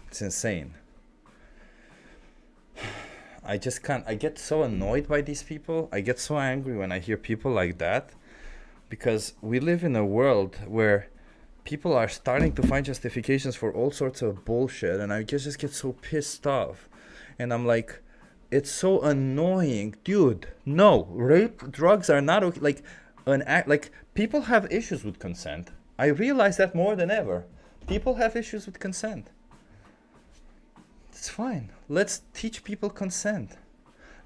It's insane. I just can't. I get so annoyed by these people. I get so angry when I hear people like that, because we live in a world where people are starting to find justifications for all sorts of bullshit, and I just get so pissed off. And I'm like, it's so annoying, dude. No, rape drugs are not okay. Like people have issues with consent. I realize that more than ever. People have issues with consent. It's fine. Let's teach people consent.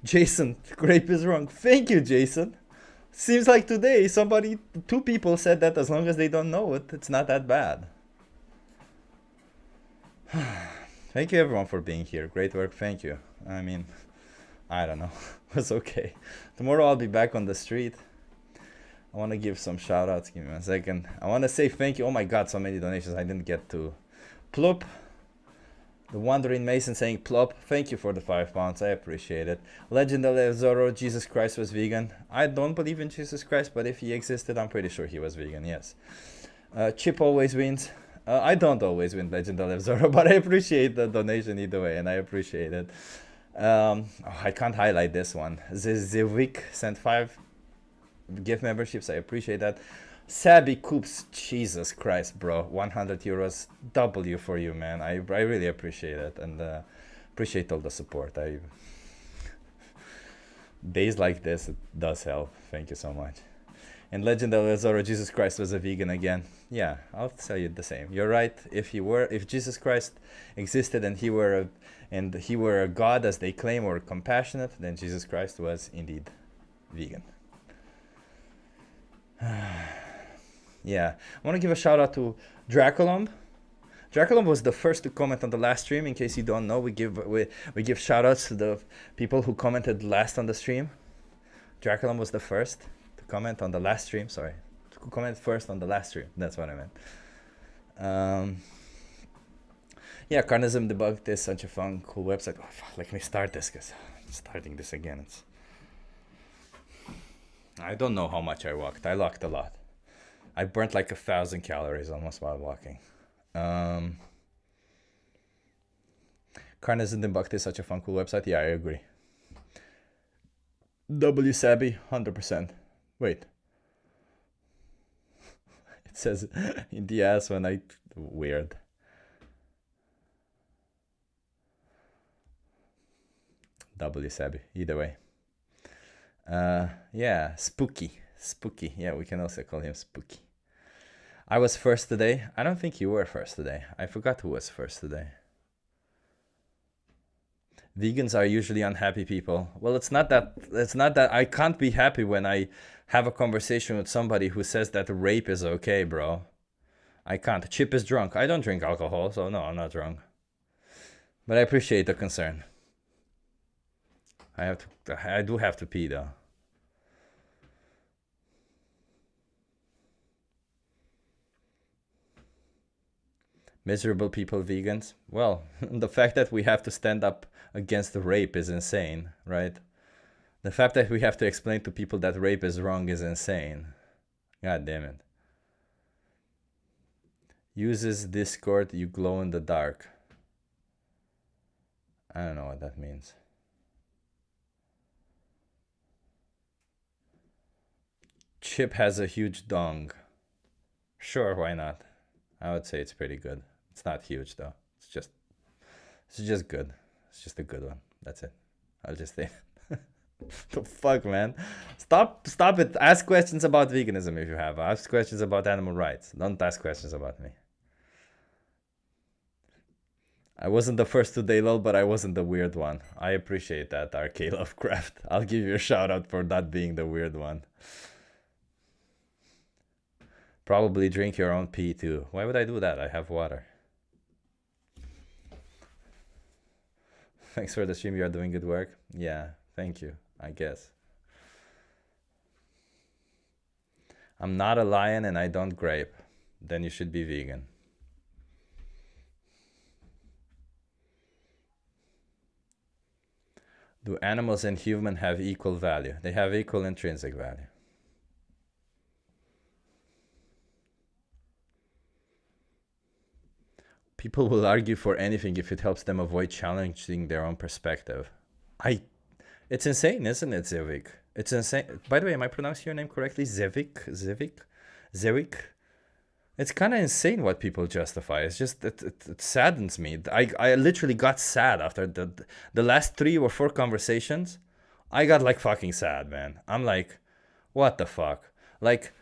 Jason, rape is wrong. Thank you, Jason. Seems like today 2 people said that as long as they don't know it, it's not that bad. Thank you everyone for being here. Great work. Thank you. I mean, I don't know. It's okay. Tomorrow I'll be back on the street. I want to give some shout outs. Give me 1 second. I want to say thank you. Oh my god, so many donations I didn't get to. Plop. The Wandering Mason saying plop. Thank you for the £5. I appreciate it. Legendary Zoro, Jesus Christ was vegan. I don't believe in Jesus Christ, but if he existed, I'm pretty sure he was vegan, yes. Chip always wins. I don't always win, Legendary Zoro, but I appreciate the donation either way, and I appreciate it. I can't highlight this one. Zivik sent 5 gift memberships. I appreciate that. Sabi Coops, Jesus Christ, bro. 100 euros. W for you, man. I really appreciate it, and appreciate all the support. Days like this, it does help. Thank you so much. And Legendary Zoro, Jesus Christ was a vegan again. Yeah, I'll tell you the same. You're right. If Jesus Christ existed and he were a god as they claim, or compassionate, then Jesus Christ was indeed vegan. Yeah, I want to give a shout out to Draculum. Draculum was the first to comment on the last stream. In case you don't know, we give shout outs to the people who commented last on the stream. Draculum was the first to comment on the last stream. Sorry, who commented first on the last stream. That's what I meant. Yeah, Carnism Debunked is such a fun, cool website. Oh, fuck, let me start this, because I'm starting this again. I don't know how much I walked. I walked a lot. I burnt like 1,000 calories almost while walking. Carnism Debunked is such a fun, cool website. Yeah, I agree. W Sabby, 100%. Wait. It says in the ass when I... Weird. W Sabby, either way. Yeah, Spooky. Spooky. Yeah, we can also call him Spooky. I was first today. I don't think you were first today. I forgot who was first today. Vegans are usually unhappy people. Well, it's not that I can't be happy when I have a conversation with somebody who says that rape is okay, bro. I can't. Chip is drunk. I don't drink alcohol, so no, I'm not drunk. But I appreciate the concern. I do have to pee though. Miserable people, vegans. Well, the fact that we have to stand up against the rape is insane, right? The fact that we have to explain to people that rape is wrong is insane. God damn it. Uses Discord, you glow in the dark. I don't know what that means. Chip has a huge dong. Sure, why not? I would say it's pretty good. It's not huge though. It's just good. It's just a good one. That's it. I'll just say. The fuck, man. Stop it. Ask questions about veganism if you have. Ask questions about animal rights. Don't ask questions about me. I wasn't the first today, lol, but I wasn't the weird one. I appreciate that, RK Lovecraft. I'll give you a shout out for not being the weird one. Probably drink your own pee too. Why would I do that? I have water. Thanks for the stream. You are doing good work. Yeah, thank you, I guess. I'm not a lion and I don't grape. Then you should be vegan. Do animals and humans have equal value? They have equal intrinsic value. People will argue for anything if it helps them avoid challenging their own perspective. It's insane, isn't it, Zevik? It's insane. By the way, am I pronouncing your name correctly? Zevik? It's kind of insane what people justify. It's just, it saddens me. I literally got sad after the last 3 or 4 conversations. I got like fucking sad, man. I'm like, what the fuck? Like,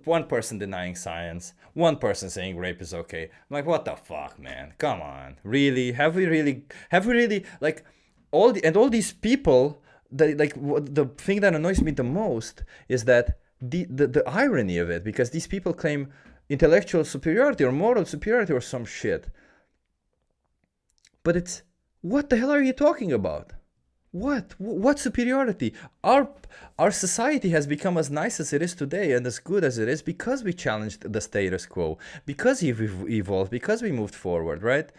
one person denying science, one person saying rape is okay. I'm like, what the fuck, man? Come on, really? Have we really like all these people? The thing that annoys me the most is that the irony of it, because these people claim intellectual superiority or moral superiority or some shit. But it's, what the hell are you talking about? What superiority? Our society has become as nice as it is today and as good as it is because we challenged the status quo, because we've evolved, because we moved forward, right?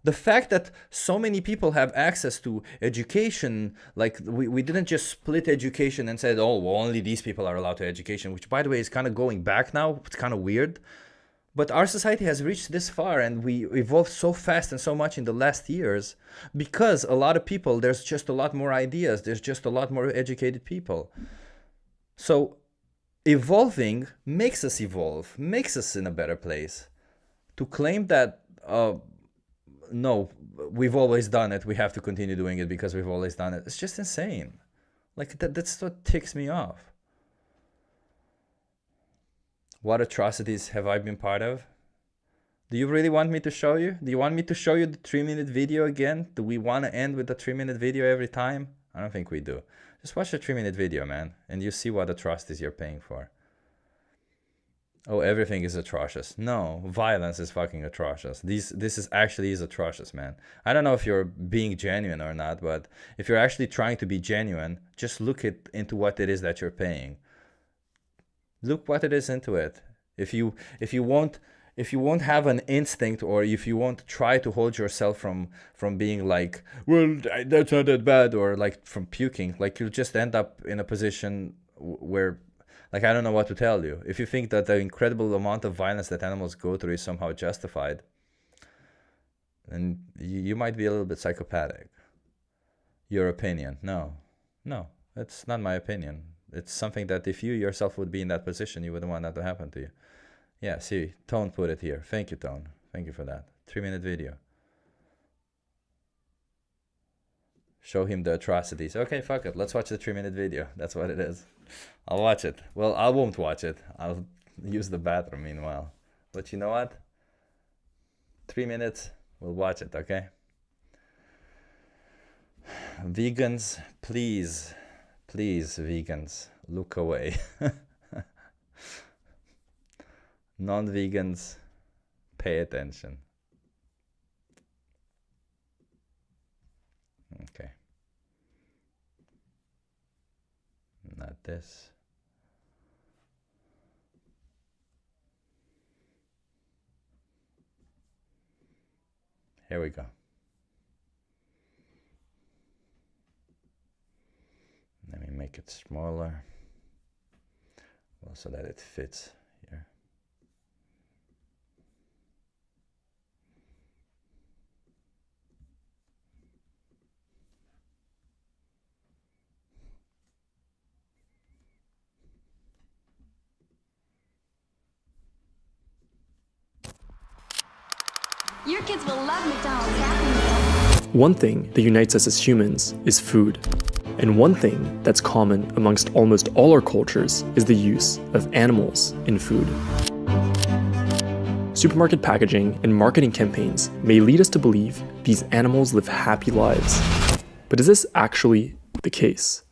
The fact that so many people have access to education, like we didn't just split education and said, oh, well, only these people are allowed to education, which by the way is kind of going back now. It's kind of weird. But our society has reached this far and we evolved so fast and so much in the last years because a lot of people, there's just a lot more ideas. There's just a lot more educated people. So evolving makes us evolve, makes us in a better place. To claim that, no, we've always done it, we have to continue doing it because we've always done it, it's just insane. Like that's what ticks me off. What atrocities have I been part of? Do you really want me to show you? Do you want me to show you the 3-minute video again? Do we want to end with the 3-minute video every time? I don't think we do. Just watch the 3-minute video, man, and you see what atrocities you're paying for. Oh, everything is atrocious. No, violence is fucking atrocious. This is actually atrocious, man. I don't know if you're being genuine or not, but if you're actually trying to be genuine, just look into what it is that you're paying. Look what it is into it. If you won't have an instinct, or if you won't try to hold yourself from being like, well, that's not that bad, or like from puking, like you'll just end up in a position where, like, I don't know what to tell you. If you think that the incredible amount of violence that animals go through is somehow justified, then you might be a little bit psychopathic. Your opinion. No, that's not my opinion. It's something that if you yourself would be in that position, you wouldn't want that to happen to you. Yeah, see, Tone put it here. Thank you, Tone. Thank you for that. 3-minute video. Show him the atrocities. Okay, fuck it. Let's watch the 3-minute video. That's what it is. I'll watch it. Well, I won't watch it. I'll use the bathroom meanwhile. But you know what? 3 minutes, we'll watch it, okay? Vegans, please, vegans, look away. Non-vegans, pay attention. Okay. Not this. Here we go. Let me make it smaller, well, so that it fits here. Your kids will love McDonald's Happy Meal. One thing that unites us as humans is food. And one thing that's common amongst almost all our cultures is the use of animals in food. Supermarket packaging and marketing campaigns may lead us to believe these animals live happy lives. But is this actually the case?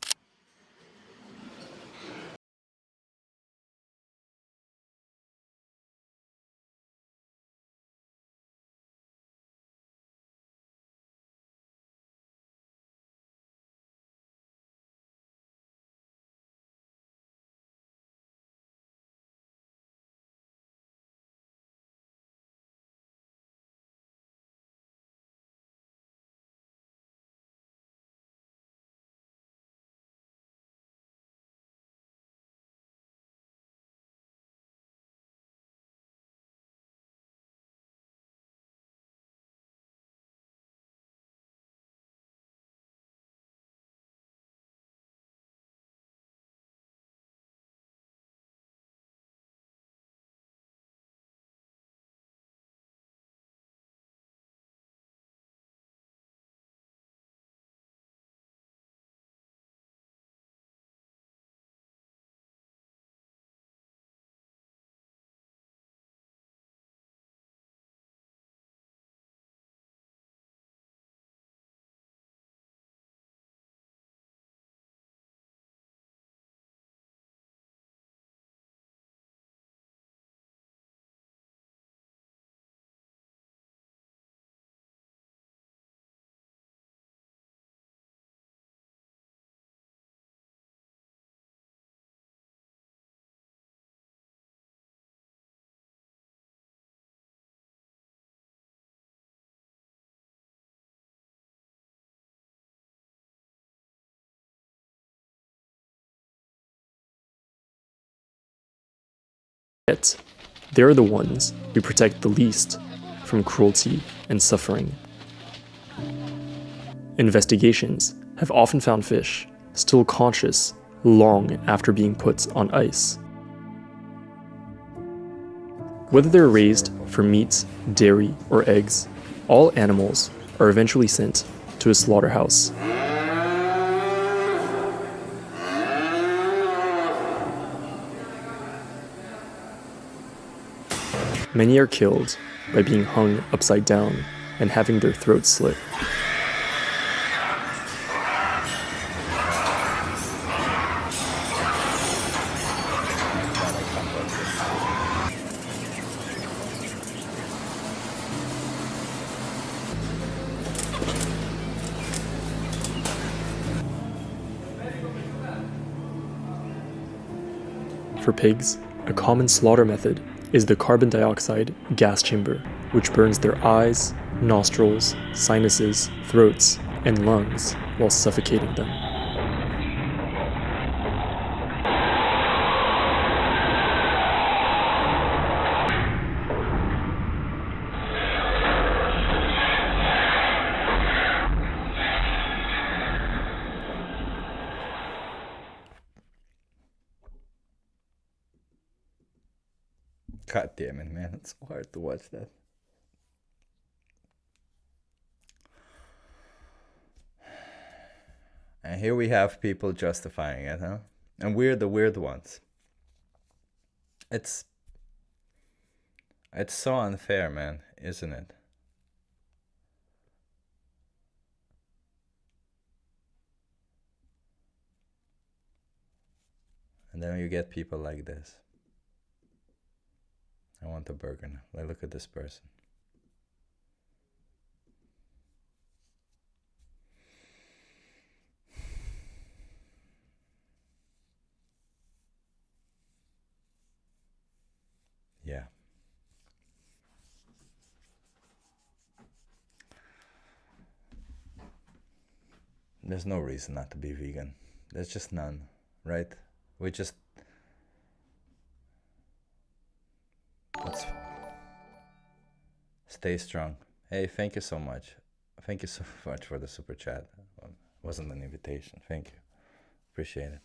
Yet, they're the ones we protect the least from cruelty and suffering. Investigations have often found fish still conscious long after being put on ice. Whether they're raised for meat, dairy, or eggs, all animals are eventually sent to a slaughterhouse. Many are killed by being hung upside down and having their throats slit. For pigs, a common slaughter method is the carbon dioxide gas chamber, which burns their eyes, nostrils, sinuses, throats, and lungs while suffocating them. God damn it, man. It's so hard to watch that. And here we have people justifying it, huh? And we're the weird ones. It's so unfair, man, isn't it? And then you get people like this. I want a burger now. Like, look at this person. Yeah. There's no reason not to be vegan. There's just none, right? We just... Let's stay strong. Hey, thank you so much. Thank you so much for the super chat. Wasn't an invitation. Thank you. Appreciate it.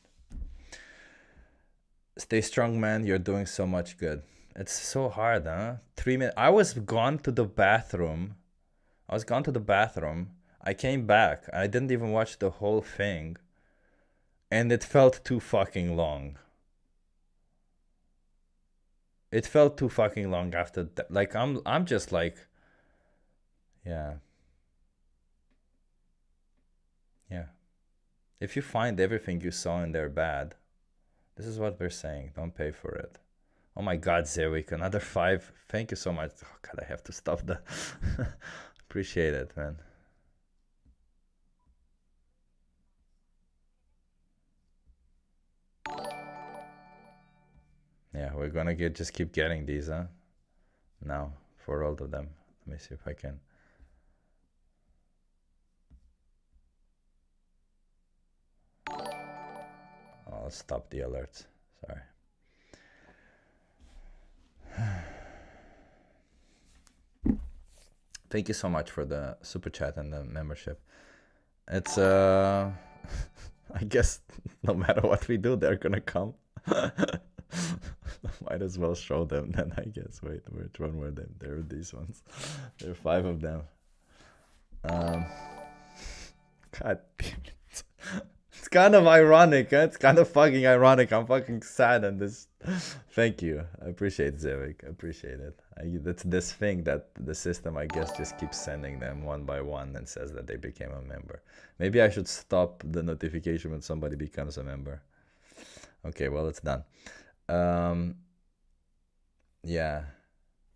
Stay strong, man. You're doing so much good. It's so hard, huh? 3 minutes. I was gone to the bathroom. I came back. I didn't even watch the whole thing. And it felt too fucking long. It felt too fucking long after that. Like, I'm just like... Yeah. Yeah. If you find everything you saw in there bad, this is what we're saying. Don't pay for it. Oh my God, Zerwick, another 5. Thank you so much. Oh God, I have to stop that. Appreciate it, man. Yeah, we're gonna just keep getting these, huh? Now, for all of them. Let me see if I can. I'll stop the alerts. Sorry. Thank you so much for the super chat and the membership. It's I guess no matter what we do, they're gonna come. Might as well show them then, I guess. Wait, which one were them? There were these ones. There are 5 of them. God damn it. It's kind of ironic, huh? It's kind of fucking ironic. I'm fucking sad and this... Thank you. I appreciate it, Zevik. I appreciate it. That's this thing that the system, I guess, just keeps sending them one by one and says that they became a member. Maybe I should stop the notification when somebody becomes a member. Okay, well, it's done. Yeah.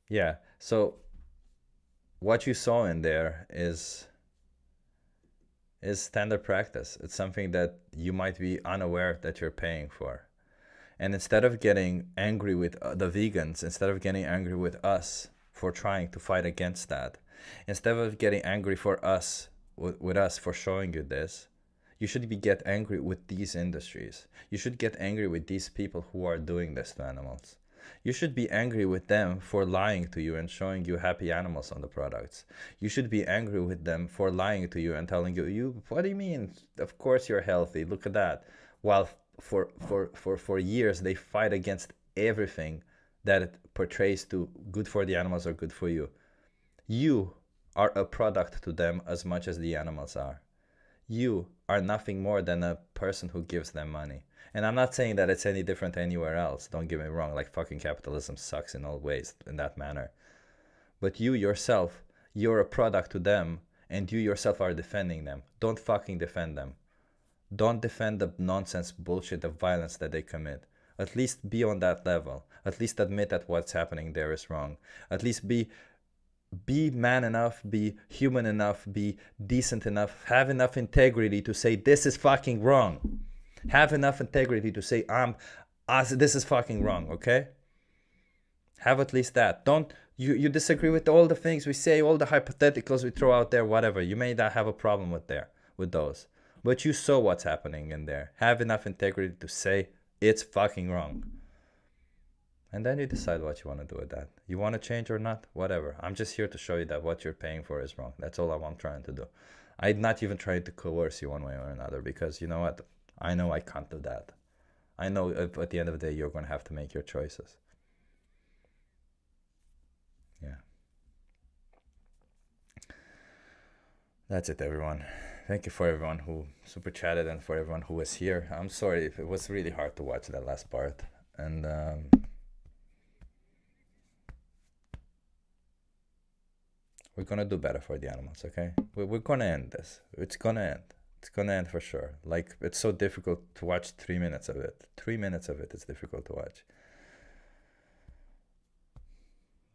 Yeah. So what you saw in there is standard practice. It's something that you might be unaware that you're paying for. And instead of getting angry with the vegans, instead of getting angry with us for trying to fight against that, instead of getting angry for us, with us for showing you this, you should get angry with these industries. You should get angry with these people who are doing this to animals. You should be angry with them for lying to you and showing you happy animals on the products. You should be angry with them for lying to you and telling you, what do you mean? Of course you're healthy. Look at that. While for years they fight against everything that it portrays to good for the animals or good for you. You are a product to them as much as the animals are. You are nothing more than a person who gives them money. And I'm not saying that it's any different anywhere else. Don't get me wrong, like fucking capitalism sucks in all ways in that manner. But you yourself, you're a product to them, and you yourself are defending them. Don't fucking defend them. Don't defend the nonsense bullshit of violence that they commit. At least be on that level. At least admit that what's happening there is wrong. At least be man enough, be human enough, be decent enough, have enough integrity to say this is fucking wrong. Have enough integrity to say This is fucking wrong, okay? Have at least that. Don't you disagree with all the things we say, all the hypotheticals we throw out there, whatever. You may not have a problem with those. But you saw what's happening in there. Have enough integrity to say it's fucking wrong. And then you decide what you want to do with that. You want to change or not? Whatever. I'm just here to show you that what you're paying for is wrong. That's all I'm trying to do. I'm not even trying to coerce you one way or another, because you know what? I know I can't do that. I know at the end of the day you're going to have to make your choices. Yeah. That's it, everyone. Thank you for everyone who super chatted and for everyone who was here. I'm sorry if it was really hard to watch that last part. And we're going to do better for the animals, okay? We're going to end this. It's going to end. It's going to end for sure. Like, it's so difficult to watch 3 minutes of it. 3 minutes of it is difficult to watch.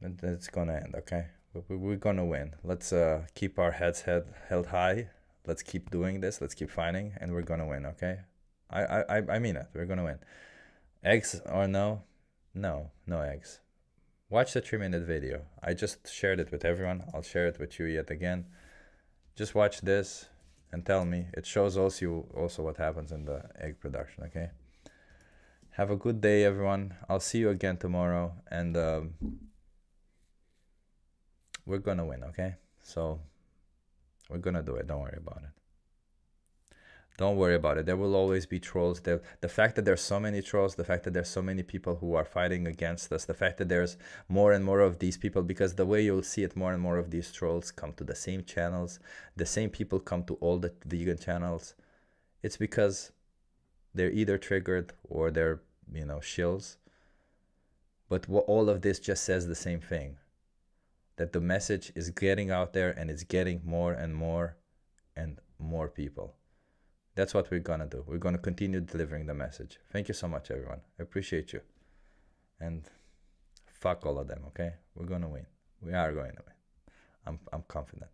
And it's going to end, okay? We're going to win. Let's keep our heads held high. Let's keep doing this. Let's keep fighting. And we're going to win, okay? I mean it. We're going to win. Eggs or no? No eggs. Watch the 3-minute video. I just shared it with everyone. I'll share it with you yet again. Just watch this and tell me. It shows also what happens in the egg production, okay? Have a good day, everyone. I'll see you again tomorrow. And we're gonna win, okay? So we're gonna do it. Don't worry about it. Don't worry about it. There will always be trolls. The fact that there's so many trolls, the fact that there's so many people who are fighting against us, the fact that there's more and more of these people, because the way you'll see it, more and more of these trolls come to the same channels. The same people come to all the vegan channels. It's because they're either triggered or they're, shills. But all of this just says the same thing. That the message is getting out there and it's getting more and more and more people. That's what we're gonna do. We're gonna continue delivering the message. Thank you so much, everyone. I appreciate you. And fuck all of them, okay? We're gonna win. We are going to win. I'm confident.